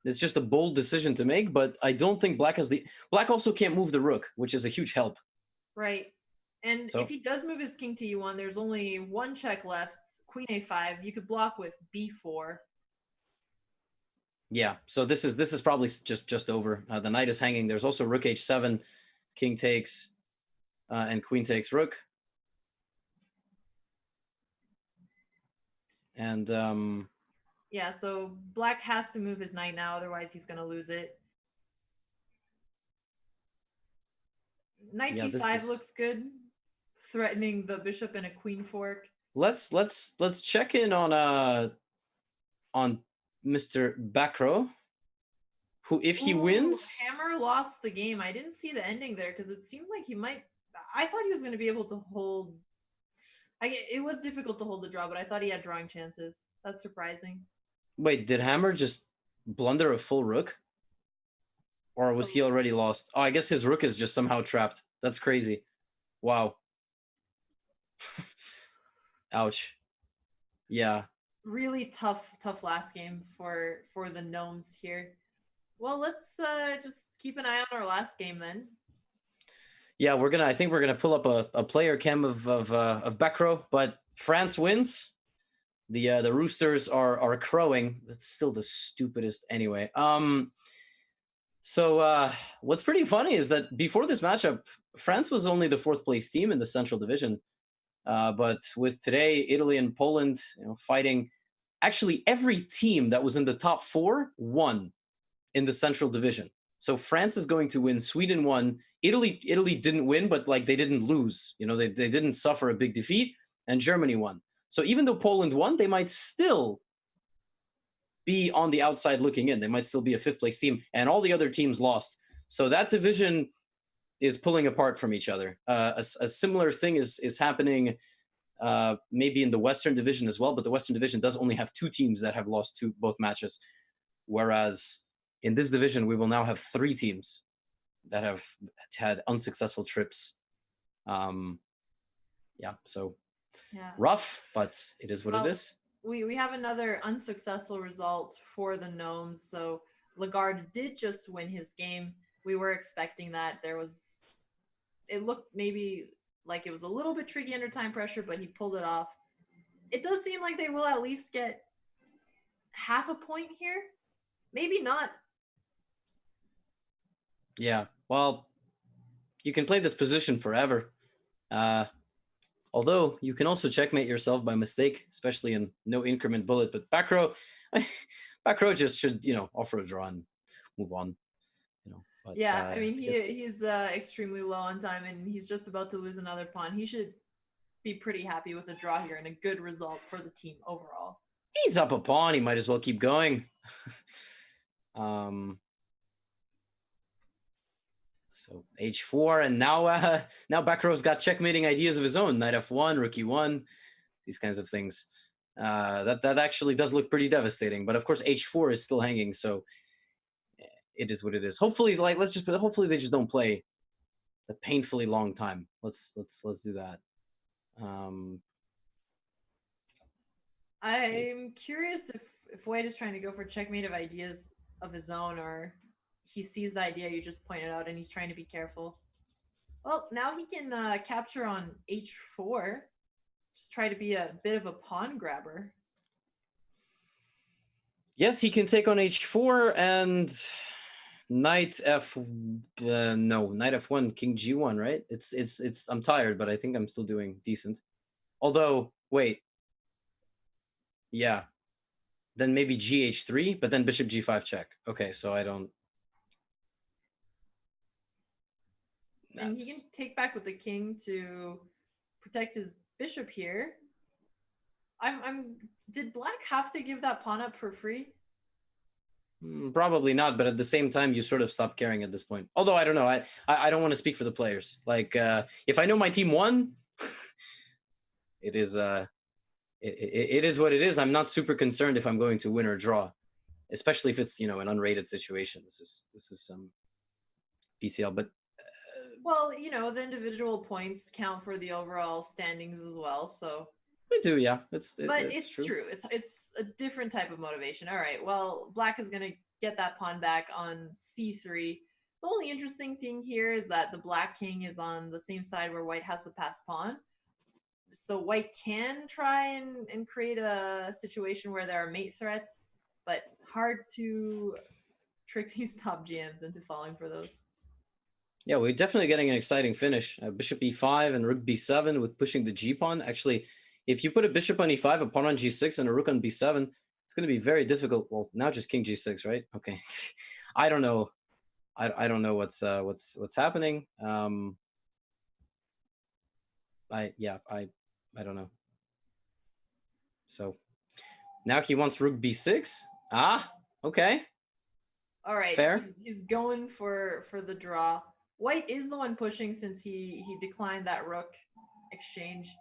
it's just a bold decision to make. But I don't think Black also can't move the rook, which is a huge help. Right. And if he does move his king to E1, there's only one check left, Queen A5. You could block with B4. Yeah, so this is probably just over. The knight is hanging. There's also rook h7, king takes, and queen takes rook. And yeah, so black has to move his knight now, otherwise he's gonna lose it. Knight g5 looks good, threatening the bishop and a queen fork. Let's check in on Mr. Vachier, who, if he wins, Hammer lost the game. I didn't see the ending there because it seemed like he might. I thought he was going to be able to hold. It was difficult to hold the draw, but I thought he had drawing chances. That's surprising. Wait, did Hammer just blunder a full rook? Or was he already lost? Oh, I guess his rook is just somehow trapped. That's crazy. Wow. Ouch. Yeah. Really tough last game for the Gnomes here. Well, let's just keep an eye on our last game then. Yeah, I think we're gonna pull up a player cam of Vachier, but France wins. The Roosters are crowing. That's still the stupidest anyway. So what's pretty funny is that before this matchup, France was only the 4th place team in the Central Division. But with today, Italy and Poland, fighting, actually every team that was in the top 4 won in the Central Division. So France is going to win. Sweden won. Italy didn't win, but like they didn't lose. They didn't suffer a big defeat, and Germany won. So even though Poland won, they might still be on the outside looking in. They might still be a 5th place team, and all the other teams lost. So that division is pulling apart from each other. A similar thing is happening maybe in the Western Division as well, but the Western Division does only have 2 teams that have lost both matches, whereas in this division we will now have 3 teams that have had unsuccessful trips. Yeah, so rough, but it is what it is. We have another unsuccessful result for the Gnomes. So Lagarde did just win his game. We were expecting that. It looked maybe like it was a little bit tricky under time pressure, but he pulled it off. It does seem like they will at least get half a point here. Maybe not. Yeah, well, you can play this position forever. Although you can also checkmate yourself by mistake, especially in no increment bullet. But Vachier just should, offer a draw and move on. But, yeah, I mean, he's extremely low on time, and he's just about to lose another pawn. He should be pretty happy with a draw here and a good result for the team overall. He's up a pawn. He might as well keep going. So h4, and now Vachier's got checkmating ideas of his own. Knight f1, rook e1, these kinds of things. That actually does look pretty devastating. But of course, h4 is still hanging, so it is what it is. Hopefully, hopefully they just don't play a painfully long time. Let's do that. I'm curious if White is trying to go for checkmate of ideas of his own, or he sees the idea you just pointed out and he's trying to be careful. Well, now he can capture on h4. Just try to be a bit of a pawn grabber. Yes, he can take on h4 and knight f1, king g1, right? It's I'm tired, but I think I'm still doing decent. Although, wait. Yeah. Then maybe gh3, but then bishop g5 check. Okay, so I don't. And he can take back with the king to protect his bishop here. Did black have to give that pawn up for free? Probably not, but at the same time, you sort of stop caring at this point. Although I don't know, I don't want to speak for the players. Like, if I know my team won, it is it is what it is. I'm not super concerned if I'm going to win or draw, especially if it's an unrated situation. This is some PCL, but well, the individual points count for the overall standings as well. So we do, yeah. It's true. It's a different type of motivation. All right. Well, black is going to get that pawn back on c3. The only interesting thing here is that the black king is on the same side where white has the passed pawn. So white can try and create a situation where there are mate threats, but hard to trick these top GMs into falling for those. Yeah, we're definitely getting an exciting finish. Bishop e5 and rook b7 with pushing the g pawn. Actually, if you put a bishop on e5, a pawn on g6, and a rook on b7, it's going to be very difficult. Well, now just king g6, right? Okay, I don't know. I don't know what's happening. I don't know. So now he wants rook b6. Ah, okay. All right, fair. He's going for the draw. White is the one pushing since he declined that rook exchange.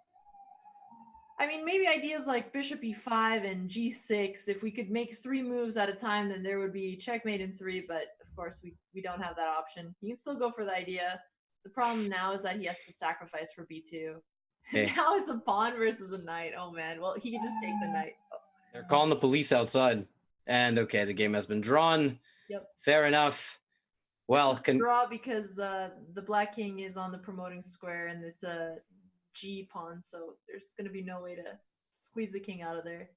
I mean, maybe ideas like bishop e5 and g6, if we could make 3 moves at a time, then there would be checkmate in 3, but of course we don't have that option. He can still go for the idea. The problem now is that he has to sacrifice for b2. Okay. Now it's a pawn versus a knight. Oh man, well, he can just take the knight. Oh. They're calling the police outside. And okay, the game has been drawn. Yep. Fair enough. Well, draw because the black king is on the promoting square and it's a G pawn, so there's going to be no way to squeeze the king out of there.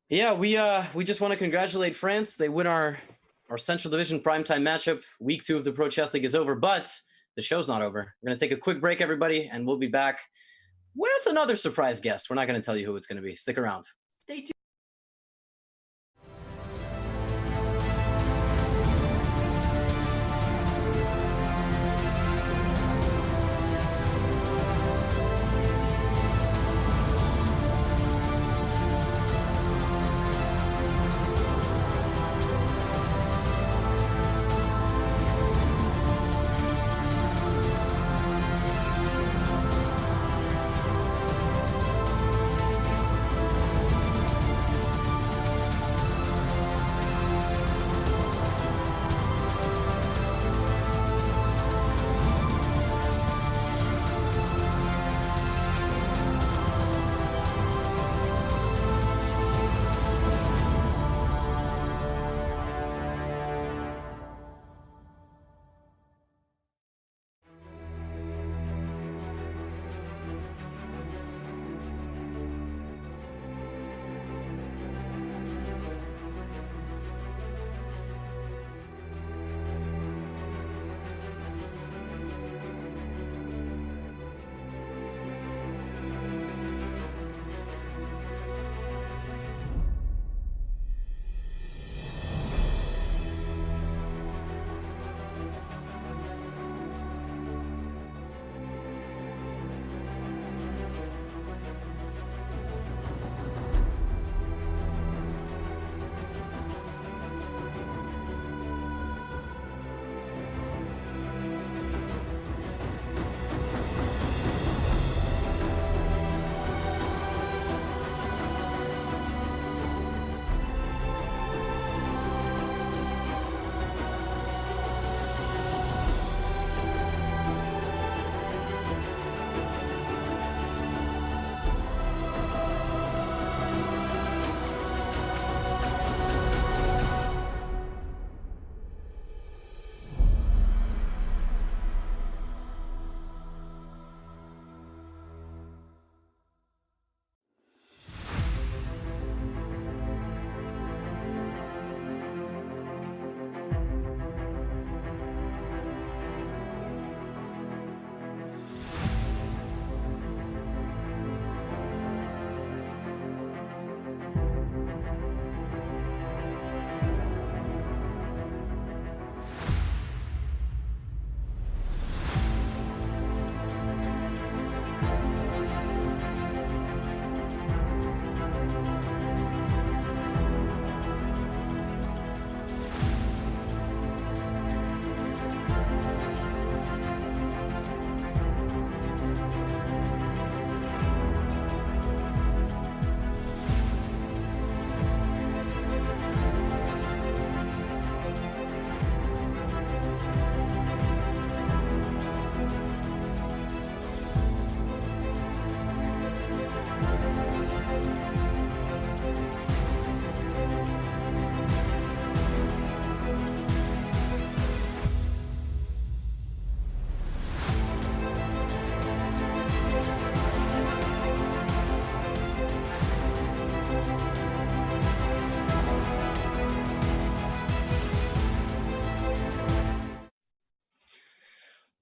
Yeah, we just want to congratulate France. They win our Central Division primetime matchup. Week 2 of the Pro Chess League is over, but the show's not over. We're going to take a quick break, everybody, and we'll be back with another surprise guest. We're not going to tell you who it's going to be. Stick around. Stay tuned.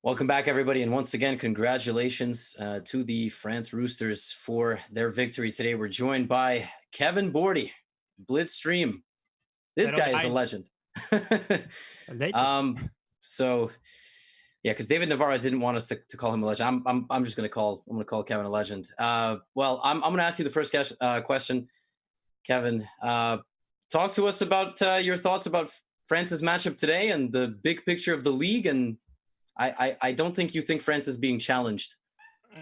Welcome back, everybody. And once again, congratulations to the France Roosters for their victory today. We're joined by Kevin Bordy, Blitzstream. This Hello, guy is a guys. legend. A legend. So yeah, because David Navarro didn't want us to call him a legend. I'm just gonna call Kevin a legend. Well, I'm gonna ask you the first question, Kevin. Talk to us about your thoughts about France's matchup today and the big picture of the league. And I don't think you think France is being challenged.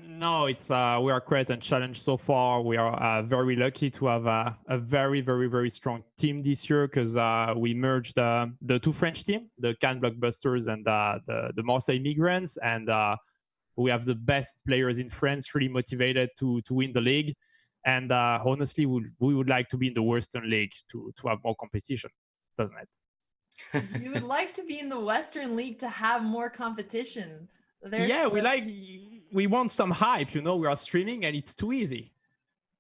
No, it's we are quite unchallenged so far. We are very lucky to have a very, very, very strong team this year because we merged the two French teams, the Cannes Blockbusters and the Marseille Migrants, and we have the best players in France, really motivated to win the league. And honestly, we would like to be in the Western League to have more competition, doesn't it? You would like to be in the Western League to have more competition. Yeah, we want some hype, we are streaming and it's too easy.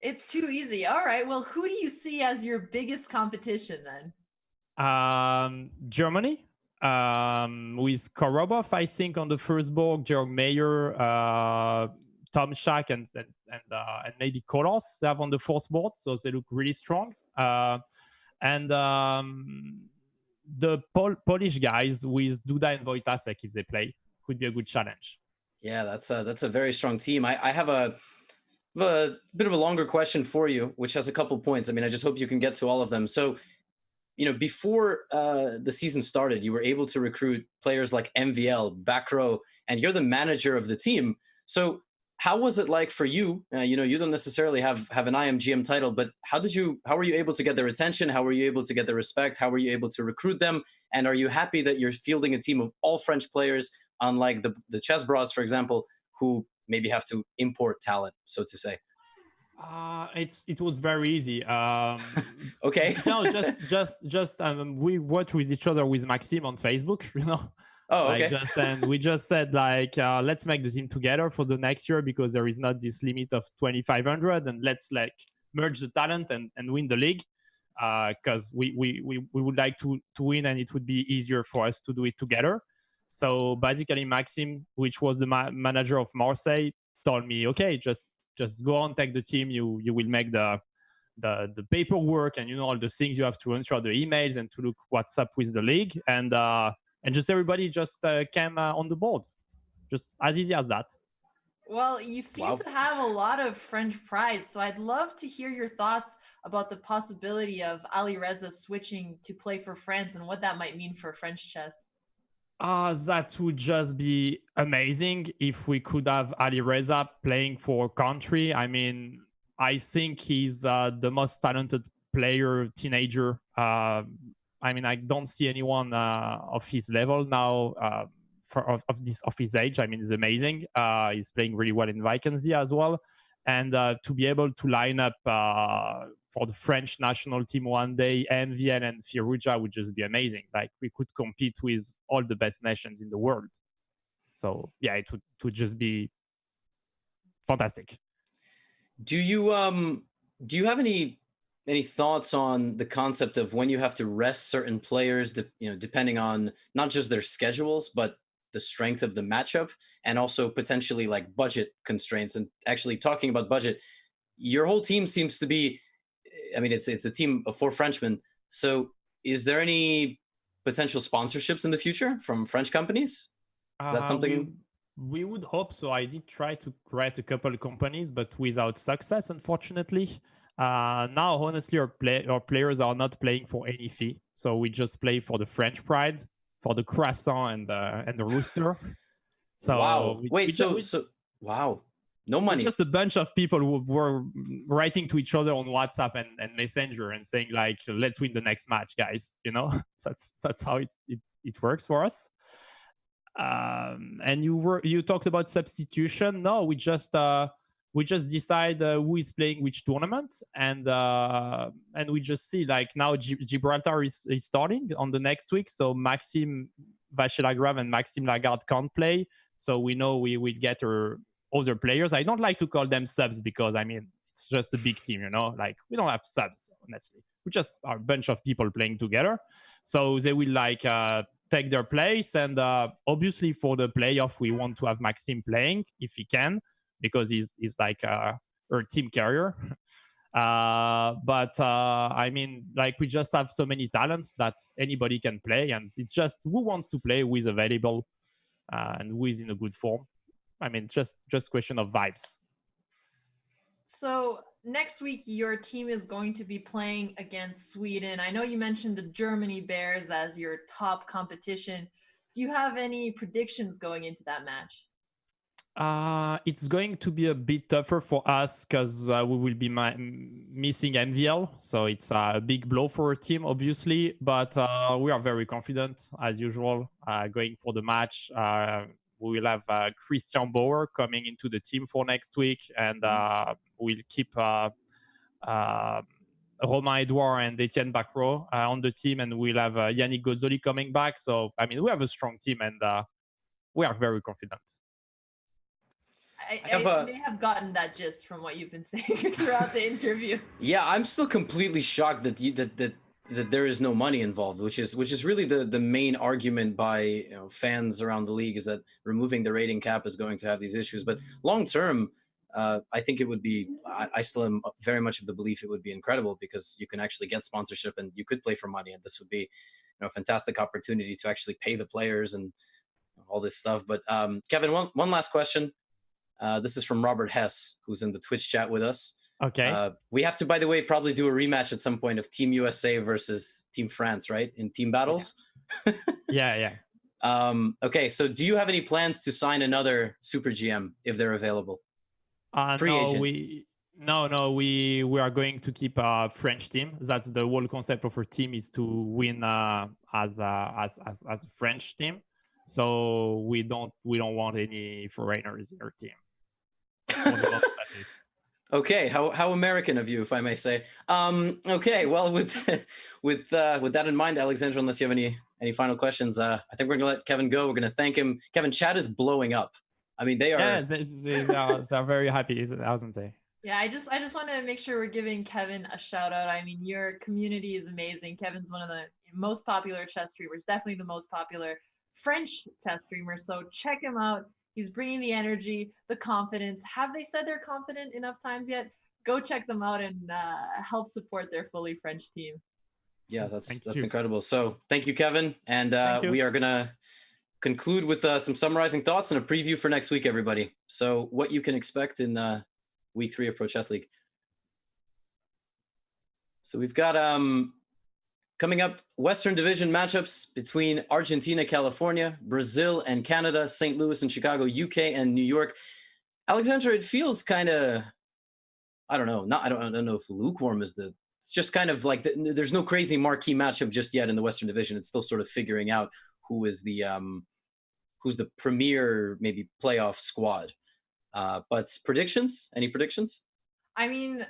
It's too easy. All right. Well, who do you see as your biggest competition then? Germany, with Korobov, I think, on the first board, Georg Mayer, Tom Schack, and maybe Kolos have on the fourth board, so they look really strong. And the Polish guys with Duda and Wojtasek, if they play, could be a good challenge. Yeah, that's a very strong team. I have a bit of a longer question for you, which has a couple points. I mean, I just hope you can get to all of them. So, before the season started, you were able to recruit players like MVL, back row, and you're the manager of the team. So how was it like for you? You don't necessarily have an IMGM title, but how were you able to get their attention? How were you able to get their respect? How were you able to recruit them? And are you happy that you're fielding a team of all French players, unlike the Chess Bros, for example, who maybe have to import talent, so to say? It was very easy. Okay. No, just we worked with each other with Maxime on Facebook, Oh, okay. And we just said let's make the team together for the next year because there is not this limit of 2,500, and let's merge the talent and win the league. Because we would like to win, and it would be easier for us to do it together. So basically, Maxime, which was the manager of Marseille, told me, okay, just go on, take the team. You will make the paperwork and all the things you have to answer the emails and to look what's up with the league, and just everybody just came on the board, just as easy as that. Well, you seem to have a lot of French pride, so I'd love to hear your thoughts about the possibility of Ali Reza switching to play for France and what that might mean for French chess. That would just be amazing if we could have Ali Reza playing for a country. I mean, I think he's the most talented player, teenager. I mean, I don't see anyone of his level now, of his age. I mean, he's amazing. He's playing really well in Vacancy as well. And to be able to line up for the French national team one day, MVL and Firuja would just be amazing. We could compete with all the best nations in the world. So yeah, it would just be fantastic. Do you have any thoughts on the concept of when you have to rest certain players, depending on not just their schedules, but the strength of the matchup, and also potentially budget constraints? And actually, talking about budget, your whole team seems to be, I mean, it's a team of 4 Frenchmen. So is there any potential sponsorships in the future from French companies? Is that something? We would hope so. I did try to write a couple of companies, but without success, unfortunately. Now, honestly, our players are not playing for any fee. So we just play for the French pride, for the croissant and the rooster. So wow. Wow. No money. Just a bunch of people who were writing to each other on WhatsApp and Messenger and saying let's win the next match, guys. That's how it works for us. And you talked about substitution. No, we just decide who is playing which tournament, and we just see now Gibraltar is starting on the next week. So Maxime Vachier-Lagrave and Maxime Lagarde can't play. So we know we will get other players. I don't like to call them subs because I mean it's just a big team, we don't have subs, honestly. We just are a bunch of people playing together. So they will take their place. And obviously for the playoff, we want to have Maxime playing if he can, because he's like our team carrier. But I mean, like, we just have so many talents that anybody can play, and it's just who wants to play, who is available, and who is in a good form. I mean, just question of vibes. So next week, your team is going to be playing against Sweden. I know you mentioned the Germany Bears as your top competition. Do you have any predictions going into that match? It's going to be a bit tougher for us because we will be missing MVL. So it's a big blow for our team, obviously. But we are very confident, as usual, going for the match. We will have Christian Bauer coming into the team for next week. And we'll keep Romain Edouard and Etienne Bacro on the team. And we'll have Yannick Gozzoli coming back. So, I mean, we have a strong team, and we are very confident. I may have gotten that gist from what you've been saying throughout the interview. Yeah, I'm still completely shocked that that there is no money involved, which is really the main argument by fans around the league, is that removing the rating cap is going to have these issues. But long term, I think it would be. I still am very much of the belief it would be incredible, because you can actually get sponsorship and you could play for money, and this would be a fantastic opportunity to actually pay the players and all this stuff. But Kevin, one last question. This is from Robert Hess, who's in the Twitch chat with us. Okay. We have to, by the way, probably do a rematch at some point of Team USA versus Team France, right? In team battles. Yeah. Okay, so do you have any plans to sign another Super GM if they're available? Free agent. No, we are going to keep a French team. That's the whole concept of our team, is to win as a French team. So we don't want any foreigners in our team. Okay, how American of you, if I may say. Okay, well, with that in mind, Alexandra, unless you have any final questions, I think we're gonna let Kevin go. We're gonna thank him. Kevin, chat is blowing up. I mean, they are. Yeah, they're very happy, isn't they? Yeah, I just want to make sure we're giving Kevin a shout out. I mean, your community is amazing. Kevin's one of the most popular chess streamers, definitely the most popular French chess streamer. So check him out. He's bringing the energy, the confidence. Have they said they're confident enough times yet? Go check them out and help support their fully French team. Yeah, that's incredible. So thank you, Kevin. And we are going to conclude with some summarizing thoughts and a preview for next week, everybody. So what you can expect in week 3 of Pro Chess League. So we've got coming up, Western Division matchups between Argentina, California, Brazil and Canada, St. Louis and Chicago, UK and New York. Alexandra, it feels kind of, I don't know. I don't know if lukewarm is it's just kind of like there's no crazy marquee matchup just yet in the Western Division. It's still sort of figuring out who's the premier maybe playoff squad. But predictions? Any predictions? I mean,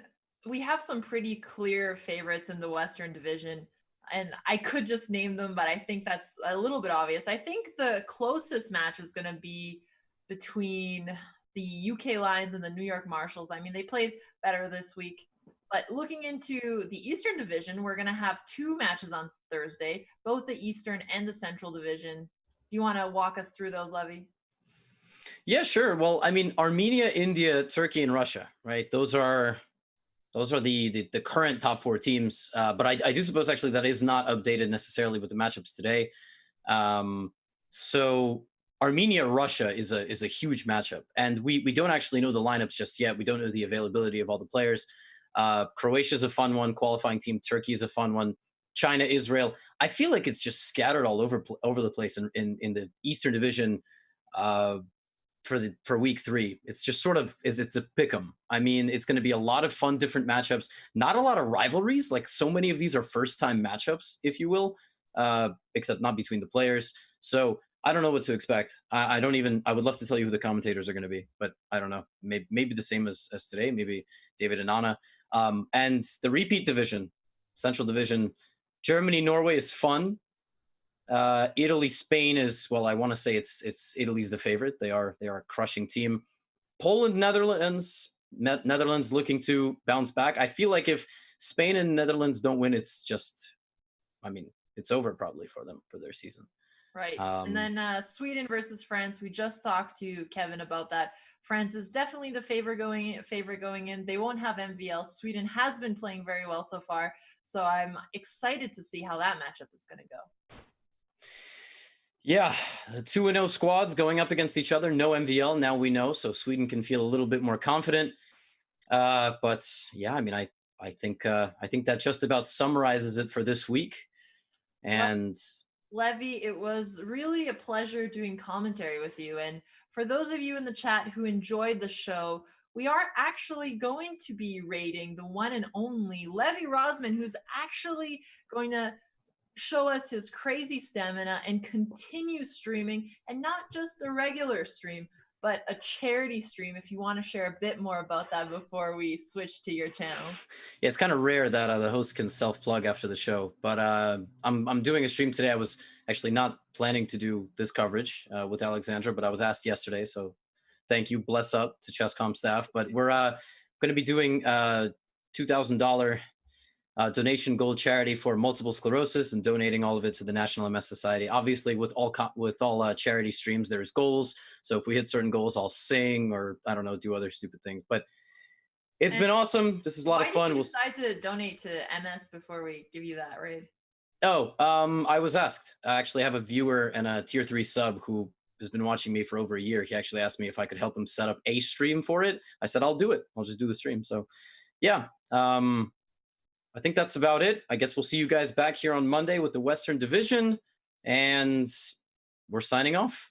we have some pretty clear favorites in the Western Division. And I could just name them, but I think that's a little bit obvious. I think the closest match is going to be between the UK Lions and the New York Marshalls. I mean, they played better this week. But looking into the Eastern Division, we're going to have 2 matches on Thursday, both the Eastern and the Central Division. Do you want to walk us through those, Levy? Yeah, sure. Well, I mean, Armenia, India, Turkey, and Russia, right? Those are the current top 4 teams. But I do suppose actually that is not updated necessarily with the matchups today. So Armenia, Russia is a huge matchup, and we don't actually know the lineups just yet. We don't know the availability of all the players. Croatia is a fun one. Qualifying team Turkey is a fun one. China, Israel. I feel like it's just scattered all over the place in the Eastern Division. For week 3, it's just sort of it's a pick'em. I mean, it's going to be a lot of fun, different matchups. Not a lot of rivalries. Like, so many of these are first-time matchups, if you will, except not between the players. So I don't know what to expect. I would love to tell you who the commentators are going to be, but I don't know. Maybe the same as today. Maybe David and Anna. And the repeat division, Central Division, Germany, Norway is fun. Italy, Spain is, well, I want to say it's Italy's the favorite. They are a crushing team. Poland, Netherlands looking to bounce back. I feel like if Spain and Netherlands don't win, it's over probably for them, for their season. Right. And then Sweden versus France. We just talked to Kevin about that. France is definitely the favorite going in. They won't have MVL. Sweden has been playing very well so far. So I'm excited to see how that matchup is going to go. Yeah, 2-0 squads going up against each other. No MVL, now we know. So Sweden can feel a little bit more confident. But yeah, I mean, I think that just about summarizes it for this week. And Levy, it was really a pleasure doing commentary with you. And for those of you in the chat who enjoyed the show, we are actually going to be rating the one and only Levy Rosman, who's actually going to show us his crazy stamina and continue streaming, and not just a regular stream, but a charity stream. If you want to share a bit more about that before we switch to your channel. Yeah, it's kind of rare that the host can self-plug after the show, but I'm doing a stream today. I was actually not planning to do this coverage with Alexandra, but I was asked yesterday, so thank you. Bless up to Chess.com staff. But we're going to be doing $2,000 donation gold charity for multiple sclerosis and donating all of it to the National MS Society. Obviously, with all charity streams, there's goals. So if we hit certain goals, I'll sing or I don't know, do other stupid things. But it's been awesome. This is a lot of fun. Why did you decide to donate to MS before we give you that raid? Oh, I was asked. I actually have a viewer and a tier 3 sub who has been watching me for over a year. He actually asked me if I could help him set up a stream for it. I said, I'll do it. I'll just do the stream. So yeah. I think that's about it. I guess we'll see you guys back here on Monday with the Western Division, and we're signing off.